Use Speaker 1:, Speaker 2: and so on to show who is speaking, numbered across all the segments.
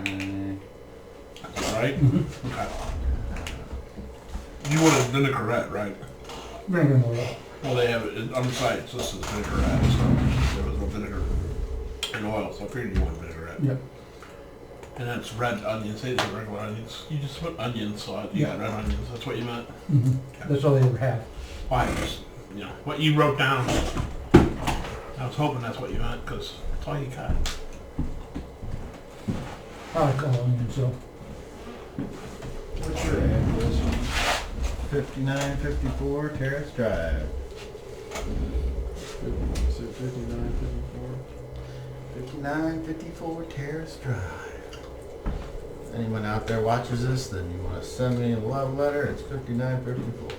Speaker 1: That's all right?
Speaker 2: Mm-hmm.
Speaker 1: Okay. You want a vinaigrette, right?
Speaker 2: Vinegar oil.
Speaker 1: Well, they have it on the site. It's listed as vinaigrette, so there was no vinegar and oil, so I figured you wanted vinaigrette.
Speaker 2: Yep.
Speaker 1: And that's red onions. They didn't regular onions. You just put onions, so you got red onions. That's what you meant?
Speaker 2: Mm-hmm.
Speaker 1: Okay.
Speaker 2: That's all they ever have.
Speaker 1: Why? Just, what you wrote down. I was hoping that's what you meant, because that's all you got.
Speaker 2: I like all onions, so.
Speaker 3: What's your address? 5954 Terrace Drive.
Speaker 4: So 59,
Speaker 3: 5954 Terrace Drive. Anyone out there watches this, then you want to send me a love letter, it's 5954.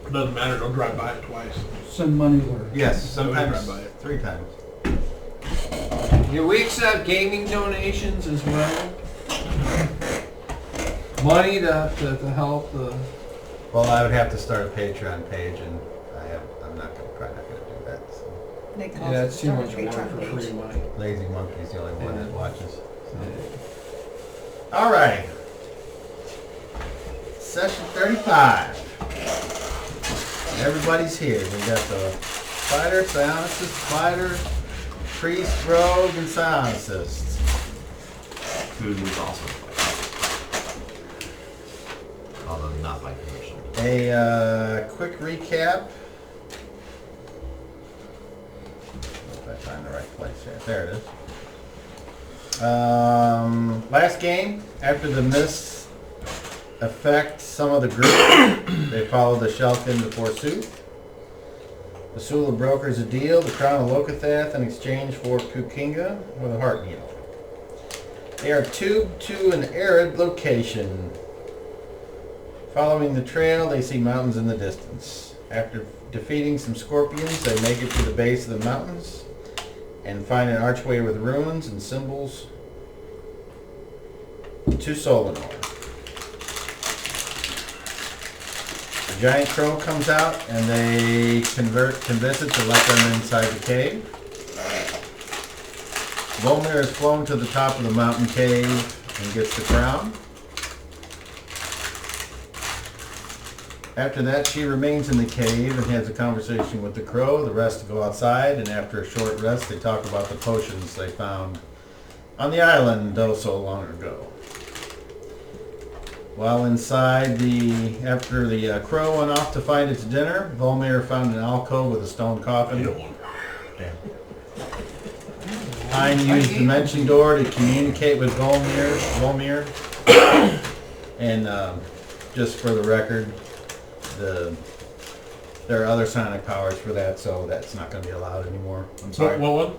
Speaker 1: It doesn't matter. Don't drive by it twice.
Speaker 2: Send money order.
Speaker 3: Yes,
Speaker 1: Sometimes-
Speaker 3: sometimes 3 times.
Speaker 4: 54. Yeah, we accept gaming donations as well. Money to help the.
Speaker 3: Well, I would have to start a Patreon page, and I'm not gonna do that. So.
Speaker 5: They can
Speaker 4: Yeah,
Speaker 5: also
Speaker 4: it's too
Speaker 5: start a
Speaker 4: much work
Speaker 5: Patreon
Speaker 4: for
Speaker 5: page.
Speaker 4: free money.
Speaker 3: Lazy Monkey's the only one that
Speaker 4: Yeah.
Speaker 3: watches. So.
Speaker 4: Yeah.
Speaker 3: All right. Session 35. Everybody's here. We got the fighter, psionicist, fighter, priest, rogue, and psionicist.
Speaker 6: Food was also although not by permission.
Speaker 3: A quick recap. If I find the right place here. There it is. Last game, after the mist affect some of the group, they followed the Shelkin to Forsooth. The Sula brokers a deal, the Crown of Lokothath, in exchange for Kukinga with a heart needle. They are tubed to an arid location. Following the trail, they see mountains in the distance. After defeating some scorpions, they make it to the base of the mountains and find an archway with runes and symbols to Solanor. A giant crow comes out and they convince it to let them inside the cave. Volmir is flown to the top of the mountain cave and gets the crown. After that, she remains in the cave and has a conversation with the crow. The rest go outside, and after a short rest, they talk about the potions they found on the island oh so long ago. While inside, after the crow went off to find its dinner, Volmir found an alcove with a stone coffin.
Speaker 6: Damn.
Speaker 3: Pine used the dimension door to communicate with Volmir. And just for the record, there are other sonic powers for that, so that's not going to be allowed anymore.
Speaker 6: I'm sorry.
Speaker 1: What?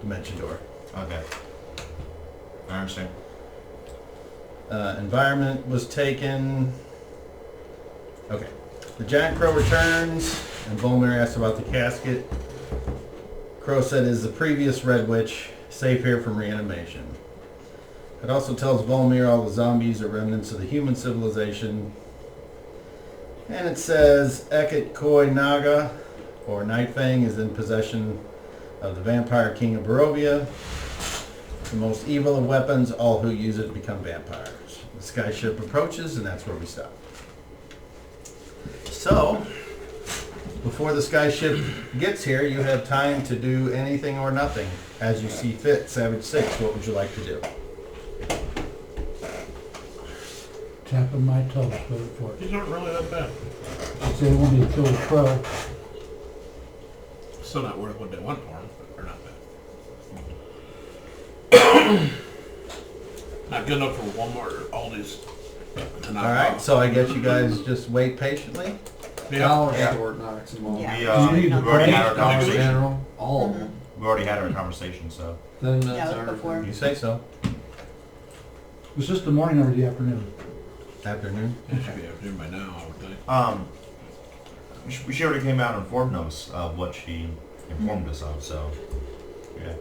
Speaker 3: Dimension door.
Speaker 6: Okay. I understand.
Speaker 3: Environment was taken. Okay. The giant crow returns, and Volmir asks about the casket. Crow said, "Is the previous Red Witch safe here from reanimation?" It also tells Volmir all the zombies are remnants of the human civilization. And it says, Ekit Koi Naga, or Nightfang, is in possession of the vampire king of Barovia. The most evil of weapons, all who use it become vampires. The skyship approaches, and that's where we stop. So, before the skyship gets here, you have time to do anything or nothing, as you see fit. Savage 6, what would you like to do?
Speaker 2: Tapping my toes for it.
Speaker 1: These aren't really that bad.
Speaker 2: They say they want me to kill a crow.
Speaker 1: Still not worth what they want for them, but they're not bad. Not good enough for Walmart or Aldi's to knock
Speaker 3: Alright,
Speaker 1: off.
Speaker 3: so I guess you guys just wait patiently.
Speaker 1: Yeah.
Speaker 4: Dollar
Speaker 6: Yeah.
Speaker 4: store knocks them off.
Speaker 5: Yeah.
Speaker 6: We've already had our
Speaker 4: Dollar
Speaker 6: conversation.
Speaker 4: General, all of them.
Speaker 6: We've already had our conversation, so.
Speaker 4: Then
Speaker 5: Yeah,
Speaker 4: that's
Speaker 5: that
Speaker 4: our
Speaker 5: was before.
Speaker 3: You say so.
Speaker 2: Was this the morning or the afternoon?
Speaker 3: Afternoon.
Speaker 1: It should be afternoon by now, I would think.
Speaker 6: She already came out and informed us of what she informed us of, so. Yeah.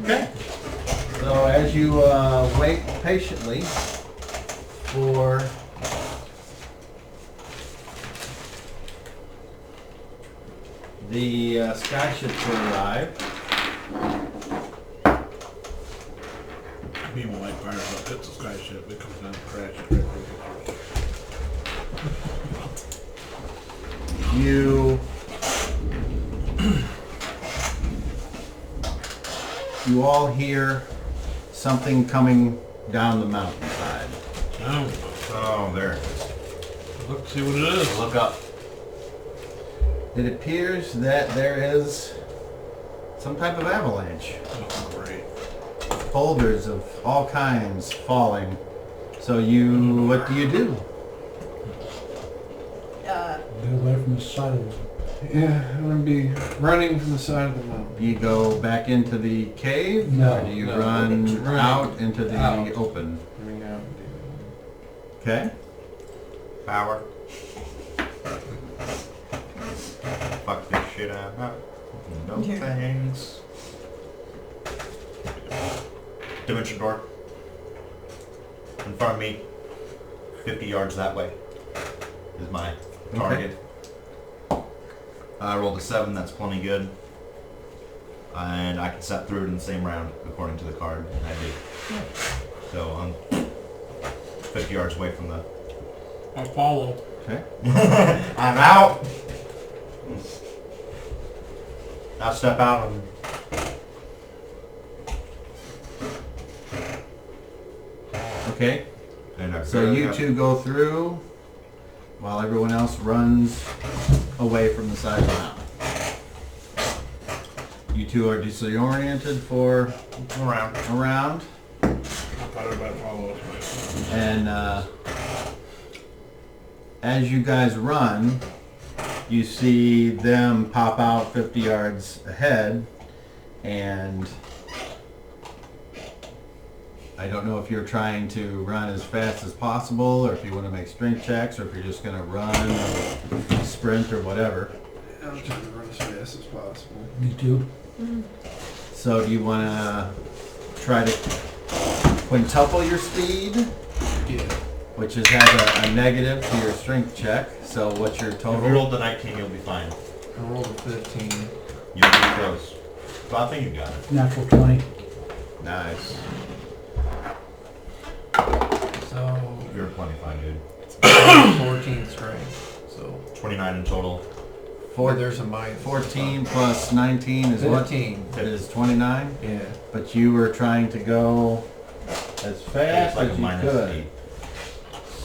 Speaker 3: Okay. So as you wait patiently for The skyships will arrive.
Speaker 1: Me and my light fires up, hits the sky ship, it comes down and crashes right through
Speaker 3: You all hear something coming down the mountainside.
Speaker 6: Oh, there it is.
Speaker 1: Look, see what it is.
Speaker 6: Look up.
Speaker 3: It appears that there is some type of avalanche.
Speaker 1: Oh, great.
Speaker 3: Boulders of all kinds falling. So what do you do?
Speaker 2: Get away from the side of it.
Speaker 4: Yeah, I'm gonna be running from the side of the mountain.
Speaker 3: Do you go back into the cave?
Speaker 2: No.
Speaker 3: Or do you
Speaker 4: No,
Speaker 3: run
Speaker 4: just running
Speaker 3: out into the
Speaker 4: out.
Speaker 3: open?
Speaker 4: Running out.
Speaker 3: Okay.
Speaker 6: Power. Fuck this shit out. No thanks. Dimension door. In front of me. 50 yards that way. Is my target. I rolled a 7, that's plenty good. And I can set through it in the same round, according to the card. I did. So I'm 50 yards away from the...
Speaker 1: I'll follow.
Speaker 3: Okay.
Speaker 6: I'm out! I'll step out and...
Speaker 3: Okay.
Speaker 6: and I
Speaker 3: So you two go through while everyone else runs away from the side of the mountain. You two are disoriented for
Speaker 6: around.
Speaker 3: a round,
Speaker 1: I thought everybody follow us.
Speaker 3: and as you guys run, you see them pop out 50 yards ahead, and I don't know if you're trying to run as fast as possible, or if you want to make strength checks, or if you're just going to run, or sprint, or whatever.
Speaker 4: I'm trying to run as fast as possible.
Speaker 2: Me too.
Speaker 3: So do you want to try to quintuple your speed,
Speaker 4: Yeah.
Speaker 3: which has a negative to your strength check? So what's your
Speaker 6: If you
Speaker 3: total?
Speaker 6: rolled the 19, you'll be fine.
Speaker 4: I rolled a 15.
Speaker 6: You'll be close. So I think you got it.
Speaker 2: Natural 20.
Speaker 3: Nice.
Speaker 4: So
Speaker 6: You're plenty fine, dude.
Speaker 4: 14 strength. So
Speaker 6: 29 in total.
Speaker 4: there's a minus.
Speaker 3: 14 plus 19 is what?
Speaker 4: 15.
Speaker 3: It is 29.
Speaker 4: Yeah.
Speaker 3: But you were trying to go as
Speaker 6: It's
Speaker 3: fast
Speaker 6: like
Speaker 3: as
Speaker 6: a
Speaker 3: you
Speaker 6: minus
Speaker 3: could.
Speaker 6: 8.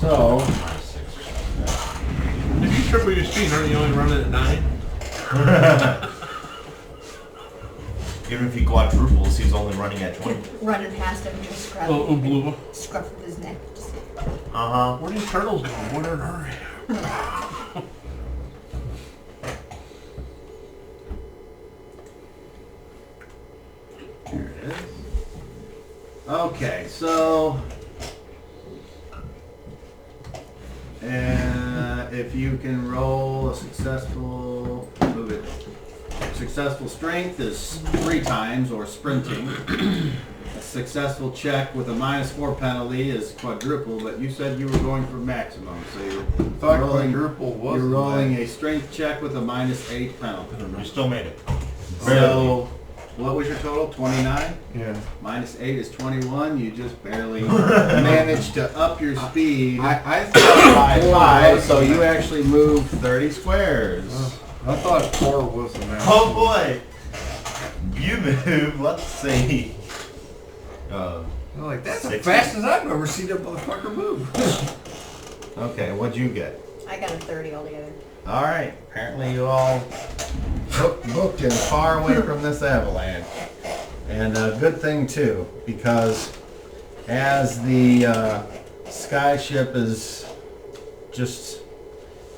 Speaker 3: So
Speaker 6: Minus 6 or something.
Speaker 1: If you triple your speed, aren't you only running at 9?
Speaker 6: Even if he quadruples, he's only running at 20.
Speaker 5: Running past him, just scruff,
Speaker 1: Oh, Oobluba.
Speaker 5: scruff with his neck. Just,
Speaker 6: Uh-huh.
Speaker 1: Where are these turtles going? What in a hurry?
Speaker 3: here it is. Okay, so if you can roll a successful, move it. Successful strength is 3 times, or sprinting. A successful check with a -4 penalty is quadruple, but you said you were going for maximum, so you're
Speaker 4: Thought
Speaker 3: rolling,
Speaker 4: quadruple was
Speaker 3: you're
Speaker 4: the
Speaker 3: rolling
Speaker 4: max.
Speaker 3: a strength check with a -8 penalty.
Speaker 6: You still made it.
Speaker 3: So, what was your total? 29?
Speaker 4: Yeah.
Speaker 3: -8 is 21. You just barely managed to up your speed
Speaker 4: I thought
Speaker 3: by 5, so
Speaker 4: was
Speaker 3: you
Speaker 4: the
Speaker 3: actually moved 30 squares.
Speaker 4: max. I thought 4 was the max.
Speaker 6: Oh boy! You move, let's see.
Speaker 4: I'm like, that's the
Speaker 6: 60.
Speaker 4: fastest I've ever seen a motherfucker move.
Speaker 3: Okay, what'd you get?
Speaker 5: I got a 30 altogether.
Speaker 3: All right. Apparently you all booked in far away from this avalanche. And a good thing too, because as the sky ship is just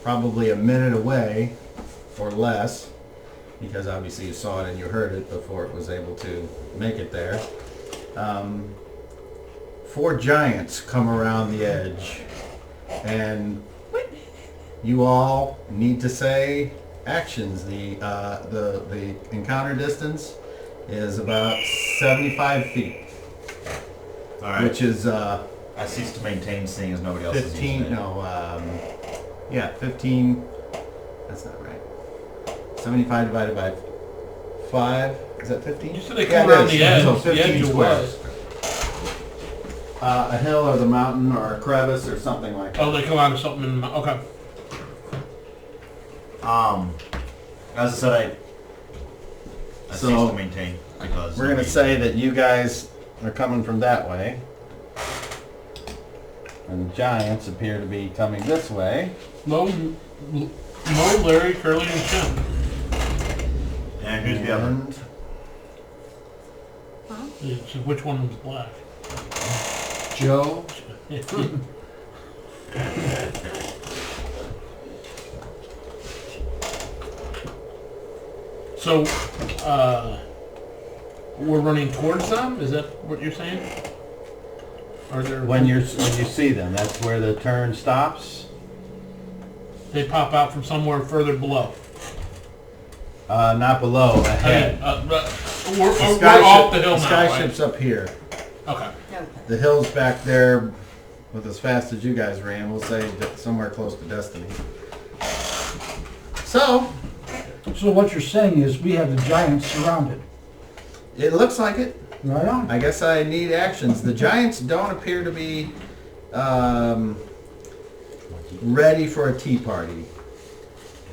Speaker 3: probably a minute away or less, because obviously you saw it and you heard it before it was able to make it there. 4 giants come around the edge, and you all need to say actions. The encounter distance is about 75 feet,
Speaker 6: Alright.
Speaker 3: which is
Speaker 6: I cease to maintain seeing as nobody else is using
Speaker 3: 15.
Speaker 6: it.
Speaker 3: No, yeah, 15. That's not right. 75 divided by 5. Is that 15?
Speaker 4: You said they
Speaker 3: Yeah,
Speaker 4: come
Speaker 3: it
Speaker 4: around
Speaker 3: is.
Speaker 4: the edge.
Speaker 3: So
Speaker 4: The
Speaker 3: 15
Speaker 4: edge
Speaker 3: squares.
Speaker 4: was.
Speaker 3: A hill or the mountain or a crevice or something like that.
Speaker 4: Oh, they come out of something in the okay.
Speaker 6: As I said, I
Speaker 3: So,
Speaker 6: cease to maintain because
Speaker 3: We're going to say that you guys are coming from that way. And the giants appear to be coming this way.
Speaker 4: Mo, Larry, Curly, and Shem.
Speaker 6: And who's the other?
Speaker 3: And
Speaker 4: It's, which one was black?
Speaker 2: Joe,
Speaker 4: So, we're running towards them? Is that what you're saying? Or they're
Speaker 3: when you see them, that's where the turn stops.
Speaker 4: they pop out from somewhere further below?
Speaker 3: Not below, ahead.
Speaker 4: We're off the hill
Speaker 3: the
Speaker 4: now,
Speaker 3: skyship's up here.
Speaker 4: right? Okay.
Speaker 5: Okay.
Speaker 3: The hill's back there with as fast as you guys ran. We'll say somewhere close to Destiny. So,
Speaker 2: so what you're saying is we have the giants surrounded.
Speaker 3: it looks like it.
Speaker 2: Right on.
Speaker 3: I guess I need actions. The giants don't appear to be ready for a tea party.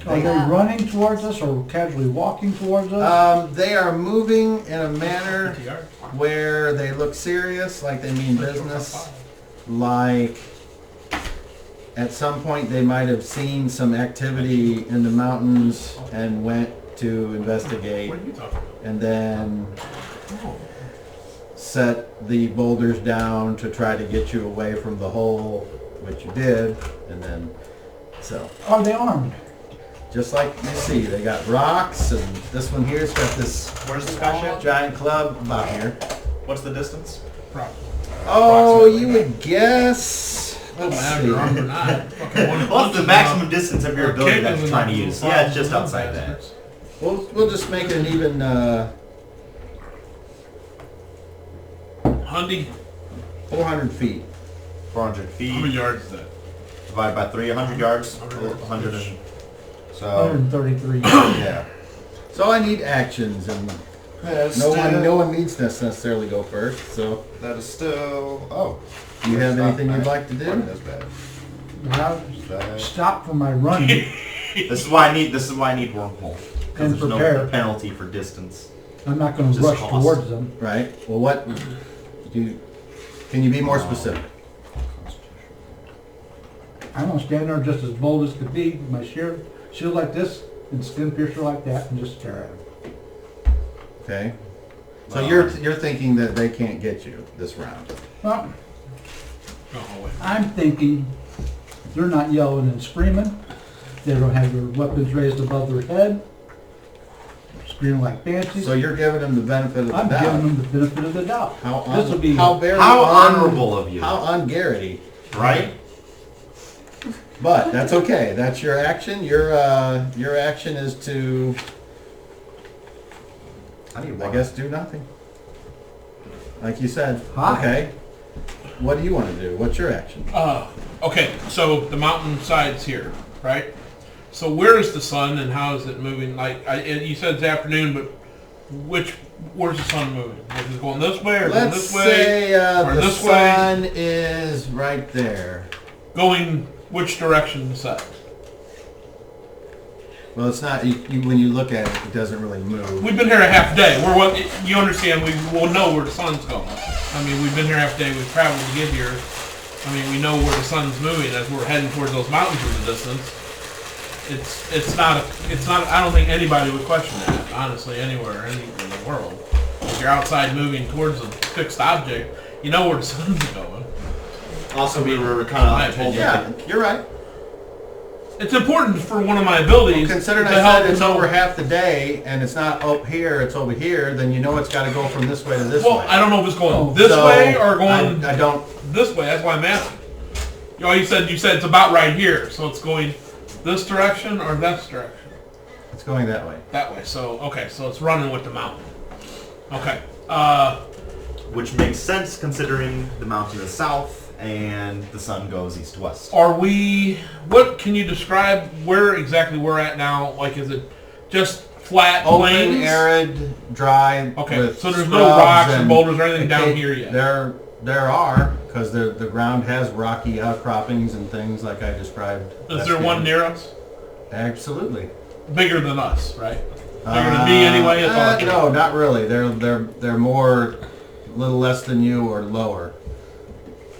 Speaker 2: Are they running towards us or casually walking towards us?
Speaker 3: They are moving in a manner
Speaker 4: TR.
Speaker 3: where they look serious, like they mean business. Like at some point they might have seen some activity in the mountains and went to investigate
Speaker 4: What are you talking about?
Speaker 3: and then
Speaker 4: Oh.
Speaker 3: set the boulders down to try to get you away from the hole, which you did, and then so
Speaker 2: Are they armed?
Speaker 3: just like you see, they got rocks, and this one here's got this
Speaker 6: Where's the skyship?
Speaker 3: giant club about here.
Speaker 6: What's the distance?
Speaker 4: Probably.
Speaker 3: Oh, you would guess.
Speaker 4: Doesn't
Speaker 3: Let's
Speaker 4: matter if you're armed or
Speaker 3: see.
Speaker 4: not. Fucking one
Speaker 6: What's the
Speaker 4: punch
Speaker 6: maximum
Speaker 4: is
Speaker 6: distance of your
Speaker 4: enough.
Speaker 6: ability
Speaker 4: Or
Speaker 6: that
Speaker 4: kick
Speaker 6: you're
Speaker 4: is
Speaker 6: trying to
Speaker 4: enough.
Speaker 6: use? Yeah, it's just outside that.
Speaker 4: Bastards.
Speaker 3: We'll just make it an even
Speaker 4: 100.
Speaker 3: 400 feet.
Speaker 6: 400
Speaker 4: How many
Speaker 6: feet
Speaker 4: yards is that?
Speaker 6: divided by 3, 100 yards. 100 and so
Speaker 2: 133.
Speaker 6: yeah.
Speaker 3: So I need actions, and no one needs to necessarily go first. So,
Speaker 6: That is still. Oh.
Speaker 3: do you have
Speaker 6: It's not
Speaker 3: anything you'd
Speaker 6: bad.
Speaker 3: like to do?
Speaker 6: Quite as bad.
Speaker 2: Now,
Speaker 6: Bad.
Speaker 2: stop from my running
Speaker 6: This is why I need. This is why I need wormhole. Because
Speaker 2: and
Speaker 6: there's no
Speaker 2: prepare.
Speaker 6: penalty for distance.
Speaker 2: I'm not going to
Speaker 6: Just
Speaker 2: rush
Speaker 6: cost.
Speaker 2: towards them.
Speaker 3: Right. Well, what do? Can you be more specific?
Speaker 2: I'm going to stand there just as bold as could be, with my shield like this and skin piercer like that, and just stare at them.
Speaker 3: Okay. So you're thinking that they can't get you this round.
Speaker 2: Well,
Speaker 4: Oh, wait.
Speaker 2: I'm thinking they're not yelling and screaming. They don't have their weapons raised above their head, screaming like banshees.
Speaker 3: So you're giving them the benefit of the
Speaker 2: I'm
Speaker 3: doubt.
Speaker 2: giving them the benefit of the doubt. This will be
Speaker 3: how very
Speaker 6: How honorable of you,
Speaker 3: How un-Garrity.
Speaker 6: right?
Speaker 3: But that's okay. That's your action. Your action is to,
Speaker 6: I need
Speaker 3: I
Speaker 6: one.
Speaker 3: guess, do nothing. Like you said.
Speaker 2: Hi.
Speaker 3: Okay. What do you want to do? What's your action?
Speaker 4: Okay, so the mountainside's here, right? So where is the sun and how is it moving? Like you said it's afternoon, but where's the sun moving? Is it going this way or going
Speaker 3: Let's
Speaker 4: this way?
Speaker 3: say
Speaker 4: or
Speaker 3: the
Speaker 4: this way?
Speaker 3: sun is right there.
Speaker 4: Going which direction is that?
Speaker 3: Well, it's not. When you look at it, it doesn't really move.
Speaker 4: We've been here a half day. You understand? We will know where the sun's going. I mean, we've been here half day. We've traveled to get here. I mean, we know where the sun's moving as we're heading towards those mountains in the distance. It's not. I don't think anybody would question that. Honestly, anywhere in the world, if you're outside moving towards a fixed object, you know where the sun's going.
Speaker 6: Also, we were kind of told
Speaker 3: Yeah, you're right.
Speaker 4: It's important for one of my abilities
Speaker 3: Considering
Speaker 4: to
Speaker 3: I
Speaker 4: help
Speaker 3: said it's
Speaker 4: know-
Speaker 3: over half the day and it's not up here, it's over here, then you know it's got to go from this way to this
Speaker 4: Well,
Speaker 3: way.
Speaker 4: I don't know if it's going
Speaker 2: Oh,
Speaker 4: this
Speaker 3: So,
Speaker 4: way or going
Speaker 3: I don't.
Speaker 4: this way. That's why I'm asking. You said it's about right here, so it's going this direction or this direction.
Speaker 3: It's going that way.
Speaker 4: That way. So okay, so it's running with the mountain. Okay.
Speaker 6: which makes sense considering the mountain is south and the sun goes east to west.
Speaker 4: Are we? What can you describe where exactly we're at now? Like, is it Just flat
Speaker 3: Open,
Speaker 4: plains?
Speaker 3: arid, dry.
Speaker 4: Okay,
Speaker 3: with
Speaker 4: so there's no
Speaker 3: scrubs
Speaker 4: rocks or
Speaker 3: and-
Speaker 4: boulders or anything down
Speaker 3: Okay,
Speaker 4: here yet?
Speaker 3: There are, because the ground has rocky outcroppings and things like I described.
Speaker 4: Is
Speaker 3: last
Speaker 4: there one
Speaker 3: game.
Speaker 4: near us?
Speaker 3: Absolutely.
Speaker 4: Bigger than us, right? Bigger than me anyway? That's all I care.
Speaker 3: No, not really. They're more, a little less than you or lower.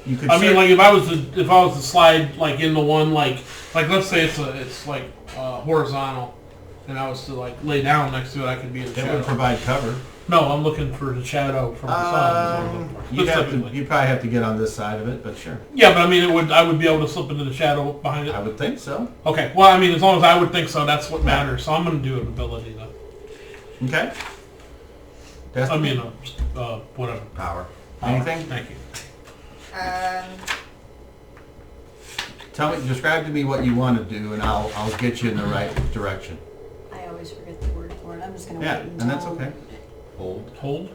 Speaker 3: You could.
Speaker 4: I mean, like if I was to slide like in the one like let's say it's like horizontal, and I was to like lay down next to it, I could be in the
Speaker 3: it
Speaker 4: shadow.
Speaker 3: would provide cover.
Speaker 4: No, I'm looking for the shadow from the sun. is what I'm looking for, specifically.
Speaker 3: You'd probably have to get on this side of it, but sure.
Speaker 4: Yeah, but I mean, I would be able to slip into the shadow behind it.
Speaker 3: I would think so.
Speaker 4: Okay, well, I mean, as long as I would think so, that's what matters. So I'm going to do an ability though.
Speaker 3: Okay.
Speaker 4: I mean, whatever.
Speaker 6: Power.
Speaker 3: Anything?
Speaker 4: Thank you.
Speaker 3: Describe to me what you want to do, and I'll get you in the right direction.
Speaker 5: I always forget the word for it. I'm just gonna
Speaker 3: Yeah,
Speaker 5: wait
Speaker 3: and that's
Speaker 5: until-
Speaker 3: okay.
Speaker 4: Hold.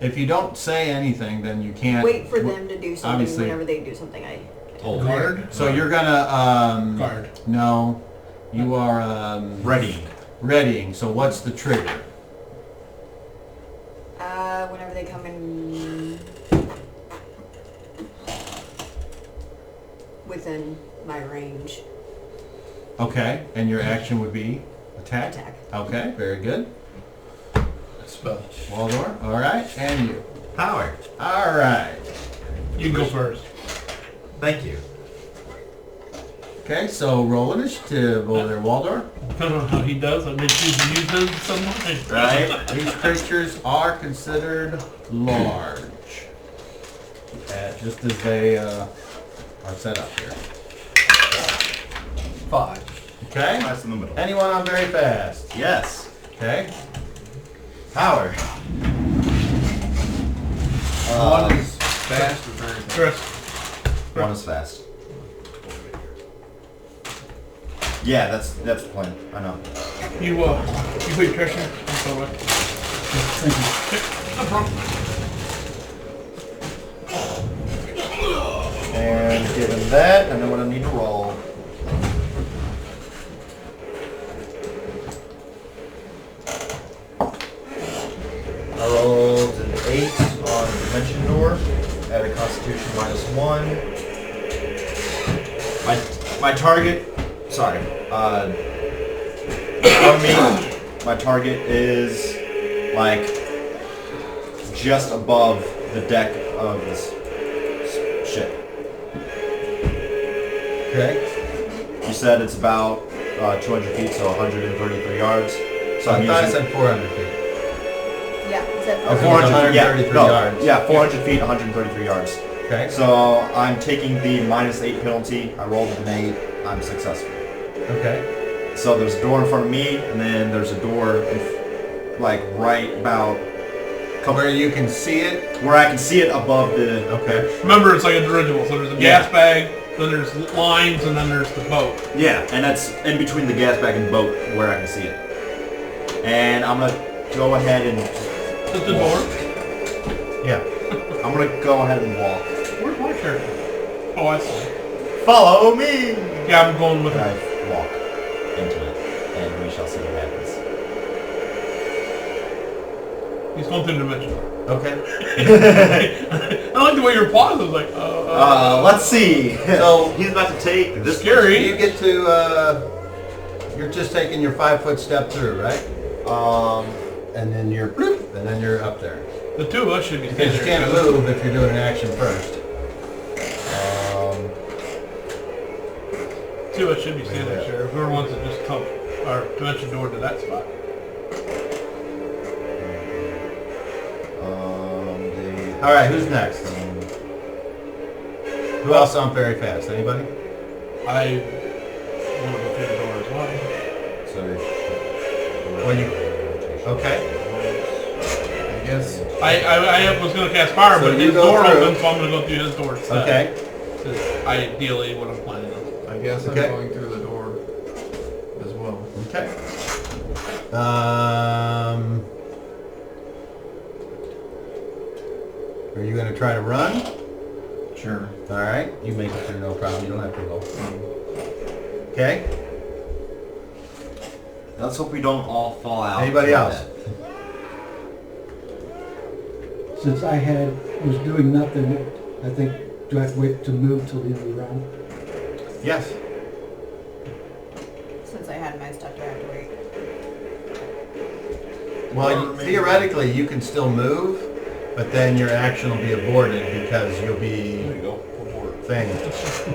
Speaker 3: If you don't say anything, then you can't.
Speaker 5: Wait for them to do something.
Speaker 3: Obviously.
Speaker 5: Whenever they do something, I
Speaker 4: Guard.
Speaker 3: So you're gonna
Speaker 4: Guard.
Speaker 3: No, you are
Speaker 6: Ready.
Speaker 3: readying. So what's the trigger?
Speaker 5: whenever they come in within my range,
Speaker 3: Okay, and your action would be attack.
Speaker 5: attack.
Speaker 3: Okay, very good.
Speaker 2: Spell.
Speaker 3: Waldor, all right, and you.
Speaker 6: Power.
Speaker 3: All right.
Speaker 4: You can go first.
Speaker 6: Thank you.
Speaker 3: Okay, so roll initiative over there, Waldor.
Speaker 4: I don't know how he does. I may choose to use him sometime.
Speaker 6: Right?
Speaker 3: These creatures are considered large, just as they are set up here.
Speaker 2: 5.
Speaker 3: Okay.
Speaker 6: That's in the middle.
Speaker 3: Anyone on very fast?
Speaker 6: Yes.
Speaker 3: Okay.
Speaker 6: Power.
Speaker 1: One is fast or very fast?
Speaker 4: Chris.
Speaker 6: One is fast. Yeah, that's the plan. I know.
Speaker 4: You put your treasure. I'm sorry.
Speaker 2: Thank
Speaker 4: No problem.
Speaker 6: And given that, I know what I need to roll. I rolled an 8 on Dimension Door at a Constitution -1. My target, sorry, for me, my target is like just above the deck of this ship.
Speaker 3: Okay.
Speaker 6: You said it's about 200 feet, so 133 yards. So I'm
Speaker 3: I thought I
Speaker 6: using
Speaker 3: said 400 feet.
Speaker 5: Yeah, is that
Speaker 3: Okay.
Speaker 6: 400,
Speaker 3: 133
Speaker 6: yeah,
Speaker 3: yards.
Speaker 6: Yeah, 400 feet, 133 yards.
Speaker 3: Okay.
Speaker 6: So I'm taking the -8 penalty. I rolled an 8. I'm successful.
Speaker 3: Okay.
Speaker 6: So there's a door in front of me, and then there's a door like right about
Speaker 3: Where you can see it.
Speaker 6: where I can see it above the.
Speaker 3: Okay.
Speaker 4: Remember, it's like a dirigible. So there's a
Speaker 6: Yeah.
Speaker 4: gas bag, then there's lines, and then there's the boat.
Speaker 6: Yeah, and that's in between the gas bag and boat where I can see it. And I'm gonna go ahead and
Speaker 4: Is the door?
Speaker 3: Yeah.
Speaker 6: I'm gonna go ahead and walk.
Speaker 4: Where's my character? Oh, I see.
Speaker 6: Follow me.
Speaker 4: Yeah, I'm going with
Speaker 6: And
Speaker 4: him.
Speaker 6: I walk into it, and we shall see what happens.
Speaker 4: He's going through the dimension.
Speaker 3: Okay.
Speaker 4: I like the way your pause is like,
Speaker 6: Let's see.
Speaker 3: So-
Speaker 6: he's about to take this.
Speaker 4: Scary.
Speaker 3: You get to. You're just taking your 5-foot step through, right? And then you're bloop, and then you're up there.
Speaker 4: the two of us should be
Speaker 3: Because you
Speaker 4: standing
Speaker 3: can't
Speaker 4: there.
Speaker 3: move if you're doing an action first.
Speaker 4: Two of us should be standing there. Sheriff. We're the ones that just help our dimension door to that spot.
Speaker 3: All right, who's next? Who else on very fast? Anybody?
Speaker 4: I want to go through the door as well.
Speaker 3: Well, you. Okay.
Speaker 2: I guess.
Speaker 4: I was going to cast fire,
Speaker 3: So
Speaker 4: but
Speaker 3: you
Speaker 4: his
Speaker 3: go
Speaker 4: door
Speaker 3: through.
Speaker 4: opened, so I'm going to go through his door instead.
Speaker 3: Okay.
Speaker 4: Is ideally what I'm planning on.
Speaker 2: I guess
Speaker 3: Okay.
Speaker 2: I'm going through the door as well.
Speaker 3: Okay. Are you going to try to run?
Speaker 2: Sure.
Speaker 3: All right. You make it through, no problem. You don't have to roll. Okay.
Speaker 6: Let's hope we don't all fall out.
Speaker 3: Anybody else?
Speaker 2: Since was doing nothing, I think, do I have to wait to move till the end of the round?
Speaker 3: Yes.
Speaker 5: Since I had my stuff, do I have to wait?
Speaker 3: Well, theoretically, you can still move, but then your action will be aborted because you'll
Speaker 1: There
Speaker 3: be
Speaker 1: you go. One more.
Speaker 3: thing.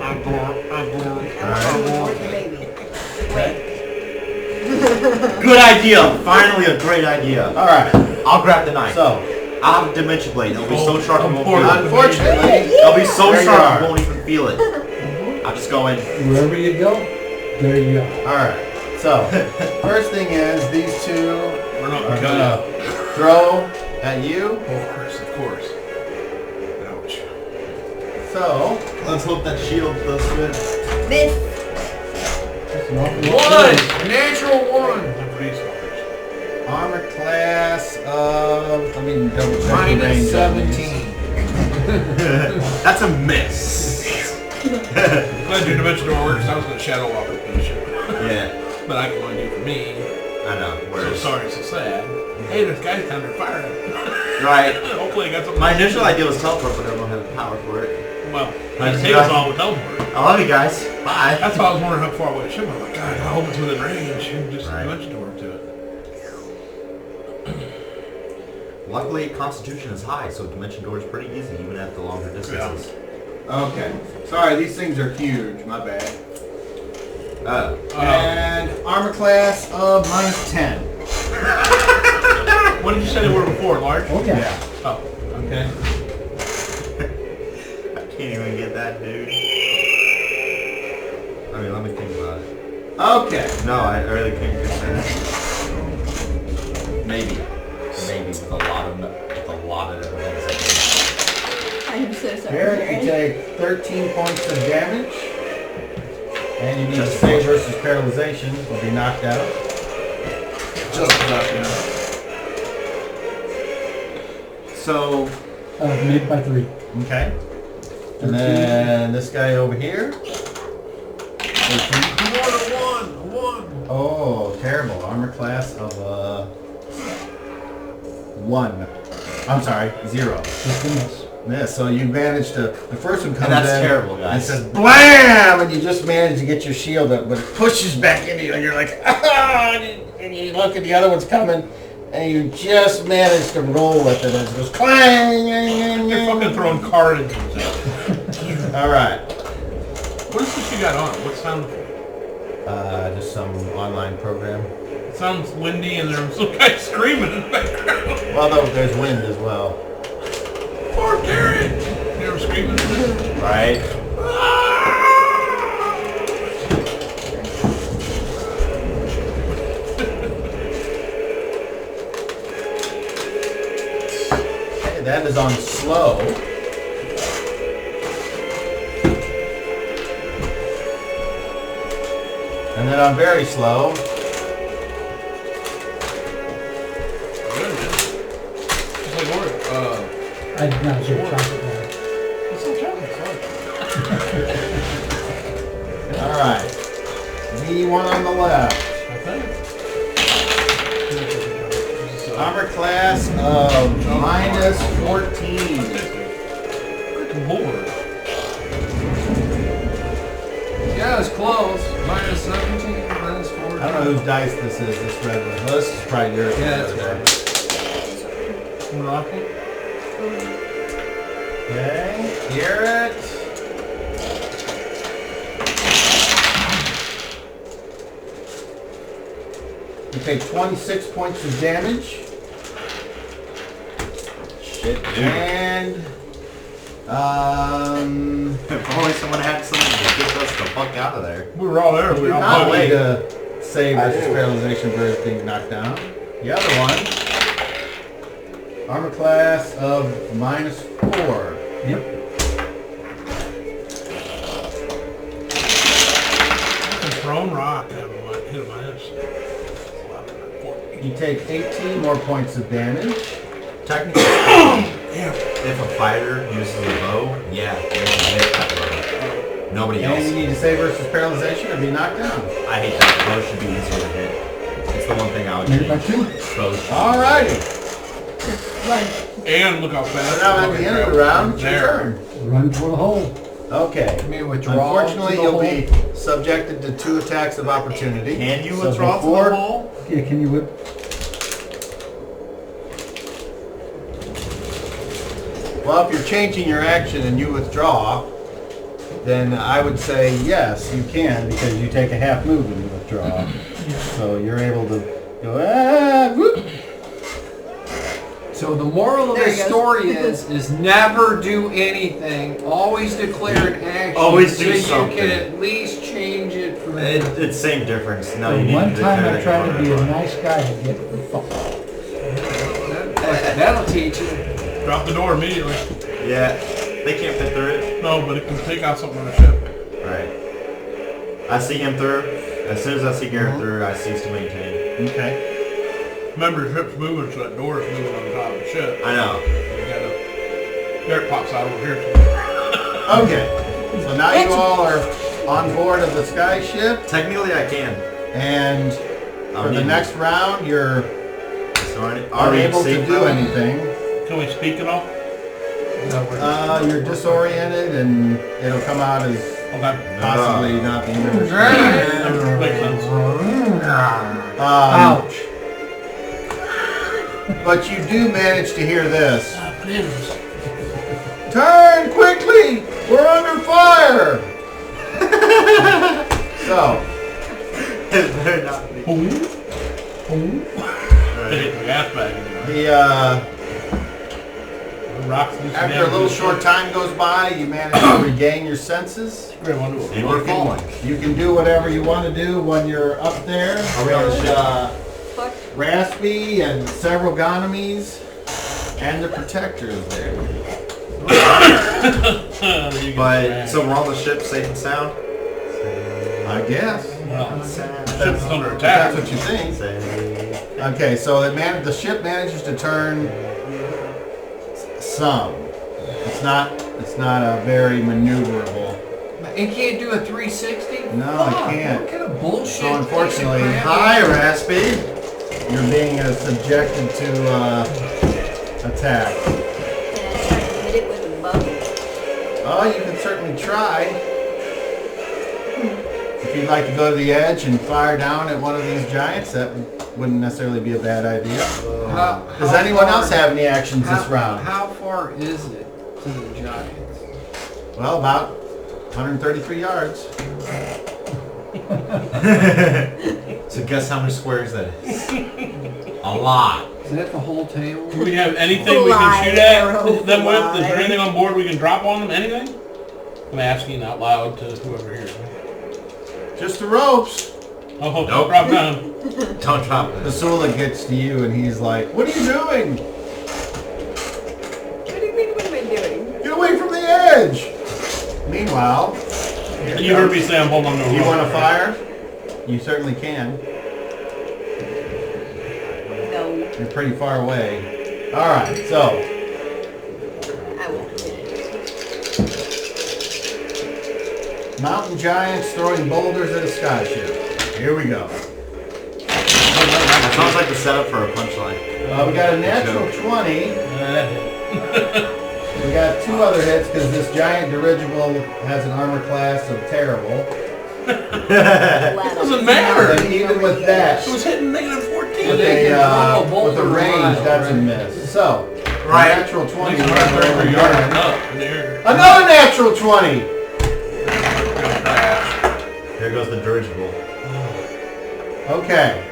Speaker 5: I'm
Speaker 3: Alright.
Speaker 5: abort the baby. Wait.
Speaker 6: Good idea. Finally, a great idea.
Speaker 3: All right.
Speaker 6: I'll grab the knife.
Speaker 3: So,
Speaker 6: I'll have a dimension blade. It'll be so sharp you won't feel it.
Speaker 3: unfortunately,
Speaker 6: It'll be so
Speaker 3: There you
Speaker 6: sharp
Speaker 3: are.
Speaker 6: you won't even feel it. I'll just go in.
Speaker 2: Wherever you go, there you go.
Speaker 3: all right. So, first thing is these two
Speaker 4: We're not
Speaker 3: are
Speaker 4: gonna.
Speaker 3: gonna throw at you.
Speaker 1: Of course. Ouch.
Speaker 3: So,
Speaker 6: Let's hope that shield does good.
Speaker 5: Miss.
Speaker 2: That's an awful lot.
Speaker 4: One! Natural one!
Speaker 1: One for these fuckers.
Speaker 3: armor class of I mean double check the
Speaker 4: Minus
Speaker 3: range on these.
Speaker 4: 17.
Speaker 6: That's a miss.
Speaker 1: Glad your dimension door works. I was gonna shadow walk it for the show.
Speaker 6: Yeah,
Speaker 1: But I can only do for me.
Speaker 6: I know.
Speaker 1: So
Speaker 6: Whereas,
Speaker 1: sorry, so sad. Hey, there's guys down there firing.
Speaker 6: right.
Speaker 1: Hopefully I got something.
Speaker 6: My initial idea was teleport, but I don't have the power for it.
Speaker 1: Well,
Speaker 6: I
Speaker 1: I
Speaker 6: just
Speaker 1: take
Speaker 6: got-
Speaker 1: us all with teleport.
Speaker 6: I love you guys. Bye.
Speaker 1: That's why I was wondering how far away the ship was. I'm like, God, I hope it's within range. You can just
Speaker 6: Right.
Speaker 1: dimension door to it.
Speaker 6: Luckily, Constitution is high, so dimension door is pretty easy, even at the longer distances.
Speaker 3: Okay. Sorry, these things are huge. My bad.
Speaker 6: Oh.
Speaker 3: And armor class of -10.
Speaker 1: What did you say they were before? Large?
Speaker 2: Oh, yeah.
Speaker 1: Oh, okay.
Speaker 6: I can't even get that, dude. I mean, let me think about it.
Speaker 3: Okay.
Speaker 6: No, I really can't get that. Maybe with a lot of evidence.
Speaker 5: I'm so sorry.
Speaker 3: Garrett, you take 13 points of damage. And you need to save versus paralyzation or be knocked out.
Speaker 1: Just about, yeah.
Speaker 6: So,
Speaker 2: Made by 3.
Speaker 3: Okay. And then this guy over here. 13.
Speaker 1: One.
Speaker 3: Oh, terrible. Armor class of 1. I'm sorry, 0.
Speaker 2: Just a miss.
Speaker 3: Yeah, so you managed to, the first one comes
Speaker 6: and that's
Speaker 3: in
Speaker 6: terrible,
Speaker 3: and
Speaker 6: guys.
Speaker 3: says BLAM! And you just managed to get your shield up, but it pushes back into you and you're like, ah! And you look at the other one's coming and you just managed to roll with it and it goes clang!
Speaker 1: You're fucking throwing car engines out.
Speaker 3: Alright.
Speaker 1: What is this you got on? What sound?
Speaker 3: Just some online program.
Speaker 1: It sounds windy and there's some guy screaming in the background.
Speaker 3: Well, though, there's wind as well.
Speaker 1: Poor Garrett! You ever screaming?
Speaker 3: Right? Okay, that is on slow. And then on very slow.
Speaker 1: Good, man. Just like Oreo.
Speaker 2: I did not share chocolate bar.
Speaker 1: It's so chocolate, sorry.
Speaker 3: Alright. The one on the left.
Speaker 1: I think.
Speaker 3: Armor class of -14.
Speaker 1: Freaking Lord.
Speaker 4: Yeah, it's close. Minus 17, minus 14.
Speaker 3: I don't know whose dice this is, this red one. Well, this is probably yours.
Speaker 4: Yeah, it's mine.
Speaker 1: Morocco?
Speaker 3: Okay, Garrett. You take 26 points of damage.
Speaker 6: Shit, dude.
Speaker 3: And,
Speaker 6: If only someone had something to get us the fuck out of there.
Speaker 1: We were all there. We
Speaker 3: you
Speaker 1: were all
Speaker 3: not
Speaker 1: waiting.
Speaker 3: need to save versus paralyzation versus being knocked down. The other one, armor class of -4.
Speaker 2: Yep.
Speaker 1: Thrown rock. I haven't hit my ass.
Speaker 3: You take 18 more points of damage.
Speaker 6: Technically speaking, if a fighter uses a bow, yeah, they can hit that bow. Nobody
Speaker 3: And you
Speaker 6: else.
Speaker 3: need to save versus paralyzation or be knocked down.
Speaker 6: I hate that. Bow should be easier to hit. the one thing I would
Speaker 2: Make it by
Speaker 6: change.
Speaker 2: 2.
Speaker 6: Exposure.
Speaker 3: Alrighty.
Speaker 5: Run.
Speaker 4: And look how fast.
Speaker 3: So now at the end of the round, it's your
Speaker 4: There.
Speaker 3: turn.
Speaker 2: Run for the hole.
Speaker 3: Okay.
Speaker 7: You mean withdraw
Speaker 3: Unfortunately,
Speaker 7: to the
Speaker 3: you'll
Speaker 7: hole?
Speaker 3: be subjected to 2 attacks of opportunity.
Speaker 6: Can you
Speaker 3: So
Speaker 6: withdraw from
Speaker 3: before-
Speaker 6: the hole?
Speaker 2: Yeah, can you whip?
Speaker 3: Well, if you're changing your action and you withdraw, then I would say yes, you can, because you take a half move when you withdraw. So you're able to go, whoop.
Speaker 7: So the moral of
Speaker 5: There
Speaker 7: this
Speaker 5: he goes.
Speaker 7: story is never do anything. Always declare an action.
Speaker 6: Always do
Speaker 7: so you
Speaker 6: something.
Speaker 7: can at least change it from
Speaker 6: It's same difference. No,
Speaker 2: The
Speaker 6: you need
Speaker 2: one
Speaker 6: to
Speaker 2: time
Speaker 6: declare
Speaker 2: I
Speaker 6: that
Speaker 2: tried
Speaker 6: you
Speaker 2: to be a
Speaker 6: want
Speaker 2: nice guy and get fucked.
Speaker 7: That'll teach you.
Speaker 4: Drop the door immediately.
Speaker 6: Yeah, they can't fit through it.
Speaker 4: No, but it can take out something on the ship.
Speaker 6: Right. I see him through. As soon as I see Garrett through, I cease to maintain.
Speaker 3: Okay.
Speaker 4: Remember, the ship's moving, so that door is moving on the top of the ship.
Speaker 6: I know.
Speaker 4: You gotta. There it pops out over here.
Speaker 3: Okay. So now you all are on board of the sky ship,
Speaker 6: Technically, I can.
Speaker 3: and for the next round, you're unable to do anything.
Speaker 4: Can we speak at all?
Speaker 3: You're disoriented, and it'll come out as
Speaker 4: Okay.
Speaker 3: possibly not being understood.
Speaker 4: Makes sense.
Speaker 2: Ouch.
Speaker 3: But you do manage to hear this.
Speaker 4: Bananas.
Speaker 3: Turn quickly! We're under fire! So,
Speaker 6: It better not be.
Speaker 4: Boom. Boom. They hit the gas bag again.
Speaker 3: the
Speaker 4: Rocks loose
Speaker 3: after a
Speaker 4: down
Speaker 3: little
Speaker 4: to the
Speaker 3: short
Speaker 4: ship.
Speaker 3: time goes by, you manage to regain your senses.
Speaker 4: Grab onto it.
Speaker 6: And we're falling.
Speaker 3: You can do whatever you want to do when you're up there.
Speaker 6: Are we on the ship?
Speaker 5: Fuck.
Speaker 3: Raspy and several Gonomies and the Protector is there.
Speaker 4: There you go.
Speaker 6: But, so we're on the ship safe and sound?
Speaker 3: I guess.
Speaker 4: Well, the
Speaker 6: Safe
Speaker 4: ship's under
Speaker 3: If
Speaker 4: attack.
Speaker 3: that's what you think.
Speaker 6: Safe.
Speaker 3: Okay, so the ship manages to turn some. It's not a very maneuverable.
Speaker 7: It can't do a 360?
Speaker 3: No,
Speaker 7: Fuck,
Speaker 3: it can't.
Speaker 7: What kind of bullshit?
Speaker 3: So unfortunately,
Speaker 7: piece of crap
Speaker 6: Hi,
Speaker 7: is that?
Speaker 6: Raspy.
Speaker 3: You're being subjected to attack.
Speaker 5: Can I try to hit it with a bow?
Speaker 3: Oh, you can certainly try. If you'd like to go to the edge and fire down at one of these giants, that wouldn't necessarily be a bad idea. Does anyone else have any actions this round?
Speaker 7: How far is it to the Giants?
Speaker 3: Well, about 133 yards.
Speaker 6: So guess how many squares that is? A lot.
Speaker 7: Is that the whole table?
Speaker 4: Do we have anything we can shoot
Speaker 5: arrow,
Speaker 4: at them with? Is
Speaker 5: fly.
Speaker 4: there anything on board we can drop on them? Anything? I'm asking out loud to whoever hears me.
Speaker 3: Just the ropes.
Speaker 4: Oh,
Speaker 6: Nope.
Speaker 4: drop down.
Speaker 6: Don't drop this.
Speaker 3: Basula gets to you and he's like, "What are you doing?
Speaker 5: What do you mean, what am I doing?
Speaker 3: Get away from the edge!" Meanwhile,
Speaker 4: You heard me say I'm holding on to a
Speaker 3: you
Speaker 4: rope.
Speaker 3: want to fire? You certainly can.
Speaker 5: No,
Speaker 3: You're pretty far away. All right, so
Speaker 5: I won't hit it.
Speaker 3: mountain giants throwing boulders at a sky ship. Here we go.
Speaker 6: That sounds like the setup for a punchline.
Speaker 3: We got a natural 20. We got 2 other hits because this giant dirigible has an armor class of terrible.
Speaker 4: Doesn't matter.
Speaker 3: And even with that,
Speaker 4: It was hitting negative 14.
Speaker 3: with
Speaker 7: They can drop a
Speaker 3: a
Speaker 7: boulder
Speaker 3: range,
Speaker 7: mile,
Speaker 3: that's a
Speaker 7: right?
Speaker 3: miss. So,
Speaker 6: Right.
Speaker 3: natural 20.
Speaker 4: At least around 33 yards and up in the air.
Speaker 3: Another natural 20.
Speaker 6: Here goes the dirigible.
Speaker 3: Okay.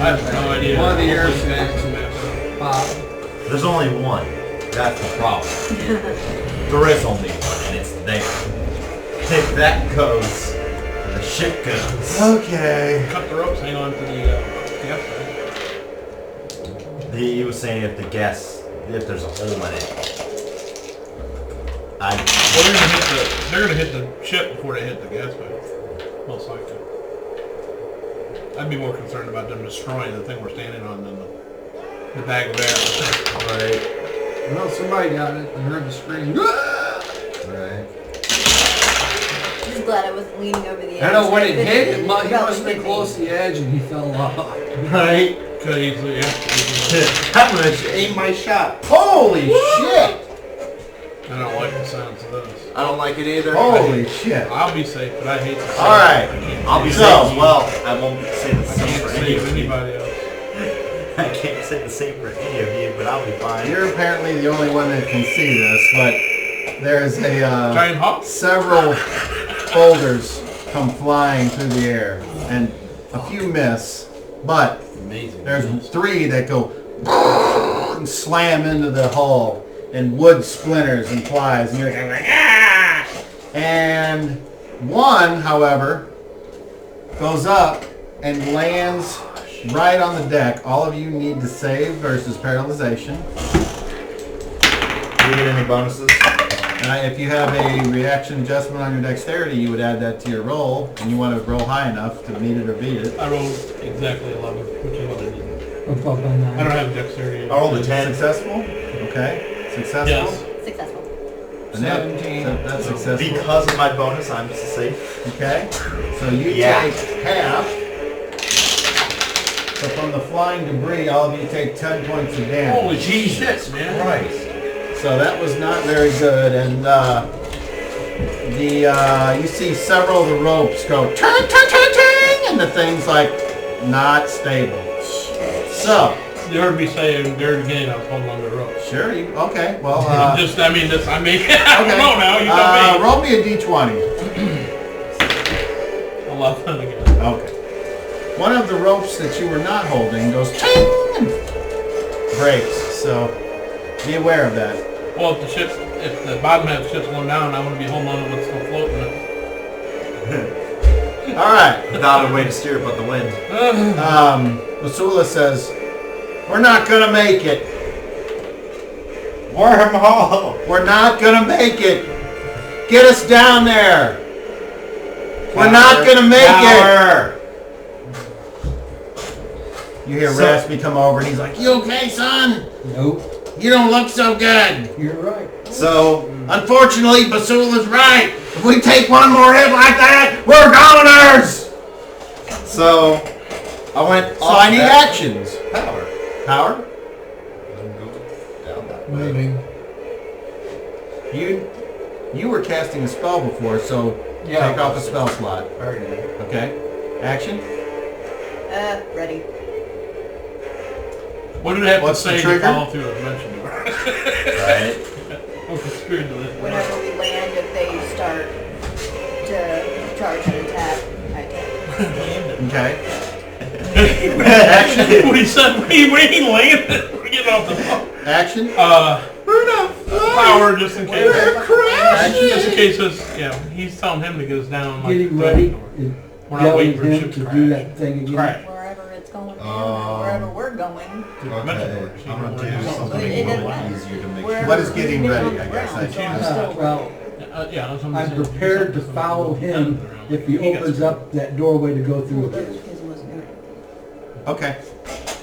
Speaker 4: I have no idea.
Speaker 7: One of the air sacs.
Speaker 6: There's only one. That's the problem. There is only one, and it's there. If that goes, the ship goes.
Speaker 3: Okay.
Speaker 4: Cut the ropes, hang on to the gas bag.
Speaker 6: He was saying if there's a hole in it.
Speaker 4: Well, they're gonna hit the ship before they hit the gas bag. Most likely. I'd be more concerned about them destroying the thing we're standing on than the bag of air.
Speaker 6: Right.
Speaker 7: Well, somebody got it. I heard the scream.
Speaker 6: Right.
Speaker 5: glad I wasn't leaning over the edge.
Speaker 7: I know when it
Speaker 5: That
Speaker 7: hit,
Speaker 5: could've
Speaker 7: he must have
Speaker 5: probably
Speaker 7: been
Speaker 5: hit
Speaker 7: close to
Speaker 5: me.
Speaker 7: the edge and he fell off.
Speaker 6: Right?
Speaker 4: Could easily, yeah.
Speaker 6: I'm gonna aim my shot.
Speaker 3: Holy shit!
Speaker 4: I don't like the sounds of this.
Speaker 6: I don't like it either.
Speaker 3: Holy shit!
Speaker 4: I'll be safe, but I hate to say
Speaker 3: Alright.
Speaker 4: I can't
Speaker 6: I'll be
Speaker 3: So-
Speaker 6: safe as well. I won't say the
Speaker 4: I
Speaker 6: same
Speaker 4: can't
Speaker 6: for any
Speaker 4: save
Speaker 6: of you.
Speaker 4: anybody else.
Speaker 6: I can't say the same for any of you, but I'll be fine.
Speaker 3: You're apparently the only one that can see this, but there's a
Speaker 4: Giant hawk?
Speaker 3: several boulders come flying through the air, and a few miss, but
Speaker 6: Amazing.
Speaker 3: there's 3 that go and slam into the hull, and wood splinters and flies, and you're like, ah! And one, however, goes up and lands right on the deck. All of you need to save versus paralyzation.
Speaker 6: Do you get any bonuses?
Speaker 3: If you have a reaction adjustment on your dexterity, you would add that to your roll, and you want to roll high enough to meet it or beat it.
Speaker 4: I rolled exactly 11, which is what I did.
Speaker 2: Above by
Speaker 4: I
Speaker 2: 9.
Speaker 4: don't have dexterity.
Speaker 6: I rolled a 10.
Speaker 3: Successful? Okay. Successful?
Speaker 4: Yes.
Speaker 5: Successful.
Speaker 3: Annette?
Speaker 7: 17.
Speaker 3: So that's successful.
Speaker 6: Because of my bonus, I'm safe.
Speaker 3: Okay. So you
Speaker 6: Yeah.
Speaker 3: take half. So from the flying debris, all of you take 10 points of damage.
Speaker 4: Holy Jesus, man.
Speaker 6: Christ.
Speaker 3: So that was not very good, and you see several of the ropes go turn, turn, turn, turn, and the thing's like not stable. So,
Speaker 4: You heard me say in there again, I was holding on to the rope.
Speaker 3: sure, okay, well,
Speaker 4: I don't know now, you tell me.
Speaker 3: roll me a d20.
Speaker 4: 11 again.
Speaker 3: Okay. One of the ropes that you were not holding goes ting and breaks, so be aware of that.
Speaker 4: Well, if the bottom half of the ship's going down, I want to be holding on to what's still floating.
Speaker 3: All right.
Speaker 6: Without a way to steer but the wind.
Speaker 3: Basula says, we're not gonna make it.
Speaker 6: Wormhole!
Speaker 3: We're not gonna make it. Get us down there. We're not gonna make it. You hear
Speaker 6: So-
Speaker 3: Raspy come over and he's like, you okay, son?
Speaker 2: Nope.
Speaker 3: You don't look so good.
Speaker 2: You're right.
Speaker 6: So,
Speaker 3: Unfortunately, Basula's right. If we take one more hit like that, we're goners.
Speaker 6: so I went
Speaker 3: So
Speaker 6: off
Speaker 3: I need
Speaker 6: that
Speaker 3: actions.
Speaker 6: power.
Speaker 3: Power?
Speaker 6: Down that way.
Speaker 7: Moving.
Speaker 3: You were casting a spell before, so
Speaker 7: Yeah.
Speaker 3: take off a spell slot.
Speaker 6: Already did.
Speaker 3: Okay? Action?
Speaker 5: Ready.
Speaker 4: What did it have
Speaker 3: What's
Speaker 4: to
Speaker 3: the
Speaker 4: say to
Speaker 3: trigger?
Speaker 4: follow through a dimension door?
Speaker 6: Right?
Speaker 4: I'm screwed to this.
Speaker 5: Whenever we land, if they start to charge and attack, I attack.
Speaker 3: Okay.
Speaker 4: What he said, we ain't landing. We're getting off the phone.
Speaker 3: Action?
Speaker 4: Power just in case.
Speaker 3: crashing.
Speaker 4: Just in case it's, he's telling him to get us down. Like
Speaker 2: Getting
Speaker 4: the
Speaker 2: ready.
Speaker 4: door. We're not
Speaker 2: Yelling
Speaker 4: waiting
Speaker 2: at
Speaker 4: for the
Speaker 2: him
Speaker 4: ship
Speaker 2: to
Speaker 4: to
Speaker 2: do
Speaker 4: crash.
Speaker 2: that thing again.
Speaker 4: Crash.
Speaker 5: Wherever it's going, wherever we're going.
Speaker 6: Okay, I'm gonna do something
Speaker 5: It
Speaker 6: a
Speaker 5: doesn't
Speaker 6: little
Speaker 5: matter.
Speaker 6: easier to make
Speaker 5: Wherever
Speaker 3: What is
Speaker 5: we're
Speaker 3: getting
Speaker 5: on
Speaker 3: ready,
Speaker 5: the
Speaker 3: I guess,
Speaker 5: ground,
Speaker 3: I should
Speaker 5: I'm
Speaker 3: ask.
Speaker 5: still-
Speaker 2: Well,
Speaker 4: That's what
Speaker 2: I'm prepared to follow him if he opens up that doorway to go through
Speaker 5: Well, that
Speaker 2: again.
Speaker 5: was because he wasn't doing anything.
Speaker 3: Okay.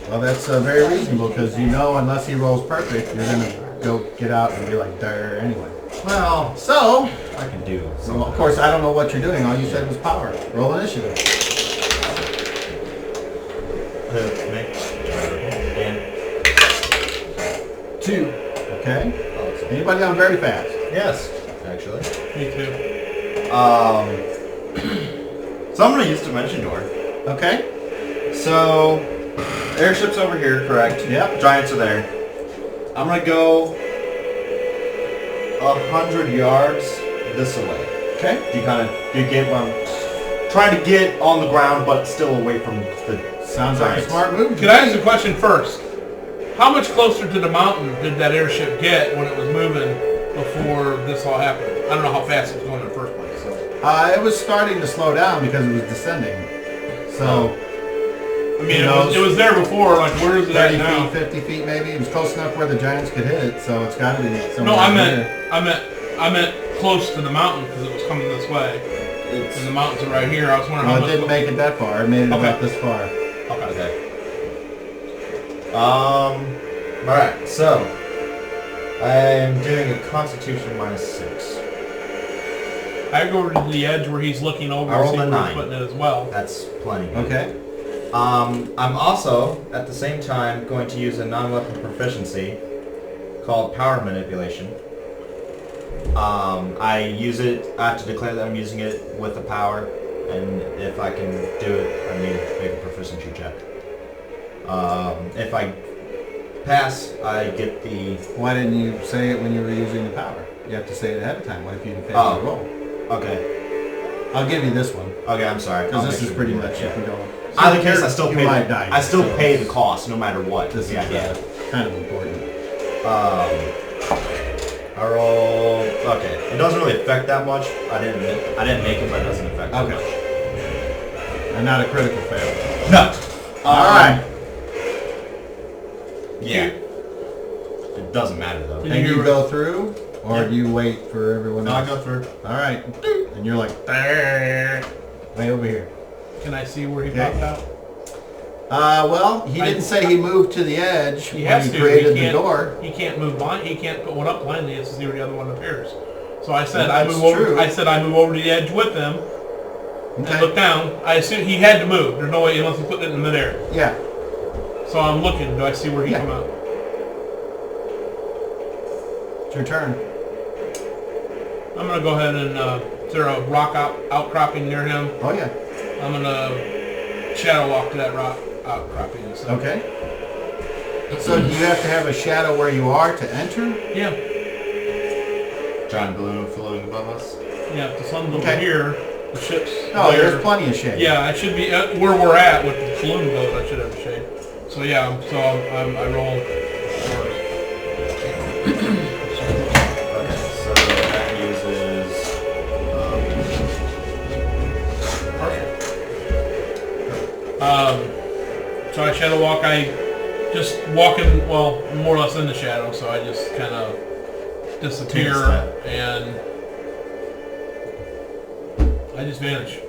Speaker 3: Well, that's very reasonable because you know unless he rolls perfect, you're going to go get out and be like, there anyway.
Speaker 6: Well,
Speaker 3: So,
Speaker 6: I can do
Speaker 3: well,
Speaker 6: something.
Speaker 3: of course, I don't know what you're doing. All you said was power. Roll initiative.
Speaker 6: And
Speaker 2: 2.
Speaker 3: Okay? Anybody on very fast?
Speaker 6: yes, actually.
Speaker 4: Me too.
Speaker 6: So I'm gonna use Dimension Door.
Speaker 3: Okay?
Speaker 6: So, airship's over here, correct?
Speaker 3: Yep.
Speaker 6: Giants are there. I'm gonna go 100 yards this way.
Speaker 3: Okay.
Speaker 6: Do you get what I'm trying to get on the ground, but still away from the
Speaker 3: Sounds like a
Speaker 6: giants.
Speaker 3: smart move.
Speaker 4: Could I ask a question first? How much closer to the mountain did that airship get when it was moving before this all happened? I don't know how fast it was going in the first place. So.
Speaker 3: It was starting to slow down because it was descending. So,
Speaker 4: I mean,
Speaker 3: Who knows?
Speaker 4: it was there before. Like, where is it at
Speaker 3: 30
Speaker 4: now?
Speaker 3: feet, 50 feet maybe. It was close enough where the giants could hit it, so it's got to be somewhere
Speaker 4: No, I
Speaker 3: here.
Speaker 4: meant close to the mountain because it was coming this way, and the mountains are right here. I was wondering
Speaker 3: Well,
Speaker 4: how
Speaker 3: it
Speaker 4: much.
Speaker 3: didn't make it that far. It made it
Speaker 4: Okay.
Speaker 3: about this far.
Speaker 6: Okay. Alright, so I am doing a Constitution -6.
Speaker 4: I go over to the edge where he's looking over
Speaker 6: I
Speaker 4: and
Speaker 6: rolled
Speaker 4: see
Speaker 6: a
Speaker 4: where
Speaker 6: 9.
Speaker 4: he's putting it as well.
Speaker 6: That's plenty.
Speaker 3: Okay.
Speaker 6: I'm also, at the same time, going to use a non-weapon proficiency called Power Manipulation. I use it, I have to declare that I'm using it with the power, and if I can do it, I need to make a proficiency check. If I pass, I get the...
Speaker 3: Why didn't you say it when you were using the power? You have to say it ahead of time. What if you didn't fail the roll?
Speaker 6: Okay.
Speaker 3: I'll give you this one.
Speaker 6: Okay, I'm sorry.
Speaker 3: Because
Speaker 6: I'll
Speaker 3: this
Speaker 6: make
Speaker 3: is
Speaker 6: sure
Speaker 3: pretty
Speaker 6: to do
Speaker 3: much
Speaker 6: that,
Speaker 3: if
Speaker 6: yeah.
Speaker 3: you don't.
Speaker 6: Either case, I still
Speaker 3: you
Speaker 6: pay.
Speaker 3: might die.
Speaker 6: I still
Speaker 3: so
Speaker 6: pay the cost, no matter what.
Speaker 3: This
Speaker 6: yeah,
Speaker 3: is
Speaker 6: yeah.
Speaker 3: kind of important.
Speaker 6: I roll. Okay, it doesn't really affect that much. I didn't make it, but it doesn't affect that much.
Speaker 3: And not a critical fail.
Speaker 6: No.
Speaker 3: All right.
Speaker 6: Yeah. It doesn't matter though.
Speaker 3: And you go through, or do you wait for everyone
Speaker 6: No,
Speaker 3: else?
Speaker 6: I go through.
Speaker 3: All right. And you're like, way over here.
Speaker 4: Can I see where he
Speaker 3: Okay.
Speaker 4: popped out?
Speaker 3: Well, he didn't say he moved to the edge
Speaker 4: He
Speaker 3: when
Speaker 4: has
Speaker 3: he
Speaker 4: to.
Speaker 3: created
Speaker 4: He
Speaker 3: the
Speaker 4: can't,
Speaker 3: door.
Speaker 4: He can't move blind. He can't put one up blindly. He has to see where the other one appears. So I said
Speaker 3: Well,
Speaker 4: I
Speaker 3: that's
Speaker 4: move over.
Speaker 3: true.
Speaker 4: I said I move over to the edge with them and look down. I assume he had to move. There's no way unless he put it in midair.
Speaker 3: Yeah.
Speaker 4: So I'm looking. Do I see where he come out?
Speaker 3: It's your turn.
Speaker 4: I'm gonna go ahead and is there a rock outcropping near him?
Speaker 3: Oh yeah.
Speaker 4: I'm gonna shadow walk to that rock outcropping. So.
Speaker 3: Okay. So do you have to have a shadow where you are to enter?
Speaker 4: Yeah.
Speaker 6: Giant balloon floating above us.
Speaker 4: Yeah. If the sun's over
Speaker 3: Okay.
Speaker 4: here, the ship's.
Speaker 3: Oh,
Speaker 4: there.
Speaker 3: there's plenty of shade.
Speaker 4: Yeah, I should be where we're at with the balloon goes. I should have a shade. So yeah, so I roll.
Speaker 6: Okay, so that uses.
Speaker 4: So I shadow walk. I just walking, well, more or less in the shadow. So I just kind of disappear and I just vanish.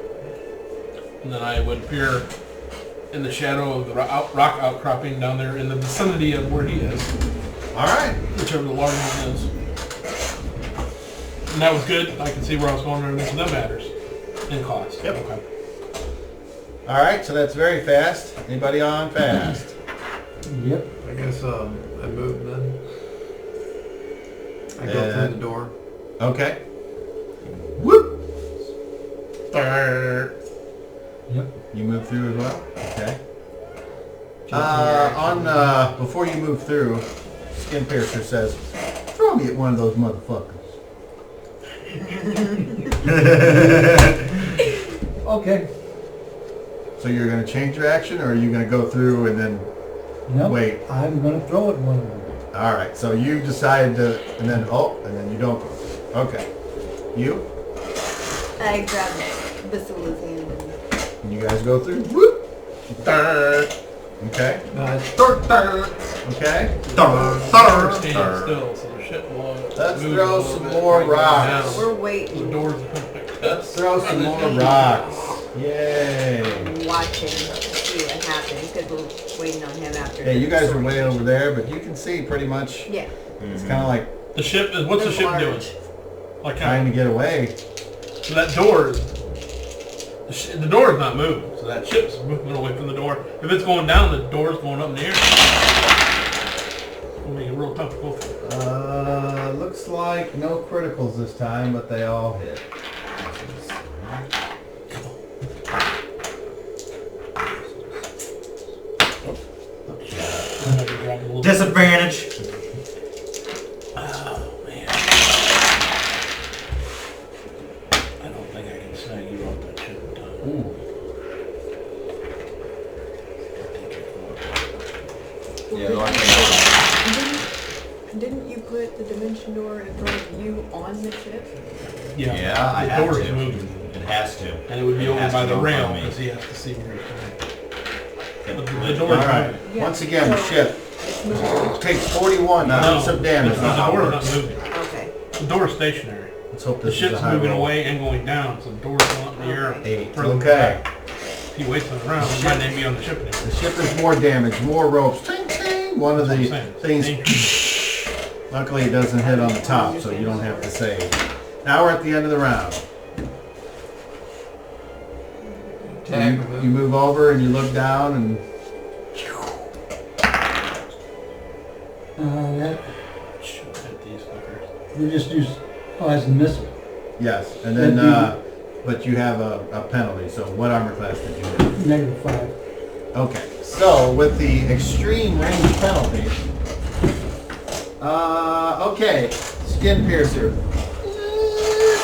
Speaker 4: And then I would appear in the shadow of the rock outcropping down there in the vicinity of where he is.
Speaker 3: All right.
Speaker 4: Whichever the large one is. And that was good. I can see where I was going and everything, so that matters. In cost.
Speaker 3: Yep.
Speaker 4: Okay.
Speaker 3: All right. So that's very fast. Anybody on fast?
Speaker 2: Yep.
Speaker 7: I guess I move then. I go through the door.
Speaker 3: Okay. Whoop.
Speaker 2: Yep.
Speaker 3: You move through as well. Okay. Before you move through, Skin Piercer says, "Throw me at one of those motherfuckers."
Speaker 2: Okay.
Speaker 3: So you're going to change your action, or are you going to go through and then
Speaker 2: Nope.
Speaker 3: wait?
Speaker 2: I'm gonna throw it one of them.
Speaker 3: All right. So you decide to, and then you don't go through. Okay. You?
Speaker 5: I grabbed Basila's hand
Speaker 3: And you guys go through. Whoop. Okay. Okay.
Speaker 4: Stand still, so the ship will
Speaker 3: Let's
Speaker 4: move
Speaker 3: throw
Speaker 4: a little
Speaker 3: some
Speaker 4: bit
Speaker 3: more
Speaker 4: right
Speaker 3: rocks.
Speaker 4: now.
Speaker 5: We're
Speaker 4: The
Speaker 5: waiting,
Speaker 4: doors are like
Speaker 3: Let's
Speaker 4: this.
Speaker 3: throw some more rocks. Yay.
Speaker 5: watching to see what happens because we're waiting on him after.
Speaker 3: Yeah, you guys are way over there, but you can see pretty much.
Speaker 5: Yeah.
Speaker 3: It's kind of like
Speaker 4: The ship is, what's the ship doing? Like
Speaker 3: trying to get away.
Speaker 4: So that door is, the door is not moving, so that ship's moving away from the door. If it's going down, the door's going up in the air. It'll make it real tough to go through.
Speaker 3: Looks like no criticals this time, but they all hit.
Speaker 6: Disadvantage.
Speaker 4: Oh, man. I don't think I can snag you off that ship in time.
Speaker 3: Ooh.
Speaker 6: Yeah, the only thing
Speaker 5: Didn't you put the dimension door in front of you on the ship?
Speaker 6: Yeah, I
Speaker 4: the
Speaker 6: have
Speaker 4: door is
Speaker 6: to.
Speaker 4: moving.
Speaker 6: It has to.
Speaker 4: And it would be
Speaker 6: It
Speaker 4: over
Speaker 6: has
Speaker 4: by
Speaker 6: to
Speaker 4: the
Speaker 6: go in front
Speaker 4: rail
Speaker 6: of me.
Speaker 4: because he has to see where he's going.
Speaker 6: Yep.
Speaker 4: The door
Speaker 3: All
Speaker 4: is
Speaker 3: right.
Speaker 4: moving.
Speaker 5: Yeah.
Speaker 3: Once again, the
Speaker 5: So
Speaker 3: ship
Speaker 5: it's moving.
Speaker 3: takes 41 points of damage.
Speaker 4: The
Speaker 3: on
Speaker 4: door is
Speaker 3: ours.
Speaker 4: not moving.
Speaker 5: Okay.
Speaker 4: The door is stationary.
Speaker 3: Let's hope
Speaker 4: The
Speaker 3: this is
Speaker 4: ship's
Speaker 3: a high
Speaker 4: moving
Speaker 3: roll.
Speaker 4: away and going down, so the door's going up in the air.
Speaker 5: Okay.
Speaker 3: 8.
Speaker 4: Further
Speaker 3: Okay.
Speaker 4: back. If he waits on the ground, he might not be on the ship
Speaker 3: The
Speaker 4: anymore.
Speaker 3: ship is more damage, more ropes. Ting, ting. One of
Speaker 4: That's
Speaker 3: the
Speaker 4: what I'm saying.
Speaker 3: things. Luckily, it doesn't hit on the top, so you don't have to save. Now we're at the end of the round.
Speaker 7: Attack.
Speaker 3: You move over and you look down and
Speaker 2: That,
Speaker 4: Should hit these fuckers.
Speaker 2: we just use, as a missile.
Speaker 3: yes, and then
Speaker 2: That'd
Speaker 3: but you have a penalty. So what armor class did you have?
Speaker 2: -5.
Speaker 3: Okay, so with the extreme range penalty, okay, skin piercer,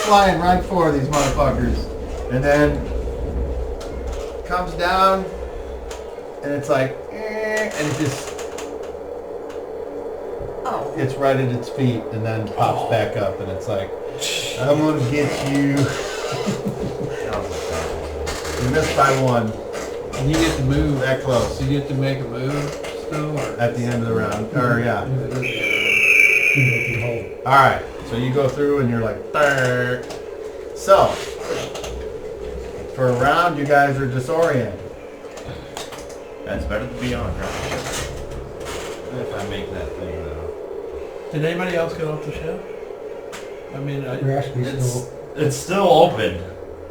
Speaker 3: flying right for these motherfuckers, and then comes down, and it's like, and it just
Speaker 5: Oh.
Speaker 3: gets right at its feet, and then pops back up, and it's like, I'm gonna get you. You missed by 1.
Speaker 7: And you get to move.
Speaker 3: That close.
Speaker 7: So you get to make a move still, or?
Speaker 3: At the end of the round, or yeah. All right, so you go through and you're like, "Brr." So for a round, you guys are disoriented.
Speaker 6: That's better than being on a ground ship. If I make that thing though.
Speaker 4: Did anybody else get off the ship? I mean,
Speaker 2: You're actually still,
Speaker 6: It's still open.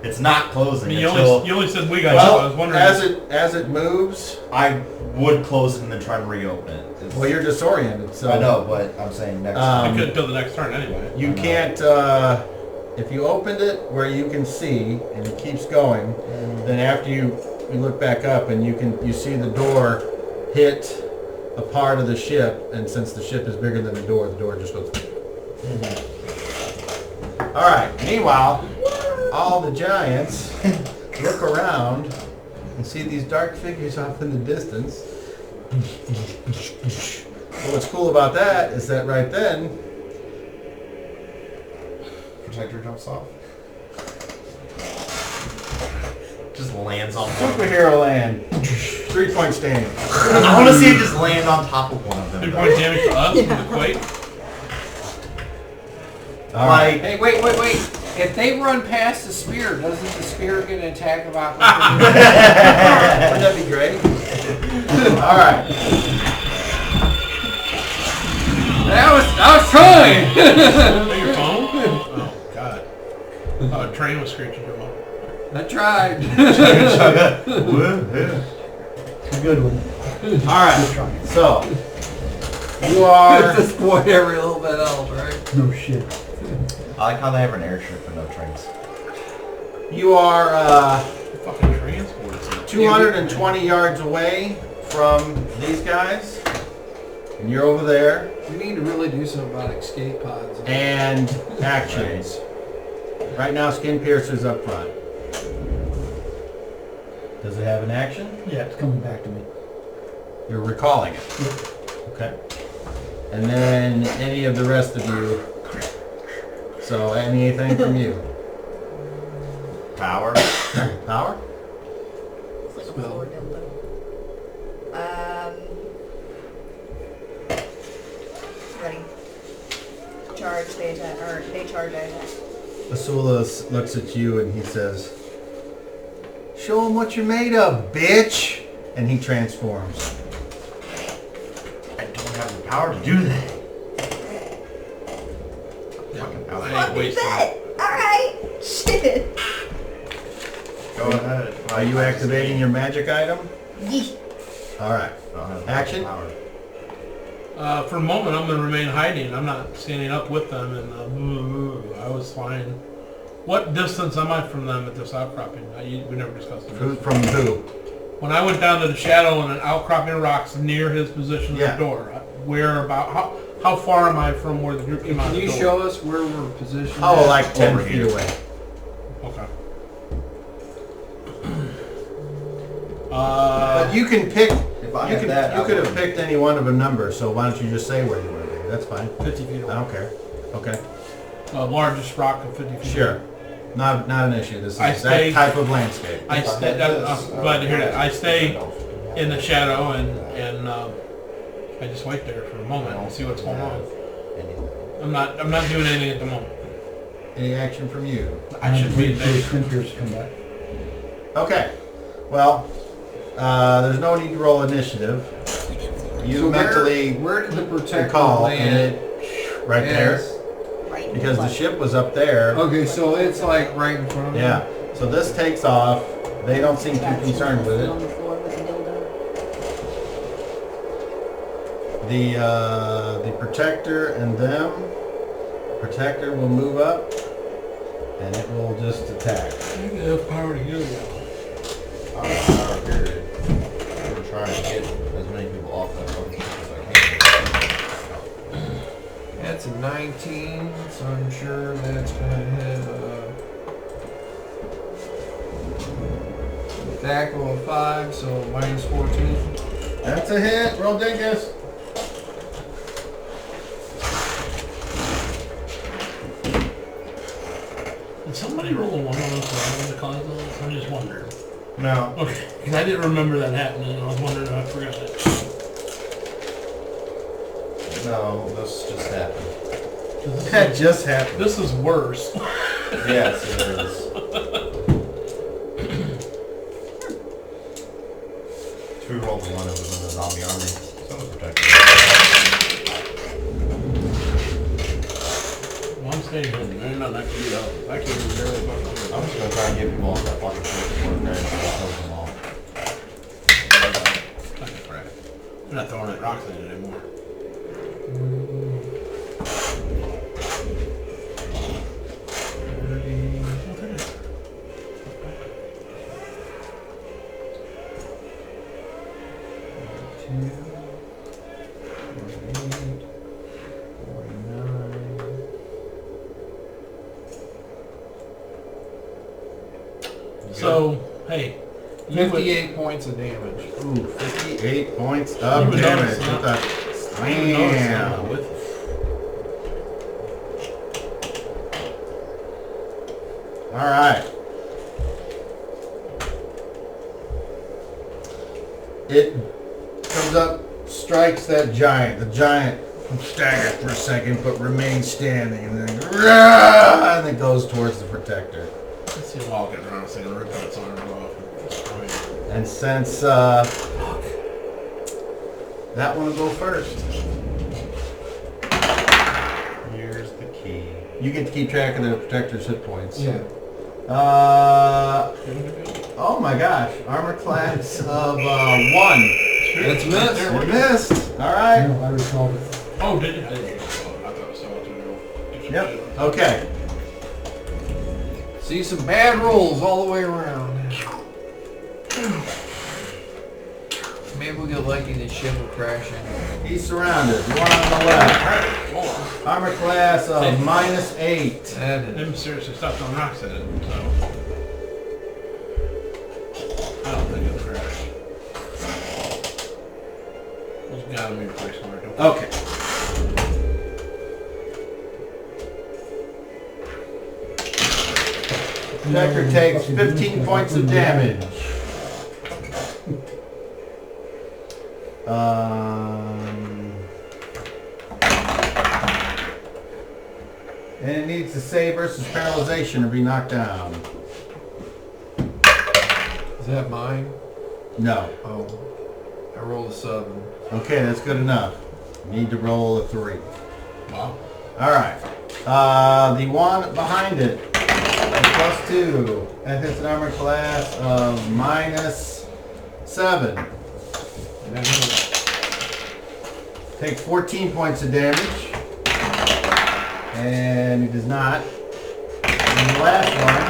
Speaker 6: It's not closing
Speaker 4: you
Speaker 6: until
Speaker 4: only said we got ship. I was wondering.
Speaker 3: as it moves,
Speaker 6: I would close it and then try and reopen it.
Speaker 3: well, you're disoriented, so
Speaker 6: I know, but I'm saying next
Speaker 4: I
Speaker 6: time.
Speaker 4: could until the next turn anyway.
Speaker 3: you can't. If you opened it where you can see and it keeps going, then after you look back up and you see the door hit a part of the ship, and since the ship is bigger than the door just goes. All right. Meanwhile, all the giants look around and see these dark figures off in the distance. Well, what's cool about that is that right then,
Speaker 6: Protector jumps off. Just lands on one.
Speaker 3: superhero land, 3-point stand.
Speaker 6: I want to see it just land on top of one of them.
Speaker 4: 3-point damage to us with the quake.
Speaker 3: All right.
Speaker 7: Hey, wait. If they run past the spear, doesn't the spear get an attack of opportunity?
Speaker 3: Wouldn't that be great? All right.
Speaker 7: I was trying.
Speaker 4: Is that your phone? Oh god. Oh, a train was screeching you off.
Speaker 7: I tried.
Speaker 6: Woohoo.
Speaker 2: it's a good one.
Speaker 3: All right. So you are.
Speaker 7: Just point every little bit else, right?
Speaker 2: No shit.
Speaker 6: I like how they have an airship but no trains.
Speaker 3: You are
Speaker 4: Fucking transports it.
Speaker 3: 220 yards away from these guys, and you're over there.
Speaker 7: We need to really do something about escape pods.
Speaker 3: And actions. Right now, Skin Piercer's up front. Does it have an action?
Speaker 2: Yeah, it's coming back to me.
Speaker 3: You're recalling it. Okay. And then any of the rest of you. So anything from you?
Speaker 6: Power.
Speaker 3: Power?
Speaker 5: It's like a
Speaker 7: Spell.
Speaker 5: floor dildo. Ready. Charge, they attack, or they charge, I attack.
Speaker 3: Asula looks at you and he says, "Show him what you're made of, bitch!" And he transforms.
Speaker 6: I don't have the power to do that. Fucking
Speaker 4: I
Speaker 6: power.
Speaker 4: ain't wasting it.
Speaker 5: Alright! Shit!
Speaker 6: Go ahead.
Speaker 3: Are you activating your magic item?
Speaker 5: Yeet.
Speaker 3: All right.
Speaker 6: I don't have
Speaker 3: Action?
Speaker 6: power.
Speaker 4: For a moment, I'm going to remain hiding. I'm not standing up with them, and I was fine. What distance am I from them at this outcropping? We never discussed it.
Speaker 3: From who?
Speaker 4: When I went down to the shadow and an outcropping of rocks near his position
Speaker 3: Yeah.
Speaker 4: at the door, where about how far am I from where the group came out
Speaker 7: Can
Speaker 4: the
Speaker 7: you
Speaker 4: door?
Speaker 7: show us where we're positioned?
Speaker 3: Oh,
Speaker 7: at?
Speaker 3: like 10
Speaker 6: Over
Speaker 3: feet
Speaker 6: here.
Speaker 3: away.
Speaker 4: Okay.
Speaker 3: But you can pick.
Speaker 6: If I
Speaker 3: You
Speaker 6: had that,
Speaker 3: you
Speaker 6: I
Speaker 3: could have
Speaker 6: would-
Speaker 3: picked any one of a number. So why don't you just say where you want to be? That's fine.
Speaker 4: 50 feet
Speaker 3: I
Speaker 4: away.
Speaker 3: don't care. Okay.
Speaker 4: Largest rock of 50 feet.
Speaker 3: Sure. Not an issue. This is
Speaker 4: I
Speaker 3: that
Speaker 4: stay-
Speaker 3: type of landscape.
Speaker 4: I stay. I'm glad to hear that. I stay in the shadow and I just wait there for a moment and see what's going on. I'm not doing anything at the moment.
Speaker 3: Any action from you?
Speaker 4: I should be in
Speaker 2: waiting for the
Speaker 4: there.
Speaker 2: Skin Piercer to come back.
Speaker 3: Okay. Well, there's no need to roll initiative. You
Speaker 7: So
Speaker 3: mentally
Speaker 7: where did the protector
Speaker 3: recall, and
Speaker 7: land?
Speaker 3: it right there
Speaker 7: Yes.
Speaker 5: Right.
Speaker 3: because the ship was up there.
Speaker 7: Okay, so it's like right in front of me.
Speaker 3: Yeah. So this takes off They don't seem too concerned with
Speaker 5: On
Speaker 3: it.
Speaker 5: the floor with a dildo.
Speaker 3: The protector and them. Protector will move up, and it will just attack.
Speaker 4: If power to you.
Speaker 6: Our period. We're trying to get as many people off that fucking ship as I can.
Speaker 7: That's a 19, so I'm sure that's gonna hit tackle of 5, so minus 14.
Speaker 3: That's a hit. Roll dingus.
Speaker 4: Did somebody roll a 1 on us in the closet? I'm just wondering.
Speaker 3: No.
Speaker 4: Okay, because I didn't remember that happening, and I was wondering if I forgot it.
Speaker 6: No, this just happened.
Speaker 3: That just happened.
Speaker 4: This is worse.
Speaker 6: Yes, it is. Two rolled one, it was in the zombie army. So it was protected.
Speaker 4: Well, I'm staying hidden. There's nothing I can do else. I can't even barely fucking do
Speaker 6: I'm just gonna try and get people off that fucking ship before the guys close them all.
Speaker 4: Fucking crap. They're not throwing that rocks in it anymore. So, hey, you would,
Speaker 7: 58 points of damage.
Speaker 3: Ooh, 58 points
Speaker 4: You
Speaker 3: of
Speaker 4: would
Speaker 3: damage.
Speaker 4: notice
Speaker 3: With
Speaker 4: that.
Speaker 3: a
Speaker 4: you would notice I'm not
Speaker 3: slam.
Speaker 4: with it.
Speaker 3: All right. It comes up, strikes that giant. The giant staggers for a second, but remains standing, and then rah, and it goes towards the protector.
Speaker 4: Let's see if I'll get around so I can rip its arms off and destroy it.
Speaker 3: And since that one will go first,
Speaker 6: Here's the key.
Speaker 3: you get to keep track of the protector's hit points.
Speaker 7: Yeah.
Speaker 3: Oh my gosh, armor class of 1.
Speaker 7: That's missed.
Speaker 3: It missed. All right.
Speaker 2: No, I recalled it.
Speaker 4: Oh, did you? I didn't know. I thought it was someone to
Speaker 3: Yep. Okay.
Speaker 7: See some bad rolls all the way around. Maybe we'll get lucky and the ship will crash in.
Speaker 3: He's surrounded. The one on the left. Armor class of -8.
Speaker 7: That is.
Speaker 4: Them seriously stopped throwing rocks at it, so. I don't think it'll crash. There's gotta be a place where it don't.
Speaker 3: Okay. Protector takes 15 points of damage. And it needs to save versus paralyzation or be knocked down.
Speaker 7: Is that mine?
Speaker 3: No.
Speaker 7: Oh. I rolled a 7.
Speaker 3: Okay, that's good enough. Need to roll a 3.
Speaker 4: Wow.
Speaker 3: All right. The one behind it, +2. That hits an armor class of -7.
Speaker 7: That is.
Speaker 3: Takes 14 points of damage. And he does not. And the last one,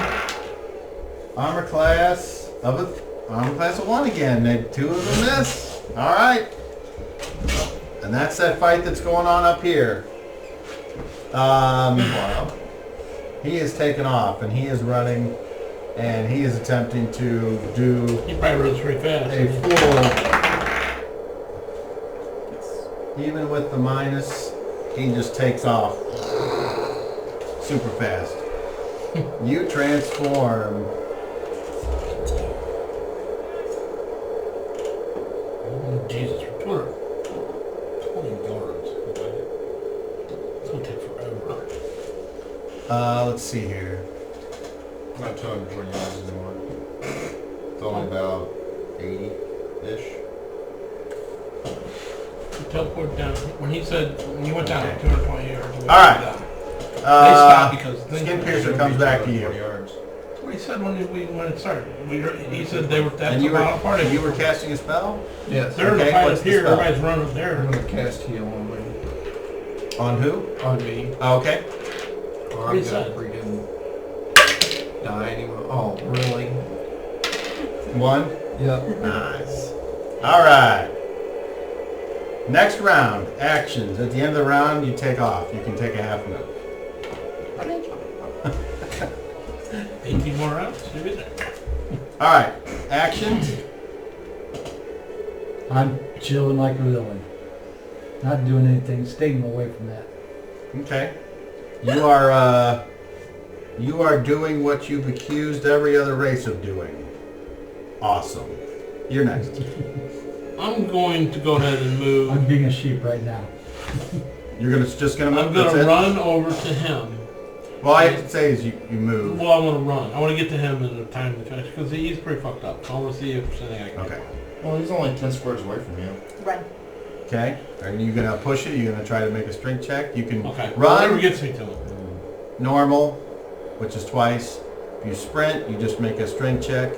Speaker 3: armor class of 1 again. 2 of them miss. All right. And that's that fight that's going on up here. He is taken off and he is running and he is attempting to do
Speaker 4: He probably runs pretty fast.
Speaker 3: a full, even with the minus, he just takes off super fast. You transform.
Speaker 4: Jesus, we're 20 yards. It's gonna take forever.
Speaker 3: Let's see here.
Speaker 6: Not 220 yards anymore. It's only about 80-ish.
Speaker 4: Teleport down. When he went down at 220 yards.
Speaker 3: All right.
Speaker 4: They stopped because
Speaker 3: Skin Piercer comes back to you.
Speaker 6: 20 yards.
Speaker 4: He said when it started. He said they were that's
Speaker 3: And you
Speaker 4: about a part of
Speaker 3: were,
Speaker 4: it.
Speaker 3: you were casting a spell?
Speaker 7: Yes.
Speaker 4: They're in
Speaker 3: Okay,
Speaker 4: the fight
Speaker 3: what's
Speaker 4: up
Speaker 3: the
Speaker 4: here.
Speaker 3: spell?
Speaker 4: Everybody's running there.
Speaker 7: I'm gonna cast heal on me.
Speaker 3: On who?
Speaker 7: On me.
Speaker 3: Oh, okay.
Speaker 7: Or
Speaker 4: What
Speaker 7: I'm
Speaker 4: is
Speaker 7: gonna
Speaker 4: that?
Speaker 7: freaking die anyway. Oh, really?
Speaker 3: 1.
Speaker 7: Yep.
Speaker 3: Nice. Alright. Next round, actions. At the end of the round, you take off. You can take a half move.
Speaker 4: 18 more rounds. You'll be there.
Speaker 3: Alright, actions.
Speaker 2: I'm chilling like a lily. Not doing anything, staying away from that.
Speaker 3: Okay. You are doing what you've accused every other race of doing. Awesome. You're next.
Speaker 4: I'm going to go ahead and move.
Speaker 2: I'm being a sheep right now.
Speaker 3: You're just gonna move.
Speaker 4: I'm going
Speaker 3: that's
Speaker 4: to
Speaker 3: it?
Speaker 4: run over to him.
Speaker 3: Well, all I have to say is you move.
Speaker 4: Well, I want to run. I want to get to him in the time to finish because he's pretty fucked up. So I want to see if there's anything I can
Speaker 3: Okay.
Speaker 4: do.
Speaker 6: Well, he's only 10 squares away from you.
Speaker 5: Run.
Speaker 3: Okay. Are you gonna push it? You're gonna try to make a strength check. You can
Speaker 4: Okay.
Speaker 3: run
Speaker 4: Whatever gets me to him.
Speaker 3: normal, which is twice. If you sprint, you just make a strength check.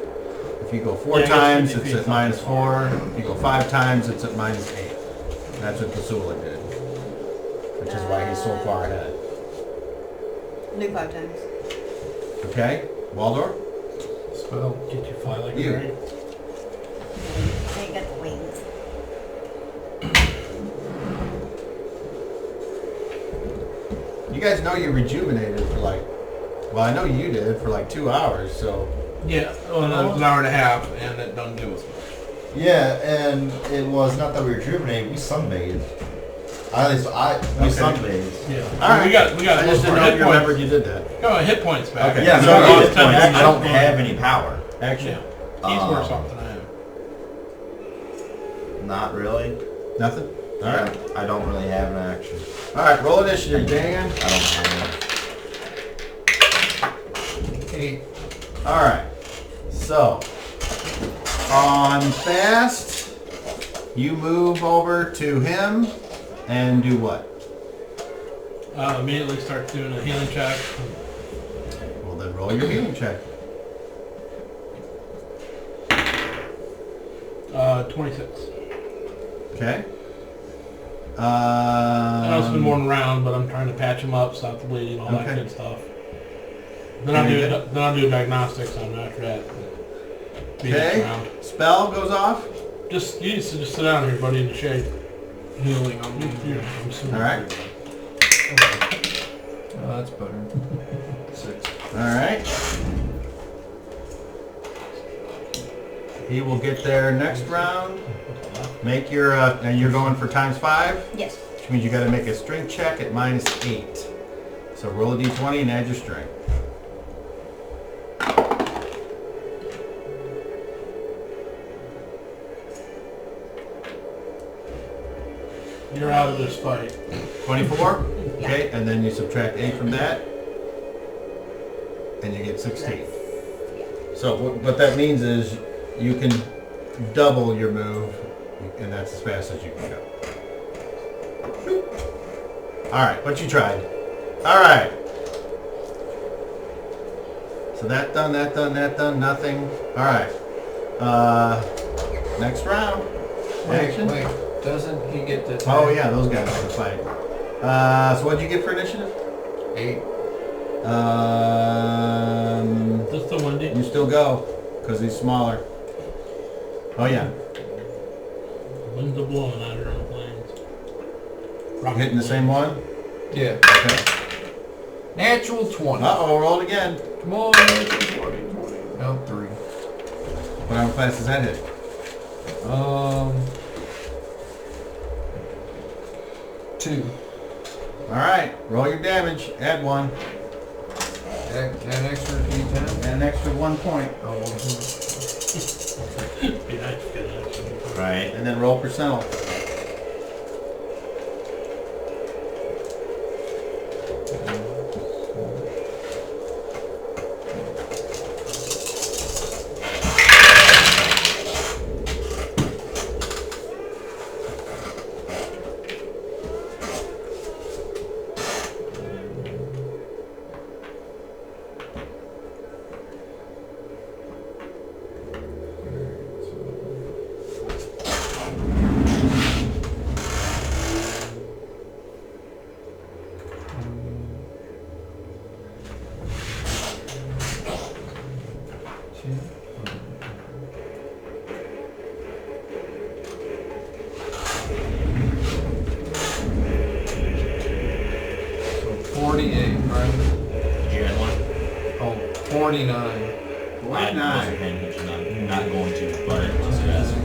Speaker 3: If you go 4
Speaker 4: Yeah, I guess
Speaker 3: times,
Speaker 4: 50
Speaker 3: it's
Speaker 4: feet.
Speaker 3: at -4. If you go 5 times, it's at -8. That's what Vasula did, which is why he's so far ahead.
Speaker 5: Do 5 times.
Speaker 3: Okay, Waldorf.
Speaker 7: Spell.
Speaker 4: Get you fly like
Speaker 3: You.
Speaker 4: a dragon.
Speaker 5: They got the wings.
Speaker 3: You guys know you rejuvenated for like, well, I know you did for like 2 hours. So
Speaker 4: Yeah, well, no, it was an hour and a half, and it doesn't give us much.
Speaker 6: Yeah, and it was not that we rejuvenated, we sunbathed. We
Speaker 3: Okay.
Speaker 6: sunbathed.
Speaker 4: Yeah.
Speaker 3: All right.
Speaker 4: We got
Speaker 3: I
Speaker 4: most
Speaker 3: just
Speaker 4: of
Speaker 3: didn't
Speaker 4: our
Speaker 3: know if
Speaker 4: hit
Speaker 3: you
Speaker 4: points.
Speaker 3: remembered you did that.
Speaker 4: Got my hit points back.
Speaker 3: Okay.
Speaker 6: Yeah,
Speaker 3: So
Speaker 6: so
Speaker 3: you
Speaker 6: I
Speaker 3: lost
Speaker 6: don't
Speaker 3: 10
Speaker 6: I
Speaker 3: points.
Speaker 6: don't have any power.
Speaker 3: Action.
Speaker 4: He's worse off than I am.
Speaker 6: Not really.
Speaker 3: Nothing. All right.
Speaker 6: I don't really have an action.
Speaker 3: All right. Roll initiative, Dan.
Speaker 6: I don't have.
Speaker 7: 8.
Speaker 3: All right. So on fast, you move over to him and do what?
Speaker 4: Immediately start doing a healing check.
Speaker 3: Well, then roll your healing check.
Speaker 4: 26.
Speaker 3: Okay.
Speaker 4: I know it's been more than a round, but I'm trying to patch him up, stop the bleeding, all that
Speaker 3: Okay.
Speaker 4: good stuff. Then I'll do diagnostics on after that. Be next
Speaker 3: Okay.
Speaker 4: round.
Speaker 3: Spell goes off.
Speaker 4: You need to just sit down here, buddy, in the shade.
Speaker 7: Healing on me.
Speaker 4: I'm assuming.
Speaker 3: All right.
Speaker 7: Oh, that's better. 6.
Speaker 3: All right. He will get there next round. Make your, and you're going for ×5,
Speaker 5: Yes.
Speaker 3: which means you got to make a strength check at -8. So roll a d20 and add your strength.
Speaker 4: You're out of this fight.
Speaker 3: 24. Okay, and then you subtract 8 from that, and you get 16. So what that means is you can double your move, and that's as fast as you can go. All right, but you tried. All right. So that done, nothing. All right. Next round. Action.
Speaker 7: Wait. Doesn't he get to
Speaker 3: Oh yeah, those guys are fight. So what'd you get for initiative?
Speaker 7: 8.
Speaker 4: Just the windy.
Speaker 3: You still go, because he's smaller. Oh yeah.
Speaker 4: Winds are blowing out here on the plains.
Speaker 3: Hitting the same one?
Speaker 7: Yeah.
Speaker 3: Okay.
Speaker 7: Natural 20.
Speaker 3: Uh-oh, roll it again.
Speaker 7: Come on, natural 20. No, 3.
Speaker 3: What armor class does that hit?
Speaker 7: 2.
Speaker 3: Alright, roll your damage. Add 1.
Speaker 7: Add extra D10.
Speaker 3: And an extra 1 point.
Speaker 7: Oh,
Speaker 4: Be nice to get that.
Speaker 6: Right.
Speaker 3: And then roll percentile.
Speaker 7: 49.
Speaker 6: I wasn't paying attention. I'm not going to, but just asking.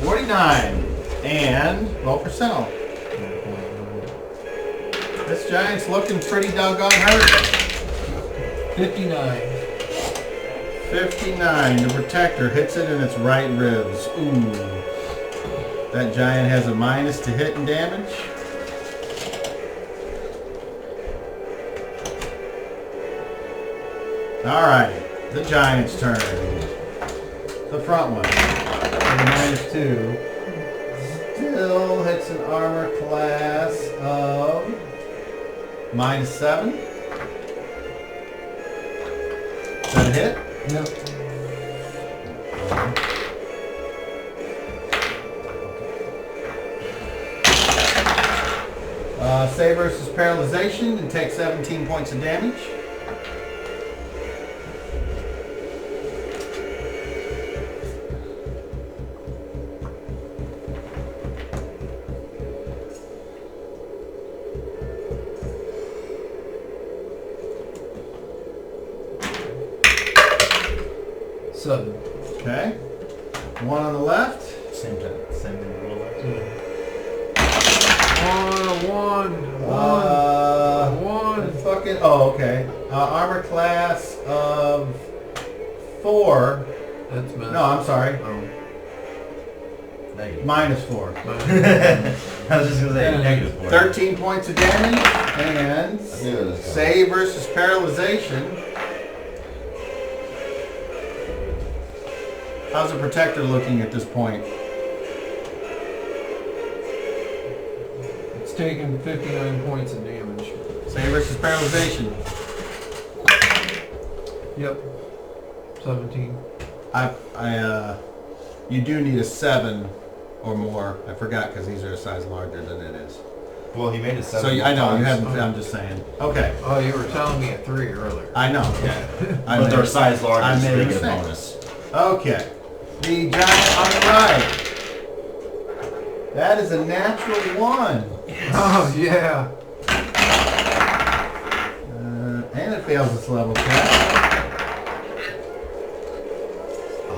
Speaker 3: 49. And roll for Sal. This giant's looking pretty doggone hurt.
Speaker 7: 59.
Speaker 3: 59. The protector hits it in its right ribs. Ooh. That giant has a minus to hit and damage. Alright. The giant's turn. The front one. With a -2. Still hits an armor class of -7. Is that a hit?
Speaker 7: Yep.
Speaker 3: Save versus paralyzation and take 17 points of damage.
Speaker 7: Seven.
Speaker 3: Okay. One on the left.
Speaker 6: Same rule left.
Speaker 7: One.
Speaker 3: Fucking. Oh, okay. Armor class of 4.
Speaker 7: That's messed.
Speaker 3: No, I'm sorry.
Speaker 6: Negative.
Speaker 3: -4.
Speaker 6: I was just gonna say -4.
Speaker 3: 13 points of damage and save versus paralyzation. How's the protector looking at this point?
Speaker 7: It's taking 59 points of damage.
Speaker 3: Save versus paralyzation.
Speaker 7: Yep. 17.
Speaker 3: You do need a 7 or more. I forgot because these are a size larger than it is.
Speaker 6: Well, he made it 7.
Speaker 3: So I know you
Speaker 6: times.
Speaker 3: haven't. I'm just saying. Okay,
Speaker 7: Oh, you were telling me a 3 earlier.
Speaker 3: I know.
Speaker 6: Yeah.
Speaker 3: I
Speaker 6: But
Speaker 3: made-
Speaker 6: their size large
Speaker 3: I
Speaker 6: is
Speaker 3: made a
Speaker 6: they get a
Speaker 3: mistake.
Speaker 6: bonus.
Speaker 3: Okay, the giant on the right. That is a natural 1,
Speaker 7: Oh, yeah.
Speaker 3: and it fails its level check.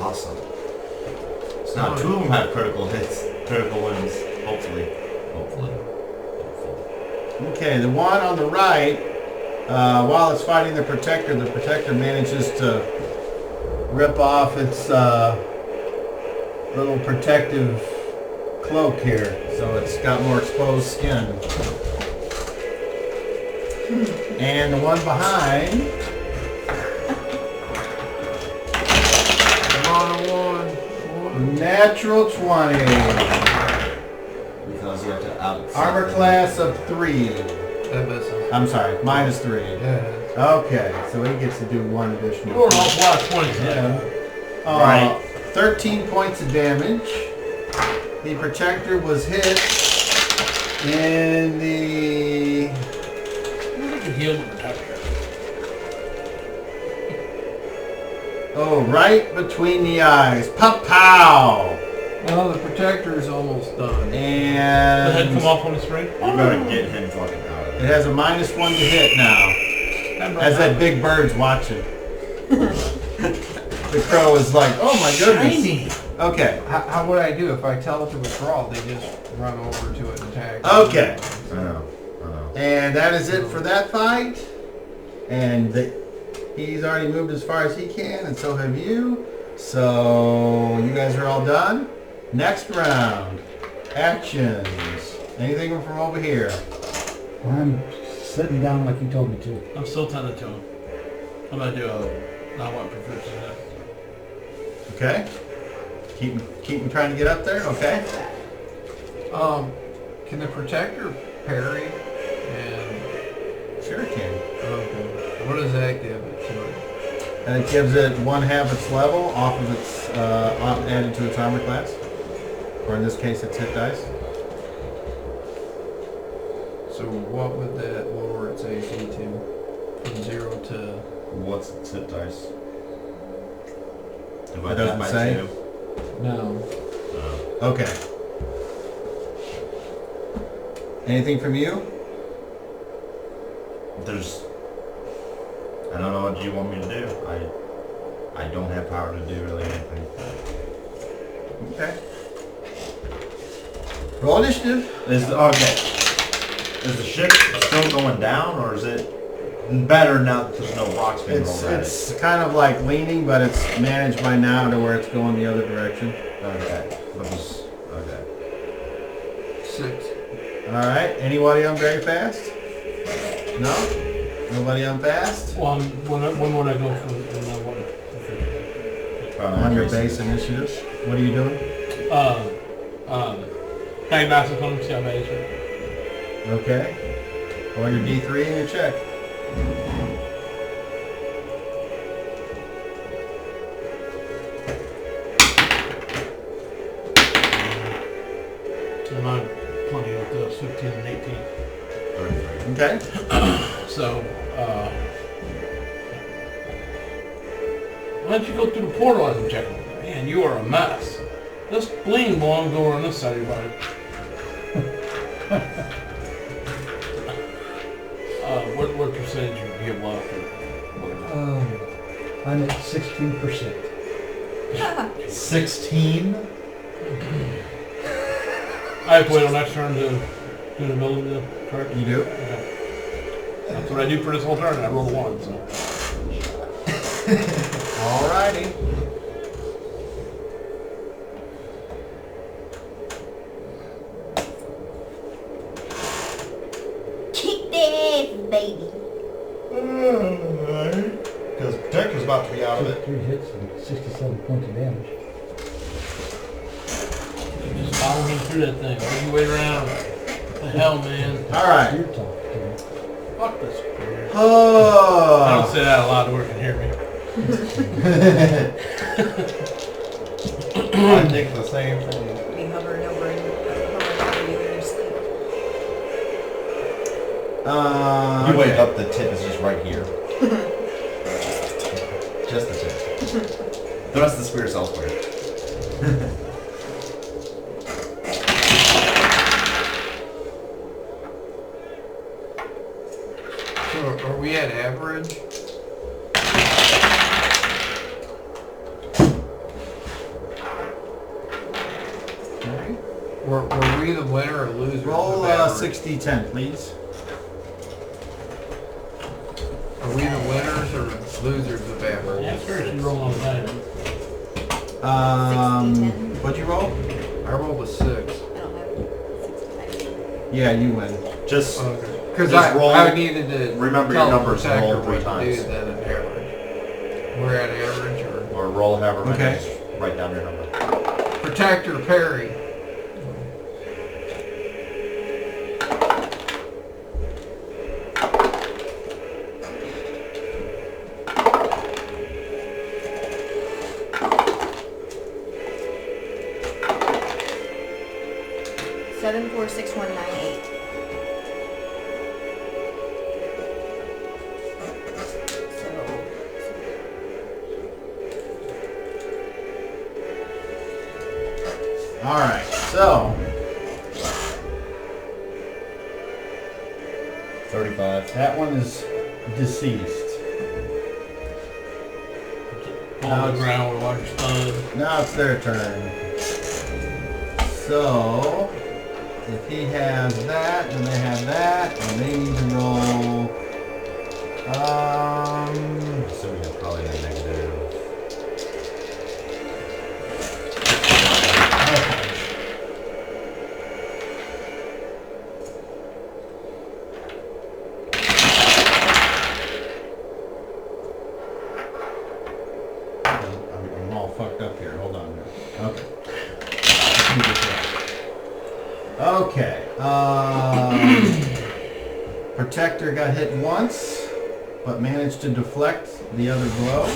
Speaker 6: Awesome. So now 2 of them have critical hits, critical wins. Hopefully.
Speaker 3: Okay, the one on the right, while it's fighting the protector manages to rip off its little protective cloak here, so it's got more exposed skin. And the one behind,
Speaker 7: Come on, one.
Speaker 3: natural 20,
Speaker 6: Because you have to out.
Speaker 3: armor class of 3.
Speaker 7: That misses.
Speaker 3: I'm sorry, -3.
Speaker 7: Yeah.
Speaker 3: Okay, so he gets to do 1 additional.
Speaker 4: We're all black 20s.
Speaker 3: Yeah.
Speaker 6: Right.
Speaker 3: 13 points of damage. The protector was hit in the...
Speaker 4: We can heal the protector.
Speaker 3: Oh, right between the eyes. Pow!
Speaker 7: Well, the protector is almost done.
Speaker 4: The head come
Speaker 3: And
Speaker 4: off on the string.
Speaker 6: You gotta get him fucking out of
Speaker 3: it
Speaker 6: there.
Speaker 3: has a -1 to hit now. As that big bird's watching. The crow is like, oh my goodness.
Speaker 4: Shiny.
Speaker 3: Okay.
Speaker 7: How would I do if I tell it to withdraw? They just run over to it and attack.
Speaker 3: Okay.
Speaker 6: I know.
Speaker 3: And that is it for that fight. And he's already moved as far as he can, and so have you. So you guys are all done. Next round. Actions. Anything from over here?
Speaker 2: I'm sitting down like you told me to.
Speaker 4: I'm still tending to him. I'm gonna do a non-weapon proficiency.
Speaker 3: Okay. Keep him trying to get up there. Okay.
Speaker 7: Can the protector parry? And
Speaker 3: Sure it can.
Speaker 7: okay, what does that give it to it?
Speaker 3: And it gives it 1/2 its level off of its added to its armor class, or in this case, its hit dice.
Speaker 7: So what would that lower its AC to? From 0 to...
Speaker 6: What's the tip dice?
Speaker 3: It
Speaker 6: Divide
Speaker 3: doesn't
Speaker 6: that by
Speaker 3: say.
Speaker 6: 2.
Speaker 7: No.
Speaker 3: Okay. Anything from you?
Speaker 6: There's. I don't know what you want me to do. I don't have power to do really anything.
Speaker 3: Okay. Roll initiative.
Speaker 6: Okay. Is the ship still going down, or is it better now that there's no rocks being rolled at it?
Speaker 3: It's kind of like leaning, but it's managed by now to where it's going the other direction.
Speaker 6: Okay. Okay.
Speaker 7: 6.
Speaker 3: Alright, anybody on very fast? No? Nobody on fast?
Speaker 4: Well, when would I go for
Speaker 3: On your base initiative. What are you doing?
Speaker 4: diagnostics on see how bad it's.
Speaker 3: Okay. Roll your D3 and your check.
Speaker 4: And I'm plenty with those 15 and 18.
Speaker 3: Okay.
Speaker 4: So, why don't you go through the portal as I'm checking? Man, you are a mess. This bling belongs over on this side of your body. What percentage you give left? Or whatever?
Speaker 2: I'm at 16%.
Speaker 6: 16?
Speaker 4: I have to wait on next turn to do the middle of the card.
Speaker 3: You do?
Speaker 4: Okay. That's what I do for this whole turn. I roll a 1, so.
Speaker 3: Alrighty.
Speaker 5: Kick that, baby.
Speaker 6: Because Protector's about to be out of it.
Speaker 2: 3 hits and 67 points of damage.
Speaker 4: Just follow him through that thing. Why do you wait around? What the hell, man?
Speaker 3: Alright.
Speaker 2: You're talking.
Speaker 4: Fuck this. I
Speaker 3: Oh.
Speaker 4: don't say that out loud. Where can hear me.
Speaker 6: I think the same thing.
Speaker 5: Be hovering over you in your sleep.
Speaker 6: You wake up, the tip is just right here. Just the tip. The rest of the spear is elsewhere.
Speaker 7: So are we at average?
Speaker 3: Okay.
Speaker 7: Were we the winner or loser?
Speaker 3: Roll
Speaker 7: of average?
Speaker 3: 60-10, please.
Speaker 7: Are we the winners or losers of average?
Speaker 4: Yeah, first you roll on the dice.
Speaker 5: 60-10.
Speaker 3: What'd you roll?
Speaker 7: I rolled a 6.
Speaker 5: I don't have 65.
Speaker 3: Yeah, you win.
Speaker 6: Just
Speaker 7: Because
Speaker 6: Just roll.
Speaker 7: I needed to
Speaker 6: Remember
Speaker 7: tell
Speaker 6: your
Speaker 7: the
Speaker 6: numbers and roll
Speaker 7: protector
Speaker 6: 3
Speaker 7: what to do
Speaker 6: times.
Speaker 7: then at average. We're at average or
Speaker 6: or roll however many.
Speaker 3: Okay.
Speaker 6: Just write down your number.
Speaker 7: protector parry.
Speaker 5: Seven, 4, 6, 1, 9, 8.
Speaker 3: Alright, so
Speaker 6: 35.
Speaker 3: that one is deceased.
Speaker 4: Fall on the ground with a large stud.
Speaker 3: Now it's their turn. So, if he has that, and they have that, and they need to roll,
Speaker 6: So we have probably a negative.
Speaker 3: I'm all fucked up here. Hold on. Okay. Okay. Protector got hit once, but managed to deflect the other blow.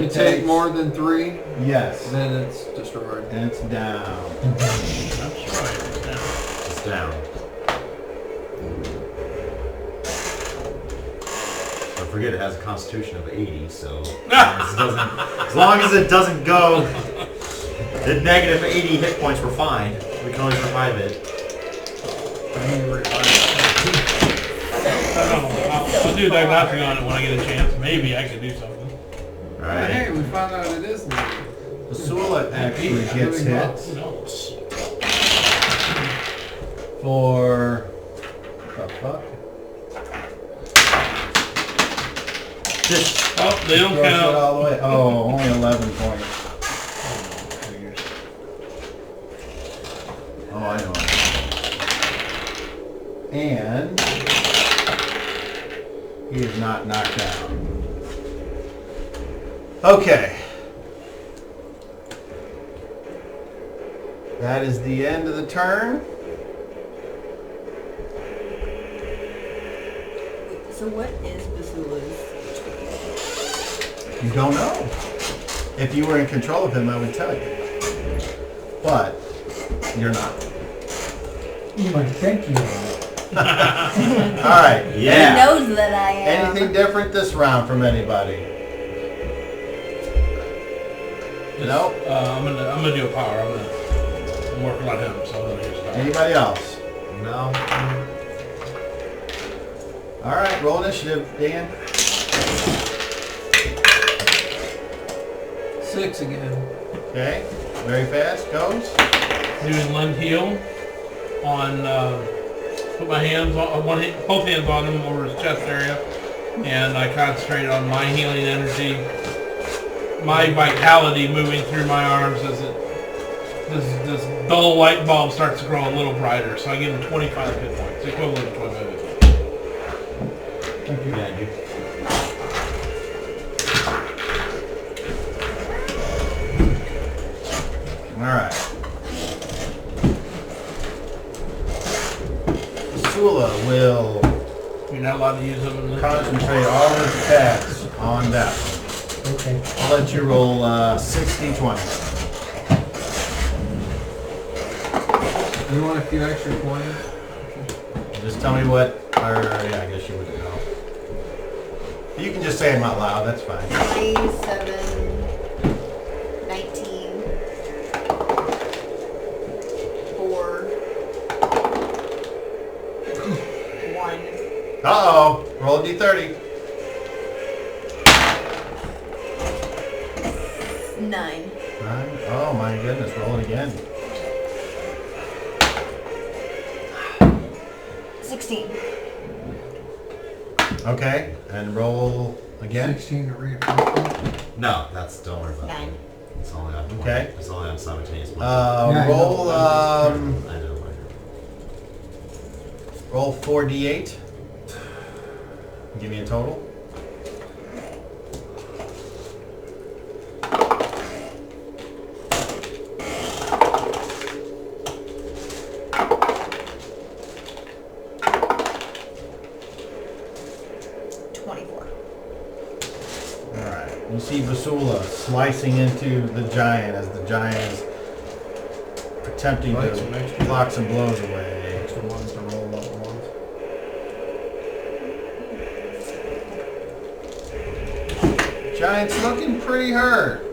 Speaker 7: You take more than 3,
Speaker 3: Yes.
Speaker 7: then it's destroyed.
Speaker 3: And it's down.
Speaker 4: That's right.
Speaker 6: It's down. Don't forget it has a constitution of 80, so as long as it doesn't go the negative 80 hit points, we're fine. We can always revive it.
Speaker 4: I don't know. I'll do a diagnostic on it when I get a chance. Maybe I can do something.
Speaker 6: Alright.
Speaker 7: Hey, we found out it is now.
Speaker 3: Basula actually gets
Speaker 4: Who
Speaker 3: hit
Speaker 4: knows?
Speaker 3: for... What the fuck? Just
Speaker 4: Oh, they don't
Speaker 3: throws it
Speaker 4: count.
Speaker 3: all the way. Oh, only 11 points.
Speaker 6: Oh, I know.
Speaker 3: And he is not knocked out. Okay. That is the end of the turn.
Speaker 5: So what is Basula's?
Speaker 3: You don't know. If you were in control of him, I would tell you. But you're not.
Speaker 2: You might think you are.
Speaker 3: All right.
Speaker 5: He
Speaker 6: Yeah.
Speaker 5: knows that I am.
Speaker 3: Anything different this round from anybody? Nope.
Speaker 4: I'm gonna do a power. I'm working on him, so I'm gonna use that.
Speaker 3: Anybody else?
Speaker 6: No.
Speaker 3: All right. Roll initiative, Dan.
Speaker 7: 6 again.
Speaker 3: Okay. Very fast. Goes.
Speaker 4: Doing lend heal on. Put my hands on both hands on him over his chest area, and I concentrate on my healing energy, my vitality moving through my arms as this dull light bulb starts to grow a little brighter. So I give him 25 hit points, equivalent to 25 hit points.
Speaker 2: Thank you.
Speaker 6: Yeah, dude.
Speaker 3: All right. Basula will
Speaker 4: You're not allowed to use them in the
Speaker 3: concentrate all of his attacks on that one.
Speaker 2: Okay.
Speaker 3: I'll let you roll 60-20.
Speaker 7: You want a few extra points?
Speaker 3: Just tell me what, or yeah, I guess you wouldn't know. You can just say them out loud, that's fine.
Speaker 5: 3, 7, 19, 4, 1.
Speaker 3: Uh-oh, roll a d30.
Speaker 5: 9.
Speaker 3: 9. Oh my goodness, roll it again.
Speaker 5: 16.
Speaker 3: Okay, and roll again.
Speaker 7: 16 to reinforcement.
Speaker 6: No, don't worry about it.
Speaker 5: 9.
Speaker 6: It's only on
Speaker 3: Okay.
Speaker 6: It's only on simultaneous.
Speaker 2: Yeah, I
Speaker 3: Roll,
Speaker 6: I know.
Speaker 3: roll 4d8. Give me a total. You see Basula slicing into the giant as the giant is attempting to block some blows away.
Speaker 2: Extra ones to roll up ones.
Speaker 3: Giant's looking pretty hurt.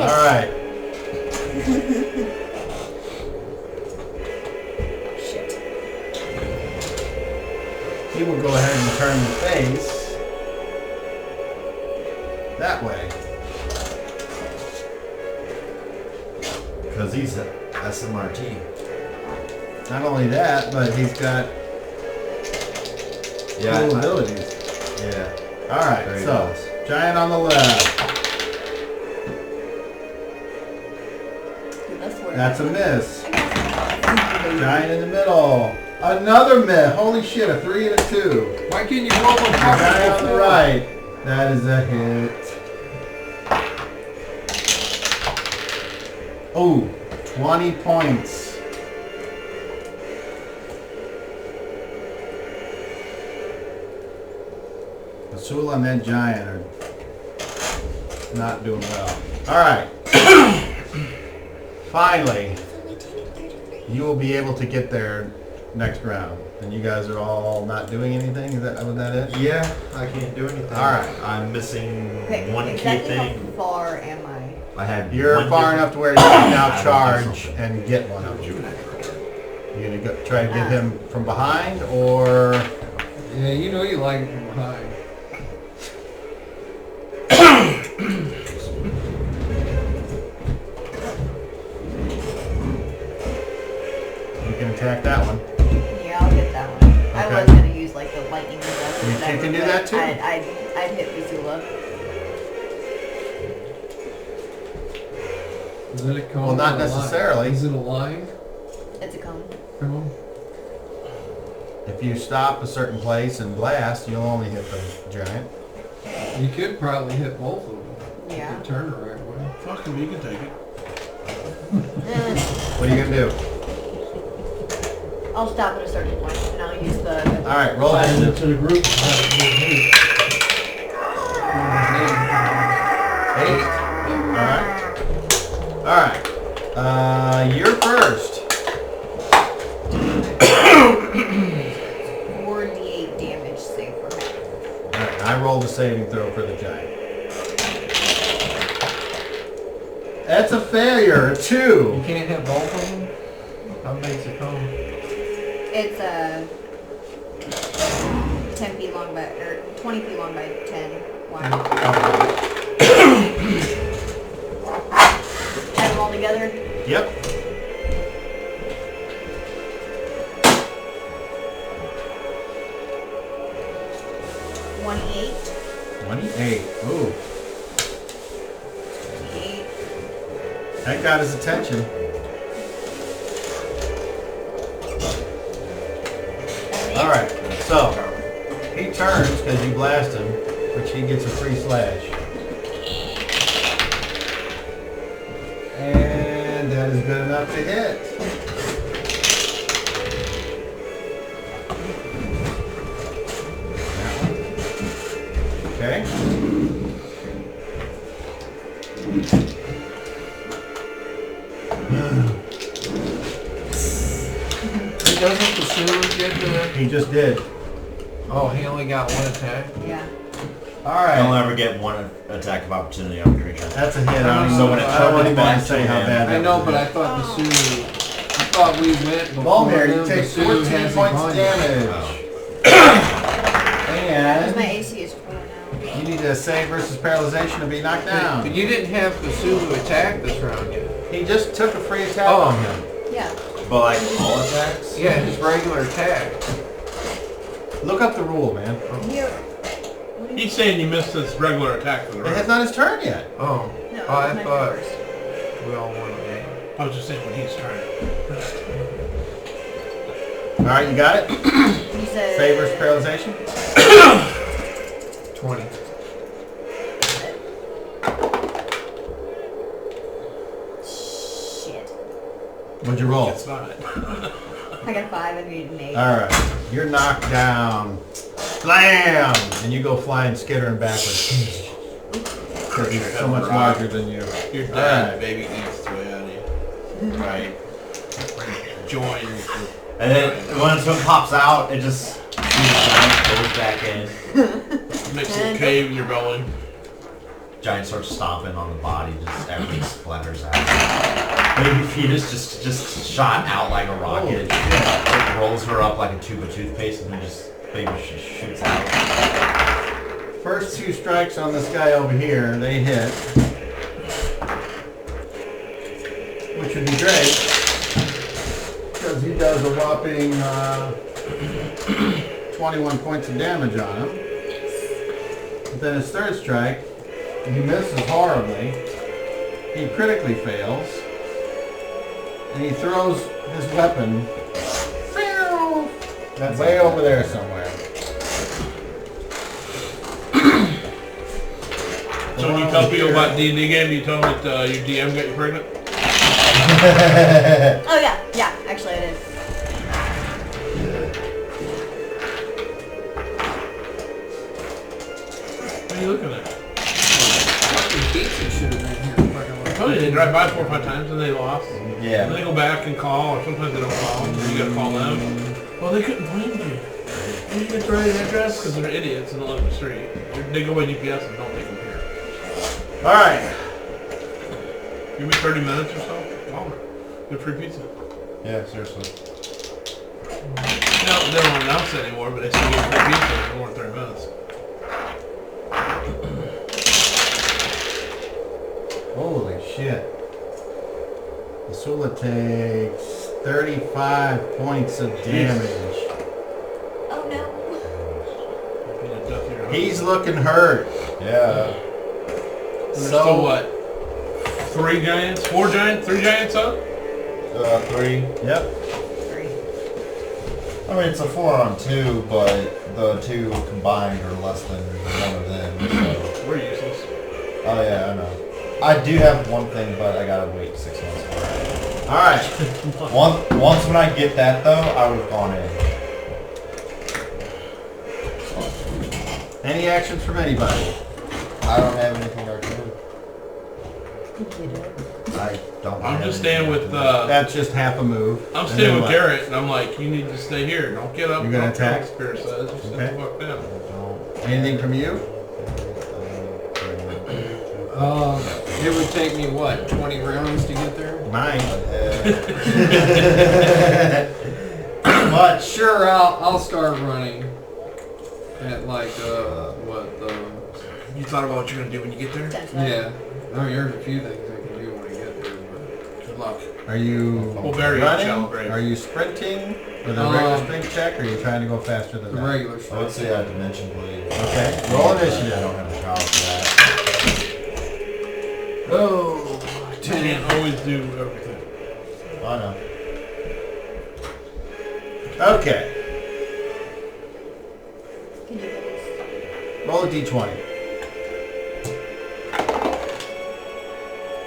Speaker 3: Alright.
Speaker 5: Shit.
Speaker 3: He will go ahead and turn the face that way.
Speaker 6: Because he's a SMRT.
Speaker 3: Not only that, but he's got cool abilities.
Speaker 6: Yeah.
Speaker 3: Alright,
Speaker 6: Very
Speaker 3: so
Speaker 6: nice.
Speaker 3: giant on the left. That's a miss. Giant in the middle. Another miss. Holy shit, a 3 and a 2.
Speaker 7: Why can't you roll the
Speaker 3: Giant on the right. That is a hit. Oh, 20 points. Basula and that giant are not doing well. Alright. Finally, you will be able to get there next round. And you guys are all not doing anything? Was that it?
Speaker 6: Yeah, I can't do anything.
Speaker 3: Alright.
Speaker 6: I'm missing
Speaker 5: Okay,
Speaker 6: one key
Speaker 5: exactly
Speaker 6: thing.
Speaker 5: how far am I?
Speaker 6: I had
Speaker 3: You're
Speaker 6: one
Speaker 3: far
Speaker 6: different-
Speaker 3: enough to where you can now
Speaker 6: I don't
Speaker 3: charge
Speaker 6: think
Speaker 3: and get one of them. You're gonna go, try to get him from behind, or
Speaker 7: Yeah, you know you like it from behind.
Speaker 3: You can attack that one.
Speaker 5: Yeah, I'll get that one. I
Speaker 3: Okay.
Speaker 5: was gonna use like the lightning and stuff. or
Speaker 3: You
Speaker 5: whatever,
Speaker 3: can do
Speaker 5: but
Speaker 3: that too.
Speaker 5: I'd hit Missoula.
Speaker 7: Is it a cone?
Speaker 3: Well, not
Speaker 7: or a line?
Speaker 3: necessarily.
Speaker 7: Is it a line?
Speaker 5: It's a cone.
Speaker 7: Cone?
Speaker 3: If you stop a certain place and blast, you'll only hit the giant.
Speaker 7: You could probably hit both of them. You
Speaker 5: Yeah.
Speaker 7: could turn the right way.
Speaker 1: Fuck him, you can take it.
Speaker 3: What are you gonna do?
Speaker 5: I'll stop at a certain point and I'll use the.
Speaker 3: All right, roll
Speaker 2: Add it
Speaker 3: initiative.
Speaker 2: to the group.
Speaker 3: Eight. All right. You're first.
Speaker 5: 4d8 damage save for me.
Speaker 3: All right, I rolled a saving throw for the giant. That's a failure. A 2.
Speaker 7: You can't hit both of them? How big's a cone?
Speaker 5: It's 10 feet long by, or 20 feet long by 10 wide. Add them all together.
Speaker 3: Yep.
Speaker 5: $28.
Speaker 3: 28. Ooh,
Speaker 5: 28.
Speaker 3: that got his attention. All right, so he turns because you blast him, which he gets a free slash. And that is good enough to hit. That one. Okay.
Speaker 7: Doesn't the sewer get to it?
Speaker 3: He just did.
Speaker 7: Oh, he only got one attack?
Speaker 5: Yeah.
Speaker 3: All
Speaker 6: You'll
Speaker 3: right.
Speaker 6: never get one attack of opportunity on a creature.
Speaker 3: That's a hit. I don't
Speaker 6: So
Speaker 3: even,
Speaker 6: when it
Speaker 3: I don't
Speaker 6: turned
Speaker 3: even
Speaker 6: back
Speaker 3: want to
Speaker 6: to
Speaker 3: say how
Speaker 6: him-
Speaker 3: bad that
Speaker 7: I know,
Speaker 3: was.
Speaker 7: but I thought the sewer... I thought we went before
Speaker 3: Balmer, you
Speaker 7: them,
Speaker 3: take
Speaker 7: the sewer
Speaker 3: 14
Speaker 7: hasn't
Speaker 3: points
Speaker 7: gone
Speaker 3: of
Speaker 7: yet.
Speaker 3: damage.
Speaker 5: Because my
Speaker 3: And
Speaker 5: AC is 4 now.
Speaker 3: you need a save versus paralyzation to be knocked down.
Speaker 7: But you didn't have Forsooth attack this round yet.
Speaker 3: He just took a free attack
Speaker 7: Oh.
Speaker 3: on him.
Speaker 5: Yeah.
Speaker 6: But like all attacks?
Speaker 7: Yeah, just regular attack.
Speaker 3: Look up the rule, man.
Speaker 5: Here.
Speaker 1: He's saying you missed his regular attack for the
Speaker 3: It's
Speaker 1: rest.
Speaker 3: not his turn yet.
Speaker 7: Oh.
Speaker 5: No,
Speaker 7: Oh, I
Speaker 5: it's my
Speaker 7: thought
Speaker 5: first.
Speaker 7: we all won a game.
Speaker 1: I was just saying when he's trying.
Speaker 3: All right, you got it?
Speaker 5: You said.
Speaker 3: Save versus paralyzation?
Speaker 7: 20.
Speaker 5: Shit.
Speaker 3: What'd you roll?
Speaker 1: It's not.
Speaker 5: I got 5 and you did an 8.
Speaker 3: All right, you're knocked down. Slam! And you go flying, skittering backwards. Because he's so much larger than you.
Speaker 1: Your
Speaker 3: All
Speaker 1: dad,
Speaker 3: right.
Speaker 1: baby, eats the way out of you.
Speaker 6: Right.
Speaker 1: Joins
Speaker 6: And then when it pops out, it just goes back in.
Speaker 1: the makes a cave in your belly.
Speaker 6: Giant starts stomping on the body, just everything splatters out. Baby fetus just shot out like a rocket. It rolls her up like a tube of toothpaste, and then baby just shoots out.
Speaker 3: First 2 strikes on this guy over here, they hit. Which would be great. Because he does a whopping 21 points of damage on him. But then his third strike, he misses horribly. He critically fails. And he throws his weapon that's way over there somewhere.
Speaker 1: So when you tell people about D&D game, you tell them that your DM got you pregnant?
Speaker 5: Oh yeah, yeah. Actually, I did.
Speaker 1: What are you looking at?
Speaker 7: Fucking pizza should have been here. Fucking
Speaker 1: I told you they drive by 4 or 5 times and they lost. And
Speaker 6: Yeah.
Speaker 1: they go back and call, or sometimes they don't call, and you gotta call them. Well, they couldn't find you. You get the right address because they're idiots and don't live in the street. They go by GPS and don't take them here.
Speaker 3: Alright.
Speaker 1: Give me 30 minutes or so. Call her. Get free pizza.
Speaker 6: Yeah, seriously.
Speaker 4: No, they don't announce it anymore, but they still get free pizza in more than 30 minutes.
Speaker 3: Holy shit. Basula takes 35 points of damage.
Speaker 5: Oh no.
Speaker 3: He's looking hurt.
Speaker 6: Yeah.
Speaker 4: There's still what? 3 giants? 4 giants? 3 giants up?
Speaker 6: 3.
Speaker 3: Yep.
Speaker 5: 3.
Speaker 6: I mean, it's a 4-on-2, but the 2 combined are less than one of them, so.
Speaker 4: We're useless.
Speaker 6: Oh yeah, I know. I do have one thing, but I gotta wait 6 months for it.
Speaker 3: Alright.
Speaker 6: Once when I get that though, I would have gone in.
Speaker 3: Any actions from anybody?
Speaker 6: I don't have anything I can do. I don't.
Speaker 4: I'm
Speaker 6: have
Speaker 4: just staying
Speaker 6: anything
Speaker 4: with,
Speaker 6: I can
Speaker 3: That's just half a move.
Speaker 4: I'm
Speaker 3: And
Speaker 4: staying
Speaker 3: then
Speaker 4: with
Speaker 3: what?
Speaker 4: Garrett, and I'm like, you need to stay here. Don't get up.
Speaker 3: You're gonna
Speaker 4: don't kill
Speaker 3: attack?
Speaker 4: Spirit says. Just sit
Speaker 3: Okay.
Speaker 4: the fuck down.
Speaker 3: Anything from you?
Speaker 7: It would take me, what, 20 rounds to get there?
Speaker 3: 9.
Speaker 6: do.
Speaker 3: Much.
Speaker 7: Sure, I'll start running. At like,
Speaker 4: You thought about what you're gonna do when you get there?
Speaker 7: yeah. I mean, there's a few things I can do when I get there, but...
Speaker 4: Good luck.
Speaker 3: Are you
Speaker 4: We'll bury you in
Speaker 3: running?
Speaker 4: shallow grave.
Speaker 3: Are you sprinting with a regular sprint check, or are you trying to go faster than
Speaker 7: The
Speaker 3: that?
Speaker 7: regular
Speaker 6: I would
Speaker 7: stuff.
Speaker 6: say I dimension bleed.
Speaker 3: Okay, roll
Speaker 6: I
Speaker 3: initiative.
Speaker 6: don't have a trial for that.
Speaker 7: Oh,
Speaker 4: You can't always do everything.
Speaker 6: I know.
Speaker 3: Okay,
Speaker 5: Can you get this?
Speaker 3: roll a d20.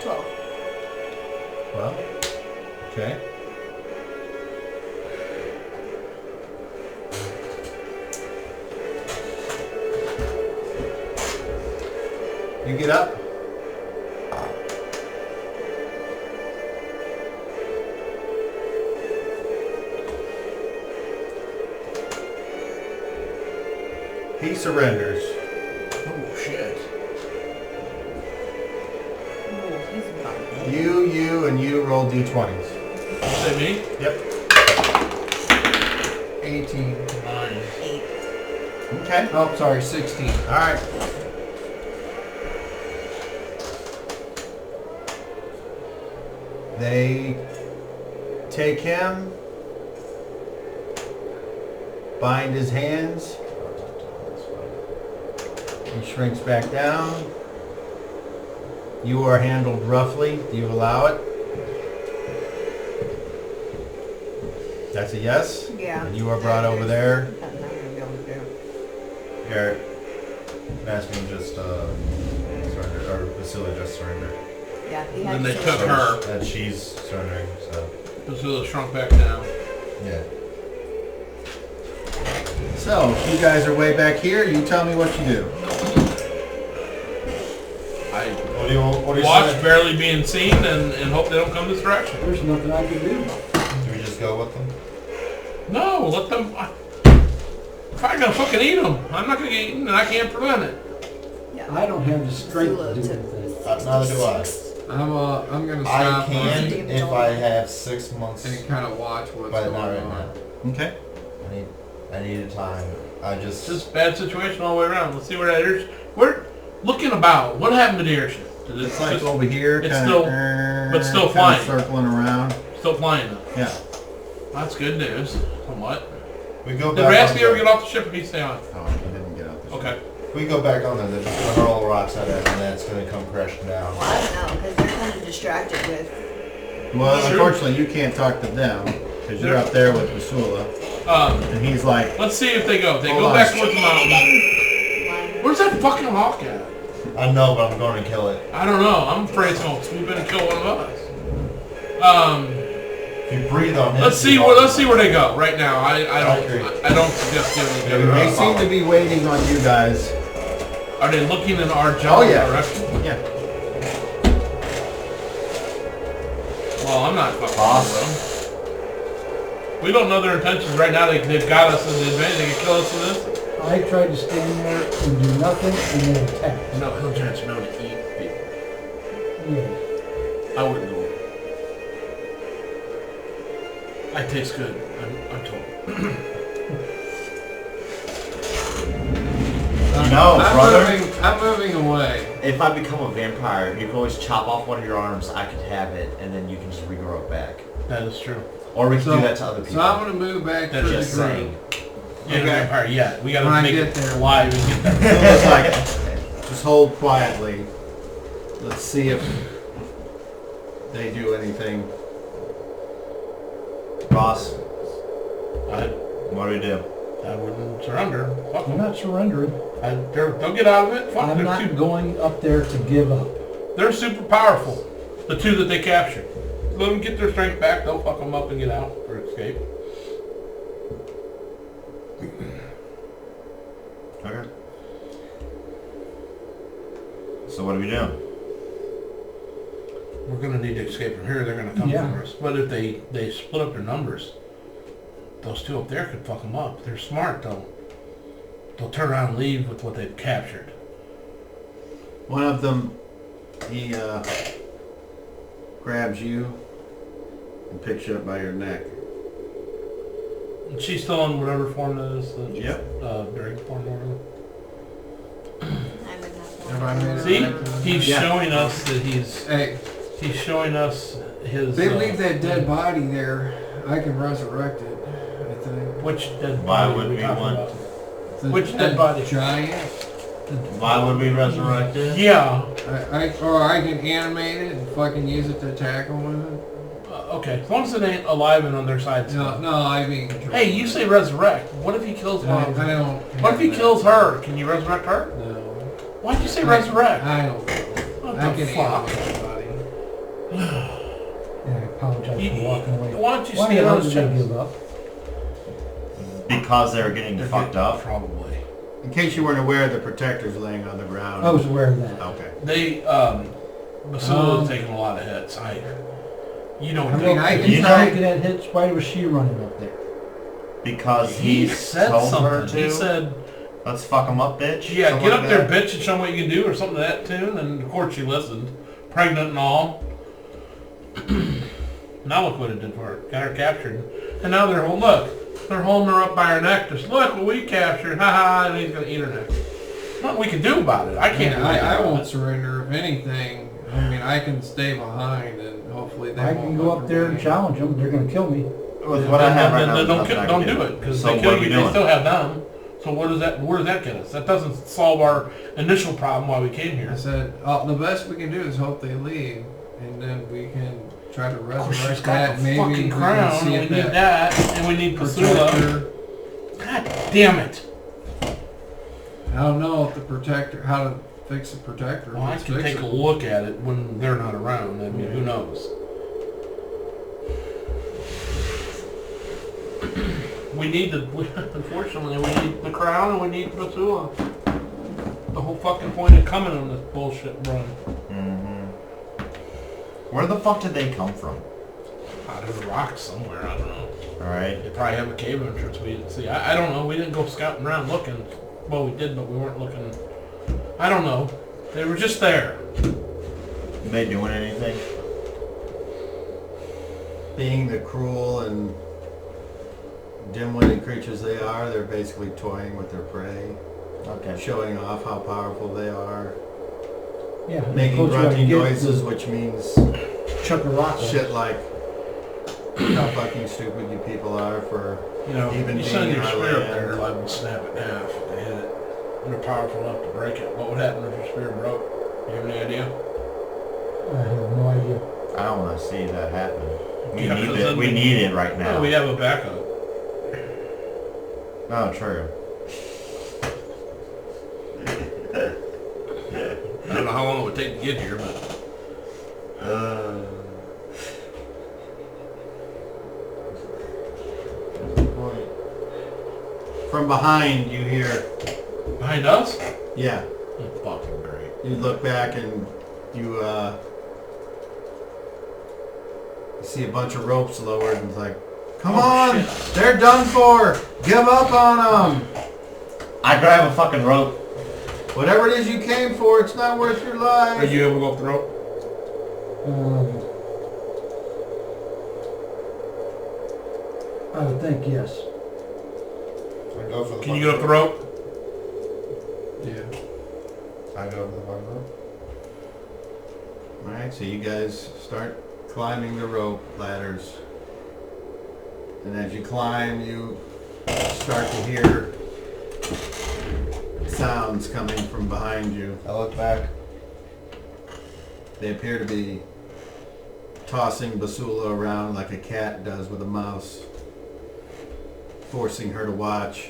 Speaker 5: 12.
Speaker 3: Well, okay. You get up. He surrenders.
Speaker 4: Oh shit.
Speaker 5: Oh, he's about dead.
Speaker 3: You roll d20s.
Speaker 4: Say me?
Speaker 3: Yep.
Speaker 7: 18.
Speaker 4: 9.
Speaker 5: 8.
Speaker 3: Okay.
Speaker 7: Oh, sorry, 16.
Speaker 3: All right. They take him, bind his hands. He shrinks back down. You are handled roughly. Do you allow it? That's a yes.
Speaker 5: Yeah.
Speaker 3: And you are brought over there.
Speaker 5: I'm not gonna be able to do.
Speaker 6: Garrett, ask me just surrender, or Vasily just surrender.
Speaker 5: Yeah, he had
Speaker 4: Then they
Speaker 5: to
Speaker 4: took
Speaker 5: say-
Speaker 4: her.
Speaker 6: That she's surrendering, so
Speaker 4: Basula shrunk back down.
Speaker 6: yeah.
Speaker 3: So, you guys are way back here. You tell me what you do.
Speaker 4: I
Speaker 6: What do you
Speaker 4: watch
Speaker 6: say?
Speaker 4: barely being seen and hope they don't come this direction.
Speaker 2: There's nothing I can do.
Speaker 6: Do we just go with them?
Speaker 4: No, let them. If I'm gonna fucking eat them, I'm not gonna get eaten, and I can't prevent it.
Speaker 5: Yeah.
Speaker 2: I don't have the strength
Speaker 5: Zula
Speaker 2: to do
Speaker 5: took
Speaker 2: anything.
Speaker 6: Neither do I.
Speaker 7: I'm gonna
Speaker 6: I
Speaker 7: stop
Speaker 6: can
Speaker 7: running
Speaker 6: if I have 6 months,
Speaker 7: and kind of watch what's
Speaker 6: but
Speaker 7: going
Speaker 6: not right
Speaker 7: on.
Speaker 6: now.
Speaker 3: Okay.
Speaker 6: I need a time.
Speaker 4: It's just bad situation all the way around. Let's see where that airship. We're looking about. What happened to the airship? Did it
Speaker 3: It's like
Speaker 4: just
Speaker 3: over here,
Speaker 4: it's
Speaker 3: kind
Speaker 4: still-
Speaker 3: of,
Speaker 4: but still flying.
Speaker 3: circling around.
Speaker 4: still flying though?
Speaker 3: Yeah.
Speaker 4: That's good news. Somewhat.
Speaker 6: We go
Speaker 4: Did
Speaker 6: back.
Speaker 4: Rasky
Speaker 6: on
Speaker 4: ever get off the ship or did he stay on?
Speaker 3: Oh, he didn't get out this
Speaker 4: Okay.
Speaker 6: If we go back on there, they're just gonna hurl rocks at it, and then it's gonna come crashing down.
Speaker 5: Well, I don't know, because they're kind of distracted with.
Speaker 3: Well,
Speaker 4: Sure.
Speaker 3: unfortunately, you can't talk to them because you're up there with Basula, and he's like,
Speaker 4: Let's see if they go. If they
Speaker 3: Hold
Speaker 4: go
Speaker 3: on.
Speaker 4: back towards the mountain.
Speaker 5: Line.
Speaker 4: Where's that fucking hawk at?
Speaker 6: I know, but I'm going to kill it.
Speaker 4: I don't know. I'm afraid it's gonna swoop in and kill one of us.
Speaker 6: If you breathe on him,
Speaker 4: Let's see where they go right now. I
Speaker 6: agree.
Speaker 4: don't suggest giving
Speaker 3: they
Speaker 4: them.
Speaker 3: seem to be waiting on you guys.
Speaker 4: Are they looking in our general
Speaker 3: yeah.
Speaker 4: direction?
Speaker 3: Yeah.
Speaker 4: Well, I'm not fucking
Speaker 6: Boss.
Speaker 4: with them. We don't know their intentions right now. They've got us in the advantage. They can kill us with this.
Speaker 2: I tried to stand there and do nothing, and they attacked.
Speaker 4: No, hill giants know to eat people.
Speaker 2: Yeah.
Speaker 4: I wouldn't go. I taste good. I'm told.
Speaker 6: No, brother.
Speaker 7: I'm moving away.
Speaker 6: If I become a vampire, you can always chop off one of your arms. I could have it, and then you can just regrow it back.
Speaker 4: That is true.
Speaker 6: Or we can do that to other people.
Speaker 7: So I'm gonna move back to
Speaker 4: That's
Speaker 7: the
Speaker 6: just
Speaker 7: group.
Speaker 6: saying.
Speaker 4: Yeah,
Speaker 7: Okay.
Speaker 4: vampire. Yeah, we gotta
Speaker 7: When I
Speaker 4: make
Speaker 7: get
Speaker 4: it
Speaker 7: there.
Speaker 4: live and get that.
Speaker 3: So it's like, just hold quietly. Let's see if they do anything.
Speaker 6: Ross,
Speaker 4: I
Speaker 6: what do we do?
Speaker 4: wouldn't surrender. Fuck
Speaker 2: I'm
Speaker 4: them.
Speaker 2: not surrendering.
Speaker 4: They'll get out of it. Fuck,
Speaker 2: I'm
Speaker 4: they're,
Speaker 2: not going up there to give up.
Speaker 4: they're super powerful. The two that they captured. Let them get their strength back. They'll fuck them up and get out or escape.
Speaker 6: Okay. So what do we do?
Speaker 4: We're gonna need to escape from here. They're gonna come
Speaker 2: Yeah.
Speaker 4: for us. But if they split up their numbers, those two up there could fuck them up. They're smart though. They'll turn around and leave with what they've captured.
Speaker 3: One of them, he grabs you and picks you up by your neck.
Speaker 4: And she's still in whatever form that is. The,
Speaker 3: Yep.
Speaker 4: dragon form or whatever.
Speaker 5: I'm in that
Speaker 7: Have I made it
Speaker 4: See,
Speaker 7: back to the-
Speaker 4: he's
Speaker 3: Yeah.
Speaker 4: showing us that he's showing us his.
Speaker 7: They leave that dead body there. I can resurrect it. I think.
Speaker 4: Which dead
Speaker 6: Why
Speaker 4: body
Speaker 6: would
Speaker 4: are we
Speaker 6: we
Speaker 4: talking
Speaker 6: want-
Speaker 4: about?
Speaker 7: The
Speaker 4: Which dead body?
Speaker 7: Giant.
Speaker 6: Why would we resurrect it?
Speaker 4: Yeah.
Speaker 7: Or I can animate it and fucking use it to attack them with it.
Speaker 4: Okay. As long as it ain't alive and on their side.
Speaker 7: No, I mean.
Speaker 4: Hey, you say resurrect. What if he kills
Speaker 7: I
Speaker 4: one of them?
Speaker 7: don't.
Speaker 4: What if he kills her? Can you resurrect her?
Speaker 7: No.
Speaker 4: Why'd you say resurrect?
Speaker 7: I don't know.
Speaker 4: What
Speaker 7: I
Speaker 4: the
Speaker 7: can
Speaker 4: fuck?
Speaker 7: animate somebody.
Speaker 2: Yeah, I apologize for walking away.
Speaker 4: Why don't you
Speaker 2: Why the
Speaker 4: stand
Speaker 2: hell
Speaker 4: on his
Speaker 2: did they
Speaker 4: chest?
Speaker 2: give up?
Speaker 6: Because they were getting fucked up.
Speaker 4: Probably.
Speaker 3: In case you weren't aware, the protector's laying on the ground.
Speaker 2: I was aware of that.
Speaker 3: Okay.
Speaker 4: They, Basula's taking a lot of hits. You know,
Speaker 7: I mean, I can
Speaker 2: He's
Speaker 7: try-
Speaker 2: not looking at hits. Why was she running up there?
Speaker 6: Because
Speaker 4: he
Speaker 6: he
Speaker 4: said
Speaker 6: told
Speaker 4: something.
Speaker 6: her to.
Speaker 4: He said,
Speaker 6: Let's fuck him up, bitch.
Speaker 4: yeah,
Speaker 6: Something
Speaker 4: get up
Speaker 6: like
Speaker 4: there,
Speaker 6: that.
Speaker 4: bitch, and show them what you can do, or something to that tune. And of course she listened. Pregnant and all. Now look what it did for her. Got her captured. And now they're holding her up by her neck. Just look what we captured. Ha ha, and he's going to eat her neck. Nothing we can do about it. I can't do
Speaker 7: I
Speaker 4: anything about
Speaker 7: won't
Speaker 4: it.
Speaker 7: surrender. If anything, I mean, I can stay behind and hopefully they
Speaker 2: I
Speaker 7: won't
Speaker 2: can go up there and
Speaker 7: look for me.
Speaker 2: challenge them. They're going to kill me.
Speaker 6: With what I have right now,
Speaker 4: Then
Speaker 6: there's nothing I
Speaker 4: don't
Speaker 6: can
Speaker 4: do it, because
Speaker 6: So
Speaker 4: they
Speaker 6: what
Speaker 4: kill
Speaker 6: are we
Speaker 4: you, they
Speaker 6: doing?
Speaker 4: still have them. So where does that get us? That doesn't solve our initial problem why we came here.
Speaker 7: I said, the best we can do is hope they leave, and then we can try to
Speaker 4: Of course, she's
Speaker 7: resurrect
Speaker 4: got
Speaker 7: that.
Speaker 4: the
Speaker 7: Maybe
Speaker 4: fucking
Speaker 7: we
Speaker 4: crown,
Speaker 7: can see
Speaker 4: and
Speaker 7: if
Speaker 4: we need
Speaker 7: that
Speaker 4: that, and we need Forsooth.
Speaker 7: protector.
Speaker 4: God damn it.
Speaker 7: I don't know if the protector, how to fix the protector.
Speaker 4: Well, I
Speaker 7: Let's
Speaker 4: can
Speaker 7: fix
Speaker 4: take
Speaker 7: it.
Speaker 4: a look at it when they're not around. I mean, who knows? We need unfortunately, we need the crown and we need Forsooth. The whole fucking point of coming on this bullshit run.
Speaker 6: Mm-hmm. Where the fuck did they come from?
Speaker 4: Out of the rocks somewhere, I don't know.
Speaker 6: Alright.
Speaker 4: They probably have a cave entrance we didn't see. I don't know. We didn't go scouting around looking. Well, we did, but we weren't looking. I don't know. They were just there.
Speaker 6: They doing anything?
Speaker 3: Being the cruel and dim-witted creatures they are, they're basically toying with their prey,
Speaker 6: Okay.
Speaker 3: showing off how powerful they are,
Speaker 2: Yeah. the
Speaker 3: making
Speaker 2: closer I
Speaker 3: grunting
Speaker 2: get,
Speaker 3: noises,
Speaker 2: the
Speaker 3: which means
Speaker 2: Chuck a rock.
Speaker 3: shit like how fucking stupid you people are for
Speaker 4: You know,
Speaker 3: even
Speaker 4: you
Speaker 3: being
Speaker 4: send
Speaker 3: in
Speaker 4: your
Speaker 3: our
Speaker 4: spear up
Speaker 3: land.
Speaker 4: there, liable to snap it in half if they hit it. And they're powerful enough to break it. What would happen if your spear broke? You have any idea?
Speaker 2: I have no idea.
Speaker 6: I don't want to see that happen. We
Speaker 4: Yeah,
Speaker 6: need
Speaker 4: 'cause
Speaker 6: it.
Speaker 4: then
Speaker 6: We need it right now.
Speaker 4: No, we have a backup.
Speaker 6: Oh, true.
Speaker 4: I don't know how long it would take to get here, but
Speaker 3: From behind, you hear,
Speaker 4: behind us?
Speaker 3: yeah,
Speaker 4: Oh, fucking great.
Speaker 3: you look back and you see a bunch of ropes lowered and it's like, come
Speaker 4: Oh,
Speaker 3: on,
Speaker 4: shit.
Speaker 3: they're done for, give up on them.
Speaker 6: I grab a fucking rope.
Speaker 3: Whatever it is you came for, it's not worth your life.
Speaker 4: Are you able to go up the rope?
Speaker 2: I would think yes.
Speaker 3: gonna go for the.
Speaker 4: Can you get up the rope?
Speaker 7: Yeah.
Speaker 3: I go over the fucking rope.
Speaker 8: Alright, so you guys start climbing the rope ladders. And as you climb, you start to hear sounds coming from behind you.
Speaker 3: I look back.
Speaker 8: They appear to be tossing Basula around like a cat does with a mouse, forcing her to watch.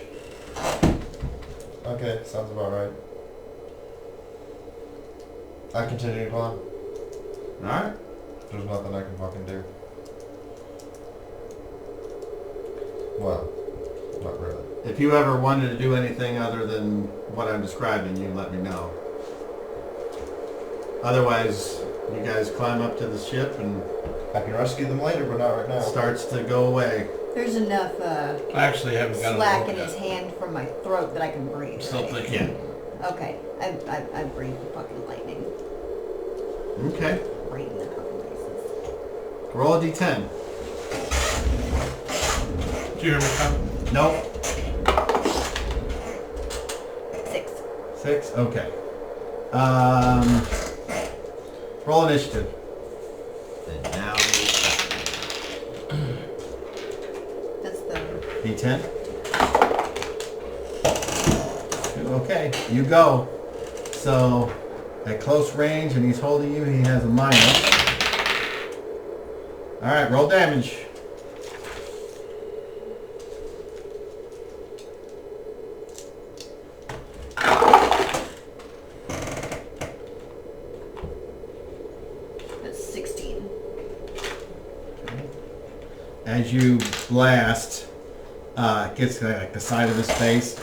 Speaker 3: Okay, sounds about right. I continue to climb.
Speaker 8: Alright?
Speaker 3: There's nothing I can fucking do. Well, not really.
Speaker 8: If you ever wanted to do anything other than what I'm describing, you let me know. Otherwise, you guys climb up to the ship and
Speaker 3: I can rescue them later, but not right now.
Speaker 8: it starts to go away.
Speaker 5: There's enough
Speaker 4: I actually haven't got
Speaker 5: slack
Speaker 4: a
Speaker 5: in
Speaker 4: rope
Speaker 5: his
Speaker 4: yet.
Speaker 5: hand from my throat that I can breathe.
Speaker 4: I'm still
Speaker 5: right?
Speaker 4: thinking.
Speaker 5: Okay, I breathe the fucking lightning.
Speaker 8: Okay.
Speaker 5: Right in the fucking places.
Speaker 8: Roll a d10.
Speaker 4: Did you hear me, Kyle?
Speaker 8: Nope.
Speaker 5: 6.
Speaker 8: 6? Okay. Roll initiative.
Speaker 6: And now,
Speaker 5: That's the...
Speaker 8: D10. Okay, you go. So, at close range and he's holding you, he has a minus. Alright, roll damage.
Speaker 5: That's 16.
Speaker 8: As you blast, it gets like the side of his face.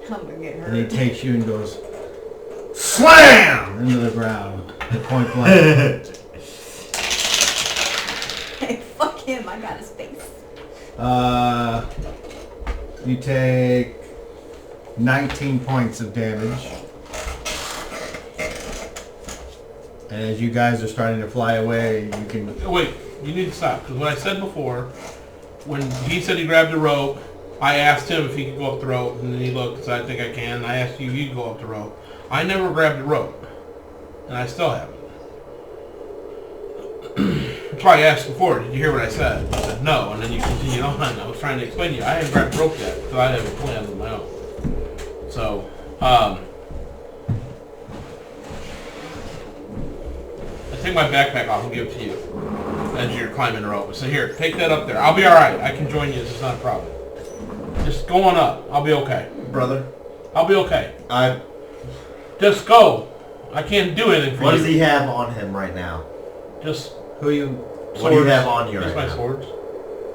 Speaker 5: I'm gonna get
Speaker 8: And he
Speaker 5: hurt.
Speaker 8: takes you and goes SLAM! Into the ground at point blank.
Speaker 5: Hey, fuck him, I got his face.
Speaker 8: You take 19 points of damage. And as you guys are starting to fly away, you can...
Speaker 4: Wait, you need to stop. Because what I said before, when he said he grabbed the rope, I asked him if he could go up the rope, and then he looked and said, I think I can. I asked you, you go up the rope. I never grabbed the rope, and I still haven't. That's why I asked before, did you hear what I said? I said, no, and then you continued on. I was trying to explain to you, I haven't grabbed the rope yet, because I have a plan of my own. So, I take my backpack off and give it to you as you're climbing the rope. So here, take that up there. I'll be alright. I can join you. This is not a problem. Just go on up. I'll be okay.
Speaker 6: brother,
Speaker 4: I'll be okay.
Speaker 6: I.
Speaker 4: Just go. I can't do anything for
Speaker 6: What
Speaker 4: you.
Speaker 6: does he have on him right now?
Speaker 4: Just
Speaker 8: Who you...
Speaker 6: What do you have on you
Speaker 4: Just
Speaker 6: right
Speaker 4: my
Speaker 6: now?
Speaker 4: swords.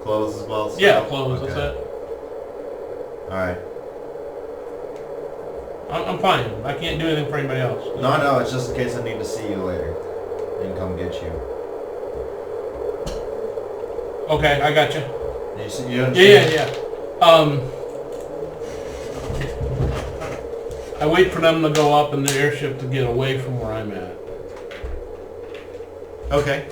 Speaker 6: Clothes as well?
Speaker 4: Yeah,
Speaker 6: stuff?
Speaker 4: clothes.
Speaker 6: Okay.
Speaker 4: That's it.
Speaker 6: Alright.
Speaker 4: I'm fine. I can't do anything for anybody else.
Speaker 6: No, it's just in case I need to see you later. And come get you.
Speaker 4: Okay, I got you.
Speaker 6: You see, you understand?
Speaker 4: Yeah. I wait for them to go up in the airship to get away from where I'm at.
Speaker 8: Okay.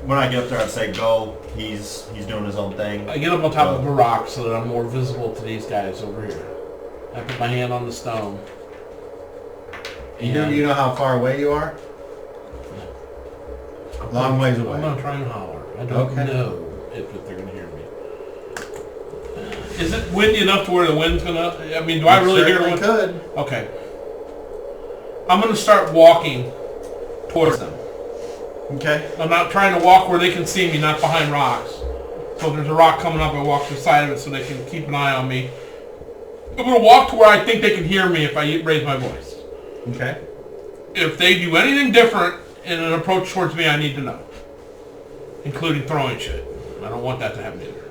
Speaker 6: When I get up there, I'd say go. He's doing his own thing.
Speaker 4: I get up on top of a rock so that I'm more visible to these guys over here. I put my hand on the stone.
Speaker 8: You know how far away you are? Long ways away.
Speaker 4: I'm gonna try and holler. I don't
Speaker 8: Okay.
Speaker 4: know if they're gonna hear me. Is it windy enough to where the wind's gonna? I mean, do I really hear the wind?
Speaker 8: Could.
Speaker 4: Okay. I'm gonna start walking towards them.
Speaker 8: Okay.
Speaker 4: I'm not trying to walk where they can see me, not behind rocks. So if there's a rock coming up, I walk to the side of it so they can keep an eye on me. I'm gonna walk to where I think they can hear me if I raise my voice.
Speaker 8: Okay.
Speaker 4: If they do anything different in an approach towards me, I need to know. Including throwing shit. I don't want that to happen either.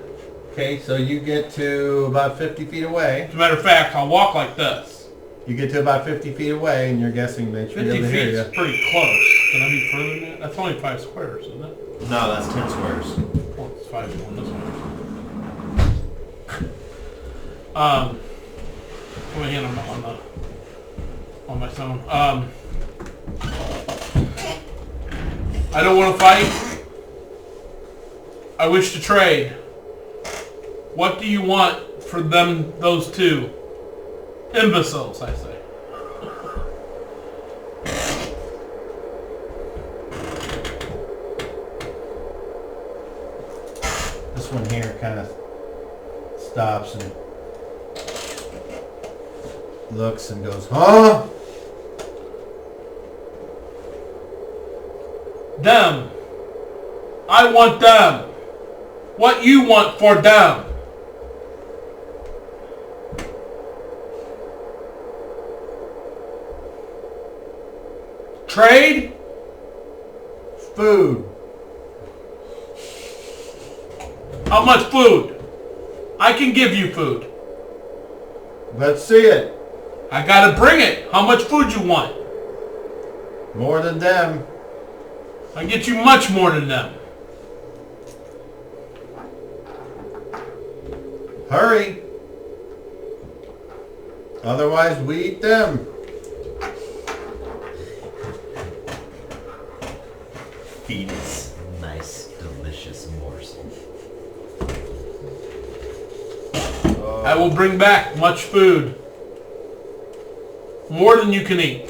Speaker 8: Okay, so you get to about 50 feet away.
Speaker 4: As a matter of fact, I'll walk like this.
Speaker 8: You get to about 50 feet away, and you're guessing they should be
Speaker 4: 50
Speaker 8: able to
Speaker 4: feet
Speaker 8: hear
Speaker 4: is
Speaker 8: you.
Speaker 4: pretty close. Can I be further than that? That's only 5 squares, isn't it?
Speaker 6: No, that's 10 squares.
Speaker 4: Oh, it's 5 going this way. Put my hand on my phone. I don't want to fight. I wish to trade. What do you want for them, those two? Imbeciles, I say.
Speaker 3: This one here kind of stops and looks and goes, huh?
Speaker 4: Them. I want them. What you want for them? Trade?
Speaker 3: Food.
Speaker 4: How much food? I can give you food.
Speaker 3: Let's see it.
Speaker 4: I gotta bring it. How much food you want?
Speaker 3: More than them.
Speaker 4: I get you much more than them.
Speaker 3: Hurry. Otherwise, we eat them.
Speaker 6: Feed us nice, delicious morsel.
Speaker 4: I will bring back much food. More than you can eat.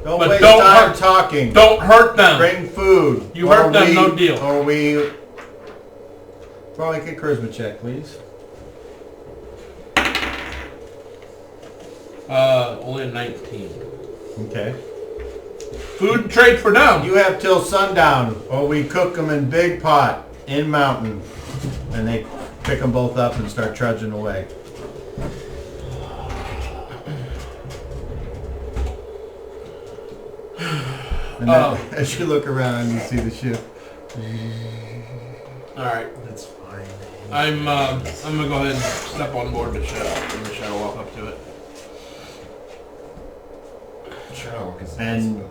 Speaker 3: Don't
Speaker 4: But
Speaker 3: waste
Speaker 4: don't
Speaker 3: time
Speaker 4: hurt-
Speaker 3: talking.
Speaker 4: Don't hurt them.
Speaker 3: Bring food.
Speaker 4: You hurt them, no deal.
Speaker 3: Or we... Probably a charisma check, please.
Speaker 4: Only a 19.
Speaker 3: Okay.
Speaker 4: Food trade for them.
Speaker 3: You have till sundown, or we cook them in big pot in mountain, and they pick them both up and start trudging away. And then, as you look around, you see the ship.
Speaker 4: All right.
Speaker 6: That's fine.
Speaker 4: I'm gonna go ahead and step on board the ship and the shadow walk up to it.
Speaker 6: Shadow walk is
Speaker 3: And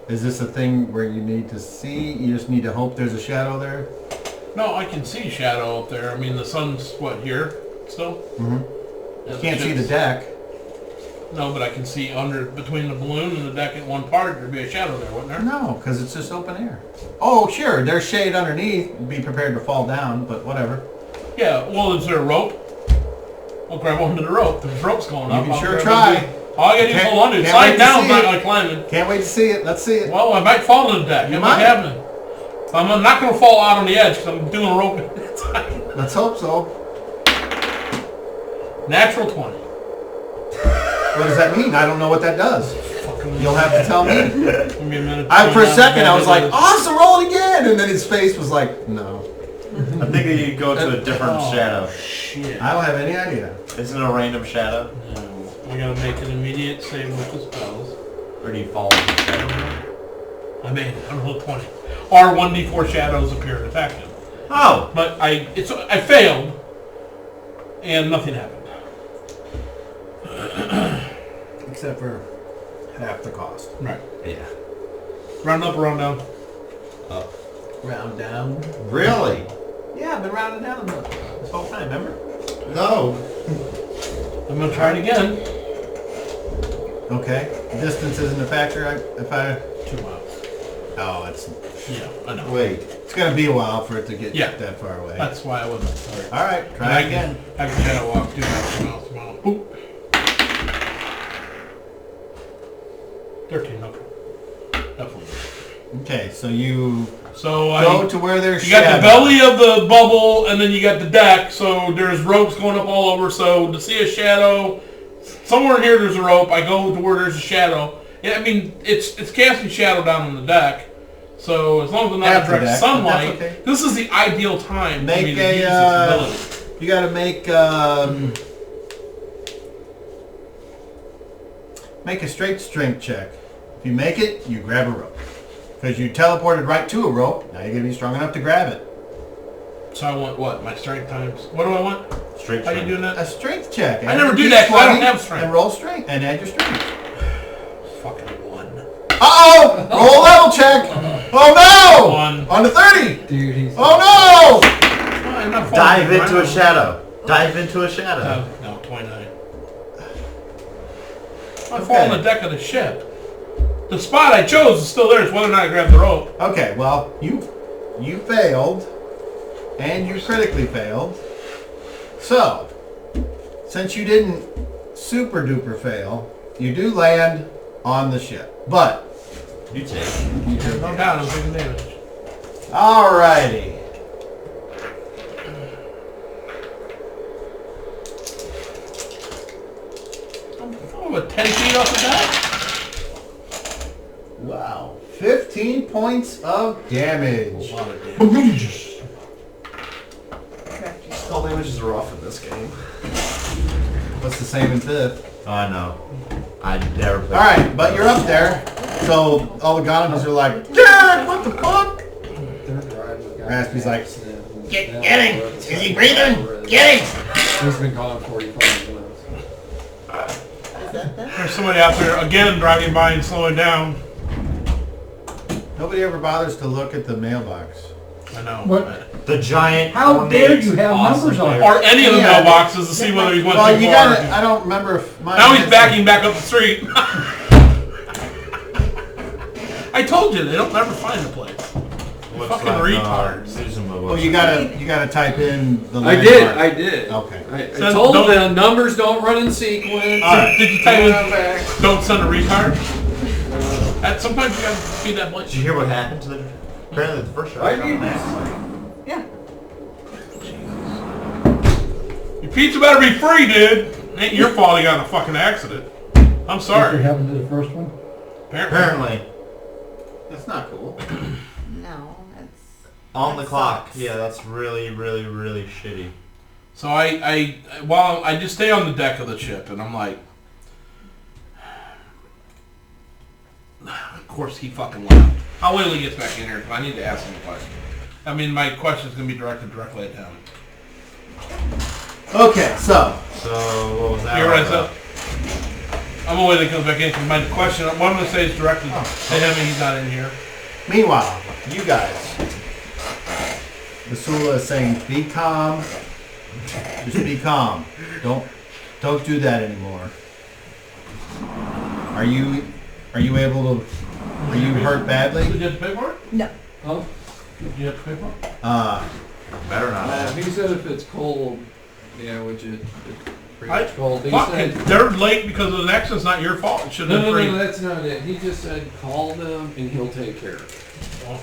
Speaker 3: is this a thing where you need to see? You just need to hope there's a shadow there?
Speaker 4: No, I can see shadow up there. I mean, the sun's what here still.
Speaker 3: Mm-hmm. You can't see the deck.
Speaker 4: No, but I can see under between the balloon and the deck at one part. There'd be a shadow there, wouldn't there?
Speaker 3: No, because it's just open air. Oh, sure, there's shade underneath. Be prepared to fall down, but whatever.
Speaker 4: Yeah. Well, is there a rope? I'll grab onto the rope. There's ropes going up.
Speaker 3: You can
Speaker 4: I'll
Speaker 3: sure
Speaker 4: grab
Speaker 3: try.
Speaker 4: onto- All I gotta do is hold on to it.
Speaker 3: Can't wait
Speaker 4: Slide
Speaker 3: to
Speaker 4: down,
Speaker 3: see
Speaker 4: not
Speaker 3: it.
Speaker 4: like climbing.
Speaker 3: Can't wait to see it. Let's see it.
Speaker 4: Well, I might fall to the deck.
Speaker 3: You
Speaker 4: It might
Speaker 3: might.
Speaker 4: happen. I'm not gonna fall out on the edge because I'm doing a rope.
Speaker 3: Let's hope so.
Speaker 4: Natural 20.
Speaker 3: What does that mean? I don't know what that does.
Speaker 4: Fucking
Speaker 3: You'll have to tell me.
Speaker 4: Give me a minute.
Speaker 3: For a second, I was like, awesome, roll it again. And then his face was like, no.
Speaker 6: I'm thinking you go to a different shadow.
Speaker 4: Shit.
Speaker 3: I don't have any idea.
Speaker 6: Isn't it a random shadow?
Speaker 4: No. I gotta make an immediate save with the spells.
Speaker 6: Or do you fall into the shadow?
Speaker 4: I made it. I'm roll 20. Or 1d4 shadows appear and attack him.
Speaker 6: Oh!
Speaker 4: But I failed, and nothing happened.
Speaker 3: Except for half the cost.
Speaker 4: Right.
Speaker 6: Yeah.
Speaker 4: Round up, round down.
Speaker 7: Round down.
Speaker 3: Really?
Speaker 7: Yeah, I've been rounding down this whole time, remember?
Speaker 3: No.
Speaker 4: I'm gonna try it again.
Speaker 3: Okay. Distance isn't a factor if I...
Speaker 4: 2 miles.
Speaker 3: Oh, it's...
Speaker 4: Yeah, I know.
Speaker 3: Wait. It's going to be a while for it to get
Speaker 4: Yeah.
Speaker 3: that far away.
Speaker 4: That's why I wasn't sorry.
Speaker 3: All right.
Speaker 4: And
Speaker 3: Try again.
Speaker 4: I can shadow walk 2 miles, 2 miles. Oop. 13, okay. Definitely.
Speaker 3: Okay, so you
Speaker 4: So
Speaker 3: go to where there's
Speaker 4: you got
Speaker 3: shadow.
Speaker 4: the belly of the bubble, and then you got the deck. So there's ropes going up all over. So to see a shadow, somewhere in here there's a rope. I go to where there's a shadow. Yeah, I mean it's casting shadow down on the deck. So as long as I'm not in
Speaker 3: Half the
Speaker 4: direct
Speaker 3: deck, but
Speaker 4: sunlight,
Speaker 3: that's okay.
Speaker 4: this is the ideal time for
Speaker 3: Make
Speaker 4: me to use this ability.
Speaker 3: You got to make a straight strength check. If you make it, you grab a rope. Because you teleported right to a rope, now you're going to be strong enough to grab it.
Speaker 4: So I want what? My strength times. What do I want?
Speaker 6: Straight
Speaker 4: How you
Speaker 6: shot.
Speaker 4: doing that?
Speaker 3: A strength check.
Speaker 4: I never do that 'cause I don't have strength.
Speaker 3: And roll strength. And add your strength.
Speaker 4: Fucking 1.
Speaker 3: Uh-oh! Roll a level check! Oh no!
Speaker 4: 1.
Speaker 3: On to 30!
Speaker 7: Dude, he's...
Speaker 3: Oh
Speaker 4: I'm not falling
Speaker 6: Dive
Speaker 4: right
Speaker 6: into a
Speaker 4: now.
Speaker 6: shadow. Dive into a shadow.
Speaker 4: No, 29. I fall on the deck of the ship. The spot I chose is still there. It's whether or not I grab the rope.
Speaker 3: Okay, well, you failed, and you critically failed. So, since you didn't super duper fail, you do land on the ship. But,
Speaker 6: You take.
Speaker 4: No doubt I'm taking damage.
Speaker 3: alrighty.
Speaker 4: Oh, what, 10 feet off the deck?
Speaker 3: Wow. 15 points of damage.
Speaker 4: A lot of damage.
Speaker 6: All damages are off in this game.
Speaker 3: What's the same in 5th?
Speaker 6: I know. I never played.
Speaker 3: Alright, but you're up there. So, all the Gondams are like, Dad, what the fuck? Raspy's like, get him! Is he breathing? Get him!
Speaker 7: He's been gone 45 minutes.
Speaker 4: There's somebody out there again driving by and slowing down.
Speaker 3: Nobody ever bothers to look at the mailbox.
Speaker 4: I know.
Speaker 2: What?
Speaker 6: The giant.
Speaker 2: How dare
Speaker 6: ornate,
Speaker 2: you have
Speaker 6: awesome
Speaker 2: numbers on it?
Speaker 4: Or any of the
Speaker 3: Yeah.
Speaker 4: mailboxes to see whether he went
Speaker 3: Well,
Speaker 4: too
Speaker 3: you
Speaker 4: far.
Speaker 3: gotta, I don't remember if mine
Speaker 4: Now he's
Speaker 3: has
Speaker 4: backing back up the street. I told you, they don't never find the place.
Speaker 6: Looks
Speaker 4: Fucking
Speaker 6: like,
Speaker 4: retards.
Speaker 6: losing my
Speaker 3: Well, you gotta type in the
Speaker 7: I
Speaker 3: landmark.
Speaker 7: did.
Speaker 3: Okay.
Speaker 7: I
Speaker 4: So
Speaker 7: told
Speaker 4: don't-
Speaker 7: them numbers don't run in sequence.
Speaker 3: Alright.
Speaker 4: Did you type in, don't send a retard? Sometimes you gotta be that
Speaker 6: Did
Speaker 4: much.
Speaker 6: you hear what happened to the? Apparently, the first shot.
Speaker 7: I
Speaker 6: got
Speaker 7: did.
Speaker 6: on that.
Speaker 5: Yeah.
Speaker 4: Your pizza better be free, dude. Ain't your fault he got in a fucking accident. I'm
Speaker 2: What
Speaker 4: sorry.
Speaker 2: happened to the first one?
Speaker 6: Apparently,
Speaker 3: That's not cool.
Speaker 5: No, that's...
Speaker 6: on the
Speaker 5: That
Speaker 6: clock.
Speaker 5: sucks.
Speaker 6: Yeah, that's really, really, really shitty.
Speaker 4: So while I just stay on the deck of the ship, and I'm like, of course he fucking left. I'll wait till he gets back in here because I need to ask him a question. I mean, my question's gonna be directed directly at him.
Speaker 3: Okay, so
Speaker 6: So what was that?
Speaker 4: You
Speaker 6: all
Speaker 4: ready,
Speaker 6: about?
Speaker 4: I'm gonna wait till he comes back in because my question, what I'm gonna say is directed to him and he's not in here.
Speaker 3: meanwhile, you guys, Basula is saying, be calm. Just be calm. Don't do that anymore. Are you able to? Are you hurt
Speaker 4: Did
Speaker 3: badly?
Speaker 4: you have to pay for it?
Speaker 5: No.
Speaker 7: Huh?
Speaker 4: Did you have to pay for it?
Speaker 6: Better not.
Speaker 7: He said if it's cold, yeah, which is pretty
Speaker 4: I-
Speaker 7: much cold. He
Speaker 4: Fuck
Speaker 7: said,
Speaker 4: it. They're late because of an accident. It's not your fault. It should have
Speaker 7: no,
Speaker 4: been free.
Speaker 7: that's not it. He just said call them and he'll take care of it.
Speaker 4: Well,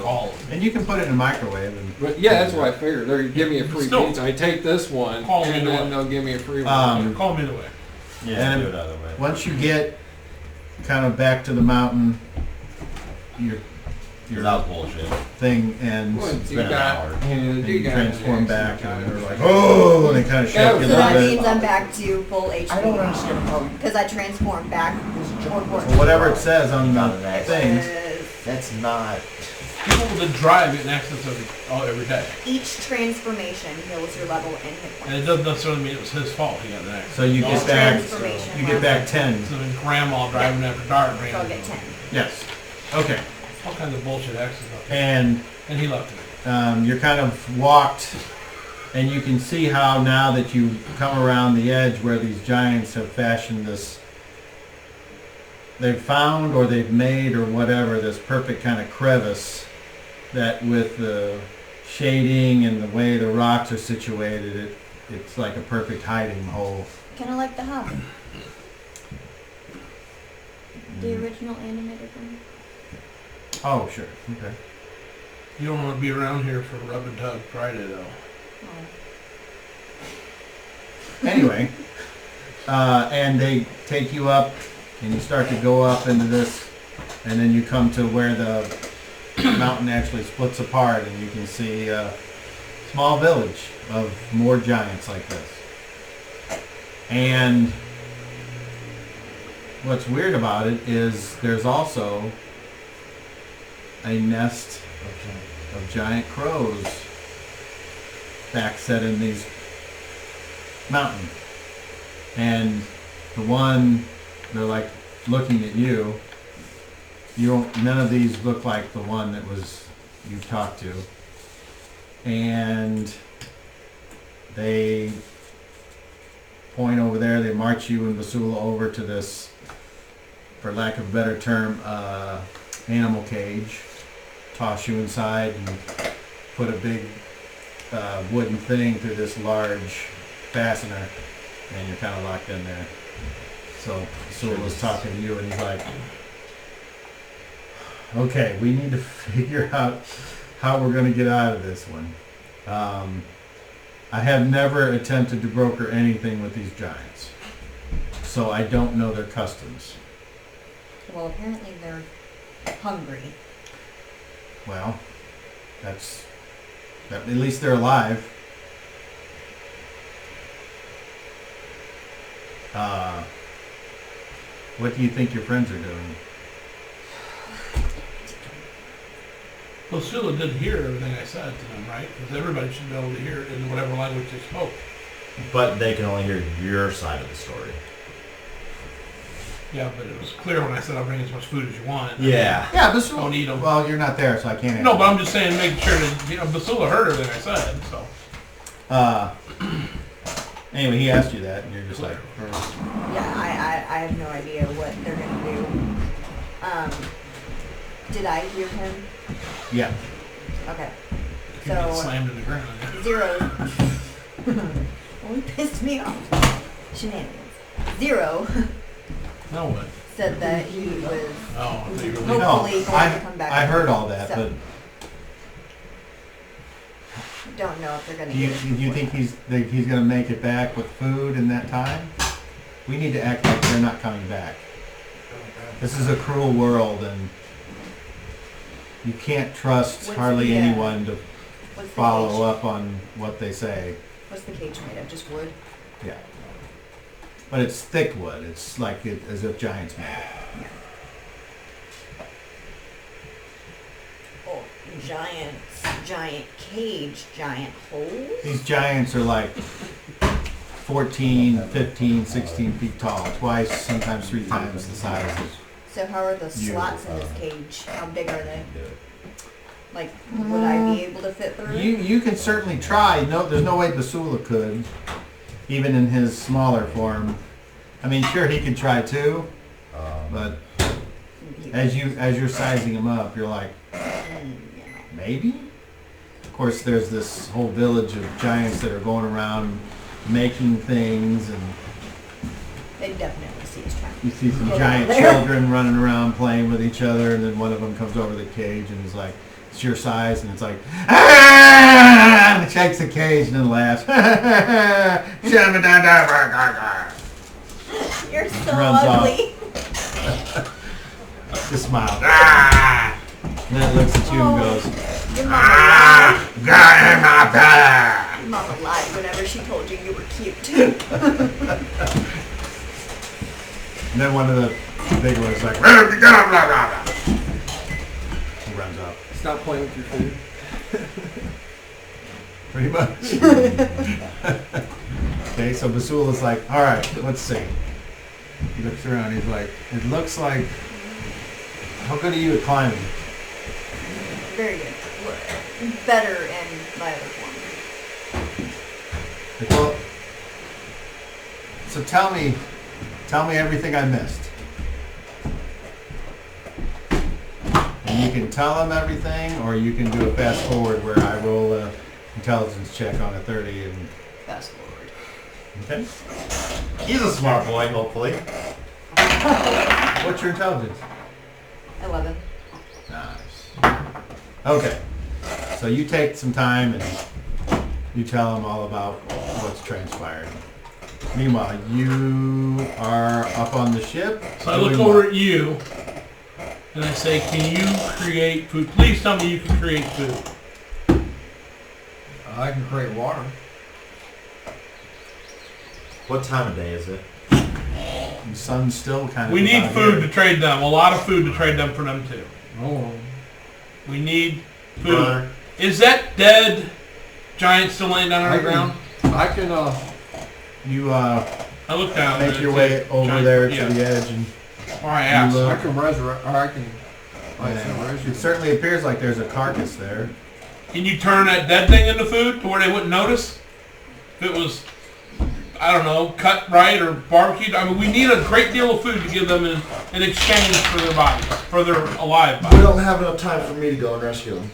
Speaker 4: call.
Speaker 3: And you can put it in a microwave. And,
Speaker 7: But yeah, that's what I figured. They're give me a free
Speaker 4: Still-
Speaker 7: pizza. I take this one,
Speaker 4: Call me
Speaker 7: and
Speaker 4: the
Speaker 7: then
Speaker 4: one.
Speaker 7: they'll give me a free one.
Speaker 4: Call me the way.
Speaker 6: Yeah,
Speaker 3: And
Speaker 6: do it either way.
Speaker 3: once you get kind of back to the mountain, your
Speaker 6: That was bullshit.
Speaker 3: thing ends.
Speaker 7: Once
Speaker 6: been an hour.
Speaker 3: And
Speaker 7: you
Speaker 3: you
Speaker 7: got
Speaker 3: transform
Speaker 7: an
Speaker 3: back,
Speaker 7: accident,
Speaker 3: and they're like,
Speaker 7: guys.
Speaker 3: oh, and they kind of shake
Speaker 7: Yeah,
Speaker 3: you a
Speaker 5: So
Speaker 3: little
Speaker 5: that
Speaker 3: bit.
Speaker 5: means I'm back to full HP.
Speaker 9: I don't understand how you...
Speaker 5: Because I transformed back.
Speaker 3: Well, whatever it says on
Speaker 6: Not
Speaker 3: the
Speaker 6: an accident.
Speaker 3: things.
Speaker 6: That's not.
Speaker 4: People that drive get in accidents every day.
Speaker 5: Each transformation heals your level and hit
Speaker 4: And
Speaker 5: points.
Speaker 4: it doesn't necessarily mean it was his fault he got in an accident.
Speaker 3: So you
Speaker 4: No,
Speaker 3: get back,
Speaker 5: Transformation.
Speaker 3: you get back 10.
Speaker 4: So then grandma driving after dark ran
Speaker 5: So I'll
Speaker 4: into
Speaker 5: get 10.
Speaker 3: Yes. Okay.
Speaker 4: all kinds of bullshit accidents.
Speaker 3: And
Speaker 4: And he left it.
Speaker 3: you're kind of walked, and you can see how now that you come around the edge where these giants have fashioned this, they've found or they've made or whatever, this perfect kind of crevice that with the shading and the way the rocks are situated, it's like a perfect hiding hole.
Speaker 5: Kind of like the Hobbit. The original animated one.
Speaker 3: Oh, sure. Okay.
Speaker 4: You don't want to be around here for Rub and Tug Friday, though.
Speaker 5: Oh.
Speaker 3: Anyway, and they take you up, and you start to go up into this, and then you come to where the mountain actually splits apart, and you can see a small village of more giants like this. And what's weird about it is there's also a nest of giant crows back set in these mountain. And the one, they're like looking at you. You don't, none of these look like the one that was you talked to. And they point over there, they march you and Basula over to this
Speaker 8: for lack of a better term, animal cage. Toss you inside and put a big wooden thing through this large fastener, and you're kind of locked in there. So Sewell was talking to you, and he's like, okay, we need to figure out how we're going to get out of this one. I have never attempted to broker anything with these giants, so I don't know their customs.
Speaker 5: Well, apparently they're hungry.
Speaker 8: Well, at least they're alive. What do you think your friends are doing?
Speaker 4: Well, Sula did hear everything I said to them, right? Because everybody should be able to hear it in whatever language they spoke.
Speaker 6: But they can only hear your side of the story.
Speaker 4: Yeah, but it was clear when I said I'll bring as much food as you want.
Speaker 6: Yeah.
Speaker 8: Yeah, Basula.
Speaker 4: Don't eat them.
Speaker 8: Well, you're not there, so I can't.
Speaker 4: No, but I'm just saying, making sure that Basula heard everything I said. So.
Speaker 8: Anyway, he asked you that, and you're just like,
Speaker 5: Yeah, I have no idea what they're gonna do. Did I hear him?
Speaker 8: yeah.
Speaker 5: Okay.
Speaker 4: You get
Speaker 5: So
Speaker 4: slammed in the ground.
Speaker 5: 0. Well, he pissed me off. Shenanigans. 0
Speaker 4: Now what?
Speaker 5: said that he was
Speaker 4: Oh, I thought you were leaving.
Speaker 8: No,
Speaker 5: hopefully going to come back.
Speaker 8: I heard all that,
Speaker 5: So,
Speaker 8: but
Speaker 5: don't know if they're gonna
Speaker 8: do you
Speaker 5: get it.
Speaker 8: think he's going to make it back with food in that time? We need to act like they're not coming back. This is a cruel world, and you can't trust
Speaker 5: What's
Speaker 8: hardly
Speaker 5: the,
Speaker 8: anyone to
Speaker 5: What's the
Speaker 8: follow
Speaker 5: cage?
Speaker 8: up on what they say.
Speaker 5: What's the cage made of? Just wood?
Speaker 8: Yeah. But it's thick wood. It's like as if giants made it.
Speaker 5: Oh, giant cage, giant holes?
Speaker 8: These giants are like 14, 15, 16 feet tall. Twice, sometimes 3 times the size of
Speaker 5: So how are the
Speaker 8: You,
Speaker 5: slots in this cage? How big are they? Like, would I be able to fit through?
Speaker 8: You can certainly try. No, there's no way Basula could, even in his smaller form. I mean, sure, he could try too, but as you're sizing him up, you're like, maybe? Of course, there's this whole village of giants that are going around making things, and
Speaker 5: They definitely see us trying.
Speaker 8: you see some
Speaker 5: Get
Speaker 8: giant
Speaker 5: out there.
Speaker 8: children running around playing with each other, and then one of them comes over the cage and is like, it's your size, and it's like, ah! And it shakes the cage and then laughs.
Speaker 5: You're so
Speaker 8: Runs off.
Speaker 5: ugly.
Speaker 8: Just smile. Ah! And then it looks at you and goes,
Speaker 5: Your mama lied.
Speaker 8: got in my bag.
Speaker 5: Your mama lied whenever she told you were cute.
Speaker 8: And then one of the big ones is like, where did you go? Blah, blah, blah. He runs up.
Speaker 7: Stop playing with your food.
Speaker 8: Pretty much. Okay, so Basula's like, all right, let's see. He looks around. He's like, it looks like, how good are you at climbing?
Speaker 5: Very good. Better in my other form.
Speaker 8: Like, well, so tell me everything I missed. And you can tell them everything, or you can do a fast forward where I roll a intelligence check on a 30 and.
Speaker 5: Fast forward.
Speaker 8: Okay.
Speaker 6: He's a smart boy, hopefully.
Speaker 8: What's your intelligence?
Speaker 5: 11.
Speaker 8: Nice. Okay. So you take some time and you tell them all about what's transpired. Meanwhile, you are up on the ship.
Speaker 4: So I look
Speaker 8: doing
Speaker 4: over
Speaker 8: what?
Speaker 4: at you and I say, can you create food? Please tell me you can create food.
Speaker 7: I can create water.
Speaker 6: What time of day is it?
Speaker 8: The sun's still kind of.
Speaker 4: We need
Speaker 8: about
Speaker 4: food
Speaker 8: here.
Speaker 4: to trade them. A lot of food to trade them for them too.
Speaker 7: Oh,
Speaker 4: We need food.
Speaker 6: Brother.
Speaker 4: Is that dead giant still laying down on the ground?
Speaker 7: I can,
Speaker 8: You
Speaker 4: I look down.
Speaker 8: make
Speaker 4: and
Speaker 8: your
Speaker 4: it's
Speaker 8: way
Speaker 4: a
Speaker 8: over
Speaker 4: giant-
Speaker 8: there
Speaker 4: yeah.
Speaker 8: to the edge, and
Speaker 4: Or I ask.
Speaker 8: You,
Speaker 7: I can resurrect, or I can,
Speaker 8: it certainly appears like there's a carcass there.
Speaker 4: Can you turn that dead thing into food to where they wouldn't notice? If it was I don't know, cut right or barbecued. I mean, we need a great deal of food to give them in exchange for their bodies, for their alive
Speaker 6: We
Speaker 4: bodies.
Speaker 6: don't have enough time for me to go and rescue them.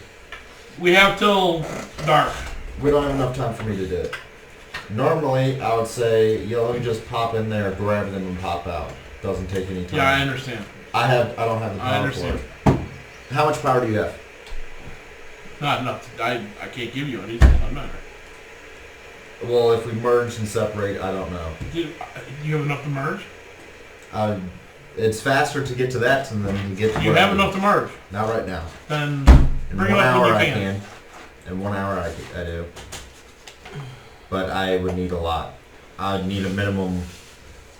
Speaker 4: We have till dark.
Speaker 6: We don't have enough time for me to do it. Normally, I would say, let me just pop in there, grab them, and pop out. Doesn't take any time.
Speaker 4: Yeah, I understand.
Speaker 6: I don't have the power
Speaker 4: I understand.
Speaker 6: for it. How much power do you have?
Speaker 4: Not enough. I can't give you any. It doesn't matter.
Speaker 6: Well, if we merge and separate, I don't know.
Speaker 4: Do you have enough to merge?
Speaker 6: It's faster to get to that than to get to
Speaker 4: Do you
Speaker 6: where
Speaker 4: have
Speaker 6: I
Speaker 4: enough to merge?
Speaker 6: Not right now.
Speaker 4: Then
Speaker 6: In
Speaker 4: bring
Speaker 6: 1
Speaker 4: it up
Speaker 6: hour
Speaker 4: when
Speaker 6: I
Speaker 4: you can.
Speaker 6: can. In 1 hour I do. But I would need a lot. I'd need a minimum.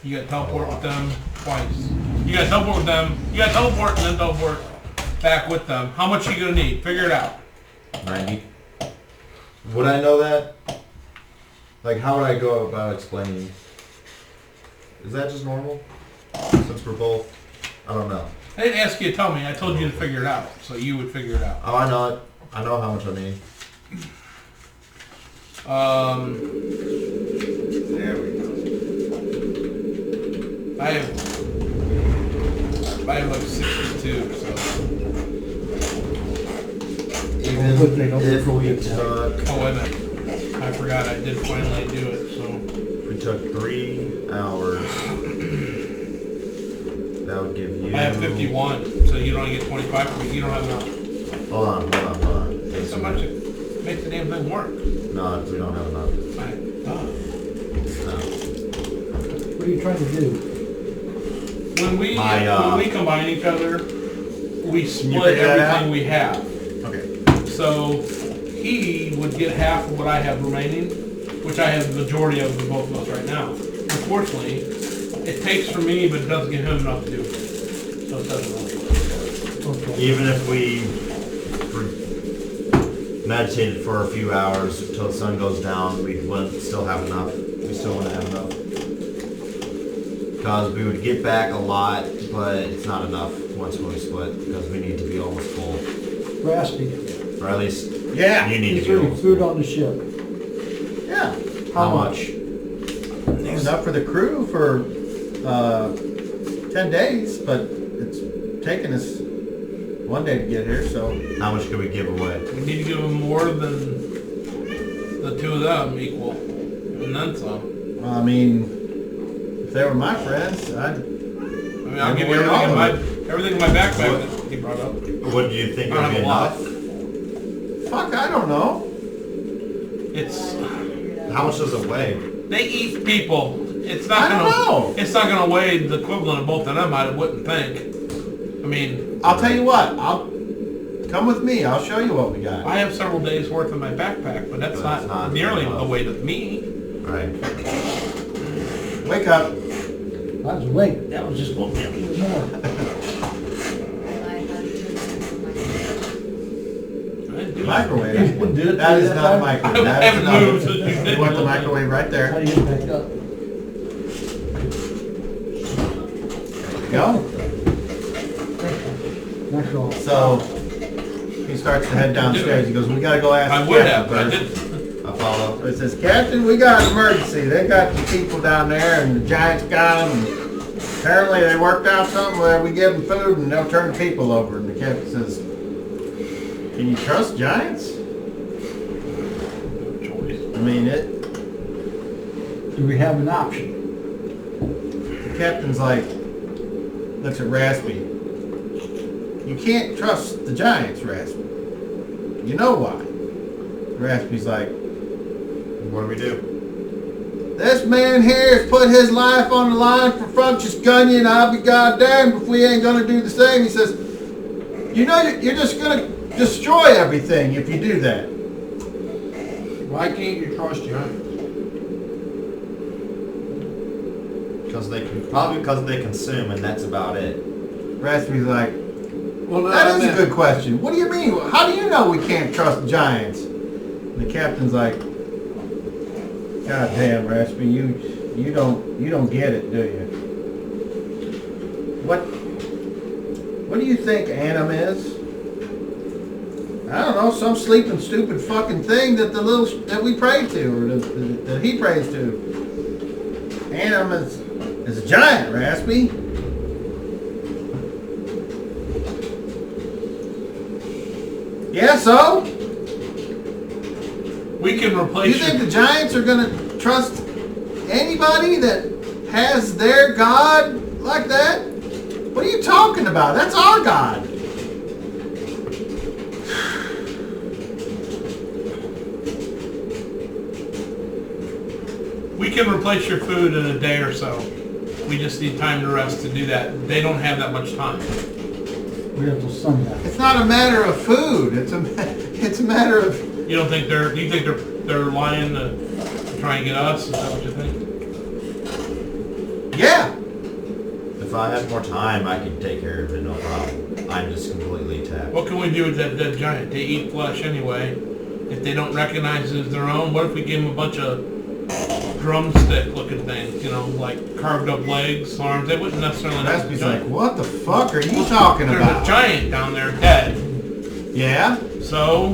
Speaker 4: You gotta teleport with them twice. You gotta teleport with them. You gotta teleport and then teleport back with them. How much are you gonna need? Figure it out.
Speaker 6: 90. Would I know that? Like, how would I go about explaining? Is that just normal? Since we're both, I don't know.
Speaker 4: I didn't ask you to tell me. I told you to figure it out, so you would figure it out.
Speaker 6: Oh, I know it. I know how much I need. There we go.
Speaker 4: I have like 62, so.
Speaker 6: Even if we took,
Speaker 4: Oh, wait a minute. I forgot I did finally do it, so.
Speaker 6: if we took 3 hours, that would give you.
Speaker 4: I have 51, so you don't get 25 for me. You don't have enough.
Speaker 6: Hold on.
Speaker 4: That's so much it makes the damn thing work.
Speaker 6: No, we don't have enough.
Speaker 4: No.
Speaker 2: What are you trying to do?
Speaker 4: When we combine each other, we split
Speaker 6: figure that out?
Speaker 4: everything we have.
Speaker 6: Okay.
Speaker 4: So he would get half of what I have remaining, which I have the majority of for both of us right now. Unfortunately, it takes for me, but it doesn't give him enough to do. So it doesn't really work.
Speaker 2: Okay.
Speaker 6: Even if we meditated for a few hours until the sun goes down, we wouldn't still have enough. We still wouldn't have enough. Because we would get back a lot, but it's not enough once we split, because we need to be almost full.
Speaker 2: Raspy.
Speaker 6: Or at least
Speaker 8: Yeah.
Speaker 6: you need
Speaker 2: Is
Speaker 6: to be
Speaker 2: there any
Speaker 6: almost
Speaker 2: food
Speaker 6: full.
Speaker 2: on the ship?
Speaker 8: Yeah.
Speaker 6: How much?
Speaker 8: Enough for the crew for 10 days, but it's taken us 1 day to get here, so.
Speaker 6: How much could we give away?
Speaker 4: We need to give him more than the two of them equal, and then some.
Speaker 8: I mean, if they were my friends, I'd.
Speaker 4: I'll give you
Speaker 8: Give away
Speaker 4: everything in my backpack that he brought up.
Speaker 6: What do you think
Speaker 4: I
Speaker 6: would
Speaker 4: don't
Speaker 6: be
Speaker 4: have a lot.
Speaker 6: enough?
Speaker 8: Fuck, I don't know.
Speaker 4: It's
Speaker 6: How much does it weigh?
Speaker 4: they eat people. It's
Speaker 8: I
Speaker 4: not
Speaker 8: don't
Speaker 4: gonna.
Speaker 8: know.
Speaker 4: It's not gonna weigh the equivalent of both of them. I wouldn't think. I mean,
Speaker 8: I'll tell you what. I'll come with me. I'll show you what we got.
Speaker 4: I have several days worth in my backpack, but that's
Speaker 6: That's
Speaker 4: not
Speaker 6: not
Speaker 4: nearly
Speaker 6: enough.
Speaker 4: the weight of me.
Speaker 6: Right.
Speaker 8: Wake up.
Speaker 2: I was awake. That was just one even more.
Speaker 4: I didn't do it.
Speaker 8: Microwave.
Speaker 2: You did it
Speaker 8: That is
Speaker 2: that
Speaker 8: not a
Speaker 2: time?
Speaker 8: microwave.
Speaker 4: I
Speaker 8: That
Speaker 4: haven't
Speaker 8: is
Speaker 4: moved since you
Speaker 8: not.
Speaker 4: did
Speaker 8: You want the
Speaker 4: it.
Speaker 8: microwave right
Speaker 2: How
Speaker 8: there?
Speaker 2: do you get back up?
Speaker 8: Go.
Speaker 2: That's all.
Speaker 8: So he starts to head downstairs. He goes, "We gotta go ask
Speaker 4: I
Speaker 8: the
Speaker 4: would
Speaker 8: captain
Speaker 4: have, but I
Speaker 8: first."
Speaker 4: didn't.
Speaker 6: I follow.
Speaker 8: So he says, "Captain, we got an emergency. They got the people down there, and the giants got them. And apparently, they worked out something where we give them food, and they'll turn the people over." And the captain says, "Can you trust giants? I mean,
Speaker 2: Do we have an option?
Speaker 8: The captain's like, looks at Raspy. "You can't trust the giants, Raspy. You know why?" Raspy's like,
Speaker 6: What do we do?
Speaker 8: "This man here has put his life on the line for Frunctious Gunyon. I'll be goddamned if we ain't gonna do the same." He says, "You know, you're just gonna destroy everything if you do that."
Speaker 7: Why can't you trust giants?
Speaker 6: Probably because they consume, and that's about it.
Speaker 8: Raspy's like,
Speaker 7: Well,
Speaker 8: "That is a good question. What do you mean? How do you know we can't trust giants?" And the captain's like, "God damn, Raspy, you don't get it, do you? What do you think Annam is? I don't know, some sleeping stupid fucking thing that we pray to, or that he prays to." Annam is a giant, Raspy. Yeah, so?
Speaker 4: We can
Speaker 8: You
Speaker 4: replace
Speaker 8: think
Speaker 4: your...
Speaker 8: the Giants are gonna trust anybody that has their God like that? What are you talking about? That's our God.
Speaker 4: We can replace your food in a day or so. We just need time to rest to do that. They don't have that much time.
Speaker 2: We have till sundown.
Speaker 8: It's not a matter of food. It's a matter of.
Speaker 4: You don't think they're? Do you think they're lying to try and get us? Is that what you think?
Speaker 8: Yeah.
Speaker 6: If I had more time, I could take care of it, no problem. I'm just completely tapped.
Speaker 4: What can we do with that dead giant? They eat flesh anyway. If they don't recognize it as their own, what if we give them a bunch of drumstick-looking things? You know, like carved up legs, arms. They wouldn't necessarily know.
Speaker 8: Raspy's like, what the fuck are you talking
Speaker 4: There's
Speaker 8: about?
Speaker 4: a giant down there dead.
Speaker 8: Yeah.
Speaker 4: So,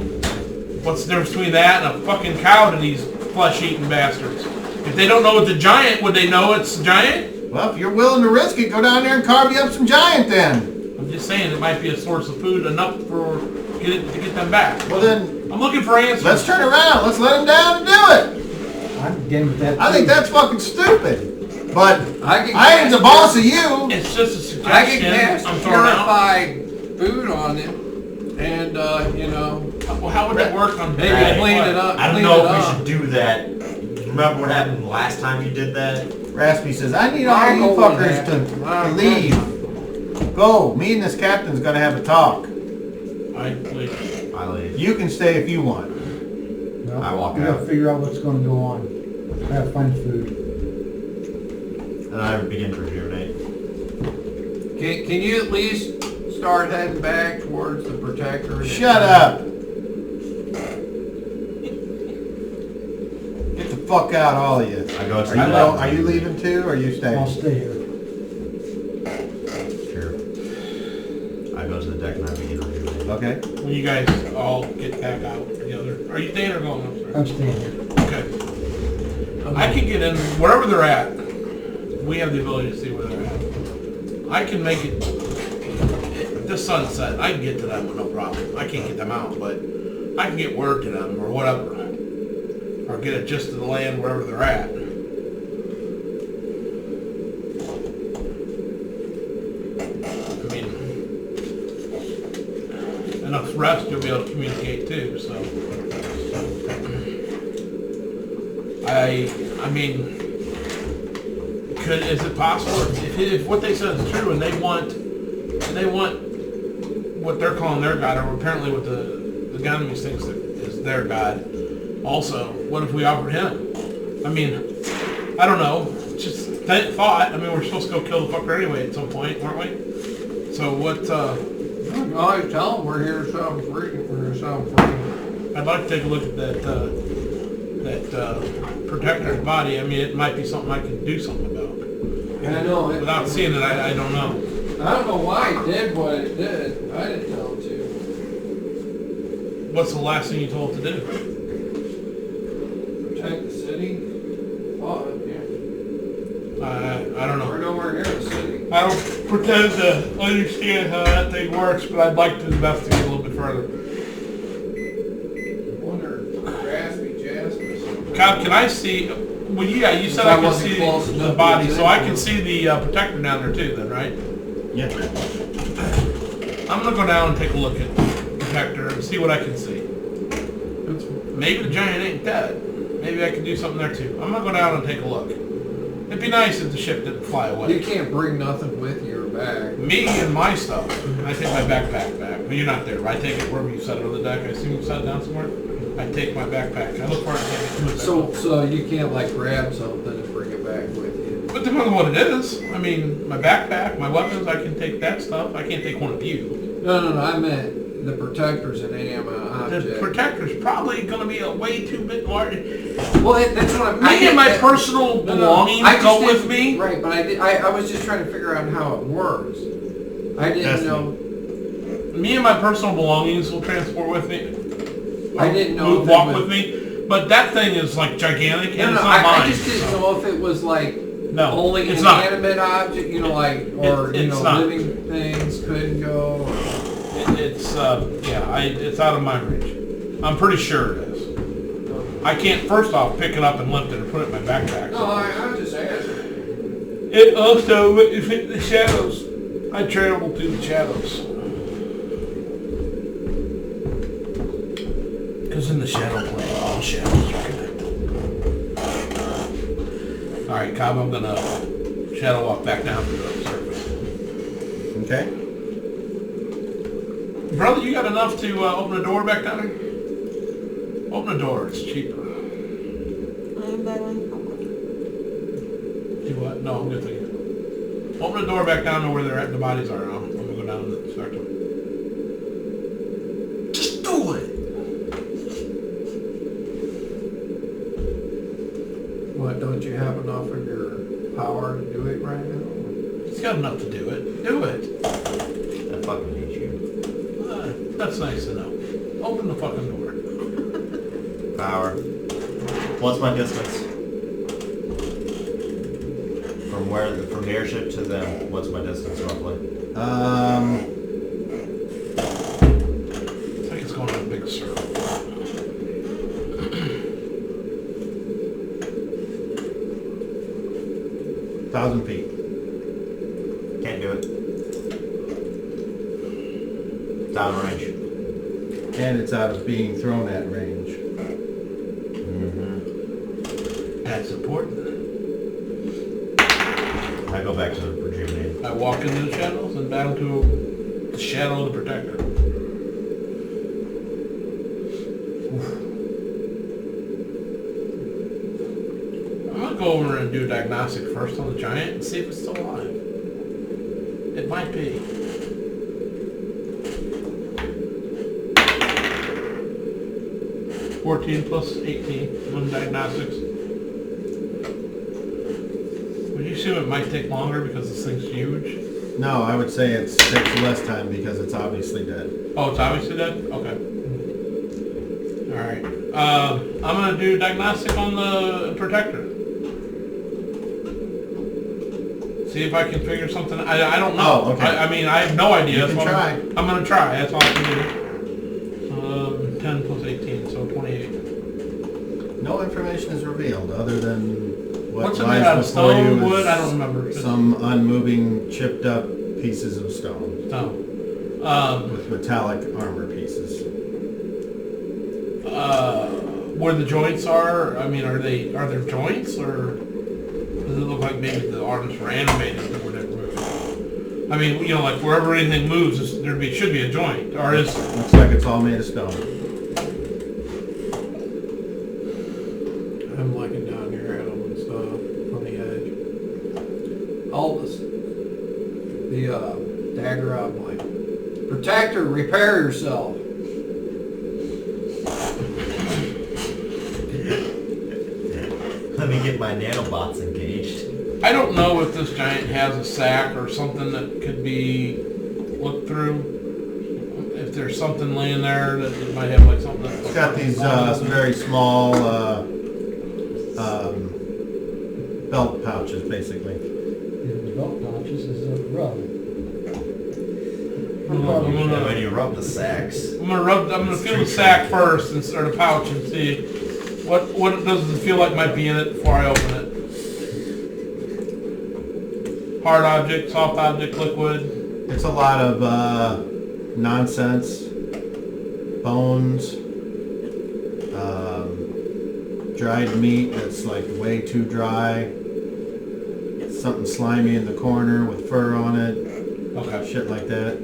Speaker 4: what's the difference between that and a fucking cow to these flesh-eating bastards? If they don't know it's a giant, would they know it's a giant?
Speaker 8: Well, if you're willing to risk it, go down there and carve you up some giant then.
Speaker 4: I'm just saying it might be a source of food enough to get them back.
Speaker 8: Well then,
Speaker 4: I'm looking for answers.
Speaker 8: let's turn around. Let's let him down and do it.
Speaker 2: I'm game with that.
Speaker 8: I think
Speaker 2: too.
Speaker 8: that's fucking stupid. But
Speaker 7: I
Speaker 8: ain't the boss of you.
Speaker 4: It's just a suggestion.
Speaker 7: I can cast
Speaker 4: I'm throwing out.
Speaker 7: purified food on him, and you know,
Speaker 4: Well, how would that work on
Speaker 7: maybe
Speaker 4: bad
Speaker 7: clean
Speaker 4: flesh?
Speaker 7: it up.
Speaker 6: I don't
Speaker 7: clean
Speaker 6: know
Speaker 7: it
Speaker 6: if we
Speaker 7: up.
Speaker 6: should do that. Remember what happened last time you did that?
Speaker 8: Raspy says, I need
Speaker 7: I
Speaker 8: all
Speaker 7: don't
Speaker 8: you
Speaker 7: know what
Speaker 8: fuckers
Speaker 7: happened.
Speaker 8: to
Speaker 7: I don't
Speaker 8: leave. Go. Me and this captain's gonna have a talk.
Speaker 4: I please.
Speaker 6: I leave.
Speaker 8: You can stay if you want.
Speaker 2: No,
Speaker 6: I walk
Speaker 2: we gotta
Speaker 6: out.
Speaker 2: figure out what's gonna go on. I gotta find food.
Speaker 6: And I begin to rejuvenate.
Speaker 7: Can you at least start heading back towards the protector?
Speaker 8: Shut up. Get the fuck out, all of you.
Speaker 6: I go to
Speaker 8: Are you leaving too, or are you
Speaker 2: I'll
Speaker 8: staying?
Speaker 2: stay here.
Speaker 6: Sure. I go to the deck and I begin rejuvenating.
Speaker 8: Okay.
Speaker 4: When you guys all get back out together, are you staying or going? I'm sorry.
Speaker 2: I'm staying here.
Speaker 4: Okay. I can get in wherever they're at. We have the ability to see where they're at. I can make it. If the sun's set, I can get to them with no problem. I can't get them out, but I can get word to them or whatever, or get it just to the land wherever they're at. I mean, enough rest, you'll be able to communicate too. So, I mean, is it possible if what they said is true and they want what they're calling their god, or apparently what the Ganymes thinks is their god also, what if we offered him? I mean, I don't know, just thought. I mean, we're supposed to go kill the fucker anyway at some point, weren't we? So what,
Speaker 7: always tell them we're here to set them free. We're here to set them free.
Speaker 4: I'd like to take a look at that protector's body. I mean, it might be something I can do something about.
Speaker 7: I know.
Speaker 4: Without seeing it, I don't know.
Speaker 7: I don't know why it did what it did. I didn't know it to.
Speaker 4: What's the last thing you told it to do?
Speaker 7: Protect the city. Oh, yeah.
Speaker 4: I don't
Speaker 7: We're
Speaker 4: know.
Speaker 7: nowhere near the city.
Speaker 4: I don't pretend to understand how that thing works, but I'd like to investigate a little bit further.
Speaker 7: Wonder, Raspy Jasper's.
Speaker 4: Cobb, can I see? Well, yeah, you said
Speaker 7: If I
Speaker 4: I could
Speaker 7: wasn't
Speaker 4: see
Speaker 7: close
Speaker 4: the
Speaker 7: enough
Speaker 4: body,
Speaker 7: to
Speaker 4: so I
Speaker 7: get
Speaker 4: can
Speaker 7: it.
Speaker 4: see the protector down there too. Then, right?
Speaker 6: Yeah.
Speaker 4: I'm gonna go down and take a look at the protector and see what I can see. Maybe the giant ain't dead. Maybe I can do something there too. I'm gonna go down and take a look. It'd be nice if the ship didn't fly
Speaker 7: You
Speaker 4: away.
Speaker 7: can't bring nothing with you or back.
Speaker 4: Me and my stuff. I take my backpack back. Well, you're not there. I take it wherever you set it on the deck. I assume you set it down somewhere. I take my backpack. I look for it and take it.
Speaker 7: So you can't like grab something and bring it back with you.
Speaker 4: But depends on what it is. I mean, my backpack, my weapons, I can take that stuff. I can't take one of you.
Speaker 7: No. I meant the protector's an AM object.
Speaker 4: The protector's probably going to be a way too bit large.
Speaker 7: Well, that's what I'm.
Speaker 4: Me and my personal belongings
Speaker 7: I just
Speaker 4: go with
Speaker 7: didn't-
Speaker 4: me.
Speaker 7: Right, but I was just trying to figure out how it works. I didn't
Speaker 6: That's
Speaker 7: know.
Speaker 4: Me and my personal belongings will transport with me.
Speaker 7: I didn't know if it
Speaker 4: Walk
Speaker 7: was-
Speaker 4: with me. But that thing is like gigantic and
Speaker 7: No,
Speaker 4: it's not mine.
Speaker 7: I just didn't
Speaker 4: so.
Speaker 7: know if it was like
Speaker 1: No,
Speaker 7: only
Speaker 1: it's not.
Speaker 7: inanimate object, you know, like, or, you
Speaker 1: It's
Speaker 7: know,
Speaker 1: not.
Speaker 7: living things couldn't go?
Speaker 1: It's it's out of my reach. I'm pretty sure it is. I can't first off pick it up and lift it or put it in my backpack.
Speaker 7: No, I'm just asking.
Speaker 1: It also is in the shadows. I travel through the shadows. Because in the shadow plane, all shadows are connected. Alright, Cobb, I'm gonna shadow walk back down to the surface.
Speaker 8: Okay.
Speaker 1: Brother, you got enough to open the door back down here? Open the door, it's cheaper.
Speaker 5: I'm battling.
Speaker 1: Do what? No, I'm good for you. Open the door back down to where they're at, the bodies are now. I'm gonna go down and start them. Just do it!
Speaker 7: What, don't you have enough of your power to do it right now?
Speaker 1: He's got enough to do it. Do it!
Speaker 6: I fucking hate you.
Speaker 1: That's nice to know. Open the fucking door.
Speaker 6: Power. What's my distance? From the airship to them, what's my distance roughly?
Speaker 1: It's like it's going in a big circle.
Speaker 8: 1,000 feet.
Speaker 6: Can't do it. It's out of range.
Speaker 8: And it's out of being thrown at range.
Speaker 1: That's important.
Speaker 6: I go back to the rejuvenate.
Speaker 1: I walk into the shadows and battle to the shadow of the protector. I'm gonna go over and do a diagnostic first on the giant and see if it's still alive. It might be. (14 plus 18 on diagnostics. Would you assume it might take longer because this thing's huge?
Speaker 8: No, I would say it takes less time because it's obviously dead.
Speaker 1: Oh, it's obviously dead? Okay. Alright. I'm gonna do diagnostic on the protector. See if I can figure something. I don't know.
Speaker 8: Oh, okay.
Speaker 1: I mean, I have no idea.
Speaker 8: You can try.
Speaker 1: I'm gonna try. That's all I can do. 10 plus 18, so 28.
Speaker 8: No information is revealed other than what
Speaker 1: What's it made out of?
Speaker 8: lies before you
Speaker 1: Stone,
Speaker 8: is
Speaker 1: wood? I don't remember.
Speaker 8: some unmoving, chipped up pieces of stone
Speaker 1: No.
Speaker 8: with metallic armor pieces.
Speaker 1: Where the joints are, I mean, are there joints, or does it look like maybe the arms were animated and were never moved? I mean, you know, like wherever anything moves, should be a joint, or is...
Speaker 8: Looks like it's all made of stone.
Speaker 7: I'm looking down here at them and stuff on the edge. All this, the dagger, I'm like, protector, repair yourself.
Speaker 6: Let me get my nanobots engaged.
Speaker 1: I don't know if this giant has a sack or something that could be looked through. If there's something laying there that it might have like something that's...
Speaker 8: It's got these very small belt pouches, basically.
Speaker 2: In the belt pouches is a rub.
Speaker 6: When you rub the sacks.
Speaker 1: I'm gonna feel the sack first and start a pouch and see what does it feel like might be in it before I open it. Hard object, soft object, liquid.
Speaker 8: It's a lot of nonsense, bones, dried meat that's like way too dry, something slimy in the corner with fur on it,
Speaker 1: Okay.
Speaker 8: shit like that.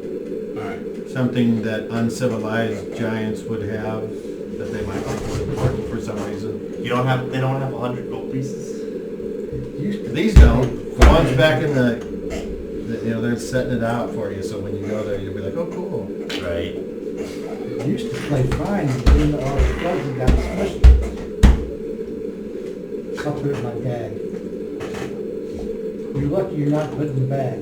Speaker 1: Alright.
Speaker 8: Something that uncivilized giants would have that they might think is important for some reason.
Speaker 6: They don't have 100 gold pieces?
Speaker 8: These don't. The ones back in the they're setting it out for you, so when you go there, you'll be like, oh, cool.
Speaker 6: Right.
Speaker 2: I used to play fine, and then all the slugs and got smushed. Up there in my bag. You're lucky you're not put in the bag.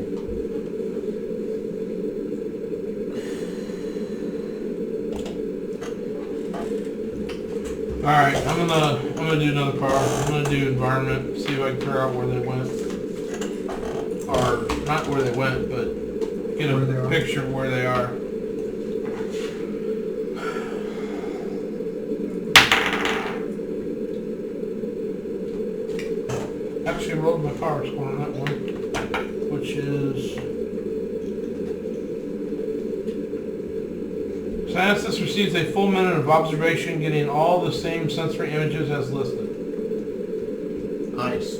Speaker 1: Alright, I'm gonna do another part. I'm gonna do environment, see if I can figure out where they went. or not where they went, but get
Speaker 7: Where they
Speaker 1: a
Speaker 7: are.
Speaker 1: picture of where they are. Actually, rolled my power score on that one, which is. Synthesis receives a full minute of observation, getting all the same sensory images as listed.
Speaker 3: Nice.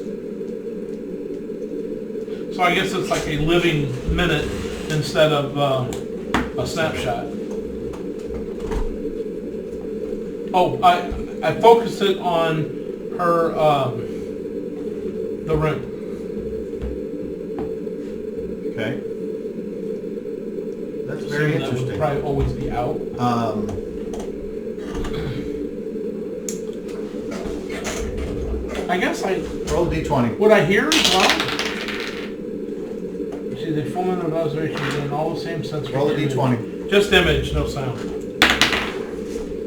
Speaker 1: So I guess it's like a living minute instead of a snapshot. Oh, I focused it on her the ring.
Speaker 3: Okay. That's
Speaker 1: Assuming
Speaker 3: very
Speaker 1: that would
Speaker 3: interesting.
Speaker 1: probably always be out. I guess I
Speaker 3: Roll a d20.
Speaker 1: what I hear as well. See the full minute of observation getting all the same sensory.
Speaker 3: Roll a
Speaker 1: images.
Speaker 3: d20.
Speaker 1: Just image, no sound.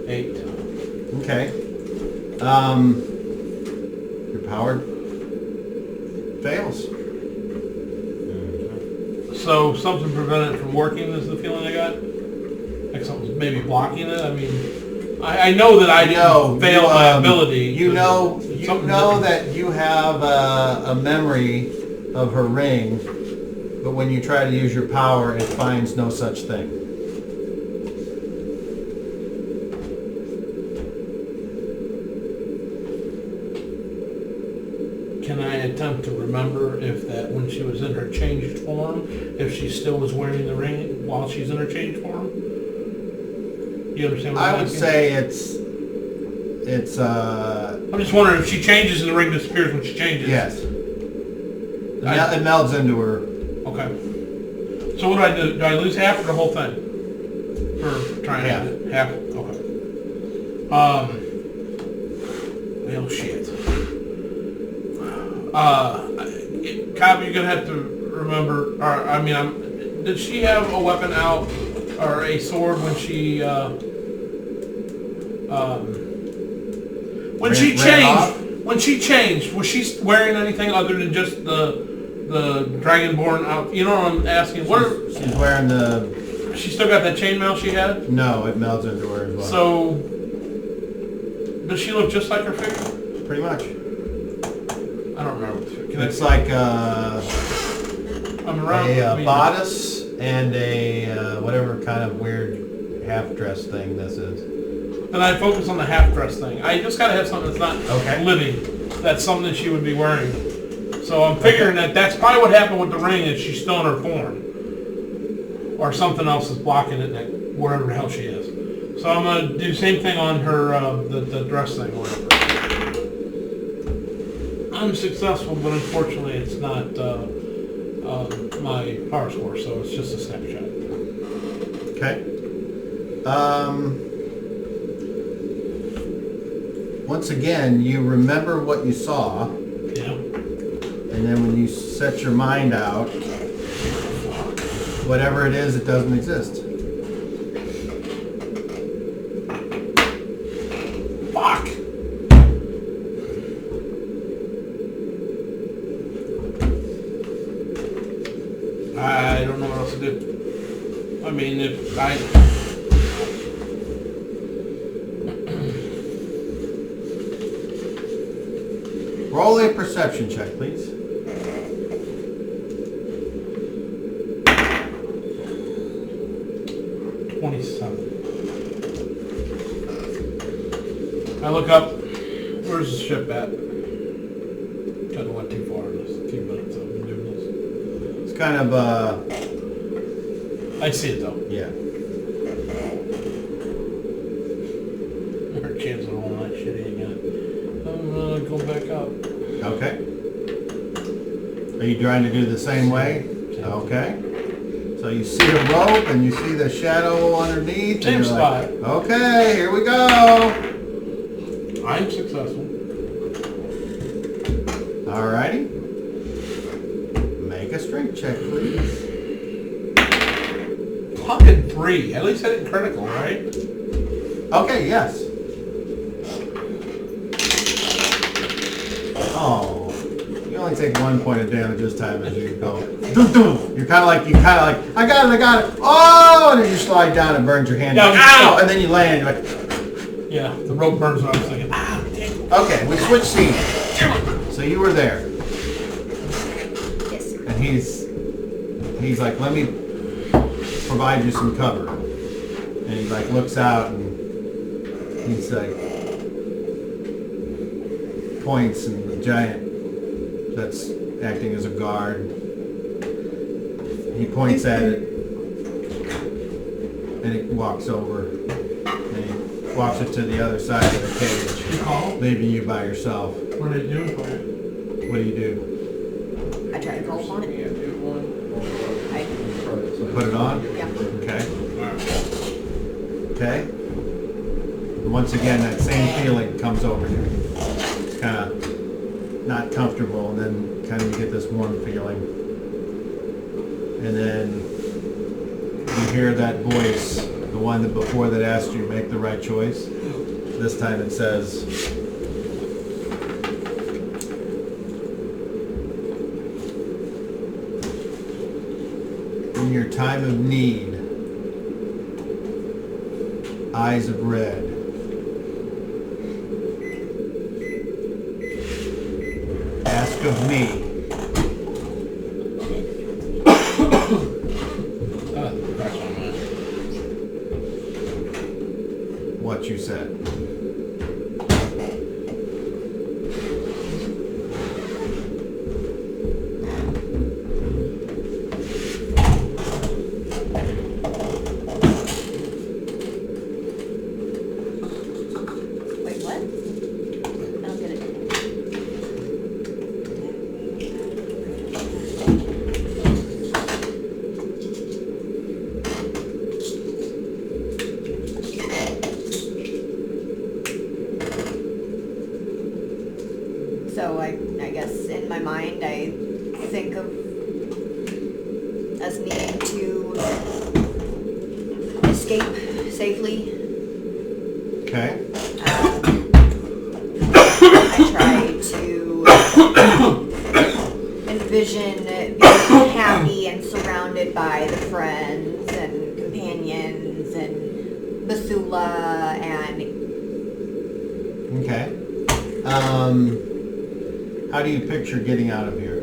Speaker 1: 8.
Speaker 3: Okay. Your power fails.
Speaker 1: So something prevented it from working is the feeling I got? Like something's maybe blocking it? I mean, I know that I didn't fail my ability.
Speaker 3: You know
Speaker 1: Something
Speaker 3: that you have a memory of her ring, but when you try to use your power, it finds no such thing.
Speaker 1: Can I attempt to remember if that when she was in her changed form, if she still was wearing the ring while she's in her changed form? You understand what I'm
Speaker 3: I would
Speaker 1: asking?
Speaker 3: say it's
Speaker 1: I'm just wondering if she changes and the ring disappears when she changes.
Speaker 3: yes. It melds into her.
Speaker 1: Okay. So what do I do? Do I lose half or the whole thing? For trying
Speaker 3: Half.
Speaker 1: to half? Okay. Well, shit. Cobb, you're gonna have to remember, or I mean, did she have a weapon out, or a sword when she, when she
Speaker 3: Ran off?
Speaker 1: changed? When she changed, was she wearing anything other than just the Dragonborn out? You know what I'm asking?
Speaker 3: She's wearing the.
Speaker 1: She still got that chainmail she had?
Speaker 3: No, it melds into her as well.
Speaker 1: So, does she look just like her figure?
Speaker 3: pretty much.
Speaker 1: I don't remember.
Speaker 3: It's like
Speaker 1: I'm around.
Speaker 3: a bodice and a whatever kind of weird half-dress thing this is.
Speaker 1: Then I focus on the half-dress thing. I just gotta have something that's not
Speaker 3: Okay.
Speaker 1: living. That's something that she would be wearing. So I'm figuring that that's probably what happened with the ring is she's still in her form. Or something else is blocking it, that, wherever the hell she is. So I'm gonna do the same thing on her, the dress thing or whatever. I'm successful, but unfortunately it's not my power score, so it's just a snapshot.
Speaker 3: Okay. Once again, you remember what you saw,
Speaker 1: Yeah.
Speaker 3: and then when you set your mind out, whatever it is, it doesn't exist.
Speaker 1: Fuck! I don't know what else to do. I mean, if I...
Speaker 3: Roll a perception check, please.
Speaker 1: I look up, where's the ship at? Kind of went too far in this few minutes I've been doing this.
Speaker 3: It's kind of,
Speaker 1: I see it though.
Speaker 3: yeah.
Speaker 1: Her chance of all that shit again. I'm gonna go back up.
Speaker 3: Okay. Are you trying to do the same way? Okay. So you see a rope and you see the shadow underneath.
Speaker 1: Same
Speaker 3: and you're
Speaker 1: spot.
Speaker 3: like, okay, here we go.
Speaker 1: I'm successful.
Speaker 3: Alrighty. Make a strength check, please.
Speaker 1: Fucking 3. At least I didn't critical, right?
Speaker 3: Okay, yes. Oh, you
Speaker 8: only take 1 point of damage this time as you go. Doo doo. You're kind of like, I got it. Oh, and then you slide down and burns your hand.
Speaker 1: Yeah,
Speaker 8: Like, ow, and then you land. You're like,
Speaker 1: Yeah, the rope burns what I was thinking. Ah, damn.
Speaker 8: okay, we switch scenes. So you were there,
Speaker 5: Yes.
Speaker 8: and he's like, let me provide you some cover. And he like looks out and he's like, points, and the giant that's acting as a guard, he points at it, and he walks over, and he walks it to the other side of the cage,
Speaker 1: You call?
Speaker 8: leaving you by yourself.
Speaker 1: What are they doing for you?
Speaker 8: What do you do?
Speaker 5: I try to call upon it. I,
Speaker 8: Put it on?
Speaker 5: yeah.
Speaker 8: Okay.
Speaker 1: Alright.
Speaker 8: Okay. And once again, that same feeling comes over you. It's kind of not comfortable, and then kind of you get this warm feeling. And then you hear that voice, the one that before that asked you to make the right choice. This time it says, in your time of need, eyes of red, ask of me.
Speaker 1: That's what I'm at.
Speaker 8: What you said.
Speaker 5: Wait, what? I don't get it. So I guess in my mind I think of us needing to escape safely.
Speaker 8: Okay.
Speaker 5: I try to envision being happy and surrounded by the friends and companions and Basula and
Speaker 8: Okay. How do you picture getting out of here?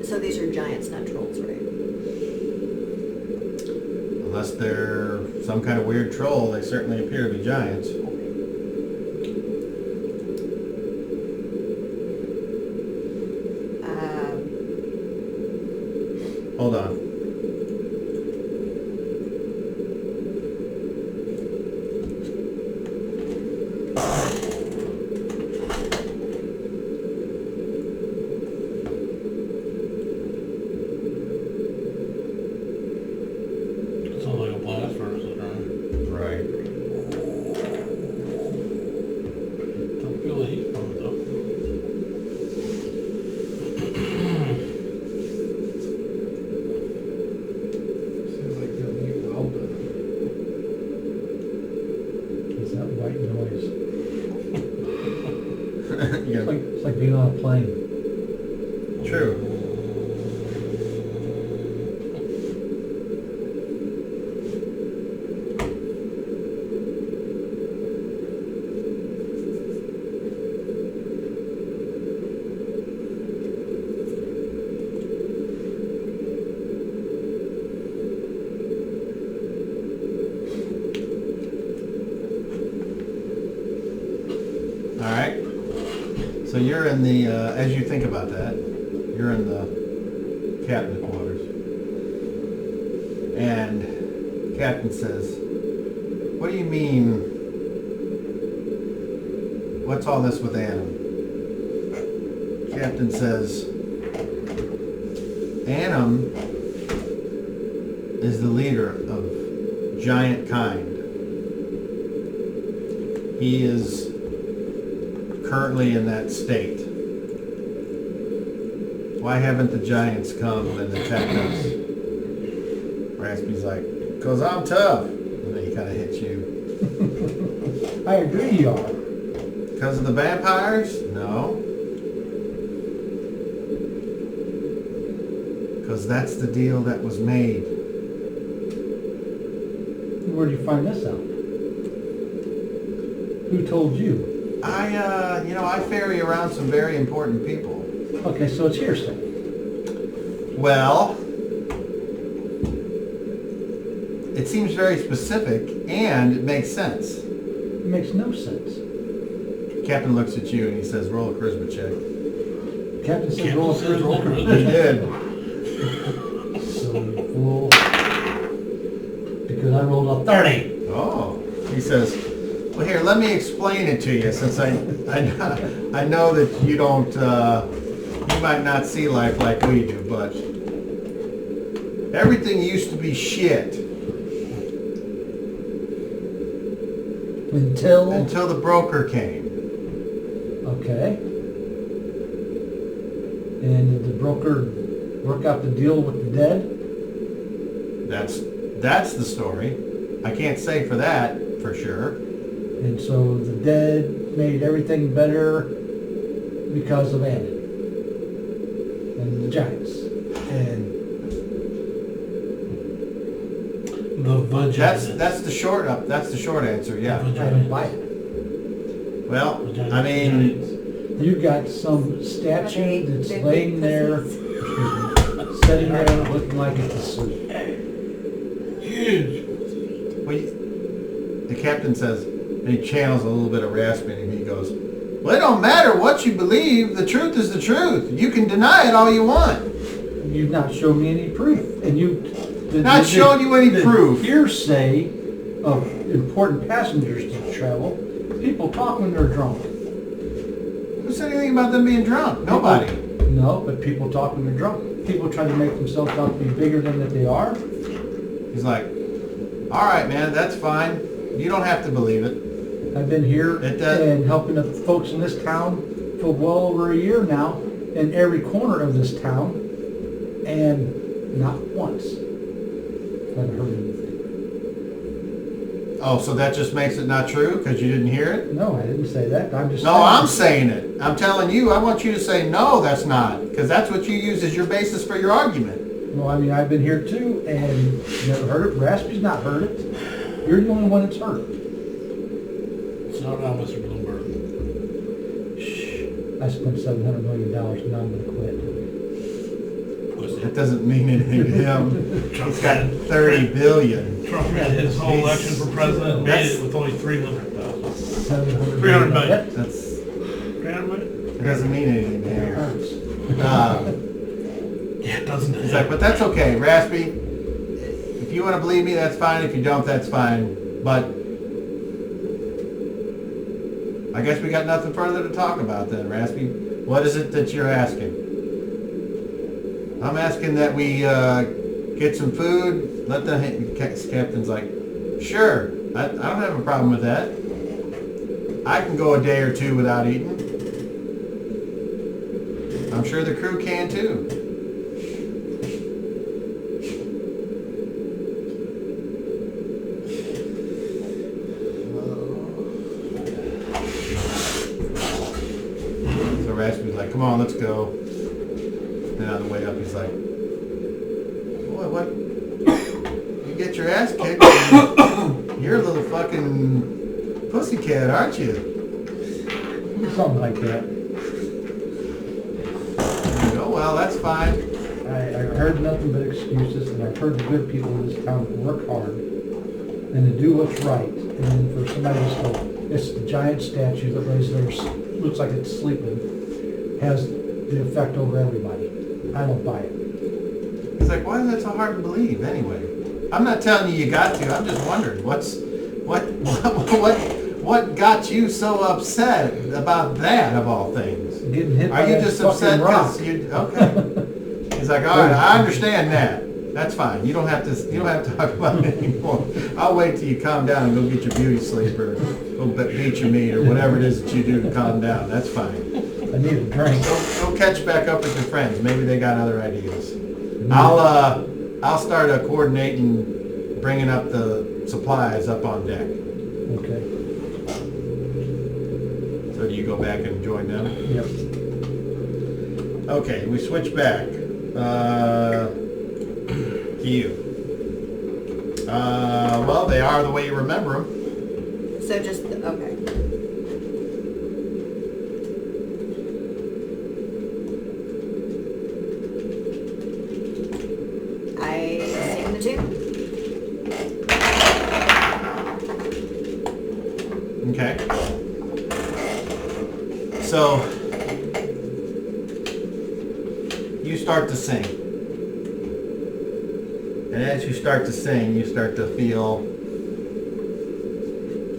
Speaker 5: so these are giants, not trolls, right?
Speaker 8: Unless they're some kind of weird troll, they certainly appear to be giants. Hold on.
Speaker 1: Sounds like a blast furnace, right?
Speaker 8: Right.
Speaker 1: Don't feel the heat from it though.
Speaker 7: Seems like you'll need well done.
Speaker 2: It's that white noise.
Speaker 8: Yeah.
Speaker 2: It's like being on a plane.
Speaker 8: True. All right. So you're in the, as you think about that, you're in the captain quarters. And captain says, what do you mean, what's all this with Annam? Captain says, Annam is the leader of giant kind. He is currently in that state. Why haven't the giants come and attacked us? Raspy's like, 'cause I'm tough. And then he kind of hit you.
Speaker 2: I agree you are.
Speaker 8: Because of the vampires? No. Because that's the deal that was made.
Speaker 2: Where'd you find this out? Who told you?
Speaker 8: I ferry around some very important people.
Speaker 2: Okay, so it's hearsay.
Speaker 8: Well, it seems very specific and it makes sense.
Speaker 2: It makes no sense.
Speaker 8: Captain looks at you and he says, roll a charisma check.
Speaker 2: Captain said
Speaker 1: Captain
Speaker 2: roll
Speaker 1: says roll
Speaker 2: for
Speaker 8: He
Speaker 1: charisma.
Speaker 8: did.
Speaker 2: So you fool. Because I rolled a 30.
Speaker 8: Oh. He says, well, here, let me explain it to you, since I know that you don't, you might not see life like we do, but everything used to be shit until the broker came.
Speaker 2: Okay. And did the broker work out the deal with the dead?
Speaker 8: That's the story. I can't say for that for sure.
Speaker 2: And so the dead made everything better because of Annam and the giants. And
Speaker 1: The vaginas.
Speaker 8: That's the short answer. Yeah.
Speaker 2: I don't buy it.
Speaker 8: Well, I mean,
Speaker 2: You got some statue that's laying there, sitting there looking like it's asleep.
Speaker 1: Huge.
Speaker 8: the captain says, and he channels a little bit of rasping, and he goes, well, it don't matter what you believe. The truth is the truth. You can deny it all you want.
Speaker 2: You've not shown me any proof, and
Speaker 8: Not showing you any proof.
Speaker 2: Hearsay of important passengers to travel. People talk when they're drunk.
Speaker 8: Who said anything about them being drunk? Nobody.
Speaker 2: No, but people talk when they're drunk. People try to make themselves out to be bigger than that they are.
Speaker 8: He's like, all right, man, that's fine. You don't have to believe it.
Speaker 2: I've been here
Speaker 8: It does-
Speaker 2: and helping the folks in this town for well over a year now, in every corner of this town, and not once have I heard anything.
Speaker 8: Oh, so that just makes it not true because you didn't hear it?
Speaker 2: No, I didn't say that. I'm just
Speaker 8: No,
Speaker 2: saying.
Speaker 8: I'm saying it. I'm telling you, I want you to say, no, that's not. Because that's what you use as your basis for your argument.
Speaker 2: Well, I mean, I've been here too, and never heard it. Raspy's not heard it. You're the only one that's heard it.
Speaker 1: Slow down, Mr. Bloomberg.
Speaker 2: Shh. I spent $700 million, and now I'm going to quit.
Speaker 8: That doesn't mean anything to him. He's got 30 billion.
Speaker 1: Trump had his whole election for president and made it with only 300,000.
Speaker 2: 700
Speaker 1: 300 million.
Speaker 2: Yep.
Speaker 8: That's,
Speaker 1: 300 million?
Speaker 8: it doesn't mean anything to
Speaker 2: It
Speaker 8: him.
Speaker 2: hurts.
Speaker 1: Yeah, it doesn't.
Speaker 8: He's like, but that's okay, Raspy. If you want to believe me, that's fine. If you don't, that's fine. But I guess we got nothing further to talk about then, Raspy. What is it that you're asking? I'm asking that we get some food. Let the captain's like, sure. I don't have a problem with that. I can go a day or two without eating. I'm sure the crew can too. So Raspy's like, come on, let's go. And on the way up, he's like, boy, what? You get your ass kicked. You're a little fucking pussycat, aren't you?
Speaker 2: Something like that.
Speaker 8: Oh, well, that's fine.
Speaker 2: I heard nothing but excuses, and I've heard the good people in this town that work hard and to do what's right. And then for somebody to say, it's the giant statue that lays there, looks like it's sleeping, has the effect over everybody. I don't buy it.
Speaker 8: He's like, why is that so hard to believe anyway? I'm not telling you got to. I'm just wondering what got you so upset about that of all things?
Speaker 2: Getting hit by
Speaker 8: Are you
Speaker 2: that
Speaker 8: just
Speaker 2: fucking
Speaker 8: upset
Speaker 2: rock.
Speaker 8: because you? Okay. He's like, all right, I understand that. That's fine. You don't have to talk about it anymore. I'll wait till you calm down and go get your beauty sleep or go beat your meat or whatever it is that you do to calm down. That's fine.
Speaker 2: I need a drink.
Speaker 8: Go catch back up with your friends. Maybe they got other ideas. I'll start coordinating, bringing up the supplies up on deck.
Speaker 2: Okay.
Speaker 8: So do you go back and join them?
Speaker 2: Yep.
Speaker 8: Okay, we switch back. To you. Well, they are the way you remember them.
Speaker 5: So just, okay. I sing the tune.
Speaker 8: Okay. So you start to sing. And as you start to sing, you start to feel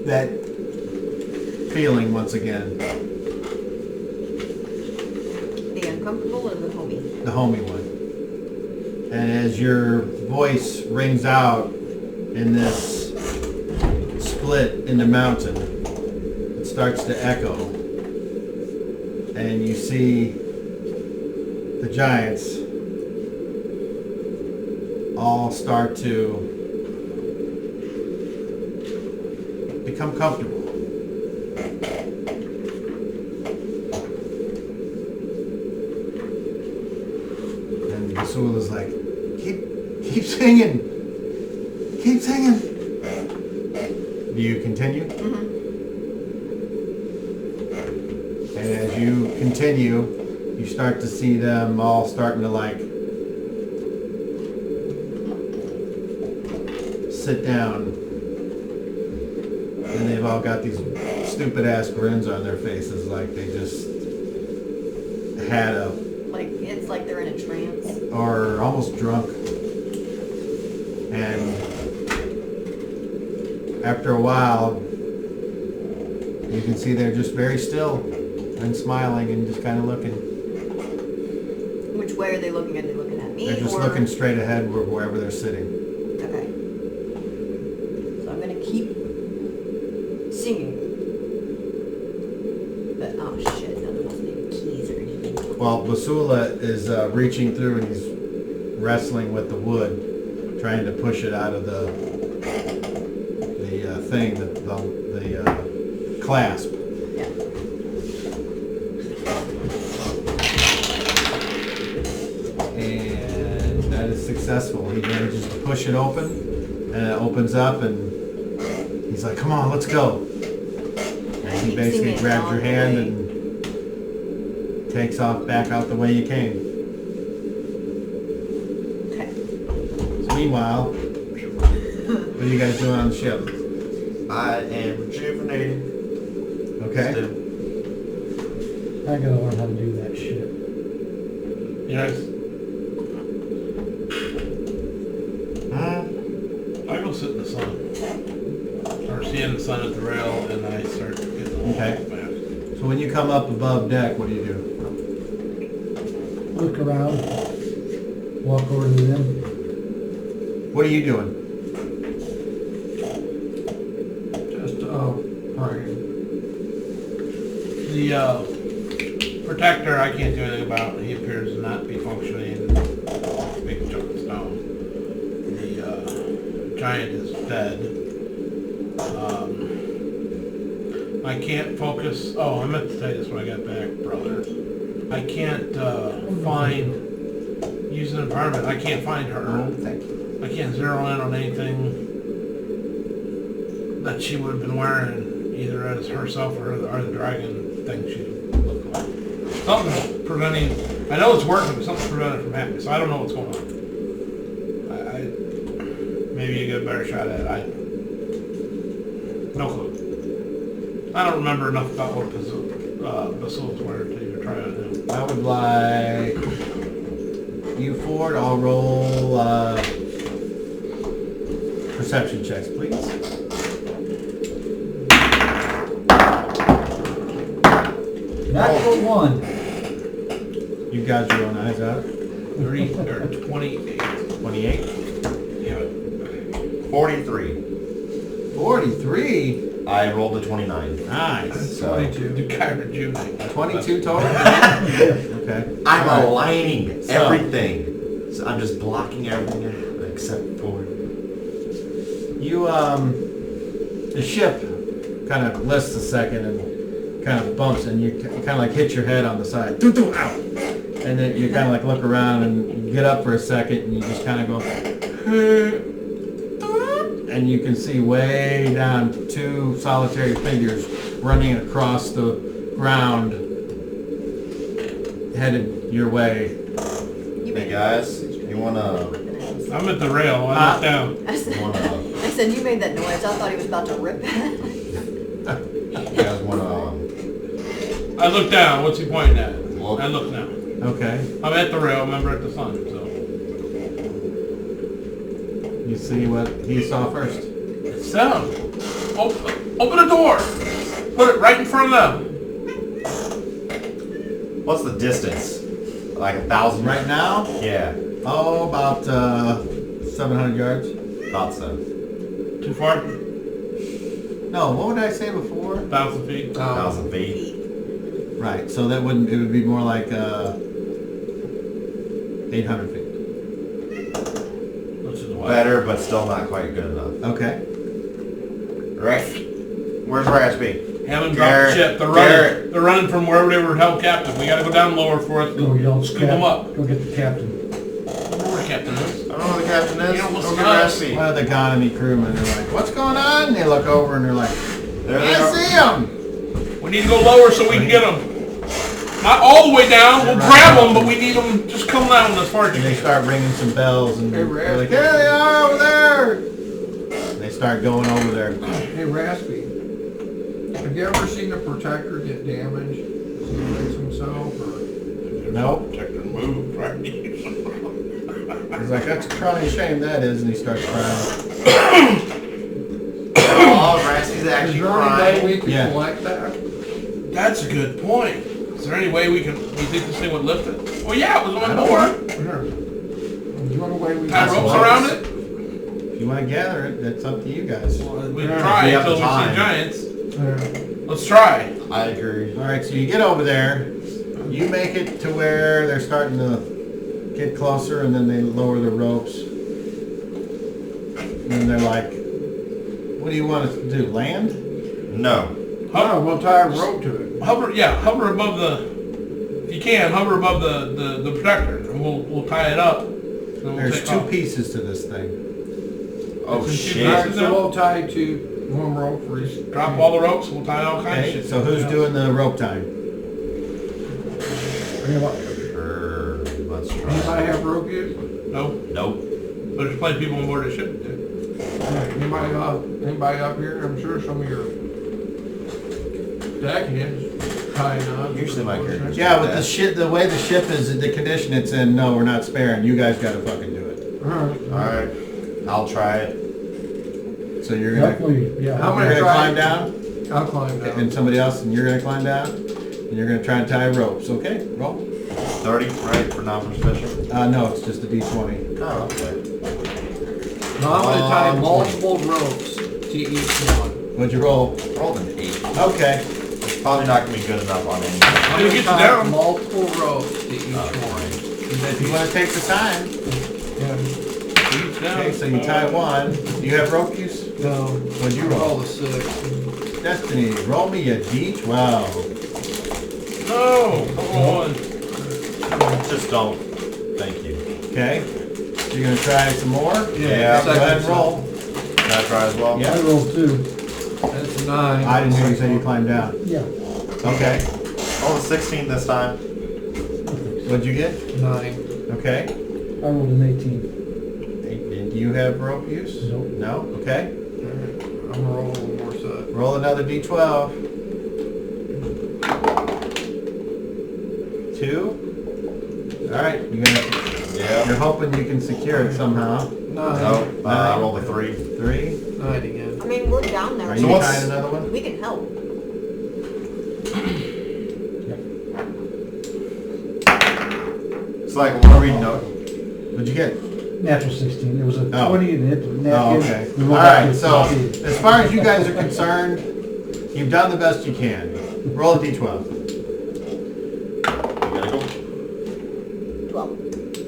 Speaker 8: that feeling once again,
Speaker 5: The uncomfortable or the homie?
Speaker 8: the homey one. And as your voice rings out in this split in the mountain, it starts to echo. And you see the giants all start to become comfortable. And Basul is like, keep singing. Keep singing. Do you continue?
Speaker 5: Mm-hmm.
Speaker 8: And as you continue, you start to see them all starting to like sit down, and they've all got these stupid ass grins on their faces like they just had a,
Speaker 5: Like, it's like they're in a trance.
Speaker 8: or almost drunk. And after a while, you can see they're just very still and smiling and just kind of looking.
Speaker 5: Which way are they looking at? Are they looking at me?
Speaker 8: They're just
Speaker 5: or...
Speaker 8: looking straight ahead wherever they're sitting.
Speaker 5: Okay. So I'm gonna keep singing. But oh shit, no, there wasn't any keys or anything.
Speaker 8: Well, Basula is reaching through and he's wrestling with the wood, trying to push it out of the thing, the clasp.
Speaker 5: Yeah.
Speaker 8: And that is successful. He manages to push it open, and it opens up, and he's like, "Come on, let's go." And he
Speaker 5: Keep
Speaker 8: basically
Speaker 5: singing
Speaker 8: grabs
Speaker 5: along
Speaker 8: your
Speaker 5: the
Speaker 8: hand
Speaker 5: way.
Speaker 8: and takes off back out the way you came.
Speaker 5: Okay.
Speaker 8: So meanwhile, what are you guys doing on the ship?
Speaker 6: I am rejuvenated.
Speaker 8: Okay.
Speaker 6: Still.
Speaker 2: I gotta learn how to do that shit.
Speaker 1: Yes.
Speaker 8: Huh?
Speaker 1: I go sit in the sun. Or seeing the sun at the rail, and I start getting a little
Speaker 8: Okay.
Speaker 1: fast.
Speaker 8: So when you come up above deck, what do you do?
Speaker 2: Look around, walk over to them.
Speaker 8: What are you doing?
Speaker 7: Just praying.
Speaker 1: The protector I can't do anything about. He appears to not be functioning. Big chunk of stone. The giant is dead. I can't focus. Oh, I meant to tell you this when I got back, brother. I can't find, use an environment. I can't find her.
Speaker 6: Thank you.
Speaker 1: I can't zero in on anything that she would have been wearing, either as herself or the dragon thing she looked like. Something's preventing. I know it's working, but something's preventing it from happening. So I don't know what's going on. I maybe you get a better shot at it. No clue. I don't remember enough about what Basil was wearing to even try on him.
Speaker 8: I would like you four to all roll perception checks, please.
Speaker 2: Natural one.
Speaker 8: You got your own eyes out.
Speaker 1: 30 or 28.
Speaker 8: 28.
Speaker 1: Yeah.
Speaker 6: 43.
Speaker 8: 43.
Speaker 6: I rolled a 29.
Speaker 8: Nice.
Speaker 6: So
Speaker 7: 22.
Speaker 1: The guy rejuvenated.
Speaker 8: 22 total? Okay.
Speaker 6: I'm
Speaker 8: All right.
Speaker 6: aligning
Speaker 8: So-
Speaker 6: everything. So I'm just blocking everything except for
Speaker 8: You, the ship kind of lists a second and kind of bumps, and you kind of like hit your head on the side. Doo, doo, ow! And then you kind of like look around and you get up for a second and you just kind of go, and you can see way down 2 solitary figures running across the ground, headed your way.
Speaker 6: Hey guys, you wanna?
Speaker 1: I'm at the rail. I look down.
Speaker 5: I said, you made that noise. I thought he was about to rip it.
Speaker 6: You guys wanna?
Speaker 1: I look down. What's he pointing at?
Speaker 6: Look.
Speaker 1: I look now.
Speaker 8: Okay.
Speaker 1: I'm at the rail. Remember at the sun. So
Speaker 8: You see what he saw first?
Speaker 1: it's sound. Open the door. Put it right in front of them.
Speaker 6: What's the distance? Like 1,000?
Speaker 8: Right now?
Speaker 6: Yeah,
Speaker 8: Oh, about 700 yards.
Speaker 6: thought so.
Speaker 1: Too far?
Speaker 8: No, what would I say before?
Speaker 1: 1,000 feet.
Speaker 6: 1,000 feet.
Speaker 8: Right, so that wouldn't, it would be more like 800 feet.
Speaker 1: Which is why.
Speaker 6: Better, but still not quite good enough.
Speaker 8: Okay.
Speaker 6: Right. Where's Raspy?
Speaker 1: Haven't dropped the ship. They're running. They're running from wherever they were held captive. We gotta go down lower for us to
Speaker 2: Go yell,
Speaker 1: scoop them up.
Speaker 2: Go get the captain.
Speaker 1: I don't know where the captain is.
Speaker 6: I don't know who the captain is.
Speaker 1: You don't listen
Speaker 6: Go
Speaker 1: to
Speaker 6: get
Speaker 1: us.
Speaker 6: Raspy.
Speaker 8: One of the economy crewmen, they're like, what's going on? And they look over and they're like,
Speaker 6: There they
Speaker 8: I
Speaker 6: are.
Speaker 8: see him!
Speaker 1: We need to go lower so we can get them. Not all the way down. We'll grab them, but we need them. Just come down as far as you
Speaker 8: And they
Speaker 1: can.
Speaker 8: start ringing some bells and
Speaker 7: Hey,
Speaker 8: they're like,
Speaker 7: Raspy.
Speaker 8: there they are over there! And they start going over there.
Speaker 7: Hey, Raspy, have you ever seen a protector get damaged? Does he fix himself or?
Speaker 8: Nope.
Speaker 1: Protector moved, right?
Speaker 8: He's like, that's a crying shame that is, and he starts crying.
Speaker 6: Oh, Raspy's
Speaker 7: Is
Speaker 6: actually
Speaker 7: there any way
Speaker 6: crying.
Speaker 7: we can
Speaker 8: Yeah.
Speaker 7: collect that?
Speaker 1: That's a good point. Is there any way we can? You think this thing would lift it? Well, yeah, it was on board.
Speaker 7: Is there any way we
Speaker 1: Tie
Speaker 7: can?
Speaker 1: ropes around it.
Speaker 8: If you want to gather it, that's up to you guys.
Speaker 1: We can
Speaker 7: Yeah.
Speaker 1: try
Speaker 6: We have
Speaker 1: until we
Speaker 6: the
Speaker 1: see
Speaker 6: time.
Speaker 1: giants.
Speaker 7: Yeah.
Speaker 1: Let's try.
Speaker 6: I agree.
Speaker 8: Alright, so you get over there, you make it to where they're starting to get closer, and then they lower the ropes. And then they're like, what do you want us to do, land?
Speaker 6: No.
Speaker 7: No, we'll tie a rope to it.
Speaker 1: Hover, yeah, hover above the. If you can, hover above the protector, and we'll tie it up. And we'll
Speaker 8: There's
Speaker 1: take
Speaker 8: 2
Speaker 1: off.
Speaker 8: pieces to this thing.
Speaker 6: Oh
Speaker 1: It's in two
Speaker 6: shit.
Speaker 7: Alright,
Speaker 1: pieces.
Speaker 7: so we'll tie one rope for each.
Speaker 1: Drop all the ropes. We'll tie all kinds of
Speaker 8: Okay,
Speaker 1: shit.
Speaker 8: so who's doing the rope tying?
Speaker 6: Sure. Let's try.
Speaker 7: Anybody have rope yet?
Speaker 1: No,
Speaker 6: Nope.
Speaker 1: but there's plenty of people on board the ship. Too.
Speaker 7: Anybody up here? I'm sure some of your deckheads tying up.
Speaker 6: Usually my characters-
Speaker 8: Yeah, with the way the ship is, the condition it's in, no, we're not sparing. You guys gotta fucking do it.
Speaker 7: Alright.
Speaker 6: Alright. I'll try it.
Speaker 8: So you're gonna,
Speaker 2: Definitely, yeah.
Speaker 7: How
Speaker 8: you're
Speaker 7: many
Speaker 8: gonna
Speaker 7: try-
Speaker 8: climb down,
Speaker 7: I'll climb down.
Speaker 8: and somebody else, and you're gonna climb down, and you're gonna try and tie ropes, okay? Roll.
Speaker 6: 30, right, for non-proficient?
Speaker 8: No, it's just a D20.
Speaker 6: Oh, okay.
Speaker 7: No, I'm gonna tie multiple ropes to each one.
Speaker 8: What'd you roll?
Speaker 6: Rolled an 8.
Speaker 8: Okay.
Speaker 6: It's probably not going to be good enough on any.
Speaker 7: I'm
Speaker 1: It'll
Speaker 7: gonna
Speaker 1: get you
Speaker 7: tie
Speaker 1: down.
Speaker 7: multiple ropes to each one.
Speaker 8: If you wanna take the time.
Speaker 7: Yeah.
Speaker 8: Okay, so you tie one. Do you have rope use?
Speaker 7: No.
Speaker 8: What'd you roll?
Speaker 7: Roll a 6.
Speaker 8: Destiny, roll me a D12.
Speaker 1: No, come on.
Speaker 6: Just don't. Thank you.
Speaker 8: Okay. So you're gonna try some more?
Speaker 6: Yeah.
Speaker 8: Go ahead and roll.
Speaker 6: Can I try as well?
Speaker 8: Yeah.
Speaker 2: I rolled 2.
Speaker 7: That's 9.
Speaker 8: I didn't hear you say you climbed down.
Speaker 2: Yeah.
Speaker 8: Okay.
Speaker 6: Roll the 16 this time.
Speaker 8: What'd you get?
Speaker 7: 9.
Speaker 8: Okay.
Speaker 2: I rolled an 18.
Speaker 8: And do you have rope use?
Speaker 2: Nope.
Speaker 8: No? Okay.
Speaker 7: Alright, I'm gonna roll one more set.
Speaker 8: Roll another D12. 2. Alright,
Speaker 6: Yeah.
Speaker 8: you're hoping you can secure it somehow.
Speaker 7: 9.
Speaker 6: No, I rolled a 3.
Speaker 8: 3.
Speaker 7: 9 again.
Speaker 5: I mean, we're down there.
Speaker 8: Are
Speaker 6: So
Speaker 8: you
Speaker 6: what's-
Speaker 8: tying another one?
Speaker 5: We can help.
Speaker 6: It's like, what are we know?
Speaker 8: What'd you get?
Speaker 2: Natural 16. There was a
Speaker 8: Oh.
Speaker 2: 20 and it was
Speaker 8: Oh,
Speaker 2: napkin.
Speaker 8: okay.
Speaker 2: We
Speaker 8: All
Speaker 2: rolled back
Speaker 8: right,
Speaker 2: to
Speaker 8: so
Speaker 2: 16.
Speaker 8: as far as you guys are concerned, you've done the best you can. Roll a D12.
Speaker 6: We gotta go.
Speaker 5: 12.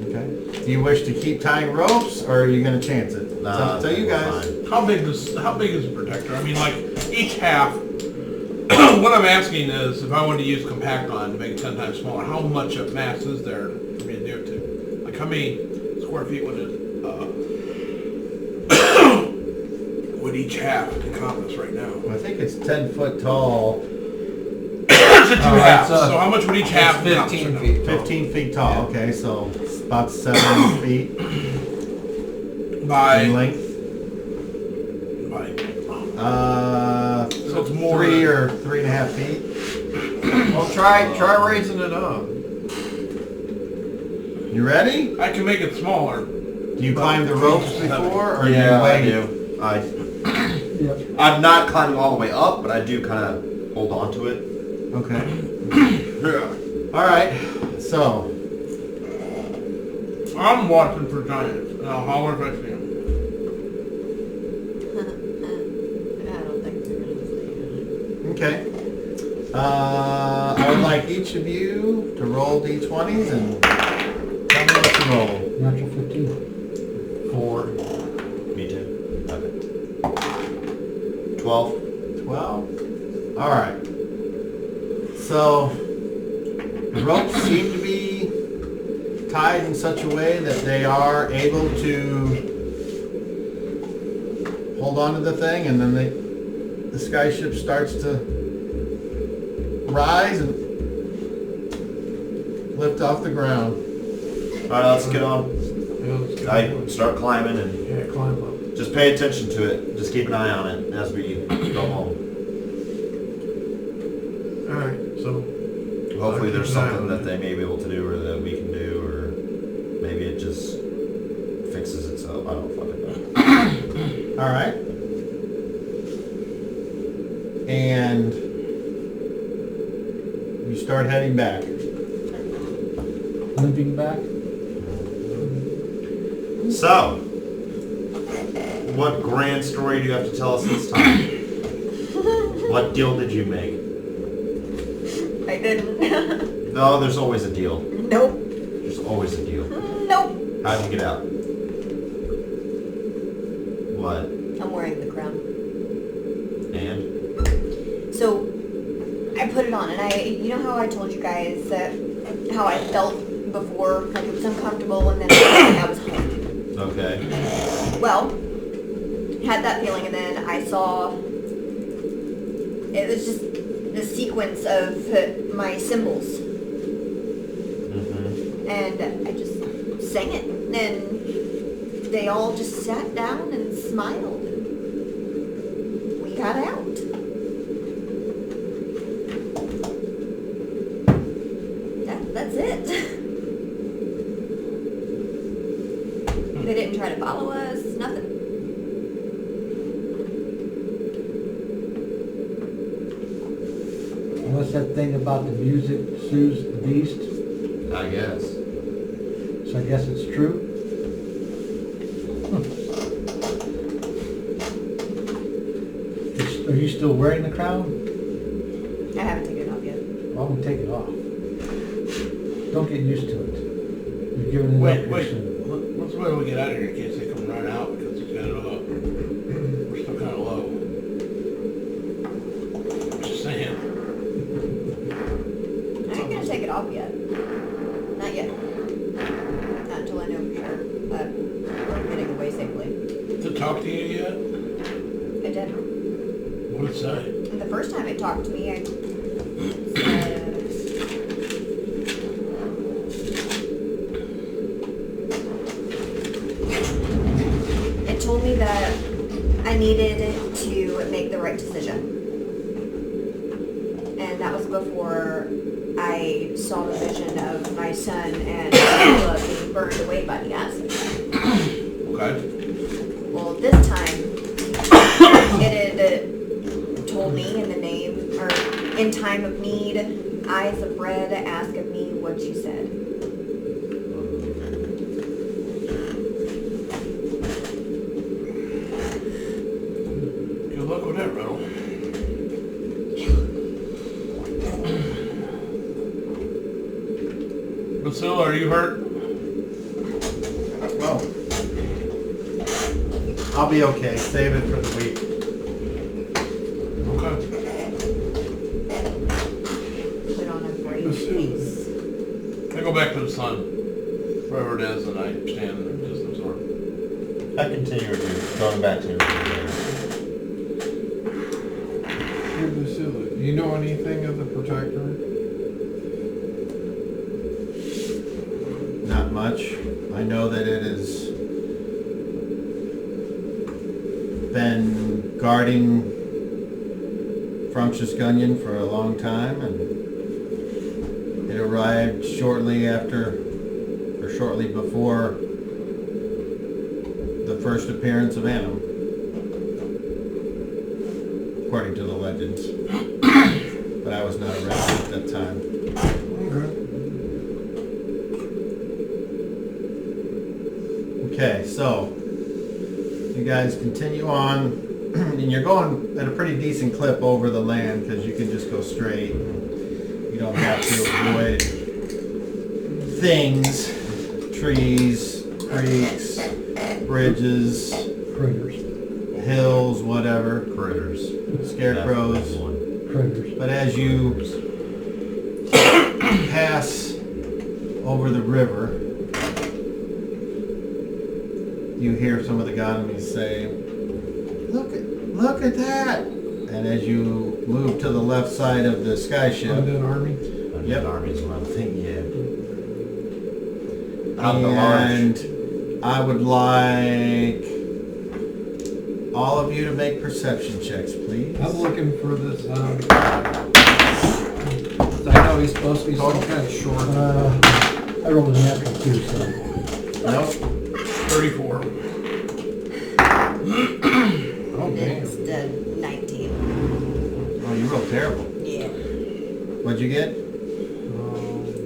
Speaker 8: Okay. Do you wish to keep tying ropes, or are you going to chance it? It's
Speaker 6: Nah,
Speaker 8: up to you
Speaker 6: we're
Speaker 8: guys.
Speaker 6: fine.
Speaker 4: How big is the protector? I mean, like each half. What I'm asking is, if I wanted to use compacton to make it 10 times smaller, how much of mass is there for me to do it to? Like how many square feet would it would each half encompass right now?
Speaker 3: I think it's 10 foot tall,
Speaker 4: It's a two halves.
Speaker 7: it's,
Speaker 4: So how much would each half
Speaker 7: It's
Speaker 4: encompass
Speaker 7: 15
Speaker 4: right
Speaker 7: feet.
Speaker 3: 15 feet tall. Okay, so it's about 7 feet
Speaker 4: now? By
Speaker 3: in length.
Speaker 4: So it's more
Speaker 3: 3 or 3.5 feet.
Speaker 7: Well, try raising it up.
Speaker 3: You ready?
Speaker 4: I can make it smaller.
Speaker 3: Do you climb the ropes before, or
Speaker 6: Yeah,
Speaker 3: do
Speaker 6: I
Speaker 3: you wait?
Speaker 6: do. I'm not climbing all the way up, but I do kind of hold on to it.
Speaker 3: Okay. All right. So
Speaker 4: I'm watching for giants, and I'll holler if I see them.
Speaker 5: I don't think they're gonna see it.
Speaker 3: okay. I would like each of you to roll d20s and tell me what you roll.
Speaker 2: Natural 15.
Speaker 7: 4.
Speaker 6: Me too. Okay. 12.
Speaker 3: 12. All right. So the ropes seem to be tied in such a way that they are able to hold on to the thing, and then the skyship starts to rise and lift off the ground.
Speaker 6: Alright, let's get on.
Speaker 7: Yeah, let's get
Speaker 6: I
Speaker 7: going.
Speaker 6: start climbing and
Speaker 7: Yeah, climb up.
Speaker 6: just pay attention to it. Just keep an eye on it as we go home.
Speaker 7: Alright, so
Speaker 6: Hopefully
Speaker 7: keep
Speaker 6: there's
Speaker 7: an eye
Speaker 6: something
Speaker 7: on
Speaker 6: that
Speaker 7: it.
Speaker 6: they may be able to do or that we can do, or maybe it just fixes itself. I don't fucking know.
Speaker 3: All right. And you start heading back.
Speaker 2: Limping back.
Speaker 6: So, what grand story do you have to tell us this time? What deal did you make?
Speaker 5: I didn't.
Speaker 6: No, there's always a deal.
Speaker 5: Nope.
Speaker 6: There's always a deal.
Speaker 5: Nope.
Speaker 6: How'd you get out? What?
Speaker 5: I'm wearing the crown.
Speaker 6: And?
Speaker 5: So I put it on, and you know how I told you guys that how I felt before, like it was uncomfortable, and then I was home.
Speaker 6: Okay.
Speaker 5: Well, had that feeling, and then I saw it was just the sequence of my symbols,
Speaker 6: Mm-hmm.
Speaker 5: and I just sang it, and they all just sat down and smiled, and we got out. That's it. They didn't try to follow us, nothing.
Speaker 2: What's that thing about the music soothes the beast?
Speaker 6: I guess.
Speaker 2: So I guess it's true. Are you still wearing the crown?
Speaker 5: I haven't taken it off yet.
Speaker 2: Well, I'm gonna take it off. Don't get used to it. You're giving it
Speaker 4: Wait,
Speaker 2: up
Speaker 4: wait.
Speaker 2: here soon.
Speaker 4: Let's wait till we get out of here in case they come right out because it's got it up. We're still kind of low. Just saying.
Speaker 5: I ain't gonna take it off yet. Not yet. Not until I know for sure. But we're getting away safely.
Speaker 4: Did it talk to you yet?
Speaker 5: It did.
Speaker 4: What did it say?
Speaker 5: And the first time it talked to me, I said, it told me that I needed to make the right decision. And that was before I saw the vision of my son and Sheila being burned away by the acid.
Speaker 4: Okay.
Speaker 5: Well, this time, it had told me in the name, or in time of need, eyes of red, ask of me what you said.
Speaker 4: Good luck with that, Riddle. Basula, are you hurt?
Speaker 3: Well,
Speaker 8: I'll be okay. Save it for the week.
Speaker 1: Okay.
Speaker 5: Put on a brave face.
Speaker 1: I go back to the sun, wherever it is, and I stand and just absorb.
Speaker 6: I continue with you, going back to your
Speaker 7: Hey, Vasily, do you know anything of the Protector?
Speaker 8: Not much. I know that it has been guarding Frumptious Gunyon for a long time, and it arrived shortly after, or shortly before, the first appearance of Annam, according to the legends. But I was not around at that time. Okay, so you guys continue on, and you're going at a pretty decent clip over the land because you can just go straight. You don't have to avoid things, trees, creeks, bridges,
Speaker 2: Critters.
Speaker 8: hills, whatever,
Speaker 6: critters.
Speaker 8: scarecrows.
Speaker 2: Critters.
Speaker 8: But as you pass over the river, you hear some of the Gadamis say, look at that! And as you move to the left side of the sky ship,
Speaker 7: Undead Army?
Speaker 8: Yep.
Speaker 6: Army's one thing, yeah. Out the large.
Speaker 8: and I would like all of you to make perception checks, please.
Speaker 7: I'm looking for this, I know he's supposed to be some kind of short.
Speaker 2: I rolled a natural too, so.
Speaker 8: Nope.
Speaker 1: 34.
Speaker 7: Oh, damn.
Speaker 5: It's the 19.
Speaker 8: Oh, you rolled terrible.
Speaker 5: Yeah.
Speaker 8: What'd you get?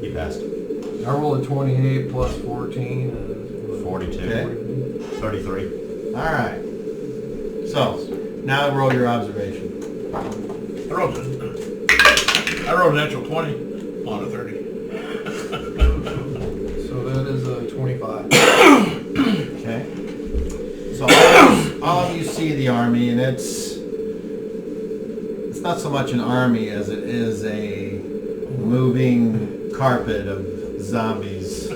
Speaker 6: He passed.
Speaker 7: I rolled a 28 plus 14 is
Speaker 6: 42.
Speaker 8: Okay.
Speaker 6: 33.
Speaker 8: All right. So, now roll your observation.
Speaker 1: I rolled a natural 20 on a 30.
Speaker 7: So that is a 25.
Speaker 8: Okay. So all of you see the army, and it's not so much an army as it is a moving carpet of zombies.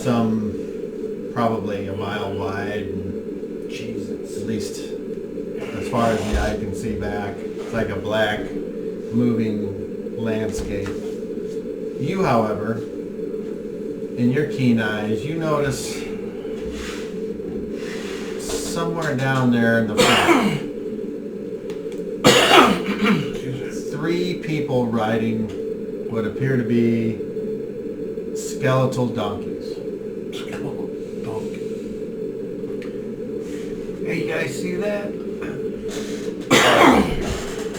Speaker 8: Some probably a mile wide, and Jesus, at least as far as the eye can see back. It's like a black moving landscape. You, however, in your keen eyes, you notice somewhere down there in the front, 3 people riding what appear to be skeletal donkeys.
Speaker 7: Hey, you guys see that?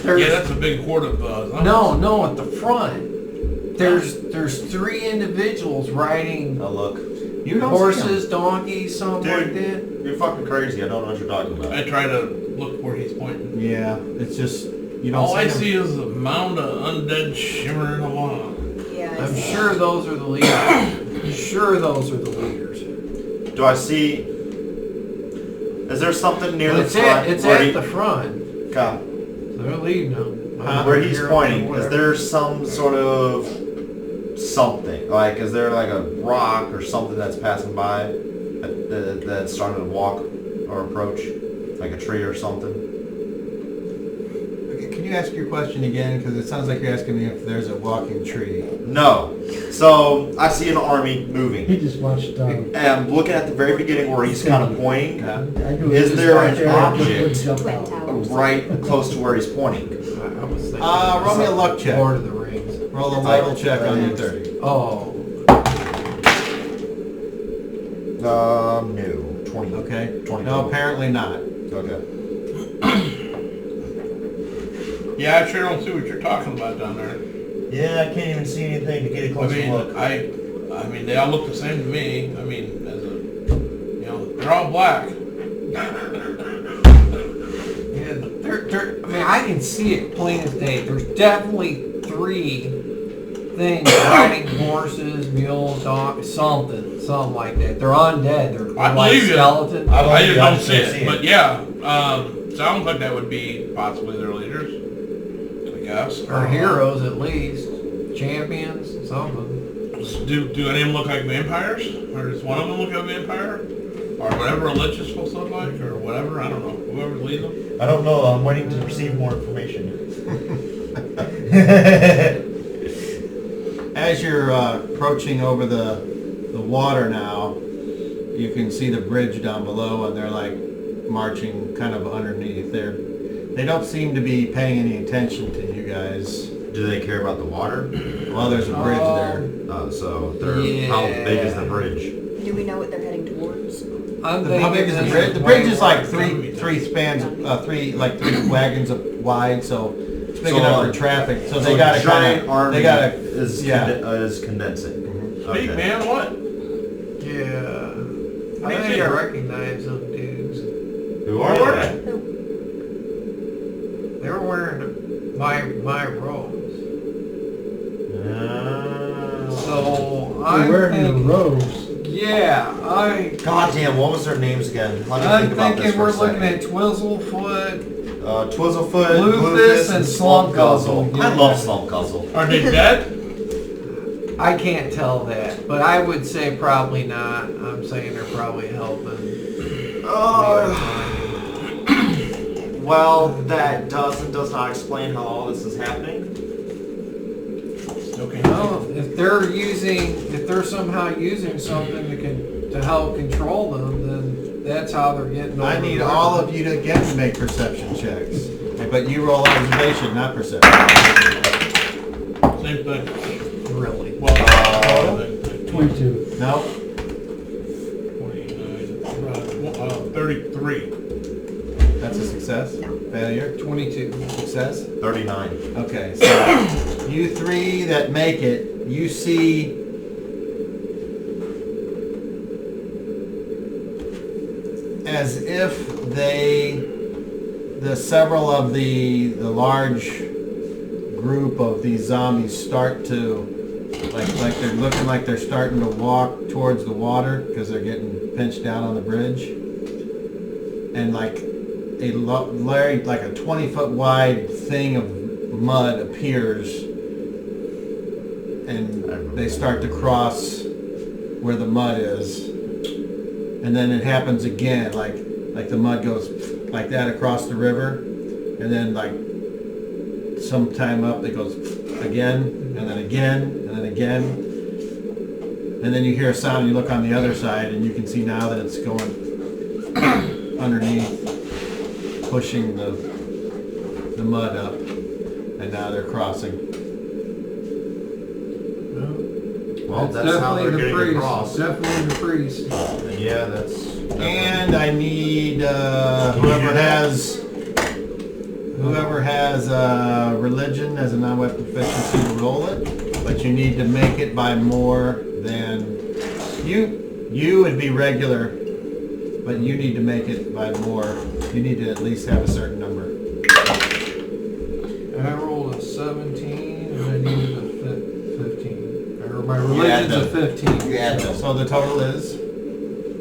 Speaker 1: Yeah, that's a big horde of zombies.
Speaker 7: No, at the front. There's 3 individuals riding
Speaker 6: Oh, look.
Speaker 8: You don't
Speaker 7: horses, donkeys, something like
Speaker 6: Dude,
Speaker 7: that.
Speaker 6: you're fucking crazy. I don't know what you're talking about.
Speaker 1: I try to look where he's pointing.
Speaker 8: Yeah, it's just you don't.
Speaker 1: All I
Speaker 8: them.
Speaker 1: see is a mound of undead shimmering along.
Speaker 5: Yeah.
Speaker 7: I'm sure those are the leaders. I'm sure those are the leaders.
Speaker 6: Do I see... Is there something near the
Speaker 7: It's
Speaker 6: front?
Speaker 7: at
Speaker 6: where he-
Speaker 7: the front.
Speaker 6: Okay.
Speaker 7: They're leading them.
Speaker 6: Where he's pointing, is there some sort of something? Like, is there like a rock or something that's passing by that's starting to walk or approach? Like a tree or something?
Speaker 8: Okay, can you ask your question again? Because it sounds like you're asking me if there's a walking tree.
Speaker 6: No. So, I see an army moving.
Speaker 2: He just watched,
Speaker 6: And I'm looking at the very beginning where he's kind of pointing,
Speaker 8: Yeah.
Speaker 6: Is there an object
Speaker 2: Jump out.
Speaker 6: right close to where he's pointing.
Speaker 7: I was thinking
Speaker 8: Roll me a luck check.
Speaker 7: Lord of the Rings.
Speaker 8: Roll a level check on your 30.
Speaker 7: Oh.
Speaker 6: No. 20.
Speaker 8: Okay.
Speaker 6: 20.
Speaker 8: No, apparently not.
Speaker 6: Okay.
Speaker 1: Yeah, I sure don't see what you're talking about down there.
Speaker 6: Yeah, I can't even see anything to get a
Speaker 1: I
Speaker 6: closer
Speaker 1: mean,
Speaker 6: look.
Speaker 1: I mean, they all look the same to me. I mean, as a, they're all black.
Speaker 7: Yeah, I mean, I can see it plain as day. There's definitely 3 things riding horses, mules, donkeys, something like that. They're undead. They're
Speaker 4: I
Speaker 7: like
Speaker 4: believe you.
Speaker 7: skeletons.
Speaker 4: I just don't
Speaker 6: just
Speaker 4: see
Speaker 6: don't see
Speaker 4: it.
Speaker 6: it.
Speaker 4: But yeah, sounds like that would be possibly their leaders. I guess.
Speaker 7: Or heroes at least. Champions, something.
Speaker 4: Do any of them look like vampires? Or does one of them look like a vampire? Or whatever a lich is supposed to look like? Or whatever? I don't know. Whoever's leading them.
Speaker 6: I don't know. I'm waiting to receive more information.
Speaker 8: As you're approaching over the water now, you can see the bridge down below, and they're like marching kind of underneath. They don't seem to be paying any attention to you guys.
Speaker 6: Do they care about the water?
Speaker 8: Well, there's a bridge there.
Speaker 6: So they're how big is the bridge?
Speaker 5: Do we know what they're heading towards?
Speaker 7: I'm
Speaker 8: How big is the bridge? The bridge is like three spans, three wagons wide, so it's big
Speaker 6: So,
Speaker 8: enough for traffic. So they
Speaker 6: a
Speaker 8: gotta
Speaker 6: giant
Speaker 8: kind
Speaker 6: army
Speaker 8: of, they gotta,
Speaker 6: is
Speaker 8: yeah.
Speaker 6: is condensing.
Speaker 4: Speak, man. What?
Speaker 7: Yeah. I think I recognize them dudes.
Speaker 6: Who are they?
Speaker 7: They were wearing my robes. So
Speaker 2: They're
Speaker 7: I'm
Speaker 2: wearing your
Speaker 7: thinking,
Speaker 2: robes.
Speaker 7: yeah,
Speaker 6: God damn, what was their names again? Let me
Speaker 7: I'm
Speaker 6: think about this
Speaker 7: thinking
Speaker 6: for
Speaker 7: we're
Speaker 6: a second.
Speaker 7: looking at Twizzlefoot,
Speaker 6: Twizzlefoot,
Speaker 7: Blueface, and
Speaker 6: Slump Guzzle.
Speaker 7: Slump Guzzle.
Speaker 6: I love Slump Guzzle.
Speaker 4: Are they dead?
Speaker 7: I can't tell that, but I would say probably not. I'm saying they're probably helping.
Speaker 6: Well, that does not explain how all this is happening.
Speaker 4: Okay.
Speaker 7: Well, if they're somehow using something to help control them, then that's how they're getting over
Speaker 8: I need
Speaker 7: the
Speaker 8: all
Speaker 7: river.
Speaker 8: of you to again to make perception checks. But you roll observation, not perception.
Speaker 4: Same thing.
Speaker 7: Really.
Speaker 4: Well,
Speaker 2: 22.
Speaker 8: No?
Speaker 4: 29, 33.
Speaker 8: That's a success?
Speaker 5: No.
Speaker 8: Failure?
Speaker 7: 22.
Speaker 8: Success?
Speaker 6: 39.
Speaker 8: Okay, so you three that make it, you see as if several of the large group of these zombies start to like they're looking like they're starting to walk towards the water because they're getting pinched down on the bridge, and like a 20-foot wide thing of mud appears, and they start to cross where the mud is, and then it happens again, like the mud goes like that across the river, and then like sometime up it goes again, and then again, and then again, and then you hear a sound and you look on the other side and you can see now that it's going underneath, pushing the mud up, and now they're crossing.
Speaker 6: Well, that's how they're getting
Speaker 7: priest.
Speaker 6: across.
Speaker 7: Definitely the priest.
Speaker 6: Yeah, that's.
Speaker 8: And I need whoever has religion as a non-weapon proficiency to roll it, but you need to make it by more than you would be regular, but you need to make it by more. You need to at least have a certain number.
Speaker 7: I rolled a 17 and I needed a 15. Or my religion's a 15.
Speaker 6: You add them.
Speaker 8: So the total is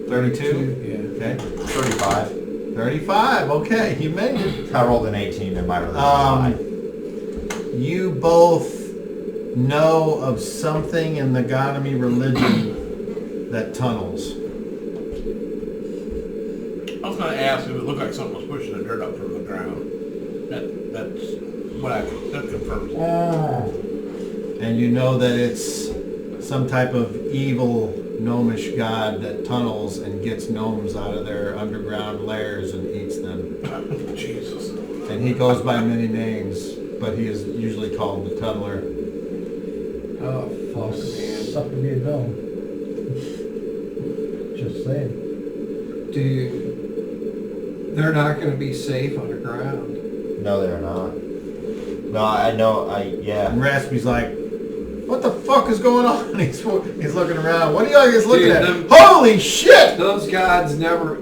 Speaker 8: 32.
Speaker 7: Yeah.
Speaker 8: Okay.
Speaker 6: 35.
Speaker 8: 35. Okay, you made it.
Speaker 6: I rolled an 18 in my religion.
Speaker 8: You both know of something in the Ganami religion that tunnels.
Speaker 4: I was going to ask if it looked like something was pushing the dirt up from the ground. That's what that confirms.
Speaker 8: And you know that it's some type of evil gnomish god that tunnels and gets gnomes out of their underground lairs and eats them.
Speaker 4: Jesus.
Speaker 8: And he goes by many names, but he is usually called the Tunneler.
Speaker 7: Oh, fuck, man.
Speaker 2: Suck to be a gnome. Just saying.
Speaker 7: Dude, they're not going to be safe underground.
Speaker 6: No, they're not. No, I know. Yeah.
Speaker 8: And Raspy's like, what the fuck is going on? He's looking around. What are you guys looking
Speaker 7: Dude,
Speaker 8: at? Holy shit!
Speaker 7: Those guys never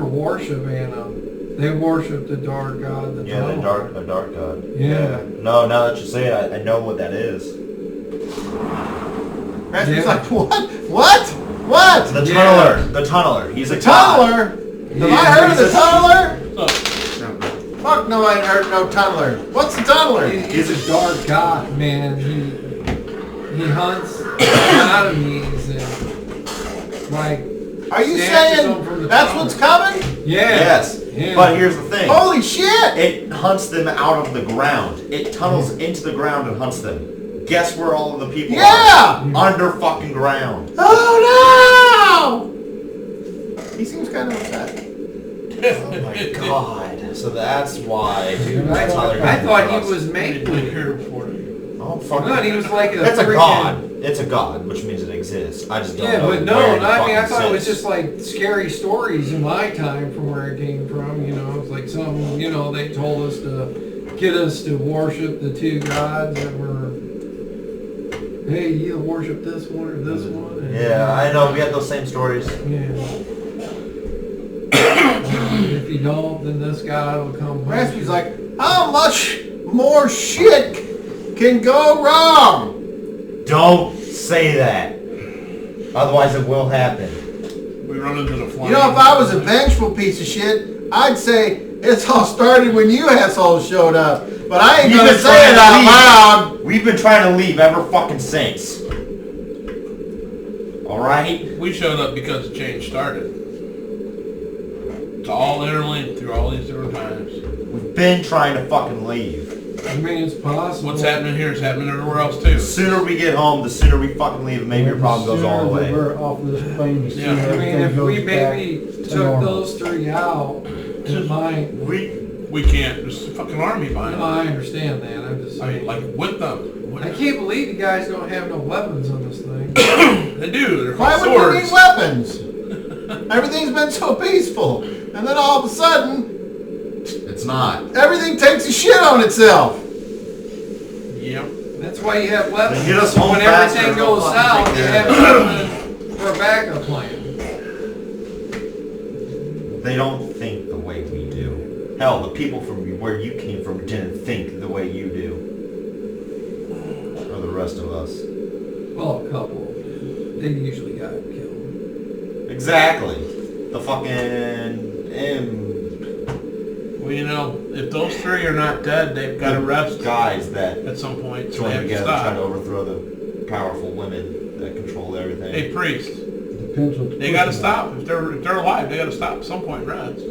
Speaker 7: worship Annam. They worship the dark god.
Speaker 6: Yeah, a dark god.
Speaker 7: Yeah.
Speaker 6: No, now that you say it, I know what that is.
Speaker 8: Raspy's like, what? What?
Speaker 6: The
Speaker 7: Yeah.
Speaker 6: tunneler. The tunneler. He's a
Speaker 8: The
Speaker 6: god.
Speaker 8: tunneler? Have I heard of the tunneler?
Speaker 1: So,
Speaker 8: Fuck no, I ain't heard no tunneler. What's the tunneler?
Speaker 7: He's a dark god, man. He hunts enemies and like.
Speaker 8: Are you
Speaker 7: snatches them from
Speaker 8: saying
Speaker 7: the
Speaker 8: that's
Speaker 7: tunnel.
Speaker 8: what's coming?
Speaker 7: Yeah.
Speaker 6: Yes.
Speaker 7: Yeah.
Speaker 6: But here's the thing.
Speaker 8: Holy shit!
Speaker 6: It hunts them out of the ground. It tunnels into the ground and hunts them. Guess where all of the people
Speaker 8: Yeah!
Speaker 6: are? Under fucking ground.
Speaker 8: Oh no! He seems kind of upset.
Speaker 6: Oh my god. So that's why, dude.
Speaker 7: I thought he was
Speaker 1: I've
Speaker 7: made
Speaker 1: been
Speaker 7: with
Speaker 1: here before.
Speaker 6: Oh, fuck.
Speaker 7: No, he was like a
Speaker 6: It's a
Speaker 7: freaking-
Speaker 6: god. It's a god, which means it exists. I just don't
Speaker 7: Yeah,
Speaker 6: know.
Speaker 7: but no,
Speaker 6: where it
Speaker 7: I mean, I
Speaker 6: fucking
Speaker 7: thought it was
Speaker 6: sits.
Speaker 7: just like scary stories in my time from where it came from, you know. It's like some, you know, they told us to get us to worship the two gods that were, hey, you worship this one or this one. And,
Speaker 6: Yeah, I know. We had those same stories.
Speaker 7: Yeah. If you don't, then this god will come.
Speaker 8: Raspy's like, how much more shit can go wrong?
Speaker 6: Don't say that. Otherwise, it will happen.
Speaker 1: We run into the flying.
Speaker 8: You know, if I was a vengeful piece of shit, I'd say it's all started when you assholes showed up. But I ain't
Speaker 6: You've
Speaker 8: gonna
Speaker 6: been
Speaker 8: say
Speaker 6: trying
Speaker 8: it
Speaker 6: to
Speaker 8: out
Speaker 6: leave.
Speaker 8: loud.
Speaker 6: We've been trying to leave ever fucking since. All right.
Speaker 1: We showed up because the change started. It's all interlinked through all these different times.
Speaker 6: We've been trying to fucking leave.
Speaker 7: I mean, it's possible.
Speaker 1: What's happening here is happening everywhere else
Speaker 6: The
Speaker 1: too.
Speaker 6: sooner we get home, the sooner we fucking leave, and maybe your problem goes all the
Speaker 2: sooner that
Speaker 6: way.
Speaker 2: we're off of this plane, the
Speaker 1: Yeah.
Speaker 2: sooner
Speaker 7: I mean,
Speaker 2: everything
Speaker 7: if
Speaker 2: goes
Speaker 7: we
Speaker 2: back
Speaker 7: maybe
Speaker 2: to
Speaker 7: took
Speaker 2: normal.
Speaker 7: those three out, it might.
Speaker 1: We can't. There's a fucking army
Speaker 7: No,
Speaker 1: behind us.
Speaker 7: I understand that. I'm just.
Speaker 1: I mean, like with them.
Speaker 7: I can't believe you guys don't have no weapons on this thing.
Speaker 1: They do. They're
Speaker 8: Why
Speaker 1: called
Speaker 8: would we need
Speaker 1: swords.
Speaker 8: weapons? Everything's been so peaceful. And then all of a sudden,
Speaker 6: It's not.
Speaker 8: everything takes a shit on itself.
Speaker 1: Yep.
Speaker 7: That's why you have weapons.
Speaker 6: Then get us home
Speaker 7: when
Speaker 6: faster
Speaker 7: everything
Speaker 6: and we'll
Speaker 7: goes
Speaker 6: fucking
Speaker 7: south,
Speaker 6: take
Speaker 7: you
Speaker 6: care
Speaker 7: have
Speaker 6: of
Speaker 7: something for a backup plan.
Speaker 6: They don't think the way we do. Hell, the people from where you came from didn't think the way you do. Or the rest of us.
Speaker 7: Well, a couple. They usually got killed.
Speaker 6: Exactly. The fucking...
Speaker 1: Well, you know, if those three are not dead, they've got to rest
Speaker 6: guys that
Speaker 1: at some point. So they
Speaker 6: join
Speaker 1: have to
Speaker 6: together to try
Speaker 1: stop.
Speaker 6: to overthrow the powerful women that control everything.
Speaker 1: Hey, priest.
Speaker 2: Depends what the
Speaker 1: They got to
Speaker 2: person
Speaker 1: stop. If they're alive, they got to stop at some point and rest.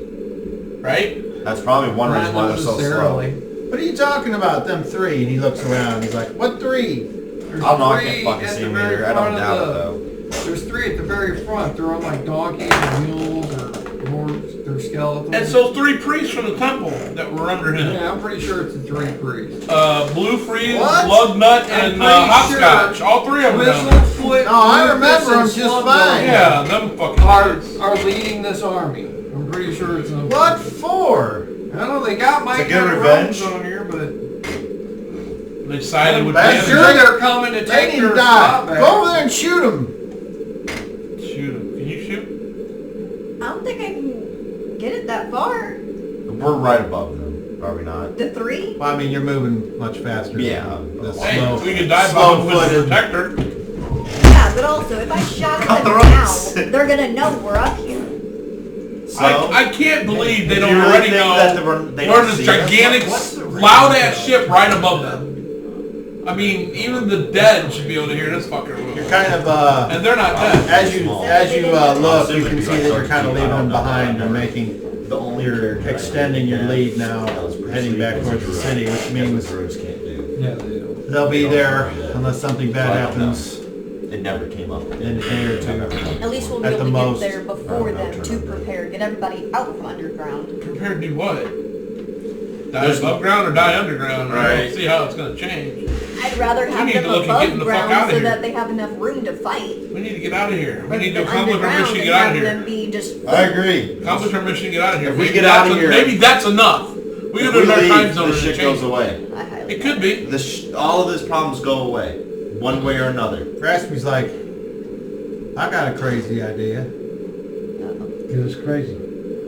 Speaker 1: Right?
Speaker 6: That's probably one reason why
Speaker 7: Not
Speaker 6: they're so slow.
Speaker 7: necessarily.
Speaker 8: What are you talking about, them three? And he looks around. He's like, what three?
Speaker 7: There's
Speaker 6: I don't know, I
Speaker 7: three
Speaker 6: can't fucking
Speaker 7: at
Speaker 6: see
Speaker 7: the
Speaker 6: them
Speaker 7: very
Speaker 6: either. I don't
Speaker 7: front
Speaker 6: doubt
Speaker 7: of
Speaker 6: it
Speaker 7: the-
Speaker 6: though.
Speaker 7: There's three at the very front. They're on like donkeys or mules or horses. They're skeletons.
Speaker 1: And so three priests from the temple that were under him.
Speaker 7: Yeah, I'm pretty sure it's the three priests.
Speaker 1: Blue Freeze,
Speaker 8: What?
Speaker 1: Lug Nut,
Speaker 7: I'm
Speaker 1: and
Speaker 7: pretty
Speaker 1: Hopscotch.
Speaker 7: sure
Speaker 1: All three of them. down there.
Speaker 7: Whistlefoot,
Speaker 8: No, I remember
Speaker 7: Rufus,
Speaker 8: them
Speaker 7: and
Speaker 8: just
Speaker 7: Slumdog
Speaker 8: fine.
Speaker 1: Yeah, them fucking guys.
Speaker 7: are leading this army. I'm pretty sure it's them.
Speaker 8: What for?
Speaker 7: I don't know. They got my
Speaker 6: To get revenge?
Speaker 7: on here, but
Speaker 1: They sided with
Speaker 8: That's
Speaker 1: the
Speaker 7: sure
Speaker 1: enemy.
Speaker 7: they're coming to
Speaker 8: They
Speaker 7: take
Speaker 8: need
Speaker 7: their
Speaker 8: to
Speaker 7: spot
Speaker 8: die.
Speaker 7: back.
Speaker 8: Go over there and shoot them.
Speaker 1: Shoot him. Can you shoot?
Speaker 5: I don't think I can get it that far.
Speaker 6: We're right above them, are we not?
Speaker 5: The three?
Speaker 8: Well, I mean, you're moving much faster.
Speaker 6: Yeah.
Speaker 8: The
Speaker 1: Hey,
Speaker 8: slow.
Speaker 1: we can dive bomb with the
Speaker 8: slow-footed.
Speaker 1: protector.
Speaker 5: Yeah, but also if I shot at
Speaker 6: Cut
Speaker 5: them
Speaker 6: the
Speaker 5: now,
Speaker 6: ropes.
Speaker 5: they're gonna know we're up here.
Speaker 6: So,
Speaker 1: I can't believe they
Speaker 6: do
Speaker 1: don't
Speaker 6: you really
Speaker 1: already
Speaker 6: think
Speaker 1: know
Speaker 6: that they
Speaker 1: we're
Speaker 6: don't
Speaker 1: in this
Speaker 6: see us?
Speaker 1: gigantic, loud ass ship right above them. I mean, even the dead should be able to hear this fucker move.
Speaker 8: You're kind of,
Speaker 1: And they're not dead.
Speaker 8: as you look, you can see that you're kind of leaving them behind. You're making,
Speaker 6: The only
Speaker 8: you're extending your lead now, heading back towards the city, which means
Speaker 6: birds can't do.
Speaker 7: Yeah, they do.
Speaker 8: they'll be there unless something bad happens
Speaker 6: It never came up.
Speaker 8: in a day or two.
Speaker 5: At least we'll be
Speaker 8: At
Speaker 5: able
Speaker 8: the
Speaker 5: to
Speaker 8: most.
Speaker 5: get there before them to prepare, get everybody out from underground.
Speaker 1: Prepared to do what? Die above ground or die underground? I
Speaker 6: Right.
Speaker 1: don't see how it's going to change.
Speaker 5: I'd rather have
Speaker 1: need
Speaker 5: them
Speaker 1: to look at getting
Speaker 5: above
Speaker 1: the fuck
Speaker 5: ground
Speaker 1: outta
Speaker 5: so
Speaker 1: here.
Speaker 5: that they have enough room to fight.
Speaker 1: We need to get out of here. We
Speaker 5: Rather
Speaker 1: need to
Speaker 5: than
Speaker 1: accomplish our
Speaker 5: underground
Speaker 1: mission to
Speaker 5: and
Speaker 1: get out of
Speaker 5: have
Speaker 1: here.
Speaker 5: them be just
Speaker 6: I agree.
Speaker 1: Accomplish our mission to get out of here.
Speaker 6: If we
Speaker 1: Maybe
Speaker 6: get out of
Speaker 1: that's
Speaker 6: here-
Speaker 1: maybe that's enough. We
Speaker 6: If
Speaker 1: go to another time
Speaker 6: leave,
Speaker 1: zone
Speaker 6: this
Speaker 1: and
Speaker 6: shit
Speaker 1: it
Speaker 6: goes
Speaker 1: changes.
Speaker 6: away.
Speaker 5: I highly
Speaker 1: It could be.
Speaker 6: All of these problems go away, one way or another.
Speaker 8: Raspy's like, I got a crazy idea.
Speaker 2: It was crazy.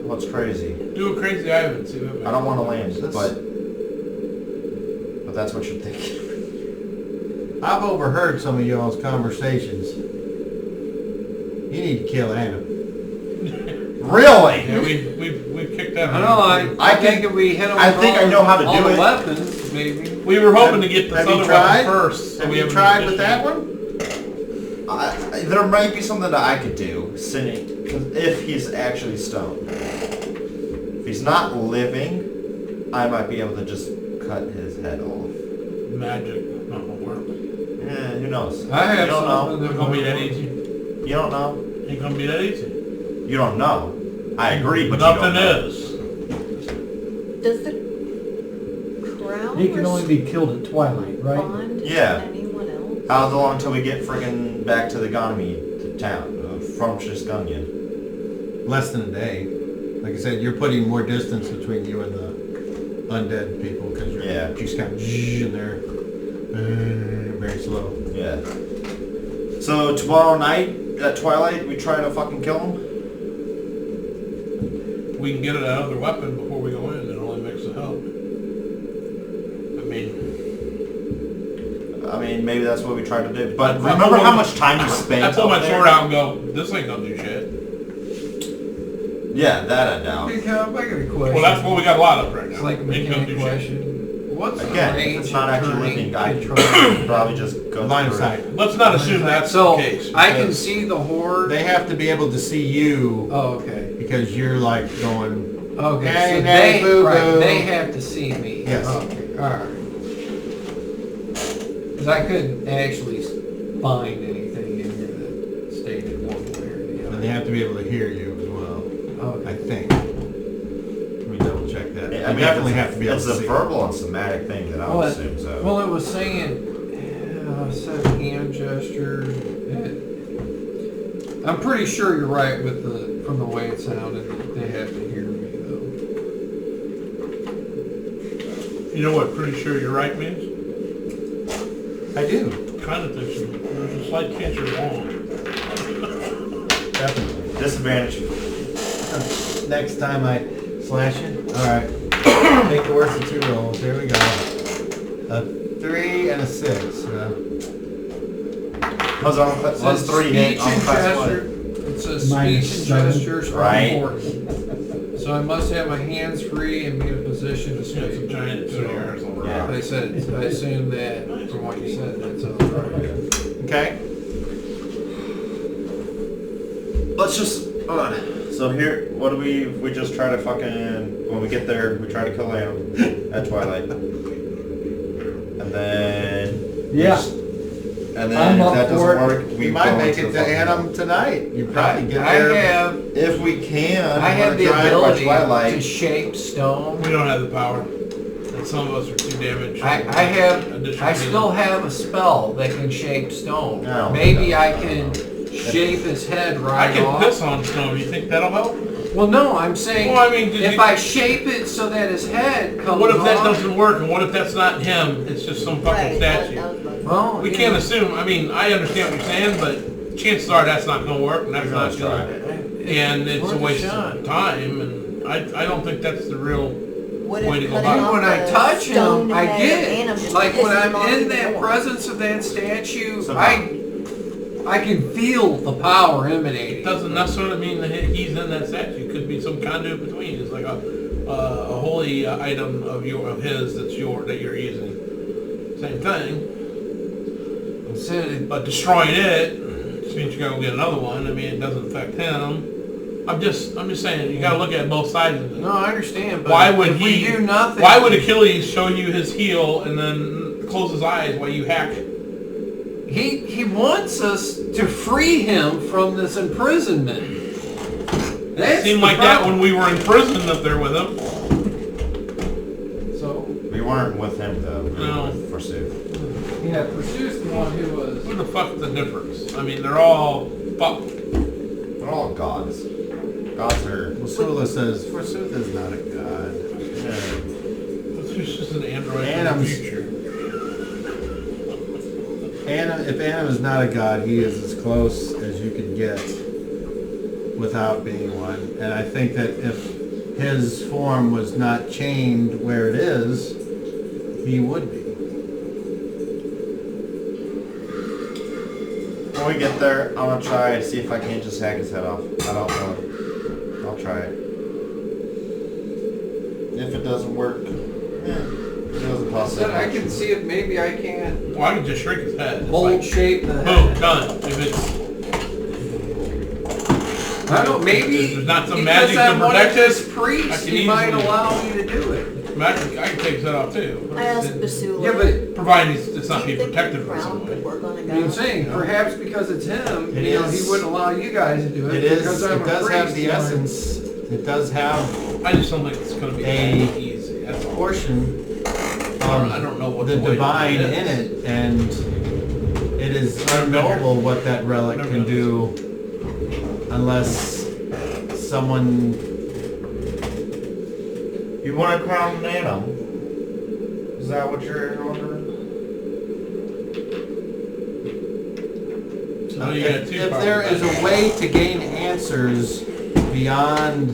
Speaker 6: What's crazy?
Speaker 1: Do a crazy Ivan. See what
Speaker 6: I don't want to land,
Speaker 8: That's-
Speaker 6: but that's what you're thinking.
Speaker 8: I I've overheard some of y'all's conversations. You need to kill Annam.
Speaker 6: Really?
Speaker 4: Yeah, we kicked that.
Speaker 7: I know, I think if we hit them
Speaker 6: I think I know how to
Speaker 7: all
Speaker 6: do
Speaker 7: the
Speaker 6: it.
Speaker 7: weapons, maybe.
Speaker 4: We were hoping to get this
Speaker 8: Have you
Speaker 4: other
Speaker 8: tried?
Speaker 4: weapon first. So
Speaker 8: Have
Speaker 4: we
Speaker 8: you
Speaker 4: haven't
Speaker 8: tried with
Speaker 4: finished
Speaker 8: that
Speaker 4: it.
Speaker 8: one?
Speaker 6: There might be something that I could do, sitting, 'cause if he's actually stoned. If he's not living, I might be able to just cut his head off.
Speaker 4: Magic, not gonna work.
Speaker 6: Yeah, who knows?
Speaker 7: I have
Speaker 6: you don't
Speaker 7: something
Speaker 6: know.
Speaker 4: It's gonna be that easy.
Speaker 6: You don't know.
Speaker 4: Ain't gonna be that easy.
Speaker 6: You don't know. I agree, but
Speaker 4: Nothing
Speaker 6: you don't know.
Speaker 4: is.
Speaker 5: Does the crown
Speaker 2: He can only be killed at twilight, right?
Speaker 5: respond
Speaker 6: Yeah.
Speaker 5: to anyone else?
Speaker 6: How long until we get friggin' back to the Ganami to town, from Gunyan?
Speaker 8: Less than a day. Like I said, you're putting more distance between you and the undead people because you're
Speaker 6: Yeah.
Speaker 8: just kind of in there, very slow.
Speaker 6: Yeah. So tomorrow night at twilight, we try to fucking kill him.
Speaker 4: We can get it another weapon before we go in. It only makes it help.
Speaker 6: I mean, maybe that's what we try to do. But
Speaker 4: I
Speaker 6: remember
Speaker 4: pull
Speaker 6: how
Speaker 4: my-
Speaker 6: much time you spent.
Speaker 4: I pull
Speaker 6: up
Speaker 4: my
Speaker 6: there?
Speaker 4: sword out and go, this ain't gonna do shit.
Speaker 6: Yeah, that I doubt.
Speaker 7: Hey, Cal, I got a question.
Speaker 4: Well, that's what we got a lot of right now.
Speaker 7: It's like a
Speaker 4: Ain't gonna
Speaker 7: mechanic
Speaker 4: do shit.
Speaker 7: question. What's
Speaker 6: Again,
Speaker 7: the
Speaker 6: if
Speaker 7: range
Speaker 6: it's not
Speaker 7: of
Speaker 6: actually
Speaker 7: turning
Speaker 6: living, I
Speaker 7: control?
Speaker 6: probably just go
Speaker 8: Line of
Speaker 6: through
Speaker 8: sight.
Speaker 4: Let's not assume that's
Speaker 7: So
Speaker 4: the case.
Speaker 7: I can
Speaker 4: because
Speaker 7: see the horde.
Speaker 8: They have to be able to see you
Speaker 7: Oh, okay.
Speaker 8: because you're like going.
Speaker 7: Okay.
Speaker 8: Hey,
Speaker 7: So
Speaker 8: Daddy
Speaker 7: they,
Speaker 8: Boo
Speaker 7: right,
Speaker 8: Boo.
Speaker 7: they have to see me.
Speaker 8: Yes.
Speaker 7: Okay. All right. Because I couldn't actually find anything in here that stated one way or the
Speaker 8: And
Speaker 7: other.
Speaker 8: they have to be able to hear you as well. I
Speaker 7: Okay.
Speaker 8: think. Let me double check that.
Speaker 6: I
Speaker 8: They
Speaker 6: mean,
Speaker 8: definitely
Speaker 6: it's-
Speaker 8: have to be able
Speaker 6: It's
Speaker 8: to
Speaker 6: a
Speaker 8: see.
Speaker 6: verbal and somatic thing that I
Speaker 7: Well,
Speaker 6: would
Speaker 7: it-
Speaker 6: assume. So.
Speaker 7: Well, it was saying, said hand gesture. I'm pretty sure you're right with from the way it sounded. That they have to hear me though.
Speaker 4: you know what pretty sure you're right means?
Speaker 8: I do.
Speaker 4: Kind of think so. There's a slight chance you're wrong.
Speaker 8: Definitely.
Speaker 6: Disadvantage.
Speaker 8: Next time I slash you. Alright. Make the worst of two rolls. Here we go. A 3 and a 6.
Speaker 6: Was
Speaker 7: Says
Speaker 6: 3 hit
Speaker 7: speech
Speaker 6: on
Speaker 7: and
Speaker 6: class
Speaker 7: gesture. It says speech
Speaker 2: Minus
Speaker 7: and
Speaker 2: 7.
Speaker 7: gestures are
Speaker 6: Right.
Speaker 7: important. So I must have my hands free and be in a position to
Speaker 4: Yeah, it's a
Speaker 7: speak.
Speaker 4: giant
Speaker 7: So,
Speaker 4: centimeters on the
Speaker 6: Yeah.
Speaker 4: rock.
Speaker 7: I said, I assume that from what you said, that sounds right.
Speaker 8: Okay.
Speaker 6: Let's just hold on. So here, what do we just try to fucking when we get there, we try to kill Annam at twilight, and then
Speaker 2: Yeah.
Speaker 6: and then
Speaker 2: I'm
Speaker 6: if
Speaker 2: up
Speaker 6: that
Speaker 2: for
Speaker 6: doesn't
Speaker 2: it.
Speaker 6: work,
Speaker 8: We might
Speaker 6: go
Speaker 8: make
Speaker 6: into
Speaker 8: it
Speaker 6: the
Speaker 8: to
Speaker 6: fucking
Speaker 8: Annam tonight. You probably get
Speaker 7: I
Speaker 8: there.
Speaker 7: have,
Speaker 6: If we can,
Speaker 7: I have the
Speaker 6: we're gonna try it by
Speaker 7: ability to
Speaker 6: twilight.
Speaker 7: shape stone.
Speaker 4: We don't have the power. And some of us are too damaged.
Speaker 7: I still have a spell that can shape stone.
Speaker 6: No.
Speaker 7: Maybe I can shape his head
Speaker 4: I
Speaker 7: right
Speaker 4: can
Speaker 7: off.
Speaker 4: piss on stone. You think that'll help?
Speaker 7: Well, no, I'm saying
Speaker 4: Well, I mean,
Speaker 7: if I shape it so that his head comes
Speaker 4: what if that
Speaker 7: off,
Speaker 4: doesn't work? And what if that's not him? It's just some fucking
Speaker 5: Right,
Speaker 4: statue.
Speaker 5: that was my-
Speaker 7: well,
Speaker 4: We
Speaker 7: you
Speaker 4: can't
Speaker 7: know,
Speaker 4: assume. I mean, I understand what you're saying, but chances are that's not going to work, and that's
Speaker 6: We're
Speaker 4: not
Speaker 6: gonna try.
Speaker 4: good. And it's
Speaker 7: worth
Speaker 4: a waste
Speaker 7: shot.
Speaker 4: of time. And I don't think that's the real.
Speaker 5: Would
Speaker 4: Way to
Speaker 5: it
Speaker 4: go
Speaker 5: cut
Speaker 4: back.
Speaker 5: off
Speaker 7: when I
Speaker 5: the
Speaker 7: touch
Speaker 5: stone
Speaker 7: him, I
Speaker 5: head
Speaker 7: get
Speaker 5: of
Speaker 7: it.
Speaker 5: Annam just
Speaker 7: Like when
Speaker 5: pisses
Speaker 7: I'm
Speaker 5: him off
Speaker 7: in
Speaker 5: even
Speaker 7: that
Speaker 5: more?
Speaker 7: presence of that statue,
Speaker 6: So
Speaker 7: I can feel the power
Speaker 4: It
Speaker 7: emanating.
Speaker 4: doesn't necessarily mean that he's in that statue. It could be some conduit between. It's like a holy item of his that you're using. Same thing.
Speaker 7: Said
Speaker 4: But destroying it just means you gotta go get another one. I mean, it doesn't affect him. I'm just saying you gotta look at both sides of it.
Speaker 7: no, I understand, but
Speaker 4: Why would
Speaker 7: if we do nothing,
Speaker 4: Why would Achilles show you his heel and then close his eyes while you hack?
Speaker 7: he wants us to free him from this imprisonment?
Speaker 4: It seemed like that when we were in prison up there with him.
Speaker 7: So
Speaker 6: We weren't with him though. We
Speaker 4: No.
Speaker 6: were with Forsooth.
Speaker 7: yeah, Forsooth's the one who was.
Speaker 4: What the fuck's the difference? I mean, they're all fucked.
Speaker 6: They're all gods. Gods are.
Speaker 8: Masula says, Forsooth is not a god.
Speaker 4: It's just an android
Speaker 8: Annam's-
Speaker 4: from the future.
Speaker 8: If Annam is not a god, he is as close as you can get without being one. And I think that if his form was not chained where it is, he would be.
Speaker 3: When we get there, I'm gonna try and see if I can't just hack his head off. I don't know. I'll try it. If it doesn't work, it doesn't cost that
Speaker 7: Then I
Speaker 3: much.
Speaker 7: can see if maybe I can't
Speaker 4: Well, I can just shrink his head. It's
Speaker 7: mold
Speaker 4: like,
Speaker 7: shape the
Speaker 4: boom,
Speaker 7: head.
Speaker 4: done. If it's
Speaker 7: I don't know, maybe
Speaker 4: There's not some
Speaker 7: because
Speaker 4: magic
Speaker 7: I'm
Speaker 4: to
Speaker 7: one
Speaker 4: protect
Speaker 7: of
Speaker 4: it.
Speaker 7: his
Speaker 4: I
Speaker 7: priests,
Speaker 4: can
Speaker 7: he might
Speaker 4: easily-
Speaker 7: allow me to do it.
Speaker 4: I can take his head off too.
Speaker 5: I asked Basula.
Speaker 7: Yeah, but
Speaker 4: Provided it's
Speaker 5: do
Speaker 4: not
Speaker 5: you
Speaker 4: being
Speaker 5: think
Speaker 4: protected
Speaker 5: the
Speaker 4: from
Speaker 5: crown
Speaker 4: some way.
Speaker 5: could work on a guy?
Speaker 7: I'm saying perhaps because it's him,
Speaker 3: It
Speaker 7: you know,
Speaker 3: is-
Speaker 7: he wouldn't allow you guys to do it.
Speaker 3: It is.
Speaker 7: Because I'm
Speaker 3: It
Speaker 7: a
Speaker 3: does
Speaker 7: priest,
Speaker 3: have the
Speaker 7: you know.
Speaker 3: essence. It does have
Speaker 4: I just don't think it's going to be that easy. That's all.
Speaker 3: portion
Speaker 4: I don't know what
Speaker 3: the
Speaker 4: the way
Speaker 3: divine
Speaker 4: it
Speaker 3: in
Speaker 4: is.
Speaker 3: it, and it is unknowable what that relic can do unless someone.
Speaker 6: You want to crown an Annam? Is that what you're wondering?
Speaker 4: So you got two
Speaker 3: If
Speaker 4: problems.
Speaker 3: there is a way to gain answers beyond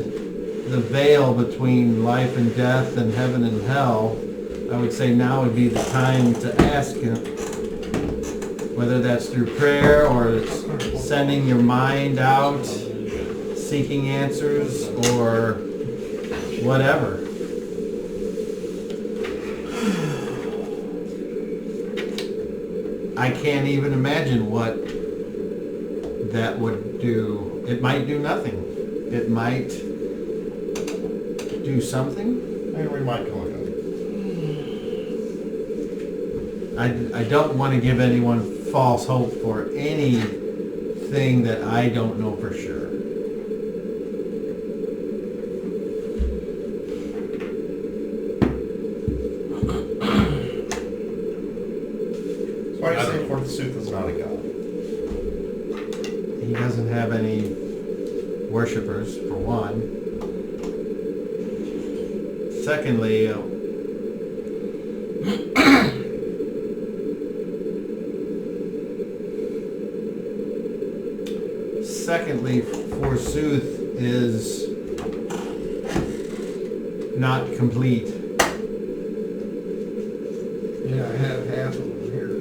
Speaker 3: the veil between life and death and heaven and hell, I would say now would be the time to ask him. Whether that's through prayer or it's sending your mind out, seeking answers, or whatever. I can't even imagine what that would do. It might do nothing. It might do something.
Speaker 6: Maybe we might go look at it.
Speaker 3: I don't want to give anyone false hope for anything that I don't know for sure.
Speaker 6: So why do you say Forsooth is not a god?
Speaker 3: He doesn't have any worshippers, for one. Secondly, Forsooth is not complete.
Speaker 7: Yeah, I have half of them here.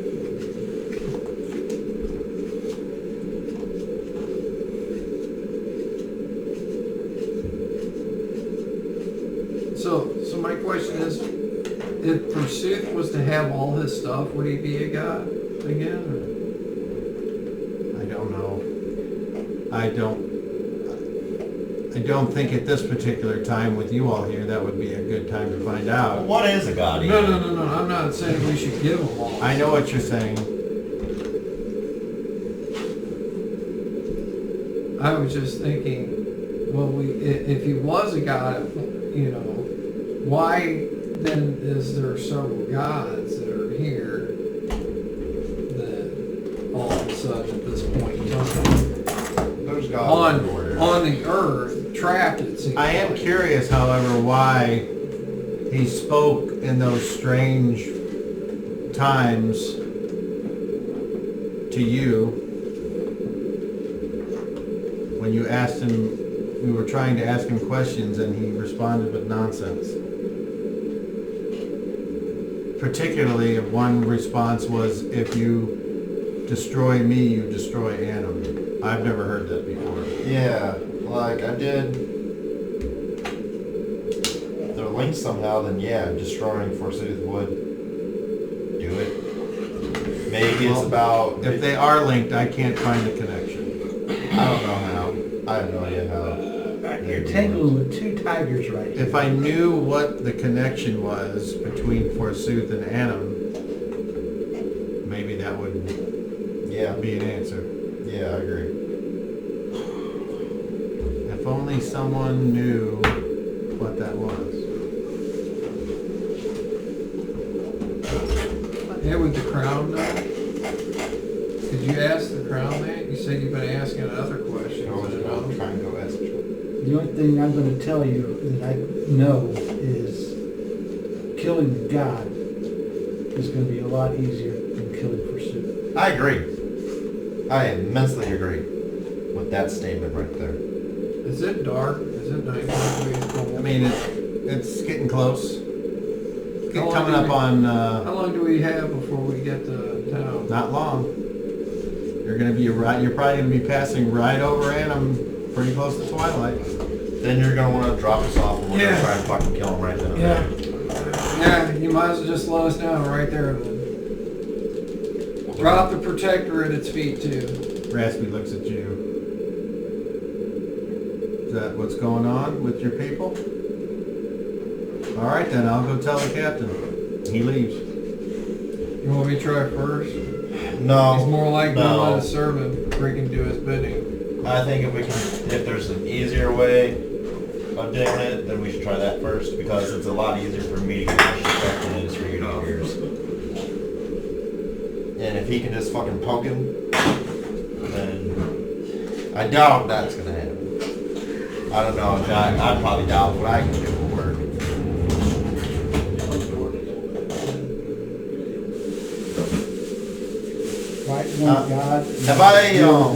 Speaker 7: So my question is, if Forsooth was to have all his stuff, would he be a god again?
Speaker 3: I don't know. I don't think at this particular time with you all here, that would be a good time to find
Speaker 6: Well,
Speaker 3: out.
Speaker 6: what is a god?
Speaker 7: No,
Speaker 6: even?
Speaker 7: no. I'm not saying we should give them all.
Speaker 3: I know what you're saying.
Speaker 7: I was just thinking, well, if he was a god, you know, why then is there several gods that are here that all of a sudden at this point in time
Speaker 6: Those gods everywhere.
Speaker 7: on the earth trapped? It seems
Speaker 3: I am
Speaker 7: like.
Speaker 3: curious, however, why he spoke in those strange times to you when you asked him, we were trying to ask him questions and he responded with nonsense. Particularly, one response was, if you destroy me, you destroy Annam. I've never heard that before.
Speaker 6: Yeah, like I did. If they're linked somehow, then yeah, destroying Forsooth would do it. Maybe it's
Speaker 3: Well,
Speaker 6: about.
Speaker 3: If they are linked, I can't find the connection.
Speaker 6: I don't know how. I have no idea how.
Speaker 2: You're tangling with two tigers right here.
Speaker 3: If I knew what the connection was between Forsooth and Annam, maybe that would
Speaker 6: Yeah,
Speaker 3: be an answer.
Speaker 6: yeah, I agree.
Speaker 3: If only someone knew what that was.
Speaker 7: Yeah, with the crown though? Did you ask the crown that? You said you've been asking other questions.
Speaker 6: I'll
Speaker 7: you know?
Speaker 6: try and go ask you.
Speaker 2: The only thing I'm going to tell you that I know is killing the god is going to be a lot easier than killing Forsooth.
Speaker 6: I agree. I immensely agree with that statement right there.
Speaker 7: Is it dark? Is it night?
Speaker 3: I mean, it's getting close.
Speaker 7: How long
Speaker 3: Coming
Speaker 7: do
Speaker 3: up
Speaker 7: we-
Speaker 3: on,
Speaker 7: How long do we have before we get to town?
Speaker 3: not long.
Speaker 8: You're gonna be right. You're probably gonna be passing right over Annam, pretty close to twilight.
Speaker 6: Then you're gonna want to drop us off, and we're
Speaker 7: Yeah.
Speaker 6: gonna try and fucking kill him right then. and
Speaker 7: Yeah.
Speaker 6: there.
Speaker 7: Yeah, you might as well just slow us down right there then. Drop the protector at its feet too.
Speaker 8: Raspy looks at you. Is that what's going on with your people? All right then, I'll go tell the captain. He leaves.
Speaker 7: You want me to try first? He's
Speaker 6: No.
Speaker 7: more likely to
Speaker 6: No.
Speaker 7: let a servant freaking do his bidding.
Speaker 6: I think if there's an easier way of doing it, then we should try that first, because it's a lot easier for me to get my shit back than it is for you to get yours. And if he can just fucking poke him, then I doubt that's gonna happen. I don't know. I probably doubt what I can do will work.
Speaker 2: Right, one God.
Speaker 6: Have I,
Speaker 2: No.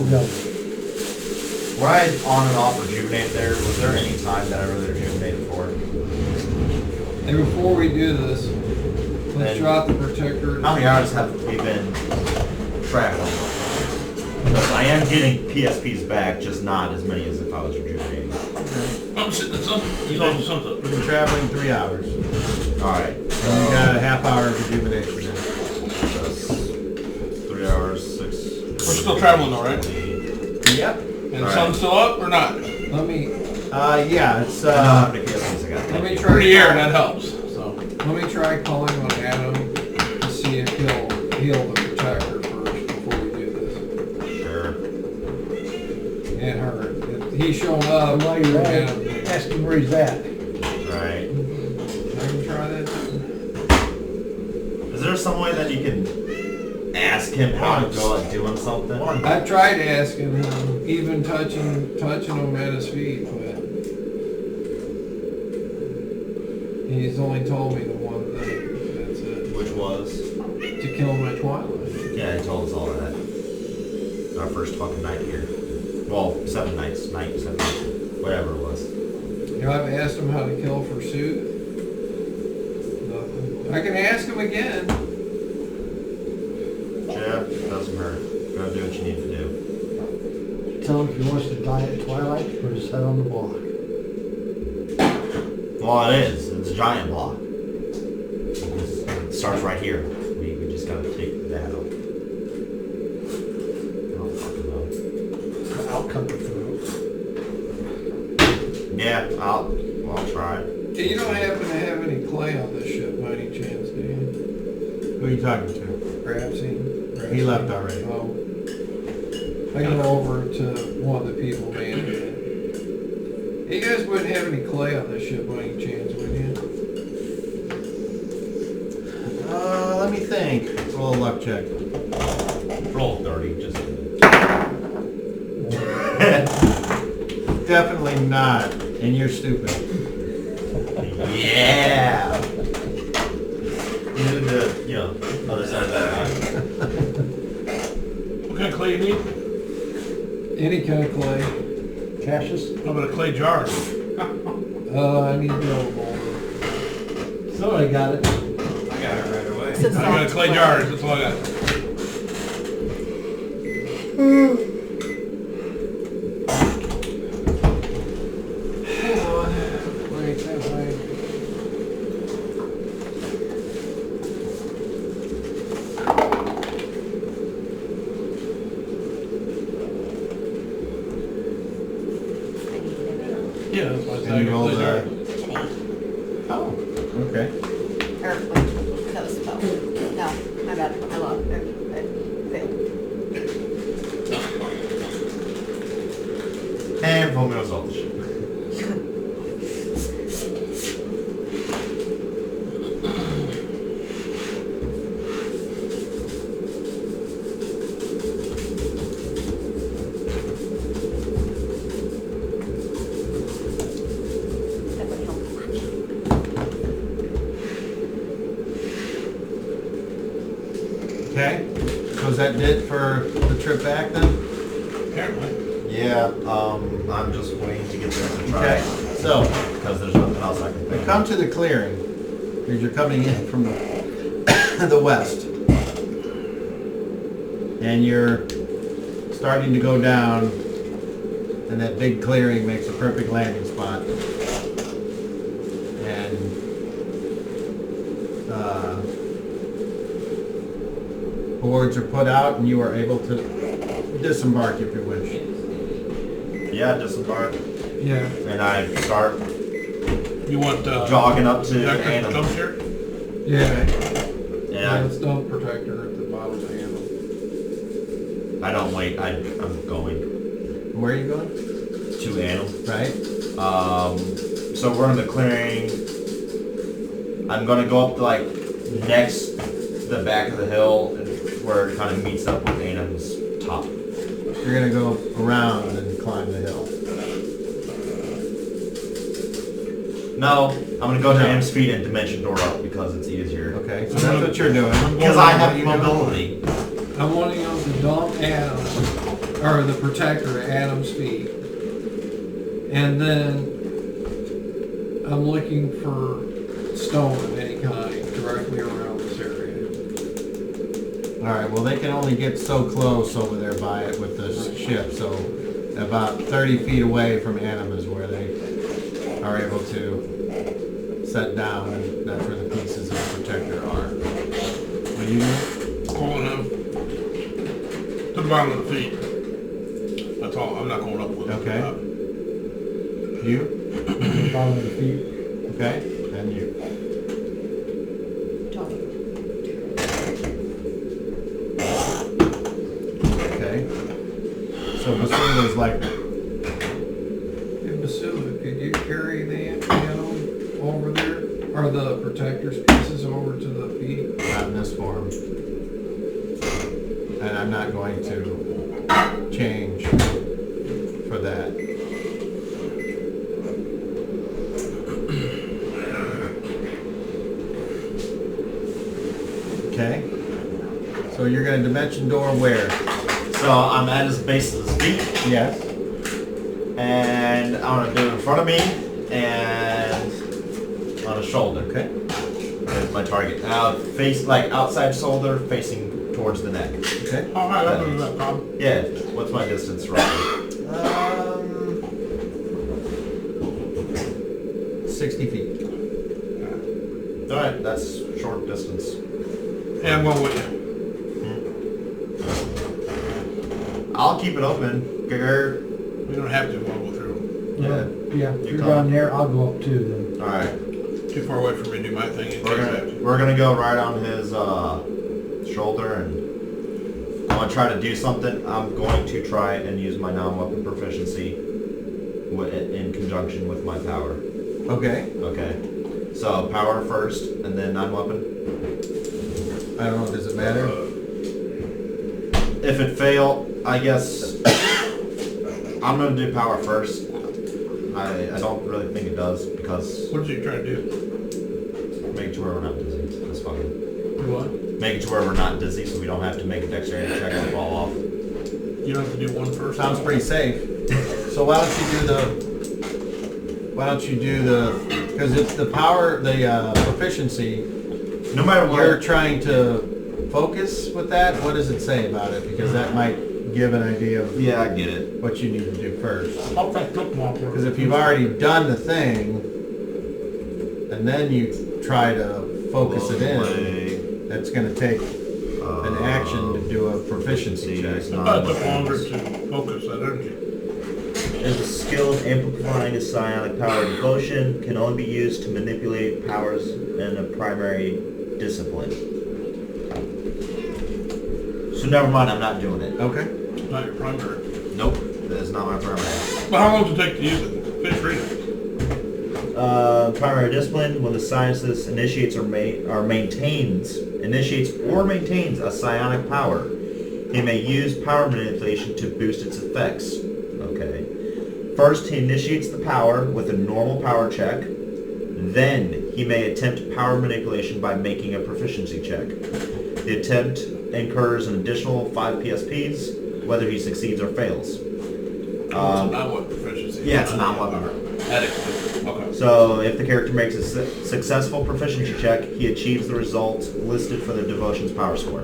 Speaker 6: When I on and off rejuvenate there, was there any time that I really rejuvenated for?
Speaker 7: And before we do this, let's
Speaker 6: And-
Speaker 7: drop the protector.
Speaker 6: How many hours have we been traveling? Because I am getting PSPs back, just not as many as if I was rejuvenating.
Speaker 1: I'm sitting at something. He's on something.
Speaker 8: We've been traveling 3 hours.
Speaker 6: Alright,
Speaker 8: And we got a half hour of rejuvenation now.
Speaker 6: that's 3 hours, 6.
Speaker 1: We're still traveling though, right?
Speaker 8: Yep.
Speaker 1: And the
Speaker 6: All
Speaker 1: sun's still up or not?
Speaker 7: Let me
Speaker 8: Yeah, it's
Speaker 6: I don't know how many PSPs I got.
Speaker 7: let me try.
Speaker 1: Pretty air, that helps. So
Speaker 7: Let me try calling on Adam to see if he'll heal the protector first before we do
Speaker 6: Sure.
Speaker 7: this. It hurt. He showed up.
Speaker 2: While you're at
Speaker 7: and
Speaker 2: it, ask him where he's at.
Speaker 6: Right.
Speaker 7: I can try that too.
Speaker 6: Is there some way that you can ask him how to go at doing something?
Speaker 7: I tried asking him, even touching him at his feet, but he's only told me the one thing. That's it.
Speaker 6: Which was?
Speaker 7: To kill him at twilight.
Speaker 6: Yeah, he told us all that. Our first fucking night here. Well, 7 nights. 7 nights. Whatever it was.
Speaker 7: You know, I've asked him how to kill Forsooth. Nothing. I can ask him again.
Speaker 6: Jeff, doesn't hurt. Go do what you need to do.
Speaker 2: Tell him if he wants to die at twilight, put his head on the block.
Speaker 6: Well, it is. It's a giant block. It starts right here. We just gotta take that out. I don't fucking know.
Speaker 2: I'll cut the throat.
Speaker 6: Yeah, I'll try.
Speaker 7: Hey, you don't happen to have any clay on this ship by any chance, do you?
Speaker 8: Who are you talking to?
Speaker 7: Grabsy?
Speaker 8: He left already.
Speaker 7: Oh. I can go over to one of the people manning it. You guys wouldn't have any clay on this ship by any chance, would you?
Speaker 8: Let me think. Roll a luck check.
Speaker 6: Roll 30, just.
Speaker 8: Definitely not. And you're stupid.
Speaker 6: Yeah. You did the, other side of that eye.
Speaker 1: what kind of clay you need?
Speaker 7: Any kind of clay.
Speaker 2: Cassius?
Speaker 1: How about a clay jar?
Speaker 7: I need yellow boulder.
Speaker 2: Somebody got it.
Speaker 9: I got it right away.
Speaker 5: So
Speaker 1: I got a clay jars. That's all I got.
Speaker 7: Wait, that way.
Speaker 1: Yeah, that's why I said I
Speaker 8: And you
Speaker 1: got a
Speaker 8: rolled
Speaker 1: clay jar.
Speaker 5: An 8.
Speaker 8: Oh, okay.
Speaker 5: Or, wait, that was 12. No, my bad. I lost. I failed.
Speaker 6: And full meals all the shit.
Speaker 5: That would help much.
Speaker 8: Okay. So is that it for the trip back then?
Speaker 1: Apparently.
Speaker 6: Yeah, I'm just waiting to get there to try
Speaker 8: Okay. So,
Speaker 6: because there's nothing else I can
Speaker 8: we
Speaker 6: think
Speaker 8: come
Speaker 6: of.
Speaker 8: to the clearing. Because you're coming in from the west. And you're starting to go down, and that big clearing makes a perfect landing spot. And boards are put out, and you are able to disembark if you wish.
Speaker 6: Yeah, disembark.
Speaker 7: Yeah.
Speaker 6: And I start
Speaker 1: You want
Speaker 6: jogging up to
Speaker 1: Protector
Speaker 6: Annam.
Speaker 1: comes here?
Speaker 7: Yeah. Yeah,
Speaker 6: And
Speaker 7: it's dump protector at the bottom of the handle.
Speaker 6: I don't wait. I'm going
Speaker 8: Where are you going?
Speaker 6: to Annam.
Speaker 8: Right?
Speaker 6: So we're in the clearing. I'm gonna go up to like next the back of the hill and where it kind of meets up with Annam's top.
Speaker 8: You're gonna go around and climb the hill.
Speaker 6: No, I'm gonna go to
Speaker 8: No.
Speaker 6: Annam's feet and dimension door up because it's easier.
Speaker 8: Okay, so that's what you're doing.
Speaker 6: Because I have
Speaker 8: What are you doing?
Speaker 6: mobility.
Speaker 7: I'm wanting on to dump Adam, or the protector at Adam's feet. And then I'm looking for stone of any kind directly around this area.
Speaker 8: Alright, well they can only get so close over there by it with the ship, so about 30 feet away from Annam is where they are able to set down, and that's where the pieces of the protector are. What do you do?
Speaker 1: Pulling him to the bottom of the feet. That's all. I'm not going up with him.
Speaker 8: Okay. You?
Speaker 2: Bottom of the feet.
Speaker 8: Okay, and you. Okay. So Basula's like,
Speaker 7: Hey, Basula, could you carry the animal over there? Or the protector's pieces over to the feet?
Speaker 8: not in this form. And I'm not going to change for that. Okay. So you're gonna dimension door where?
Speaker 6: So I'm at his base of his feet,
Speaker 8: Yes.
Speaker 6: and I'm gonna do in front of me and on his shoulder.
Speaker 8: Okay.
Speaker 6: That's my target. Face like outside shoulder, facing towards the neck.
Speaker 8: Okay.
Speaker 1: How high up is that problem?
Speaker 6: Yeah. What's my distance roughly?
Speaker 8: 60 feet.
Speaker 6: All right, that's short distance.
Speaker 1: Yeah, I'm going with you.
Speaker 6: I'll keep it open. Grr.
Speaker 1: We don't have to. I'll go through.
Speaker 6: Yeah.
Speaker 2: Yeah, if you're
Speaker 6: come.
Speaker 2: down there, I'll go up too
Speaker 6: All right.
Speaker 1: Too far away for me to do my thing.
Speaker 6: We're gonna go right on his shoulder, and I'm gonna try to do something. I'm going to try and use my non-weapon proficiency in conjunction with my power.
Speaker 8: Okay.
Speaker 6: Okay. So power first, and then non-weapon.
Speaker 8: I don't know, does it matter?
Speaker 6: If it fail, I guess I'm gonna do power first. I don't really think it does because
Speaker 1: What are you trying to do?
Speaker 6: make it to where we're not dizzy. That's fine.
Speaker 1: Do what?
Speaker 6: Make it to where we're not dizzy, so we don't have to make a dexterity check and fall off.
Speaker 1: You don't have to do one first.
Speaker 8: Sounds pretty safe. So why don't you do the, because it's the power, the proficiency,
Speaker 6: No matter what.
Speaker 8: you're trying to focus with that? What does it say about it? Because that might give an idea of
Speaker 6: Yeah, I get it.
Speaker 8: what you need to do first.
Speaker 1: I'll take took one.
Speaker 8: Because if you've already done the thing, and then you try to focus it in, that's going to take an action to do a proficiency check.
Speaker 1: I thought it took longer to focus that energy.
Speaker 6: Is a skill of amplifying a psionic power devotion, can only be used to manipulate powers in a primary discipline. So never mind, I'm not doing it.
Speaker 8: Okay.
Speaker 1: It's not your primary.
Speaker 6: Nope, that is not my primary.
Speaker 1: But how long does it take to use it? Finish reading.
Speaker 6: Primary discipline, when the scientist initiates or maintains a psionic power, he may use power manipulation to boost its effects. Okay. First, he initiates the power with a normal power check. Then, he may attempt power manipulation by making a proficiency check. The attempt incurs an additional 5 PSPs, whether he succeeds or fails.
Speaker 1: It's a non-weapon proficiency.
Speaker 6: Yeah, it's a non-weapon.
Speaker 1: Okay.
Speaker 6: So, if the character makes a successful proficiency check, he achieves the result listed for the devotion's power score.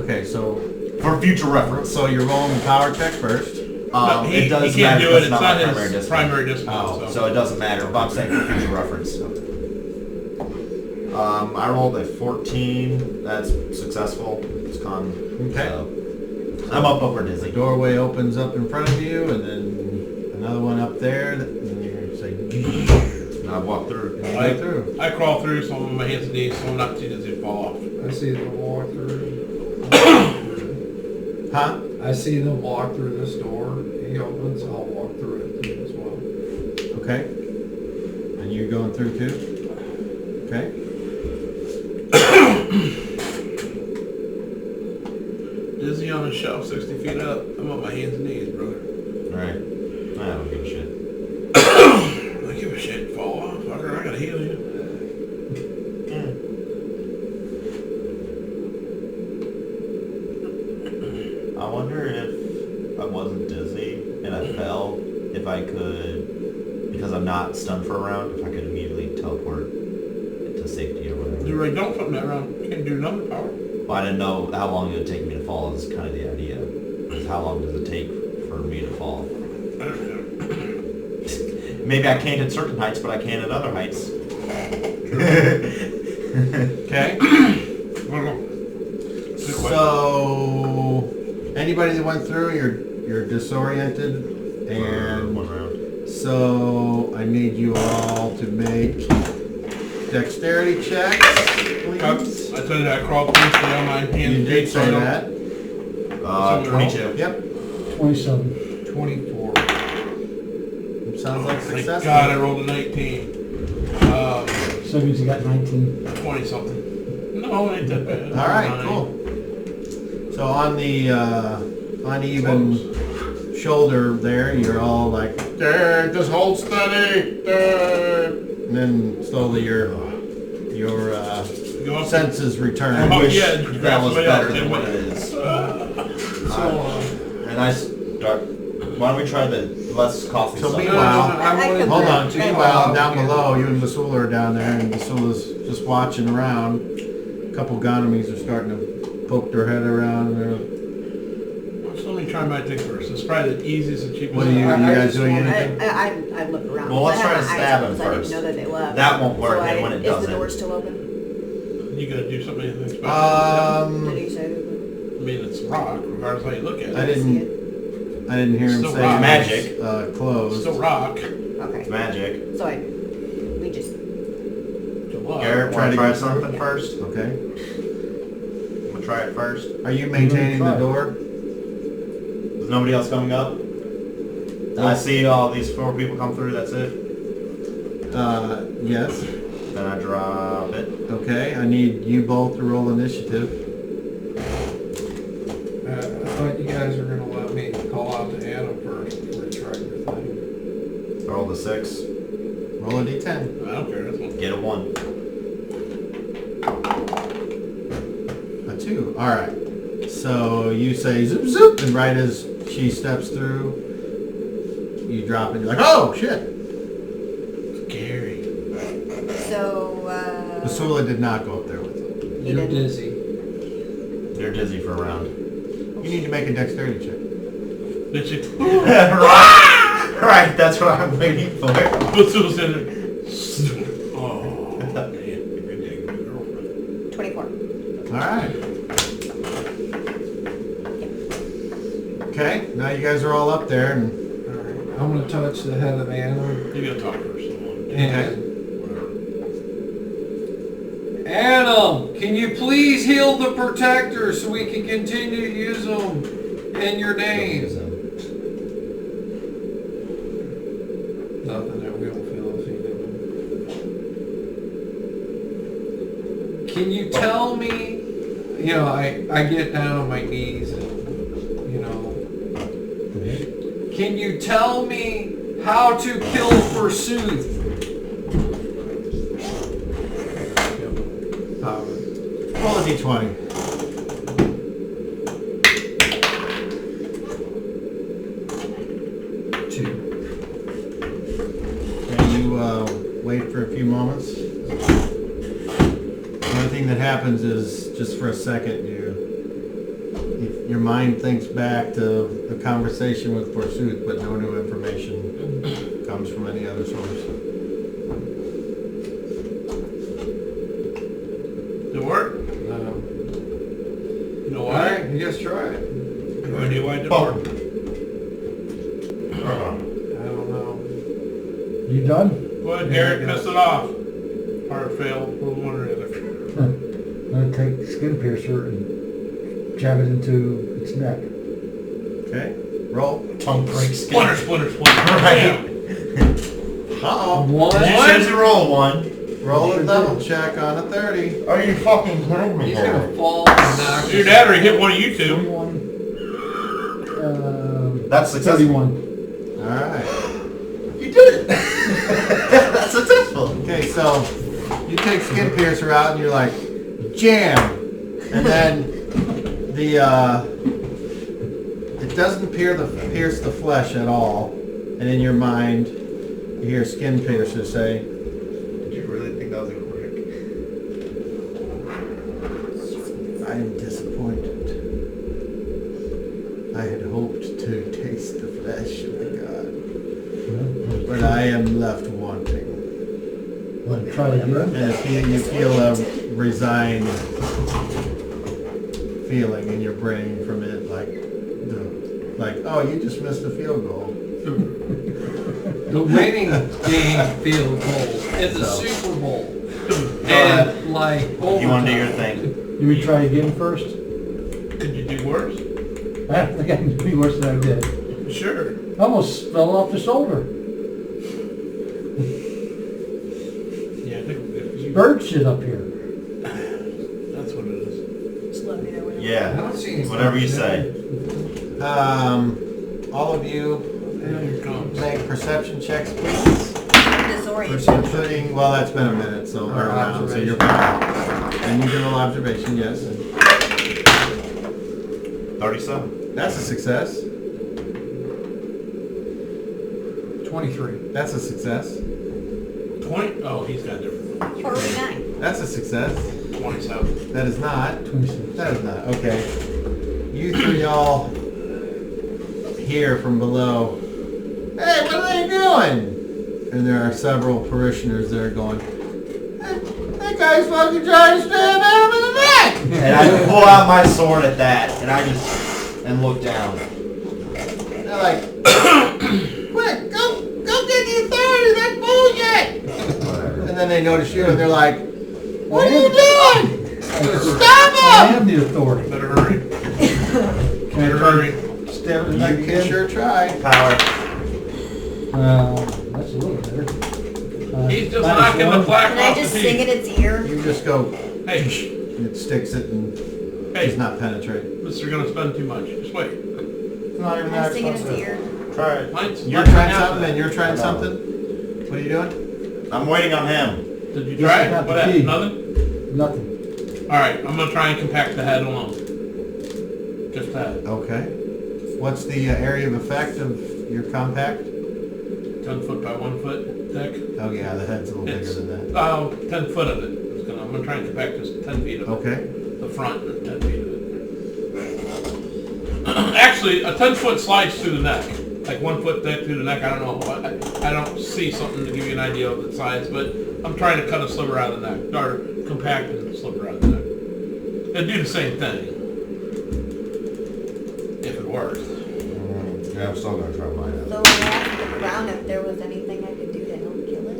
Speaker 8: Okay, so
Speaker 6: For future reference.
Speaker 8: So you're rolling the power check first.
Speaker 1: No,
Speaker 6: It
Speaker 1: he
Speaker 6: doesn't
Speaker 1: can't
Speaker 6: matter.
Speaker 1: do it.
Speaker 6: That's
Speaker 1: It's
Speaker 6: not
Speaker 1: not
Speaker 6: my primary
Speaker 1: his
Speaker 6: discipline.
Speaker 1: primary discipline.
Speaker 6: Oh, so it doesn't matter. But I'm saying for future reference. I rolled a 14. That's successful. It's con.
Speaker 8: Okay.
Speaker 6: So I'm up over
Speaker 8: The
Speaker 6: dizzy.
Speaker 8: doorway opens up in front of you, and then another one up there, and you're saying,
Speaker 6: And I walk through.
Speaker 8: go through.
Speaker 1: I crawl through, so I'm on my hands and knees, so I'm not too dizzy to fall off.
Speaker 7: I see them walk through.
Speaker 8: Huh?
Speaker 7: I see them walk through this door. He opens, I'll walk through it as well.
Speaker 8: Okay. And you're going through too? Okay.
Speaker 1: Dizzy on a shelf 60 feet up. I'm on my hands and knees, brother.
Speaker 6: Alright. I don't give a shit.
Speaker 1: I give a shit. Fall off. Fucker, I gotta heal you.
Speaker 6: I wonder if I wasn't dizzy and I fell, if I could, because I'm not stunned for a round, if I could immediately teleport to safety or whatever.
Speaker 1: Do right, don't flip that around. Can't do number power.
Speaker 6: Well, I didn't know how long it would take me to fall is kind of the idea. Is how long does it take for me to fall?
Speaker 1: I don't know.
Speaker 6: Maybe I can't at certain heights, but I can at other heights.
Speaker 8: Okay.
Speaker 1: I don't know. Good question.
Speaker 8: So, anybody that went through, you're disoriented, and
Speaker 6: one round.
Speaker 8: so I need you all to make dexterity checks, please.
Speaker 1: I told you I crawled through, stay on my hands
Speaker 8: You
Speaker 1: and
Speaker 8: did
Speaker 1: feet, so
Speaker 8: say
Speaker 1: I don't-
Speaker 8: that.
Speaker 6: 22.
Speaker 8: Yep.
Speaker 2: 27.
Speaker 7: 24.
Speaker 8: Sounds like
Speaker 1: Thank
Speaker 8: success.
Speaker 1: God I rolled a 19.
Speaker 2: So means you got 19.
Speaker 1: 20 something. No, it ain't that bad.
Speaker 8: All right,
Speaker 1: Nine.
Speaker 8: cool. So on the uneven shoulder there, you're all like, "There, just hold steady." There. And then slowly your
Speaker 1: Go up.
Speaker 8: senses return.
Speaker 1: Oh,
Speaker 6: Wish
Speaker 1: yeah,
Speaker 6: that was
Speaker 1: somebody
Speaker 6: better
Speaker 1: else
Speaker 6: than
Speaker 1: did
Speaker 6: what
Speaker 1: it.
Speaker 6: it is.
Speaker 7: So,
Speaker 6: And I start. Why don't we try the less costly
Speaker 8: So
Speaker 6: stuff?
Speaker 8: meanwhile-
Speaker 7: I'm willing
Speaker 8: Hold
Speaker 7: to-
Speaker 8: on, meanwhile, down below, you and Basula are down there, and Basula's just watching around. A couple Ganamies are starting to poke their head around.
Speaker 1: So let me try my thing first. It's probably the easiest and cheapest.
Speaker 8: What are you guys doing anything?
Speaker 5: I look around.
Speaker 6: Well, let's
Speaker 5: I
Speaker 6: try
Speaker 5: have
Speaker 6: to
Speaker 5: my eyes
Speaker 6: stab
Speaker 5: open,
Speaker 6: him
Speaker 5: so I didn't
Speaker 6: first.
Speaker 5: know that they left.
Speaker 6: That won't work,
Speaker 5: So
Speaker 6: and when it
Speaker 5: Is
Speaker 6: doesn't.
Speaker 5: the door still open?
Speaker 1: You gotta do something special.
Speaker 5: Did you say it was
Speaker 1: I mean, it's rock, regardless of how you look at it.
Speaker 8: I didn't hear him
Speaker 1: Still
Speaker 8: say
Speaker 1: rock.
Speaker 8: it was,
Speaker 6: Magic.
Speaker 1: It's
Speaker 8: closed.
Speaker 1: still rock.
Speaker 5: Okay.
Speaker 6: It's magic.
Speaker 5: So we just,
Speaker 1: Still rock.
Speaker 6: Garrett,
Speaker 8: Try
Speaker 6: want
Speaker 8: to
Speaker 6: to try
Speaker 8: get through.
Speaker 6: something first?
Speaker 8: Okay.
Speaker 6: I'm gonna try it first.
Speaker 8: Are you maintaining the
Speaker 2: try.
Speaker 8: door?
Speaker 6: Is nobody else coming up? I see all these 4 people come through. That's it.
Speaker 8: Yes.
Speaker 6: Then I drop it.
Speaker 8: Okay, I need you both to roll initiative.
Speaker 7: I thought you guys were gonna let me call out to Annam first before you tried your thing.
Speaker 6: I rolled a 6.
Speaker 8: Roll a d10.
Speaker 1: I don't care. That's one.
Speaker 6: Get a 1.
Speaker 8: A 2. All right. So you say zoop zoop, and right as she steps through, you drop it. You're like, oh shit!
Speaker 1: Scary.
Speaker 5: so,
Speaker 8: Basula did not go up there with them.
Speaker 5: He
Speaker 7: You're
Speaker 5: didn't.
Speaker 7: dizzy.
Speaker 6: You're dizzy for a round.
Speaker 8: You need to make a dexterity check.
Speaker 1: Did she?
Speaker 6: Right, that's what I'm waiting for.
Speaker 1: What's in there? Oh, man.
Speaker 5: 24.
Speaker 8: All right. Okay. Now you guys are all up there, and
Speaker 7: Alright, I'm gonna touch the head of Annam.
Speaker 1: You gotta talk first.
Speaker 7: And Annam, can you please heal the protector so we can continue to use them in your name? Nothing that we don't feel if he did. Can you tell me, you know, I get down on my knees and, you know, can you tell me how to kill Forsooth?
Speaker 8: roll a d20. And you wait for a few moments. The only thing that happens is just for a second you your mind thinks back to the conversation with Forsooth, but no new information comes from any other source.
Speaker 4: Did it work?
Speaker 7: No.
Speaker 4: You know
Speaker 7: All
Speaker 4: why?
Speaker 7: right, I guess try it.
Speaker 4: No idea why it didn't work.
Speaker 7: I don't know.
Speaker 2: You done?
Speaker 4: Go ahead,
Speaker 7: Yeah,
Speaker 4: Garrett,
Speaker 7: I
Speaker 4: piss it off. Hard fail, one or the other.
Speaker 2: I'm gonna take the skin piercer and jab it into its neck.
Speaker 8: Okay, roll.
Speaker 6: Don't break skin.
Speaker 4: Splinter, splinter, splinter.
Speaker 6: Right.
Speaker 8: Uh-oh.
Speaker 2: One.
Speaker 6: Did you say to roll one?
Speaker 8: Roll a double check on a 30.
Speaker 6: Are you fucking kidding me?
Speaker 7: He's gonna fall and knock.
Speaker 4: Your dad already hit one of you two.
Speaker 2: 21.
Speaker 6: That's successful.
Speaker 2: 31.
Speaker 8: Alright.
Speaker 6: You did it. That's successful.
Speaker 8: Okay, so you take skin piercer out and you're like, jam! And then it doesn't pierce the flesh at all. And in your mind, you hear skin piercer say,
Speaker 6: Did you really think that was gonna work?
Speaker 8: I am disappointed. I had hoped to taste the flesh of the god, but I am left wanting.
Speaker 2: Want to try again?
Speaker 8: And you feel a resigned feeling in your brain from it, like, oh, you just missed a field goal.
Speaker 7: The winning game field goals in the
Speaker 8: So.
Speaker 7: Super Bowl. And like overtime.
Speaker 6: You want to do your thing?
Speaker 2: You would try again first?
Speaker 4: Could you do worse?
Speaker 2: I think I can do worse than I did.
Speaker 4: Sure.
Speaker 2: I almost fell off the shoulder.
Speaker 4: Yeah, I think if you,
Speaker 2: Bird shit up here.
Speaker 4: that's what it is.
Speaker 5: Just let me know when I'm
Speaker 7: I
Speaker 6: Yeah.
Speaker 7: don't see any
Speaker 6: Whatever you
Speaker 7: stuff.
Speaker 6: say.
Speaker 8: All of you
Speaker 4: Here it comes.
Speaker 8: make perception checks, please.
Speaker 5: disoriented.
Speaker 8: Including, well, that's been a minute, so, or around, so you're fine. And you can roll observation, yes.
Speaker 6: 37.
Speaker 8: That's a success.
Speaker 7: 23.
Speaker 8: That's a success.
Speaker 4: 20? Oh, he's got a different one.
Speaker 5: 49.
Speaker 8: That's a success.
Speaker 4: 27.
Speaker 8: That is not.
Speaker 2: 26.
Speaker 8: That is not. Okay. You three all hear from below, hey, what are they doing? And there are several parishioners there going, that guy's fucking trying to stab out of the neck!
Speaker 6: And I pull out my sword at that, and look down.
Speaker 8: They're like, quick, go get the authorities, that's bullshit! And then they notice you and they're like, what are you doing? Stop
Speaker 2: I
Speaker 8: him!
Speaker 2: am the authority.
Speaker 4: Better hurry.
Speaker 2: Can I
Speaker 4: Better
Speaker 2: try?
Speaker 4: hurry.
Speaker 2: Stab it in the neck
Speaker 8: You can
Speaker 2: again?
Speaker 8: sure try.
Speaker 6: Power.
Speaker 2: That's a little better.
Speaker 4: He's just
Speaker 2: minus
Speaker 4: knocking the
Speaker 2: one.
Speaker 4: plaque
Speaker 5: Can I
Speaker 4: off the
Speaker 5: just sing
Speaker 4: teeth.
Speaker 5: in its ear?
Speaker 8: You just go,
Speaker 4: Hey,
Speaker 8: it sticks it and
Speaker 4: hey,
Speaker 8: does not penetrate.
Speaker 4: Mr. Gonna spend too much. Just wait.
Speaker 6: It's not even
Speaker 5: Can I
Speaker 6: that
Speaker 5: sing in its
Speaker 6: expensive.
Speaker 5: ear?
Speaker 6: Try it.
Speaker 4: Mine's
Speaker 8: You're
Speaker 4: less than
Speaker 8: trying
Speaker 4: half of
Speaker 8: something
Speaker 4: that.
Speaker 8: and you're trying something? What are you doing?
Speaker 6: I'm waiting on him.
Speaker 4: Did you
Speaker 2: This
Speaker 4: try
Speaker 2: is
Speaker 4: it?
Speaker 2: not
Speaker 4: What
Speaker 2: the
Speaker 4: happened?
Speaker 2: key.
Speaker 4: Nothing?
Speaker 2: Nothing.
Speaker 4: Alright, I'm gonna try and compact the head alone. Just that.
Speaker 8: Okay. What's the area of effect of your compact?
Speaker 4: 10 foot by 1 foot deck.
Speaker 8: Oh yeah, the head's a little bigger
Speaker 4: It's,
Speaker 8: than that.
Speaker 4: 10 foot of it. I'm gonna try and compact just 10 feet of it.
Speaker 8: Okay.
Speaker 4: The front and 10 feet of it. Actually, a 10 foot slides through the neck. Like 1 foot thick through the neck. I don't know. I don't see something to give you an idea of the size, but I'm trying to cut a sliver out of the neck. Or compact and sliver out of the neck. It'd do the same thing. If it worked.
Speaker 6: Yeah, I'm still gonna try mine
Speaker 5: So I asked the Crown if there was anything I could do to help kill it.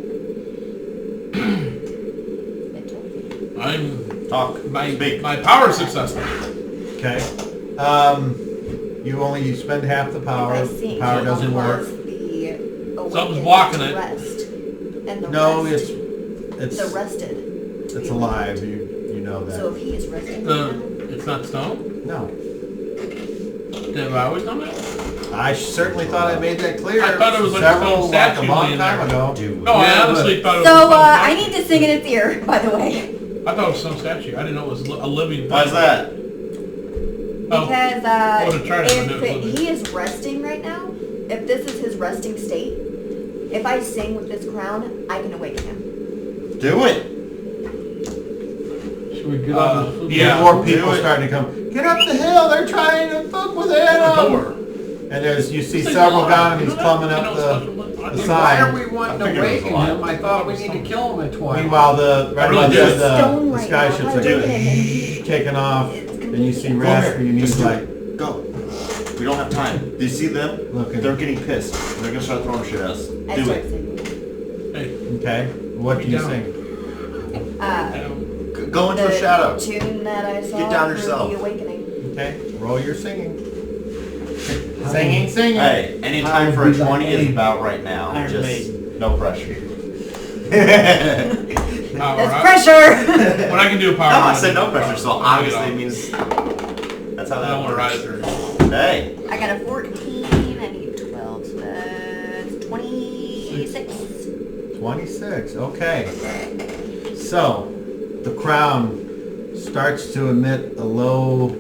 Speaker 5: It told me.
Speaker 4: I'm
Speaker 6: Talk. Speak.
Speaker 4: my power successful.
Speaker 8: Okay. You spend half the power.
Speaker 5: I
Speaker 8: The
Speaker 5: think
Speaker 8: power
Speaker 5: it
Speaker 8: doesn't work.
Speaker 5: was the
Speaker 4: Something's
Speaker 5: awakened
Speaker 4: blocking it.
Speaker 5: Rest. And the
Speaker 8: No,
Speaker 5: rest,
Speaker 8: it's
Speaker 5: the rested.
Speaker 8: it's alive. You know
Speaker 5: So
Speaker 8: that.
Speaker 5: if he is resting right now,
Speaker 4: It's not stone?
Speaker 8: No.
Speaker 4: Have I always done that?
Speaker 8: I certainly thought I made that clear.
Speaker 4: I thought it was like a
Speaker 8: several,
Speaker 4: stone
Speaker 8: like a
Speaker 4: statue
Speaker 8: long
Speaker 4: laying
Speaker 8: time
Speaker 4: there.
Speaker 8: ago.
Speaker 6: Dude.
Speaker 4: No, I
Speaker 8: Yeah,
Speaker 4: honestly thought it was
Speaker 5: So,
Speaker 4: a stone
Speaker 5: I
Speaker 4: statue.
Speaker 5: need to sing in its ear, by the way.
Speaker 4: I thought it was some statue. I didn't know it was a living thing.
Speaker 6: Why's that?
Speaker 4: Oh,
Speaker 5: Because
Speaker 4: I would've tried it, but it
Speaker 5: if
Speaker 4: was-
Speaker 5: he is resting right now, if this is his resting state, if I sing with this crown, I can awaken him.
Speaker 6: Do it.
Speaker 2: Should we get on the...
Speaker 4: yeah.
Speaker 8: More people
Speaker 6: Do it.
Speaker 8: starting to come. Get up the hill! They're trying to fuck with
Speaker 1: The
Speaker 8: Annam!
Speaker 1: door.
Speaker 8: And you see several Ghanim's climbing up the
Speaker 7: Why are
Speaker 8: side.
Speaker 7: we wanting to
Speaker 6: I figured it was
Speaker 7: awaken
Speaker 6: a lot.
Speaker 7: him? I thought we need to kill him at twilight.
Speaker 8: Meanwhile, the
Speaker 5: Stone
Speaker 8: the
Speaker 5: right
Speaker 8: sky
Speaker 5: now.
Speaker 8: ships
Speaker 5: If I
Speaker 8: are
Speaker 5: do it, and he-
Speaker 8: taking off,
Speaker 5: it's gonna
Speaker 8: and you
Speaker 5: be
Speaker 8: see
Speaker 5: chaos.
Speaker 8: Rasper, and he's like,
Speaker 6: Go. We don't have time. Do you see them?
Speaker 8: looking.
Speaker 6: They're getting pissed. They're gonna start throwing shit at us.
Speaker 5: I
Speaker 6: Do
Speaker 5: start
Speaker 6: it.
Speaker 5: singing.
Speaker 1: Hey,
Speaker 8: Okay, what do you
Speaker 1: Down.
Speaker 8: sing?
Speaker 6: Go into
Speaker 5: the
Speaker 6: a shadow.
Speaker 5: tune that I saw
Speaker 6: Get down
Speaker 5: for
Speaker 6: yourself.
Speaker 5: the awakening.
Speaker 8: Okay, roll your singing. Singing.
Speaker 6: Hey, any time for a 20 is about right now.
Speaker 2: Iron
Speaker 6: Just no pressure.
Speaker 1: power
Speaker 5: That's
Speaker 1: up.
Speaker 5: pressure!
Speaker 1: When I can do a power
Speaker 6: No, I
Speaker 1: up,
Speaker 6: said no
Speaker 1: I'll
Speaker 6: pressure, so
Speaker 1: get
Speaker 6: obviously
Speaker 1: off.
Speaker 6: it means that's how
Speaker 1: I
Speaker 6: that
Speaker 1: don't want to rise
Speaker 6: works.
Speaker 1: or.
Speaker 6: Hey,
Speaker 5: I got a 14, I need 12, so that's 26.
Speaker 8: 26, okay. So, the crown starts to emit a low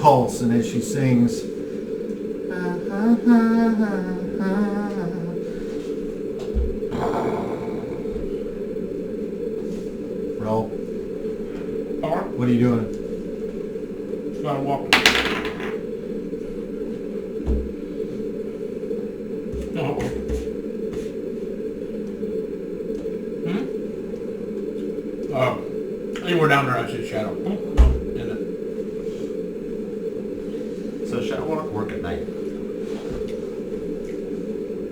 Speaker 8: pulse, and as she sings, roll.
Speaker 1: Power?
Speaker 8: What are you doing?
Speaker 1: Gotta walk. No. Anywhere down there, I see a shadow. In it.
Speaker 6: so shadow won't work at night.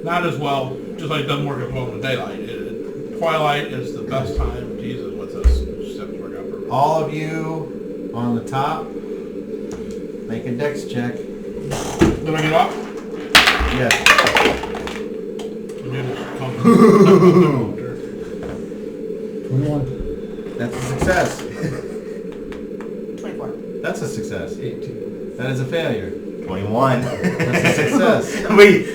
Speaker 1: Not as well, just like it doesn't work as well in the daylight. Twilight is the best time to use it with us. Steps work out perfect.
Speaker 8: All of you on the top, make a dex check.
Speaker 1: Did I get off?
Speaker 8: Yes.
Speaker 1: Maybe it's coming.
Speaker 2: 21.
Speaker 8: That's a success.
Speaker 5: 24.
Speaker 8: That's a success.
Speaker 7: 18.
Speaker 8: That is a failure.
Speaker 6: 21.
Speaker 8: That's a success.
Speaker 6: Wait.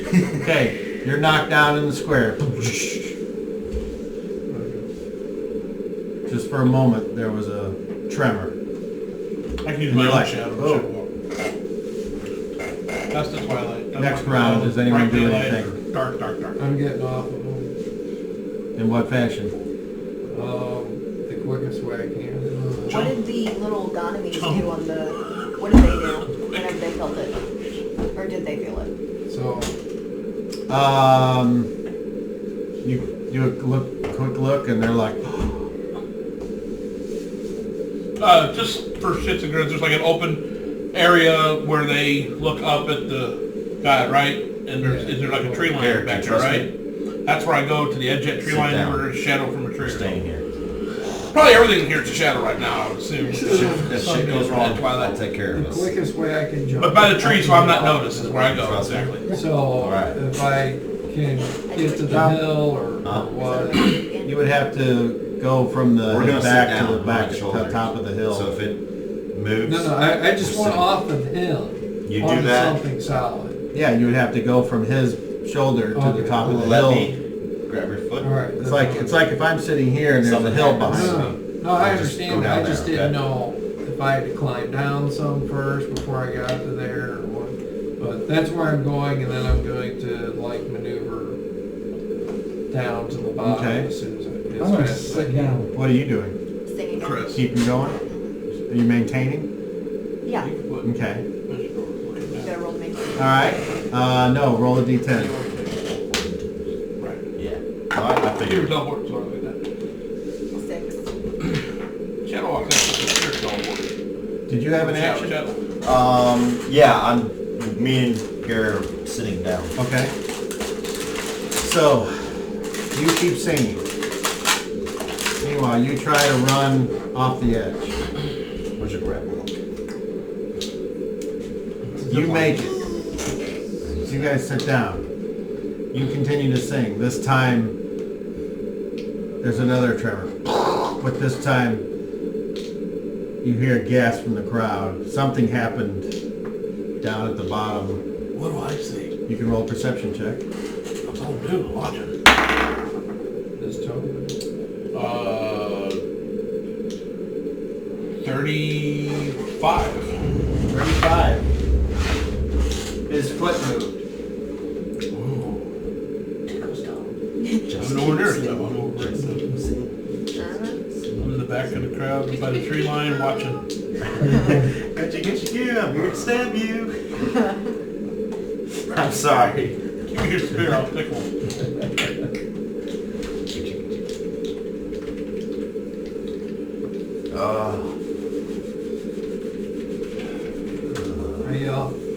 Speaker 8: Okay, you're knocked down in the square. Just for a moment, there was a tremor.
Speaker 1: I can use
Speaker 8: And
Speaker 1: my
Speaker 8: you're
Speaker 1: own
Speaker 8: like,
Speaker 1: shadow.
Speaker 8: oh.
Speaker 1: Shadow walk. That's the twilight. Doesn't
Speaker 8: Next
Speaker 1: work
Speaker 8: round,
Speaker 1: well.
Speaker 8: does anyone
Speaker 1: Bright
Speaker 8: do
Speaker 1: daylight
Speaker 8: anything?
Speaker 1: or Dark, dark, dark.
Speaker 7: I'm getting off of him.
Speaker 8: In what fashion?
Speaker 7: The quickest way I can.
Speaker 5: What did the little Ghanimese do on the... What did they do whenever they felt it? Or did they feel it?
Speaker 7: So,
Speaker 8: You do a quick look, and they're like,
Speaker 1: Just for shits and grins, there's like an open area where they look up at the guy, right? And is there like a tree line
Speaker 6: Here,
Speaker 1: back
Speaker 6: do
Speaker 1: there,
Speaker 6: you trust
Speaker 1: right? That's where I go to the edge of that tree
Speaker 6: Sit
Speaker 1: line
Speaker 6: down.
Speaker 1: where there's a shadow from a tree.
Speaker 6: We're staying here.
Speaker 1: Probably everything in here is a shadow right now, I would assume.
Speaker 6: If shit goes wrong, I'll
Speaker 1: Twilight.
Speaker 6: take care
Speaker 7: the
Speaker 6: of us.
Speaker 7: quickest way I can jump.
Speaker 1: But by the tree, so I'm not noticed, is where I go.
Speaker 6: Trust me.
Speaker 1: Exactly.
Speaker 7: So,
Speaker 6: Alright.
Speaker 7: if I can get to the hill or what.
Speaker 8: you would have to go from the
Speaker 6: We're gonna sit
Speaker 8: back
Speaker 6: down
Speaker 8: to the
Speaker 6: on
Speaker 8: back
Speaker 6: my
Speaker 8: to
Speaker 6: shoulder.
Speaker 8: the top of the hill.
Speaker 6: So if it moves,
Speaker 7: No, I just want
Speaker 6: sit.
Speaker 7: off of him.
Speaker 6: You do
Speaker 7: onto
Speaker 6: that.
Speaker 7: something solid.
Speaker 8: Yeah, you would have to go from his shoulder to the
Speaker 7: Okay.
Speaker 8: top of the
Speaker 6: Let
Speaker 8: hill.
Speaker 6: me grab your foot.
Speaker 7: All right.
Speaker 8: It's like if I'm sitting here and there's a
Speaker 6: Something
Speaker 8: hill
Speaker 6: happens.
Speaker 8: behind me.
Speaker 7: No, I
Speaker 6: I'll just
Speaker 7: understand.
Speaker 6: go down
Speaker 7: I just
Speaker 6: there,
Speaker 7: didn't
Speaker 6: okay?
Speaker 7: know if I had to climb down some first before I got to there or what. But that's where I'm going, and then I'm going to like maneuver down to the bottom
Speaker 8: Okay.
Speaker 7: as soon as
Speaker 2: I'm
Speaker 7: as
Speaker 2: gonna
Speaker 7: fast as I
Speaker 2: sit
Speaker 7: can.
Speaker 2: down.
Speaker 8: What are you doing?
Speaker 5: Singing.
Speaker 1: Chris.
Speaker 8: Keep him going? Are you maintaining?
Speaker 5: Yeah.
Speaker 1: You can put-
Speaker 8: Okay.
Speaker 5: You gotta roll to make sure.
Speaker 8: Alright. No, roll a d10.
Speaker 1: Right.
Speaker 6: Yeah. No, I
Speaker 1: Your
Speaker 6: figured.
Speaker 1: teleport, sort of like that.
Speaker 5: 6.
Speaker 1: Shadow walk, that's just a pure teleport.
Speaker 8: Did you have an
Speaker 1: Shadow,
Speaker 8: action?
Speaker 1: shadow.
Speaker 6: Yeah, me and Gary are sitting down.
Speaker 8: Okay. So, you keep singing. Meanwhile, you try to run off the edge.
Speaker 6: Where's your grapple?
Speaker 8: You make it. So you guys sit down. You continue to sing. This time, there's another tremor. But this time, you hear a gasp from the crowd. Something happened down at the bottom.
Speaker 1: What do I see?
Speaker 8: You can roll a perception check.
Speaker 1: Oh, dude, watching.
Speaker 7: This token.
Speaker 1: 35.
Speaker 8: 35. His foot moved.
Speaker 1: I'm nowhere near it though. I'm over it. I'm in the back of the crowd by the tree line watching.
Speaker 6: you. I'm here to stab you. I'm sorry.
Speaker 1: Give me your spear, I'll tickle.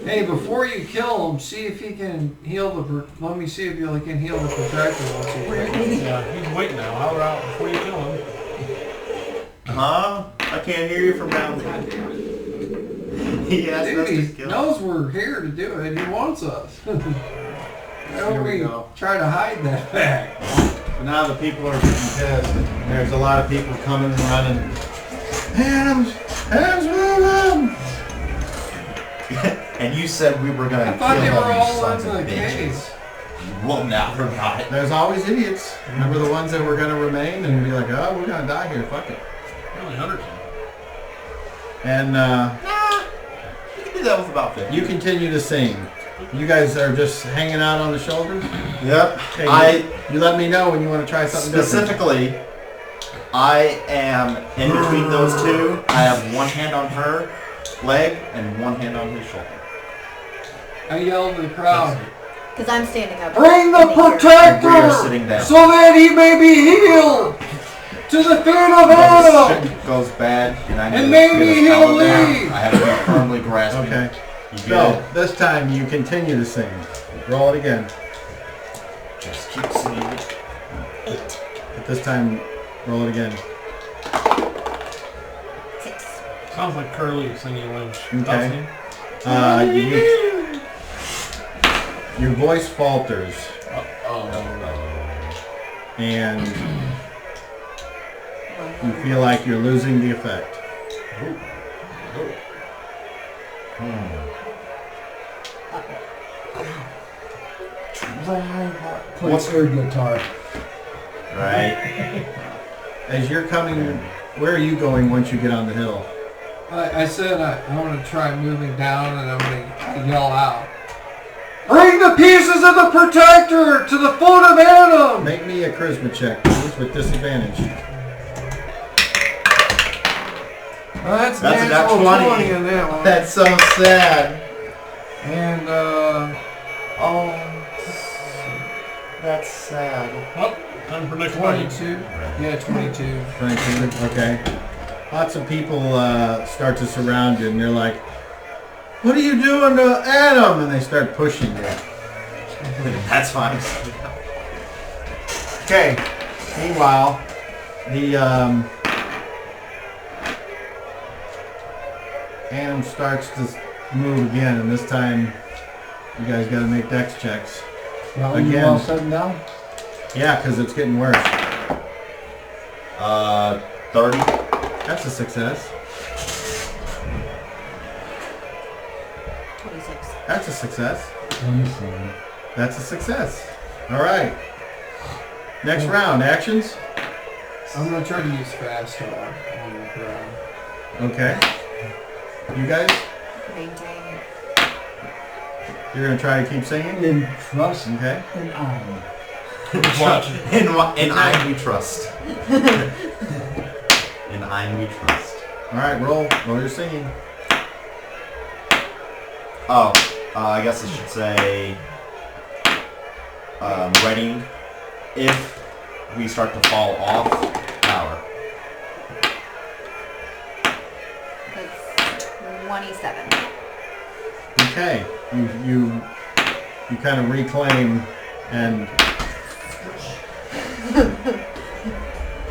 Speaker 7: Hey, before you kill him, see if he can heal the. Let me see if you can heal the protector once he.
Speaker 1: Yeah, he's waiting now. Holler out before you kill him.
Speaker 6: Huh? I can't hear you from down there. He asked
Speaker 7: Dude,
Speaker 6: us to
Speaker 7: he
Speaker 6: kill.
Speaker 7: knows we're here to do it. He wants us. Why don't
Speaker 8: Here we
Speaker 7: we
Speaker 8: go.
Speaker 7: try to hide that fact?
Speaker 8: So now the people are getting pissed. There's a lot of people coming and running. Adam's moving!
Speaker 6: And you said we were gonna
Speaker 7: I
Speaker 6: kill
Speaker 7: thought they
Speaker 6: him,
Speaker 7: were
Speaker 6: you
Speaker 7: all
Speaker 6: sons
Speaker 7: in
Speaker 6: of
Speaker 7: the
Speaker 6: bitches.
Speaker 7: case.
Speaker 6: Well, now they're not.
Speaker 8: There's always idiots. Remember the ones that were going to remain and be like, oh, we're going to die here, fuck it.
Speaker 1: Only hundreds.
Speaker 8: And
Speaker 6: You can do that with about 50.
Speaker 8: you continue to sing. You guys are just hanging out on the shoulders?
Speaker 6: Yep.
Speaker 8: Hey, you let me know when you want to try something different.
Speaker 6: Specifically, I am in between those two. I have one hand on her leg and one hand on his shoulder.
Speaker 7: I yelled to the crowd.
Speaker 5: Because I'm standing up.
Speaker 7: Bring the
Speaker 5: in air.
Speaker 7: protector
Speaker 6: We are sitting down.
Speaker 7: so that he may be healed to the feet of
Speaker 6: If
Speaker 7: Annam.
Speaker 6: shit goes bad, and I
Speaker 7: And
Speaker 6: need to
Speaker 7: maybe
Speaker 6: get his
Speaker 7: he'll
Speaker 6: collar down,
Speaker 7: leave.
Speaker 6: I have to be firmly grasping.
Speaker 8: Okay.
Speaker 6: You
Speaker 8: So,
Speaker 6: get it?
Speaker 8: this time you continue to sing. Roll it again.
Speaker 6: Just keep singing.
Speaker 8: But this time, roll it again.
Speaker 5: 6.
Speaker 1: Sounds like Curly singing Lynch.
Speaker 8: Okay. Your voice falters, and you feel like you're losing the effect.
Speaker 2: Play air guitar.
Speaker 6: Right.
Speaker 8: As you're coming, where are you going once you get on the hill?
Speaker 7: I said I'm going to try moving down and I'm going to yell out. Bring the pieces of the protector to the foot of Annam!
Speaker 8: Make me a charisma check, please, with disadvantage.
Speaker 7: That's
Speaker 6: That's a
Speaker 7: natural
Speaker 6: nat 20.
Speaker 7: 20 in that one.
Speaker 6: That's so sad.
Speaker 7: And,
Speaker 6: That's sad.
Speaker 1: Well, time for next fight.
Speaker 7: 22. Yeah, 22.
Speaker 8: 22, okay. Lots of people start to surround you, and they're like, "What are you doing to Annam?" And they start pushing you.
Speaker 6: That's fine.
Speaker 8: Okay. Meanwhile, the Annam starts to move again, and this time you guys got to make dex checks.
Speaker 2: Now when you're
Speaker 8: Again.
Speaker 2: all said and done,
Speaker 8: Yeah, because it's getting worse.
Speaker 6: 30.
Speaker 8: That's a success.
Speaker 5: 26.
Speaker 8: That's a success.
Speaker 2: 27.
Speaker 8: That's a success. All right. Next round, actions.
Speaker 7: I'm going to try to use fast talk on the crowd.
Speaker 8: Okay. You guys,
Speaker 5: Maintain.
Speaker 8: you're gonna try to keep singing.
Speaker 2: In trust
Speaker 8: Okay.
Speaker 2: and honor.
Speaker 6: In I we trust. In I we trust.
Speaker 8: All right. Roll your singing.
Speaker 6: Oh, I guess I should say ready if we start to fall off power.
Speaker 5: That's 27.
Speaker 8: Okay. You kind of reclaim and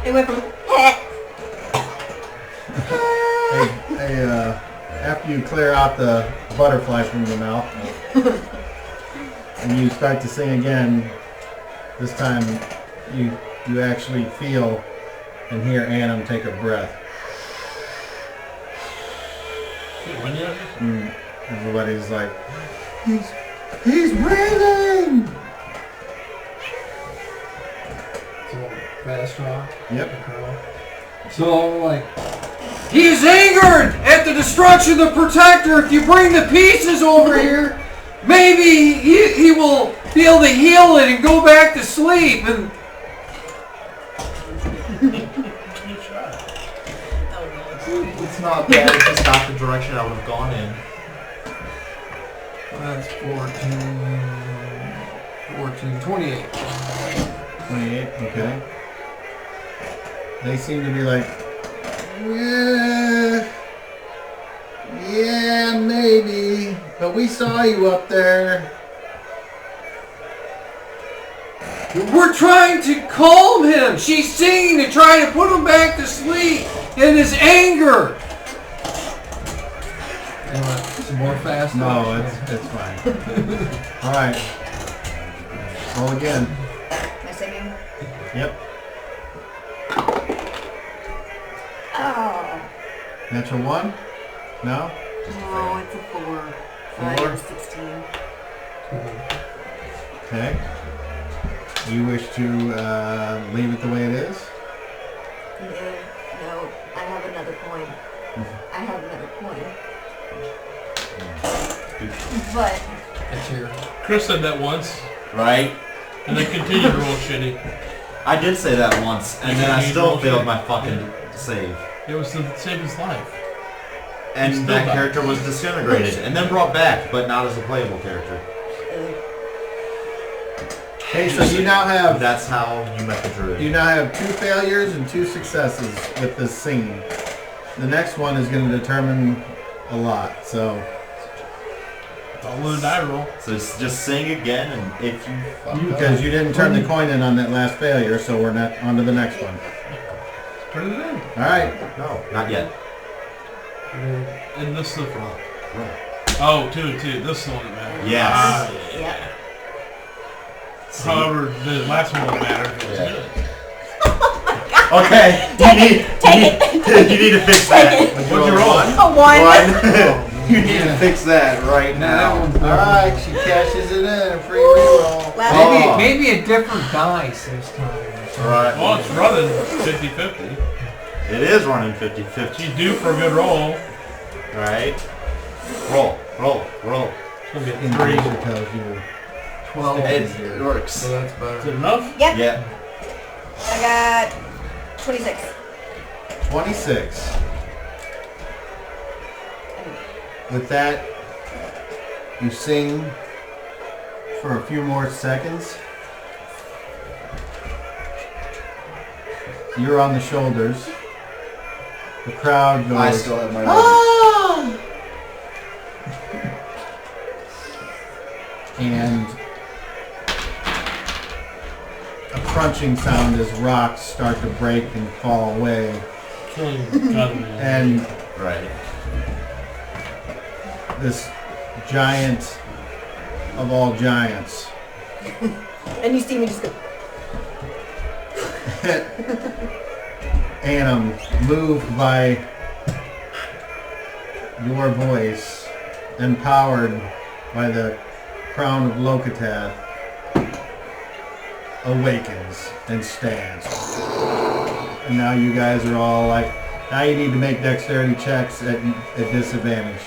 Speaker 5: It went from
Speaker 8: after you clear out the butterfly from your mouth and you start to sing again, this time you actually feel and hear Annam take a breath.
Speaker 1: When you
Speaker 8: And everybody's like, he's breathing!
Speaker 7: So, fast talk.
Speaker 8: Yep.
Speaker 7: So I'm like, he's angered at the destruction of the protector. If you bring the pieces over here, maybe he will be able to heal it and go back to sleep. And
Speaker 6: It's not bad if you stop the direction I would have gone in.
Speaker 7: That's 14, 28.
Speaker 8: 28, okay. They seem to be like, yeah, maybe, but we saw you up there.
Speaker 7: We're trying to calm him. She's singing to try to put him back to sleep in his anger. Some more fast.
Speaker 8: No, it's fine. All right. Roll again.
Speaker 5: My singing.
Speaker 8: Yep.
Speaker 5: Oh.
Speaker 8: Natural 1? No?
Speaker 5: No, it's a 4. I
Speaker 8: Four?
Speaker 5: have 16.
Speaker 8: Okay. You wish to leave it the way it is?
Speaker 5: No, I have another coin. I have another coin. But
Speaker 7: It's here.
Speaker 1: Chris said that once,
Speaker 6: Right?
Speaker 1: and then continued to roll shitty.
Speaker 6: I did say that once, and then I still failed my fucking save.
Speaker 1: It was to save his life.
Speaker 6: And
Speaker 1: Still
Speaker 6: that
Speaker 1: died.
Speaker 6: character was disintegrated, and then brought back, but not as a playable character.
Speaker 8: Okay, so you now have
Speaker 6: That's how you met the druid.
Speaker 8: You now have 2 failures and 2 successes with this scene. The next one is going to determine a lot. So
Speaker 1: It's all in a die roll.
Speaker 6: So just sing again, and if you fuck up.
Speaker 8: because you didn't turn the coin in on that last failure, so we're not on to the next one.
Speaker 1: Turn it in.
Speaker 8: All right.
Speaker 6: No, not yet.
Speaker 1: And this is the
Speaker 6: Right.
Speaker 1: Oh, 2 and 2. This is the one that matters.
Speaker 6: Yes.
Speaker 5: yeah.
Speaker 1: However, the last one won't matter. It was
Speaker 6: Yeah.
Speaker 1: good.
Speaker 6: Okay, you need to fix that.
Speaker 1: What'd you roll?
Speaker 5: A 1.
Speaker 6: You need to fix that right now.
Speaker 8: All right. She cashes it in. Free reroll.
Speaker 5: Last
Speaker 7: Maybe a different dice this time.
Speaker 6: Right.
Speaker 1: Well, it's running 50-50.
Speaker 6: It is running 50-50.
Speaker 1: She's due for a good roll.
Speaker 6: Right. Roll.
Speaker 1: It's going to be a 3.
Speaker 8: Intuition tells you.
Speaker 7: 12.
Speaker 6: It works.
Speaker 7: So that's
Speaker 1: Is
Speaker 7: better.
Speaker 1: it enough?
Speaker 5: Yep.
Speaker 6: Yeah.
Speaker 5: I got 26.
Speaker 8: 26. With that, you sing for a few more seconds. You're on the shoulders. The crowd goes.
Speaker 6: I still have my
Speaker 8: And a crunching sound as rocks start to break and fall away.
Speaker 1: Killing Gunman.
Speaker 8: And
Speaker 6: Right.
Speaker 8: this giant of all giants,
Speaker 5: And you see me just go.
Speaker 8: Annam, moved by your voice, empowered by the Crown of Lokothath, awakens and stands. And now you guys are all like, now you need to make dexterity checks at disadvantage.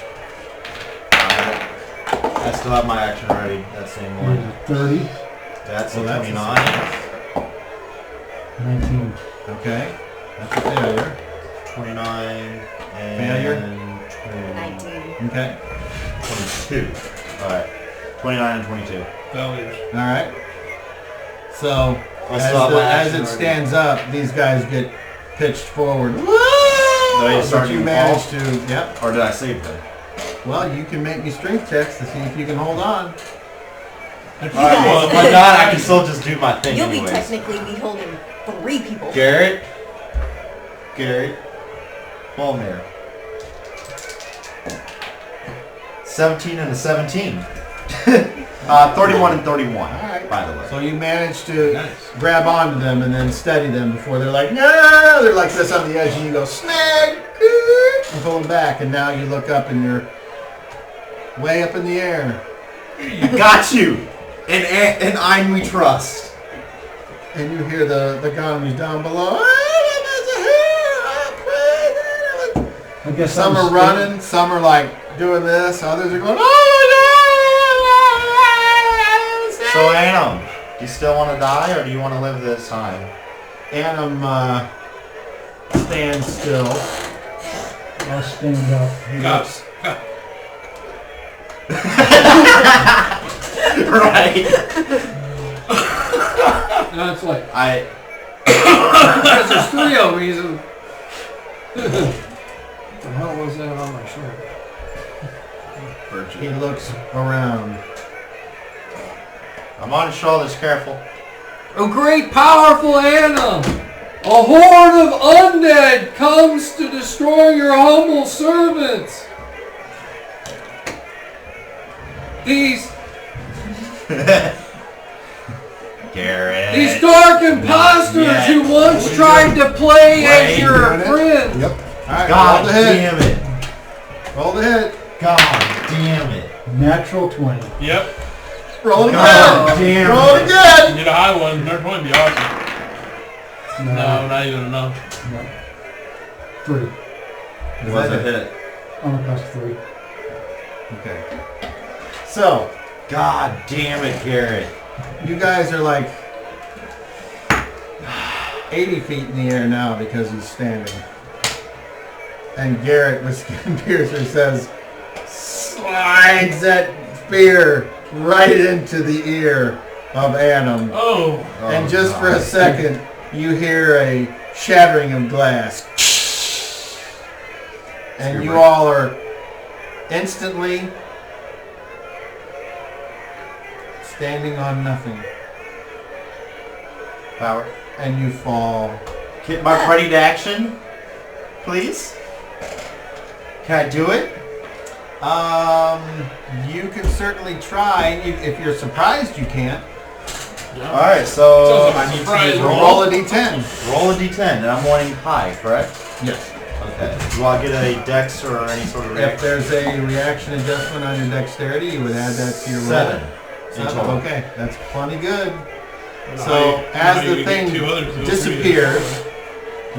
Speaker 6: I still have my action ready. That same one.
Speaker 2: 30,
Speaker 6: That's
Speaker 8: Well,
Speaker 6: a
Speaker 8: that's a
Speaker 6: 29.
Speaker 2: 19.
Speaker 8: Okay? That's a failure.
Speaker 6: 29 and
Speaker 8: Failure?
Speaker 5: 19.
Speaker 8: Okay?
Speaker 6: 22. Alright. 29 and 22.
Speaker 1: Failures.
Speaker 8: Alright. So,
Speaker 6: I still have my
Speaker 8: as
Speaker 6: action
Speaker 8: it
Speaker 6: ready.
Speaker 8: stands up, these guys get pitched forward.
Speaker 6: they
Speaker 8: But
Speaker 6: start
Speaker 8: you
Speaker 6: to
Speaker 8: manage to, yep.
Speaker 6: Or did I save them?
Speaker 8: Well, you can make me strength checks to see if you can hold on.
Speaker 1: If
Speaker 6: Alright, well, if I'm not, I can still just do my thing
Speaker 5: You'll be
Speaker 6: anyways.
Speaker 5: technically be holding 3 people.
Speaker 6: Garrett, Volmir. 17 and a 17. 31 and 31,
Speaker 8: Alright.
Speaker 6: by the way.
Speaker 8: So you manage to
Speaker 1: Nice.
Speaker 8: grab onto them and then steady them before they're like, no! They're like this on the edge and you go, snag! And pull them back. And now you look up and you're way up in the air.
Speaker 6: Got you! And I'm we trust.
Speaker 8: And you hear the guns down below.
Speaker 2: I guess
Speaker 8: Some
Speaker 2: I'm
Speaker 8: are running, some are like doing this, others are going, oh my God!
Speaker 6: So Annam, do you still want to die or do you want to live this time?
Speaker 8: Annam stands still
Speaker 2: I'll stand up.
Speaker 1: Gus.
Speaker 6: Right.
Speaker 7: No, it's like,
Speaker 6: I
Speaker 7: because there's 3 of me, so. What the hell was that on my shirt?
Speaker 8: He looks around.
Speaker 6: I'm on his shoulders. Careful.
Speaker 7: O great powerful Annam, a horde of undead comes to destroy your humble servants. These
Speaker 6: Garrett.
Speaker 7: These dark imposters
Speaker 6: yet.
Speaker 7: who once tried to play as
Speaker 6: Wait.
Speaker 7: your
Speaker 8: Doing it?
Speaker 7: friend.
Speaker 8: Yep. Alright,
Speaker 6: God
Speaker 8: roll the hit.
Speaker 6: damn it.
Speaker 8: Roll the hit.
Speaker 6: God damn it.
Speaker 2: Natural 20.
Speaker 1: Yep.
Speaker 8: Roll it
Speaker 6: God
Speaker 8: again.
Speaker 6: damn
Speaker 8: Roll it
Speaker 6: it.
Speaker 8: again.
Speaker 1: Get a high one. Third point would be awesome. No, not even enough.
Speaker 2: No. 3.
Speaker 6: It was a hit.
Speaker 2: On a plus 3.
Speaker 8: Okay. So,
Speaker 6: God damn it, Garrett.
Speaker 8: you guys are like 80 feet in the air now because he's standing. And Garrett with Skin Piercer says, slides that spear right into the ear of Annam.
Speaker 1: Oh.
Speaker 8: And just for a second, you hear a shattering of glass. And you all are instantly standing on nothing.
Speaker 6: Power.
Speaker 8: And you fall.
Speaker 6: Get my ready to action, please. Can I do it?
Speaker 8: You can certainly try. If you're surprised, you can't.
Speaker 6: Alright, so
Speaker 1: Sounds like a
Speaker 6: I need
Speaker 1: surprise
Speaker 6: to
Speaker 8: Roll a d10.
Speaker 6: roll a d10, and I'm wanting high, correct?
Speaker 8: Yes.
Speaker 6: Okay. Do I get a dex or any sort of
Speaker 8: If
Speaker 6: reaction?
Speaker 8: there's a reaction adjustment on your dexterity, you would add that to your roll.
Speaker 6: 7. In
Speaker 8: 7.
Speaker 6: total.
Speaker 8: Okay, that's plenty good.
Speaker 1: How
Speaker 8: So
Speaker 1: you- how
Speaker 8: as
Speaker 1: you
Speaker 8: the
Speaker 1: get
Speaker 8: thing
Speaker 1: two others to go
Speaker 8: disappears,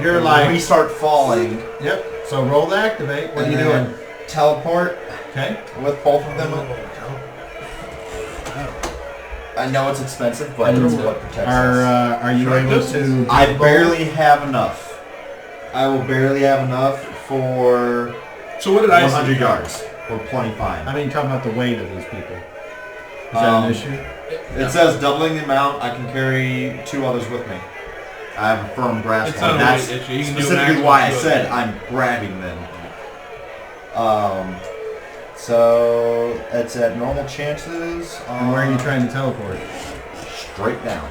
Speaker 8: you're
Speaker 6: When we
Speaker 8: like,
Speaker 6: start falling,
Speaker 8: yep. So roll to activate. What are you
Speaker 6: and
Speaker 8: doing?
Speaker 6: then teleport
Speaker 8: Okay.
Speaker 6: with both of them. I know it's expensive, but it's what protects us.
Speaker 8: Are you
Speaker 1: Short
Speaker 8: able
Speaker 1: distance?
Speaker 8: to?
Speaker 6: I barely have enough. I will barely have enough for
Speaker 1: So what did I
Speaker 6: 100
Speaker 1: say?
Speaker 6: yards or 25.
Speaker 8: I mean, talking about the weight of these people. Is that
Speaker 6: Um,
Speaker 8: an issue?
Speaker 6: It says doubling the amount. I can carry 2 others with me. I have a firm grasp
Speaker 1: It's
Speaker 6: on
Speaker 1: not
Speaker 6: it.
Speaker 1: a
Speaker 6: That's
Speaker 1: weight issue. You can do a
Speaker 6: specifically
Speaker 1: maximum
Speaker 6: why I
Speaker 1: of two
Speaker 6: said
Speaker 1: others.
Speaker 6: I'm grabbing them. So it's at normal chances.
Speaker 8: And where are you trying to teleport?
Speaker 6: Straight down.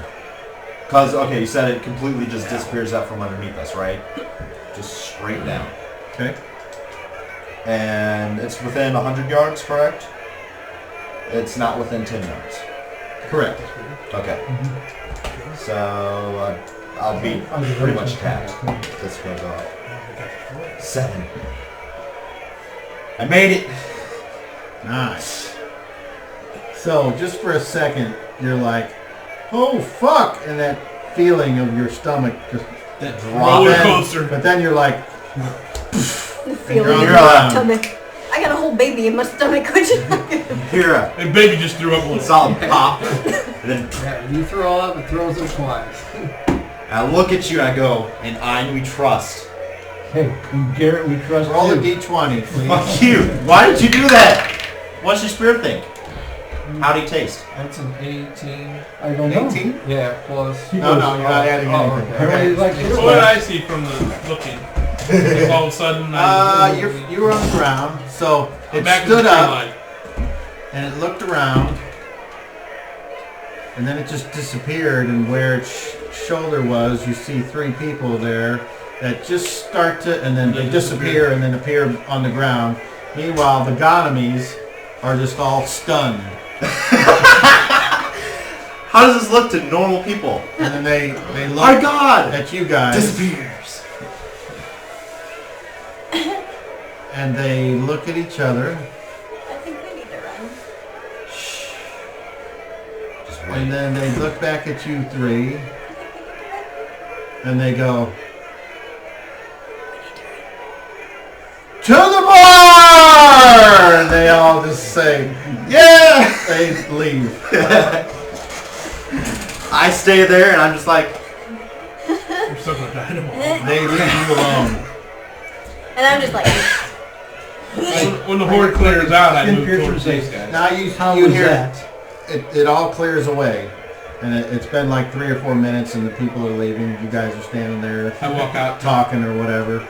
Speaker 6: Cause okay, you said it completely just disappears out from underneath us, right? Just straight down.
Speaker 8: Okay.
Speaker 6: And it's within 100 yards, correct? It's not within 10 yards.
Speaker 8: Correct.
Speaker 6: Okay. So I'll be pretty much tapped. This goes off. 7. I made it.
Speaker 8: Nice. So just for a second, you're like, oh fuck, and that feeling of your stomach just
Speaker 1: That
Speaker 8: But
Speaker 1: roller
Speaker 8: then-
Speaker 1: coaster.
Speaker 8: But then you're like,
Speaker 5: The feeling
Speaker 8: you're
Speaker 5: in
Speaker 8: on
Speaker 5: my
Speaker 8: ground.
Speaker 5: stomach. I got a whole baby in my stomach. Could you?
Speaker 6: Here,
Speaker 1: And baby just threw up one.
Speaker 6: solid pop. And then
Speaker 7: Yeah, you throw up, it throws up twice.
Speaker 6: I look at you and I go, and I we trust.
Speaker 2: Hey, and Garrett, we trust
Speaker 8: roll a
Speaker 2: you.
Speaker 8: d20, please.
Speaker 6: Fuck you. Why did you do that? What's your spirit think? How'd he taste?
Speaker 7: That's an 18.
Speaker 2: I don't know.
Speaker 8: 18?
Speaker 7: Yeah, plus.
Speaker 2: He
Speaker 8: No,
Speaker 2: goes,
Speaker 8: no, you're not adding
Speaker 7: Oh,
Speaker 8: anything.
Speaker 7: okay.
Speaker 2: Everybody's like,
Speaker 1: So what did I see from the looking? Just all of a sudden,
Speaker 8: You were on the ground, so
Speaker 1: I'm
Speaker 8: it
Speaker 1: back in the
Speaker 8: stood
Speaker 1: tree
Speaker 8: up
Speaker 1: line.
Speaker 8: and it looked around, and then it just disappeared. And where its shoulder was, you see 3 people there that just start to, and then they disappear and then appear on the ground. Meanwhile, the Gonomies are just all stunned,
Speaker 6: How does this look to normal people?
Speaker 8: and then they
Speaker 6: My
Speaker 8: look
Speaker 6: God!
Speaker 8: at you guys.
Speaker 6: Disappears.
Speaker 8: And they look at each other,
Speaker 5: I think we need to run.
Speaker 6: Just
Speaker 8: and
Speaker 6: wait.
Speaker 8: then they look back at you 3, and they go, to the bar! And they all just say, yeah! They leave.
Speaker 6: I stay there and I'm just like,
Speaker 1: You're still gonna die tomorrow.
Speaker 8: They leave you alone.
Speaker 5: And I'm just like,
Speaker 4: When the horde clears out, I
Speaker 2: Skin
Speaker 4: move
Speaker 2: piercers
Speaker 4: towards these
Speaker 2: is-
Speaker 4: guys.
Speaker 8: Now you
Speaker 2: How
Speaker 8: you
Speaker 2: was
Speaker 8: hear
Speaker 2: that?
Speaker 8: it all clears away, and it's been like 3 or 4 minutes, and the people are leaving. You guys are standing there
Speaker 4: I walk out.
Speaker 8: talking or whatever.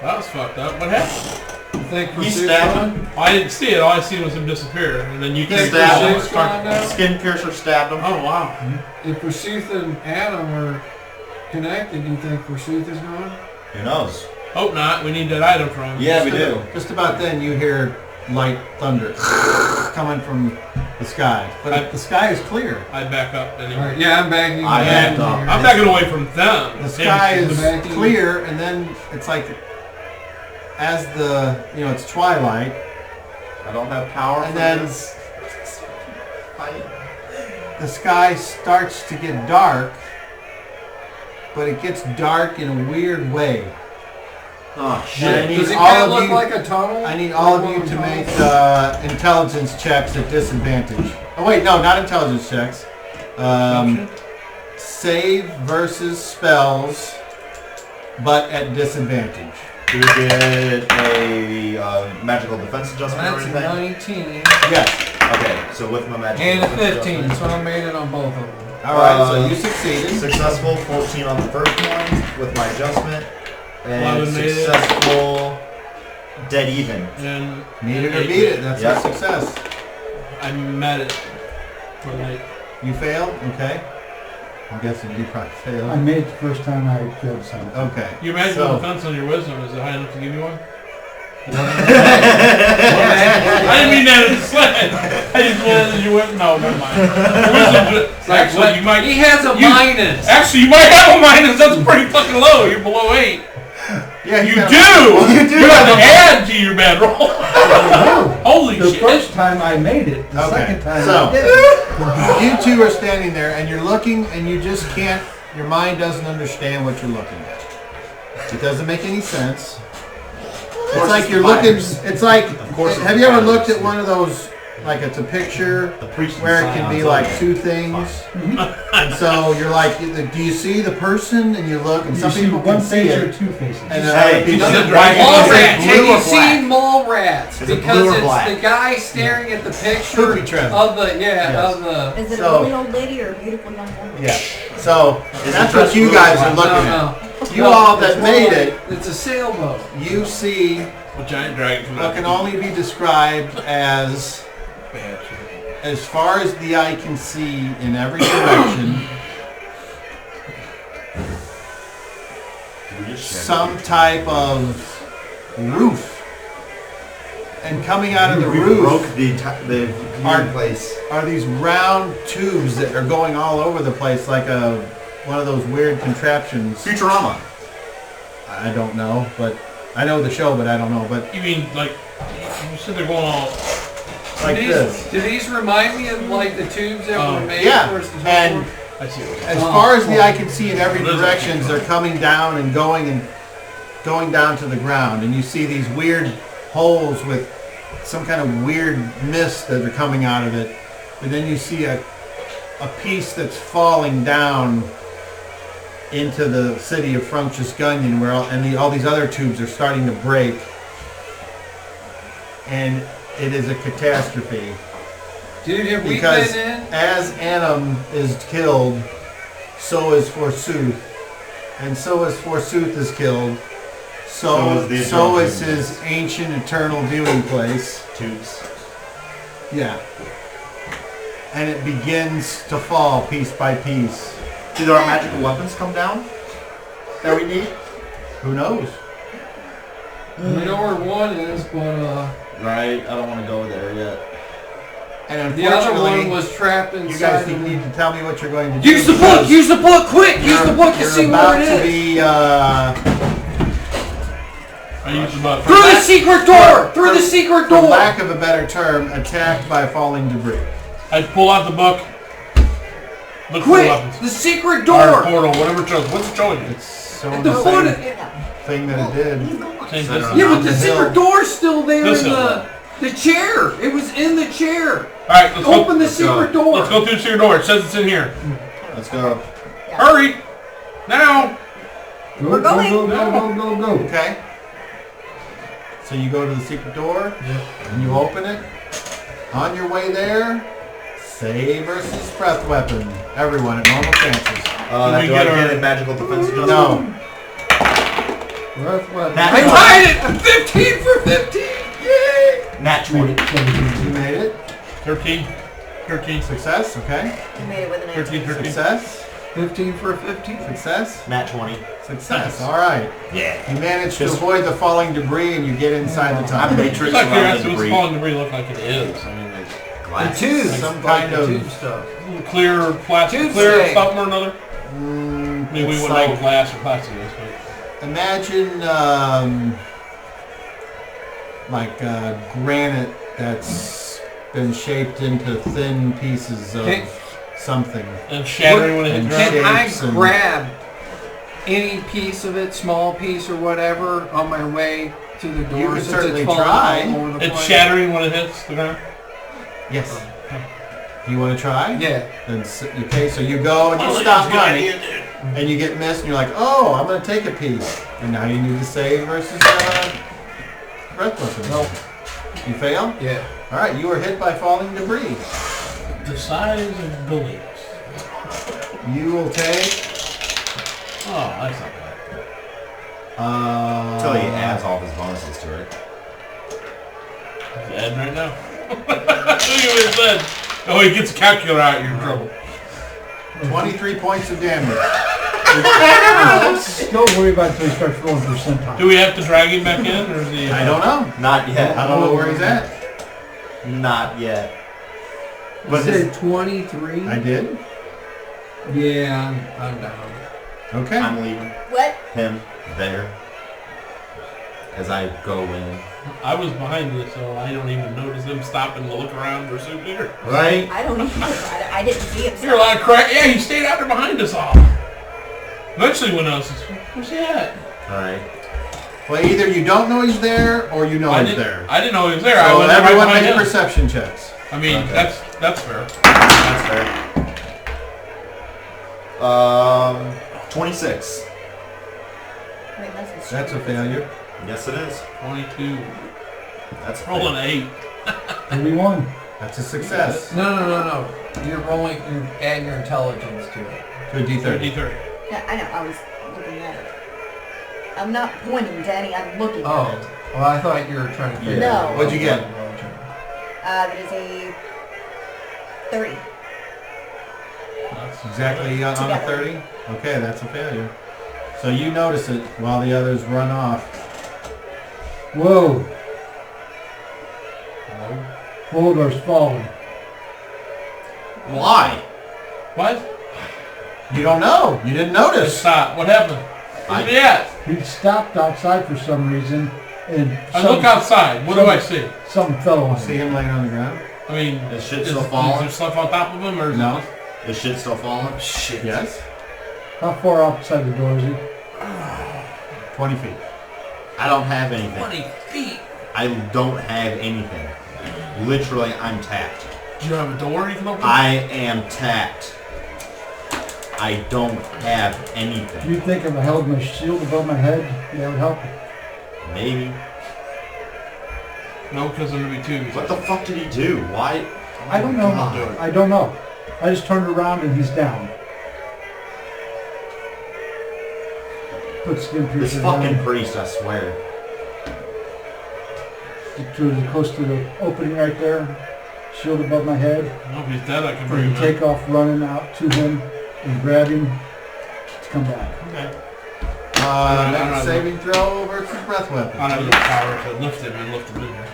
Speaker 4: That was fucked up. What happened?
Speaker 7: You think
Speaker 6: You
Speaker 7: Forsooth's
Speaker 6: stabbed
Speaker 7: gone?
Speaker 6: him.
Speaker 4: I didn't see it. All I seen was him disappear, and then you
Speaker 7: Think
Speaker 4: came
Speaker 6: stabbed him.
Speaker 7: Forsooth's gone now?
Speaker 6: Skin piercer stabbed him.
Speaker 4: Oh wow.
Speaker 7: If Forsooth and Annam are connected, do you think Forsooth is gone?
Speaker 6: Who knows?
Speaker 4: Hope not. We need that item from him.
Speaker 6: Yeah, we do.
Speaker 8: Just about then, you hear light thunder coming from the sky, but the sky is clear.
Speaker 4: I back up anyway.
Speaker 7: Alright, yeah, I'm backing
Speaker 6: I backed up.
Speaker 4: I'm backing away from them.
Speaker 8: The sky
Speaker 4: Yeah,
Speaker 8: is
Speaker 7: backing-
Speaker 8: clear, and then it's like as it's twilight,
Speaker 6: I don't have power.
Speaker 8: and
Speaker 6: for
Speaker 8: then
Speaker 6: this.
Speaker 8: the sky starts to get dark, but it gets dark in a weird way.
Speaker 6: Oh
Speaker 8: I
Speaker 6: shit.
Speaker 8: need
Speaker 7: Does it
Speaker 8: all
Speaker 7: kind
Speaker 8: of
Speaker 7: of look
Speaker 8: you-
Speaker 7: like a tunnel?
Speaker 8: I need all of you to make intelligence checks at disadvantage. Oh wait, no, not intelligence checks. Save versus spells, but at disadvantage.
Speaker 6: Do we get a magical defense adjustment or
Speaker 7: That's a
Speaker 6: anything?
Speaker 7: 19
Speaker 8: Yes.
Speaker 6: Okay, so with my magical
Speaker 7: and a
Speaker 6: defense
Speaker 7: 15,
Speaker 6: adjustment,
Speaker 7: so I made it on both of them.
Speaker 8: All right, so you succeeded.
Speaker 6: successful 14 on the first one with my adjustment, and
Speaker 4: 11 made it.
Speaker 6: successful dead even.
Speaker 4: And
Speaker 8: Need it or beat it. That's
Speaker 6: Yep.
Speaker 8: a success.
Speaker 4: I met it for like
Speaker 8: You failed. Okay. I'm guessing you probably
Speaker 2: I
Speaker 8: failed.
Speaker 2: made it the first time I killed something.
Speaker 8: Okay.
Speaker 4: your magical
Speaker 8: So-
Speaker 4: defense on your wisdom. Is it high enough to give you one?
Speaker 7: What?
Speaker 4: I didn't mean that as a slant. I just meant as you went. No, never mind. Actually, you might.
Speaker 7: He has a minus.
Speaker 4: Actually, you might have a minus. That's pretty fucking low. You're below 8.
Speaker 8: Yeah,
Speaker 4: You
Speaker 8: got-
Speaker 4: do. You have to add to your bad roll. Holy
Speaker 2: The
Speaker 4: shit!
Speaker 2: first time I made it, the
Speaker 8: Okay,
Speaker 2: second time
Speaker 8: so-
Speaker 2: I didn't.
Speaker 8: You two are standing there, and you're looking, and you just can't. Your mind doesn't understand what you're looking at. It doesn't make any sense. It's like you're looking. It's like.
Speaker 6: course it's
Speaker 8: Have you ever
Speaker 6: fires.
Speaker 8: looked at one of those? Like it's a picture
Speaker 6: The priest
Speaker 8: where it can be like two things, and so you're like, do you see the person? And you look, and
Speaker 2: You
Speaker 8: some
Speaker 2: see
Speaker 8: people
Speaker 2: one
Speaker 8: can see
Speaker 2: face or
Speaker 8: it,
Speaker 2: two faces.
Speaker 8: and then
Speaker 6: Hey,
Speaker 8: other people
Speaker 6: is it
Speaker 8: can
Speaker 6: dragon?
Speaker 8: see
Speaker 7: Mall
Speaker 6: Is it
Speaker 7: rats.
Speaker 6: blue
Speaker 7: Have you
Speaker 6: or black?
Speaker 7: seen mall rats?
Speaker 6: Is it
Speaker 7: Because
Speaker 6: blue or
Speaker 7: it's
Speaker 6: black?
Speaker 7: the guy staring at the picture
Speaker 8: Booby trap.
Speaker 7: of the
Speaker 8: Yes.
Speaker 7: of the.
Speaker 5: Is it
Speaker 8: So-
Speaker 5: a really old lady or a beautiful young woman?
Speaker 8: Yeah. So
Speaker 6: Is
Speaker 8: that's
Speaker 6: it
Speaker 8: what
Speaker 6: just
Speaker 8: you
Speaker 6: blue
Speaker 8: guys
Speaker 6: or
Speaker 8: are
Speaker 6: black?
Speaker 8: looking at.
Speaker 7: No.
Speaker 8: You
Speaker 7: No,
Speaker 8: all
Speaker 7: it's
Speaker 8: that
Speaker 7: more
Speaker 8: made
Speaker 7: like-
Speaker 8: it,
Speaker 7: It's a sailboat.
Speaker 8: you see
Speaker 4: A giant dragon from
Speaker 8: what can only be described as far as the eye can see in every direction, some type of roof. And coming out of the
Speaker 6: We
Speaker 8: roof
Speaker 6: broke the
Speaker 8: Our-
Speaker 6: place.
Speaker 8: are these round tubes that are going all over the place like one of those weird contraptions.
Speaker 6: Futurama.
Speaker 8: I don't know, but I know the show, but I don't know. But
Speaker 4: You mean like you said they're going all?
Speaker 8: like
Speaker 7: do
Speaker 8: this.
Speaker 7: these remind me of like the tubes that were made
Speaker 8: Yeah,
Speaker 7: towards the
Speaker 8: and
Speaker 4: I see. What
Speaker 8: as far as the eye can see in every direction, they're coming down and going down to the ground, and you see these weird holes with some kind of weird mist that are coming out of it, and then you see a piece that's falling down into the city of Gunyon, where all these other tubes are starting to break, and it is a catastrophe.
Speaker 7: Dude, have we
Speaker 8: Because
Speaker 7: been in?
Speaker 8: as Annam is killed, so is Forsooth. And so as Forsooth is killed, so
Speaker 6: is the
Speaker 8: is
Speaker 6: eternal
Speaker 8: his ancient eternal viewing place.
Speaker 6: Tubes.
Speaker 8: Yeah. And it begins to fall piece by piece.
Speaker 6: Did our magical weapons come down that we need?
Speaker 8: Who knows?
Speaker 7: We know where one is, but
Speaker 6: Right, I don't want to go there yet.
Speaker 8: And
Speaker 7: the other one
Speaker 8: unfortunately,
Speaker 7: was trapped
Speaker 8: you
Speaker 7: inside.
Speaker 8: guys
Speaker 7: of
Speaker 8: need to tell me what you're going to do.
Speaker 7: Use the book! Use the book! Quick! Use the book to
Speaker 8: You're
Speaker 7: see
Speaker 8: about
Speaker 7: where it
Speaker 8: to
Speaker 7: is!
Speaker 8: be,
Speaker 4: I used the butt.
Speaker 7: Through the secret door! Through the secret
Speaker 8: for
Speaker 7: door!
Speaker 8: lack of a better term, attacked by falling debris.
Speaker 4: I pull out the book. Look for
Speaker 7: Quick!
Speaker 4: weapons.
Speaker 7: The secret
Speaker 4: Or
Speaker 7: door!
Speaker 4: portal, whatever it shows. What's it showing you?
Speaker 8: It's so
Speaker 7: The
Speaker 8: the
Speaker 7: foot
Speaker 8: same
Speaker 7: of-
Speaker 8: thing that it did.
Speaker 5: He's gone.
Speaker 4: Same
Speaker 6: Center.
Speaker 4: distance.
Speaker 7: Yeah, but
Speaker 8: On
Speaker 7: the
Speaker 8: the
Speaker 7: secret
Speaker 8: hill.
Speaker 7: door's still there
Speaker 4: This
Speaker 7: in
Speaker 4: hill.
Speaker 7: the chair. It was in the chair.
Speaker 4: All right, let's
Speaker 7: Open
Speaker 4: go.
Speaker 7: the secret door.
Speaker 4: Let's go through the secret door. It says it's in here.
Speaker 6: Let's go.
Speaker 4: Hurry! Now!
Speaker 2: Go,
Speaker 5: We're
Speaker 2: go,
Speaker 5: going.
Speaker 2: go, go, go, go, go.
Speaker 8: Okay. So you go to the secret door, and you open it. On your way there, save versus breath weapon. Everyone at normal chances.
Speaker 6: Do I get a magical defense adjustment?
Speaker 8: No.
Speaker 7: Breath weapon.
Speaker 6: Nat
Speaker 7: I
Speaker 6: 20.
Speaker 7: tried it! 15 for 15! Yay!
Speaker 6: Nat 20.
Speaker 8: You made it.
Speaker 1: 13. 13.
Speaker 8: Success, okay.
Speaker 5: You made it with an
Speaker 1: 13, 13.
Speaker 8: Success.
Speaker 7: 15 for 15.
Speaker 8: Success.
Speaker 6: Nat 20.
Speaker 8: Success. All right.
Speaker 6: Yeah.
Speaker 8: You manage to avoid the falling debris and you get inside the
Speaker 6: I'm
Speaker 8: tunnel.
Speaker 6: matrix
Speaker 1: Just out of
Speaker 6: around the
Speaker 1: curiosity, what's
Speaker 6: debris.
Speaker 1: falling debris look like it is? I mean, like
Speaker 6: Glass.
Speaker 7: Tubes.
Speaker 8: Some
Speaker 7: like
Speaker 8: kind
Speaker 7: the
Speaker 8: of-
Speaker 7: tube stuff.
Speaker 1: clear plastic,
Speaker 7: Tube
Speaker 1: clear
Speaker 7: steak.
Speaker 1: something or another. I mean, we
Speaker 8: It's
Speaker 1: wouldn't know
Speaker 8: like,
Speaker 1: what glass or plastic is, but
Speaker 8: imagine like granite that's been shaped into thin pieces of
Speaker 7: Okay.
Speaker 8: something.
Speaker 1: and shattering when it hits
Speaker 8: And
Speaker 1: ground.
Speaker 7: Can I
Speaker 8: shapes and-
Speaker 7: grab any piece of it, small piece or whatever, on my way to the door?
Speaker 8: You can
Speaker 7: since
Speaker 8: certainly
Speaker 7: it's falling
Speaker 8: try.
Speaker 7: all over the
Speaker 1: It's
Speaker 7: place?
Speaker 1: shattering when it hits the ground.
Speaker 8: Yes. You want to try?
Speaker 7: Yeah.
Speaker 8: Then okay, so you go and you stop running, and you get missed, and you're like, oh, I'm going to take a piece. And now you need to save versus breath weapon.
Speaker 7: Nope.
Speaker 8: You fail?
Speaker 7: Yeah.
Speaker 8: All right, you were hit by falling debris.
Speaker 1: The size of buildings.
Speaker 8: You will take...
Speaker 1: Oh, that's not bad.
Speaker 6: Until he adds all of his bonuses to it.
Speaker 1: He's adding right now. Look at what it said. Oh, he gets a calculator out, you're in trouble.
Speaker 8: 23 points of damage.
Speaker 2: Don't worry about it until he starts rolling percentile.
Speaker 1: Do we have to drag him back in, or is he?
Speaker 8: I don't know.
Speaker 6: Not yet.
Speaker 8: I don't know where he's at.
Speaker 6: Not yet.
Speaker 7: You
Speaker 6: But
Speaker 7: said 23?
Speaker 8: I did.
Speaker 7: Yeah, I'm down.
Speaker 8: Okay.
Speaker 6: I'm leaving
Speaker 5: What?
Speaker 6: him there as I go in.
Speaker 1: I was behind this, so I don't even notice him stopping to look around for soup either.
Speaker 6: Right?
Speaker 5: I don't even. I didn't see him.
Speaker 1: You're a lot of crap. Yeah, he stayed out there behind us all. Eventually, when else? Where's he at?
Speaker 6: Alright.
Speaker 8: Well, either you don't know he's there, or you know
Speaker 1: I
Speaker 8: he's
Speaker 1: didn't.
Speaker 8: there.
Speaker 1: I didn't know he was there. I
Speaker 8: So
Speaker 1: went right
Speaker 8: everyone
Speaker 1: behind
Speaker 8: make
Speaker 1: him.
Speaker 8: perception checks.
Speaker 1: I mean,
Speaker 6: Okay.
Speaker 1: that's fair.
Speaker 6: That's fair. 26.
Speaker 5: Wait,
Speaker 8: That's a failure.
Speaker 6: Yes, it is.
Speaker 1: 22.
Speaker 6: That's a
Speaker 1: Rolling an 8.
Speaker 2: 31.
Speaker 8: That's a success.
Speaker 7: No. You're adding your intelligence to it.
Speaker 8: To a D30.
Speaker 1: D30.
Speaker 5: Yeah, I know. I was looking at it. I'm not pointing to any. I'm looking
Speaker 7: Oh.
Speaker 5: at it.
Speaker 7: Well, I thought you were trying to figure
Speaker 5: No.
Speaker 7: out.
Speaker 8: What'd you get?
Speaker 5: That is a 30.
Speaker 1: That's
Speaker 8: Exactly on a
Speaker 5: Together.
Speaker 8: 30? Okay, that's a failure. So you notice it while the others run off.
Speaker 2: Whoa. Boulder's falling.
Speaker 6: Why?
Speaker 1: What?
Speaker 8: You don't know. You didn't
Speaker 1: Just
Speaker 8: notice.
Speaker 1: stop. What happened? Where's he at?
Speaker 2: He stopped outside for some reason, and
Speaker 1: I look outside. What do I see?
Speaker 2: something fell on
Speaker 8: See
Speaker 2: him.
Speaker 8: him laying on the ground?
Speaker 1: I mean,
Speaker 6: Is shit
Speaker 1: is
Speaker 6: still
Speaker 1: there
Speaker 6: falling?
Speaker 1: stuff on top of him, or is
Speaker 8: No.
Speaker 6: Is shit still falling? Shit.
Speaker 8: Yes.
Speaker 2: How far outside the door is he?
Speaker 8: 20 feet.
Speaker 6: I don't have anything.
Speaker 1: 20 feet?
Speaker 6: I don't have anything. Literally, I'm tapped.
Speaker 1: Do you have a door you can open?
Speaker 6: I am tapped. I don't have
Speaker 2: Do
Speaker 6: anything.
Speaker 2: you think if I held my shield above my head, that would help?
Speaker 6: Maybe.
Speaker 1: No, because I'm going to be 2.
Speaker 6: What the fuck did he do? Why?
Speaker 2: I don't know.
Speaker 6: God.
Speaker 2: I don't know. I just turned around and he's down. Put skin
Speaker 6: This
Speaker 2: piercer
Speaker 6: fucking
Speaker 2: down.
Speaker 6: priest, I swear.
Speaker 2: Get close to the opening right there. Shield above my head.
Speaker 1: No, if he's dead, I can
Speaker 2: And
Speaker 1: bring him in.
Speaker 2: take off running out to him and grab him to come back.
Speaker 1: Okay.
Speaker 8: Make a
Speaker 1: know.
Speaker 8: saving throw versus breath
Speaker 1: I
Speaker 8: weapon.
Speaker 1: don't have the power to lift him and lift him in here.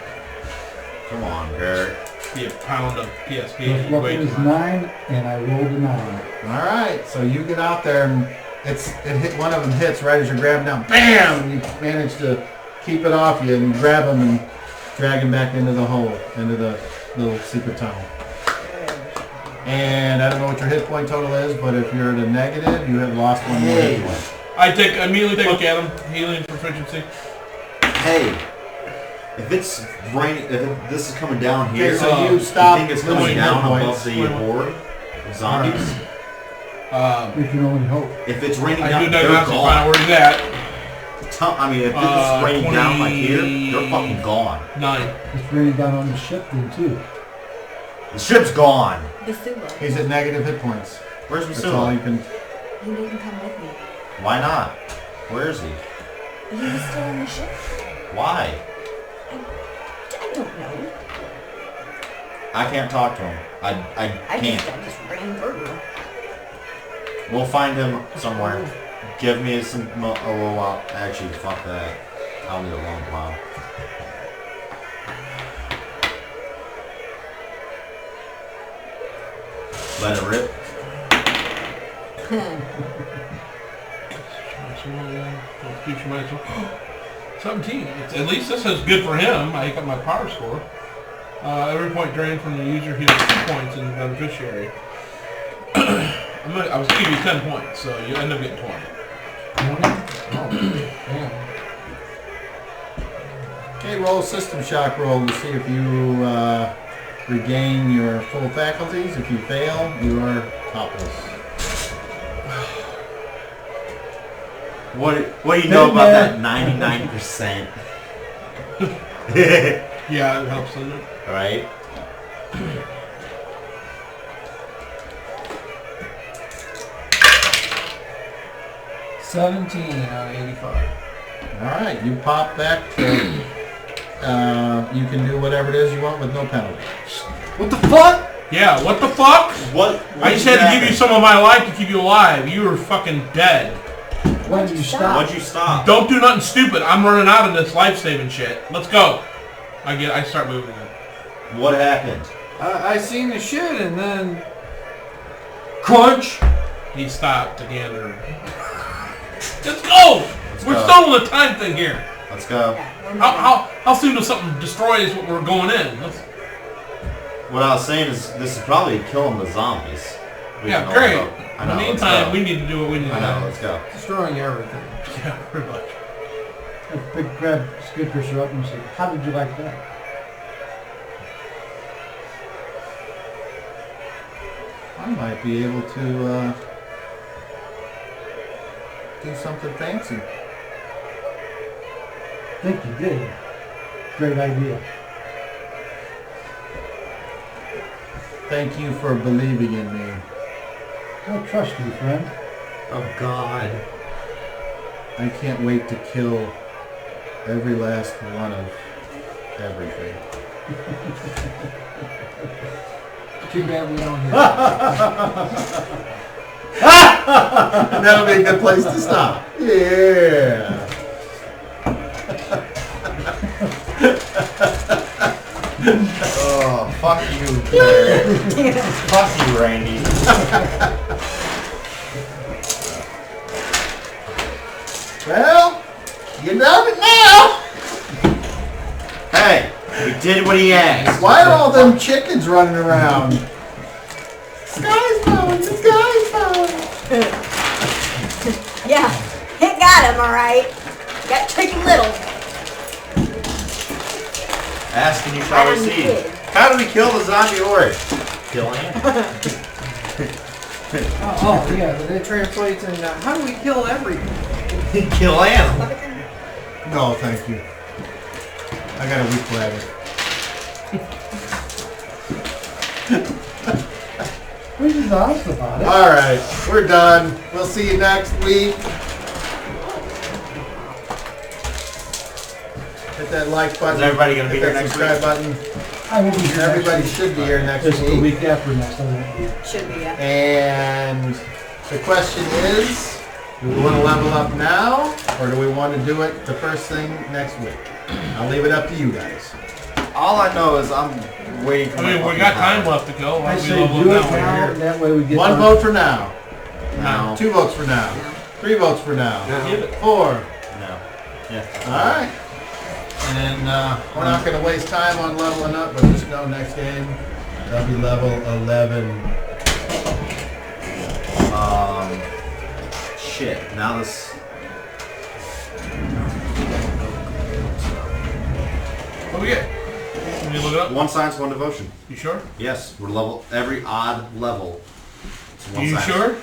Speaker 6: Come on, Garrett.
Speaker 1: Be a pound of PSP.
Speaker 2: First weapon
Speaker 1: weight
Speaker 2: is
Speaker 1: to my-
Speaker 2: 9, and I rolled a 9.
Speaker 8: All right, so you get out there and it hit one of them hits right as you're grabbing down. Bam! And you manage to keep it off you and grab him and drag him back into the hole, into the little secret tunnel. And I don't know what your hit point total is, but if you're at a negative, you have lost one more hit point.
Speaker 1: I immediately take a look at him. Healing proficiency.
Speaker 6: Hey, if it's raining, if this is coming down here,
Speaker 8: Okay, so you
Speaker 6: you
Speaker 8: stop
Speaker 6: think it's
Speaker 8: losing
Speaker 6: coming
Speaker 8: hit
Speaker 6: down
Speaker 8: points.
Speaker 6: above the horde of zombies?
Speaker 2: We can only hope.
Speaker 6: If it's raining
Speaker 1: I
Speaker 6: down,
Speaker 1: do
Speaker 6: they're
Speaker 1: diagnostic to find out
Speaker 6: gone.
Speaker 1: where he's at.
Speaker 6: I mean, if it was raining down like here, they're fucking gone.
Speaker 4: 9.
Speaker 2: It's raining down on the ship then too.
Speaker 6: The ship's gone.
Speaker 5: Basula.
Speaker 8: He's at negative hit points.
Speaker 6: Where's
Speaker 8: That's all you
Speaker 6: Basula?
Speaker 8: can.
Speaker 5: He didn't come with me.
Speaker 6: Why not? Where is he?
Speaker 5: He was still on the ship.
Speaker 6: Why?
Speaker 5: I don't know.
Speaker 6: I can't talk to him. I
Speaker 5: I
Speaker 6: can't.
Speaker 5: just ran through.
Speaker 6: We'll find him somewhere. Give me a little while. Actually, fuck that. I'll need a long while. Let it rip.
Speaker 4: 17. At least this is good for him. I got my power score. Every point drained from the user heals 2 points in the beneficiary. I was gonna give you 10 points, so you end up getting 20.
Speaker 8: Okay, roll a system shock roll to see if you regain your full faculties. If you fail, you are topless.
Speaker 6: What do you know about that 99%?
Speaker 4: Yeah, it helps, doesn't it?
Speaker 6: Right?
Speaker 7: $17 out of 85.
Speaker 8: All right, you pop back to. You can do whatever it is you want with no penalty.
Speaker 6: What the fuck?
Speaker 4: Yeah, what the fuck?
Speaker 6: What
Speaker 4: I just had to give you some of my life to keep you alive. You were fucking dead.
Speaker 2: Why did you stop?
Speaker 6: Why'd you stop?
Speaker 4: Don't do nothing stupid. I'm running out of this life-saving shit. Let's go. I start moving it.
Speaker 6: What happened?
Speaker 7: I seen the shit and then
Speaker 6: Crunch!
Speaker 4: He stopped again. Let's go! We're
Speaker 6: go.
Speaker 4: still on the time thing here.
Speaker 6: Let's go.
Speaker 5: Yeah,
Speaker 4: How soon does something destroy what we're going in?
Speaker 6: What I was saying is, this is probably killing the zombies. We
Speaker 4: Yeah,
Speaker 6: can all
Speaker 4: great.
Speaker 6: go. I
Speaker 4: In
Speaker 6: know,
Speaker 4: the
Speaker 6: let's
Speaker 4: meantime,
Speaker 6: go.
Speaker 4: we need to do what we need to
Speaker 6: I
Speaker 4: do.
Speaker 6: know, let's go.
Speaker 7: destroying everything.
Speaker 4: Yeah, pretty much.
Speaker 2: Big grab Skipper up and say, how did you like that?
Speaker 8: I might be able to do something fancy.
Speaker 2: I think you did. Great idea.
Speaker 8: Thank you for believing in me.
Speaker 2: I trust you, friend.
Speaker 6: Oh God.
Speaker 8: I can't wait to kill every last one of everything.
Speaker 7: Too bad we don't hear
Speaker 8: That'll be a good place to stop. Yeah.
Speaker 6: Oh, fuck you, Claire. Fuck you, Randy.
Speaker 8: Well, you know it now.
Speaker 6: Hey, we did what he asked.
Speaker 8: Why are all them chickens running around? Sky's falling, the sky's falling.
Speaker 5: Yeah, it got him, alright. Got Chicken Little.
Speaker 6: Ask and you shall
Speaker 5: I'm
Speaker 6: receive.
Speaker 5: good.
Speaker 6: How do we kill the zombie horde? Kill him.
Speaker 7: Oh, yeah, but it translates in how do we kill everything?
Speaker 6: Kill Annam.
Speaker 8: No, thank you. I got a weak bladder.
Speaker 2: We just honest about it.
Speaker 8: All right, we're done. We'll see you next week. Hit that like button.
Speaker 6: Is everybody gonna be
Speaker 8: Hit
Speaker 6: here
Speaker 8: that
Speaker 6: next
Speaker 8: subscribe
Speaker 6: week?
Speaker 8: button.
Speaker 2: I will be here
Speaker 8: Everybody
Speaker 2: next
Speaker 8: should be here next
Speaker 2: week. This is the
Speaker 8: week.
Speaker 2: week after next. I won't be.
Speaker 5: Should be, yeah.
Speaker 8: And the question is, do we want to level up now, or do we want to do it the first thing next week? I'll leave it up to you guys.
Speaker 6: All I know is I'm waiting for
Speaker 4: I
Speaker 6: my
Speaker 4: mean, we
Speaker 6: fucking
Speaker 4: got time
Speaker 6: power.
Speaker 4: left to go. Why
Speaker 2: I
Speaker 4: don't we
Speaker 2: say
Speaker 4: level
Speaker 2: do it
Speaker 4: up now?
Speaker 2: now,
Speaker 4: We're
Speaker 2: and
Speaker 4: here.
Speaker 2: that way we get
Speaker 8: One
Speaker 2: done.
Speaker 8: vote for now.
Speaker 6: No.
Speaker 8: 2 votes for now. 3 votes for now.
Speaker 4: Give it.
Speaker 8: 4.
Speaker 6: No. Yeah.
Speaker 8: All right. And we're not going to waste time on leveling up, but just know next game that'll be level 11.
Speaker 6: Shit. Now this.
Speaker 4: What do we get? Can you look it up?
Speaker 6: 1 science, 1 devotion.
Speaker 4: You sure?
Speaker 6: Yes, we're level every odd level. It's 1
Speaker 4: You
Speaker 6: science.
Speaker 4: sure?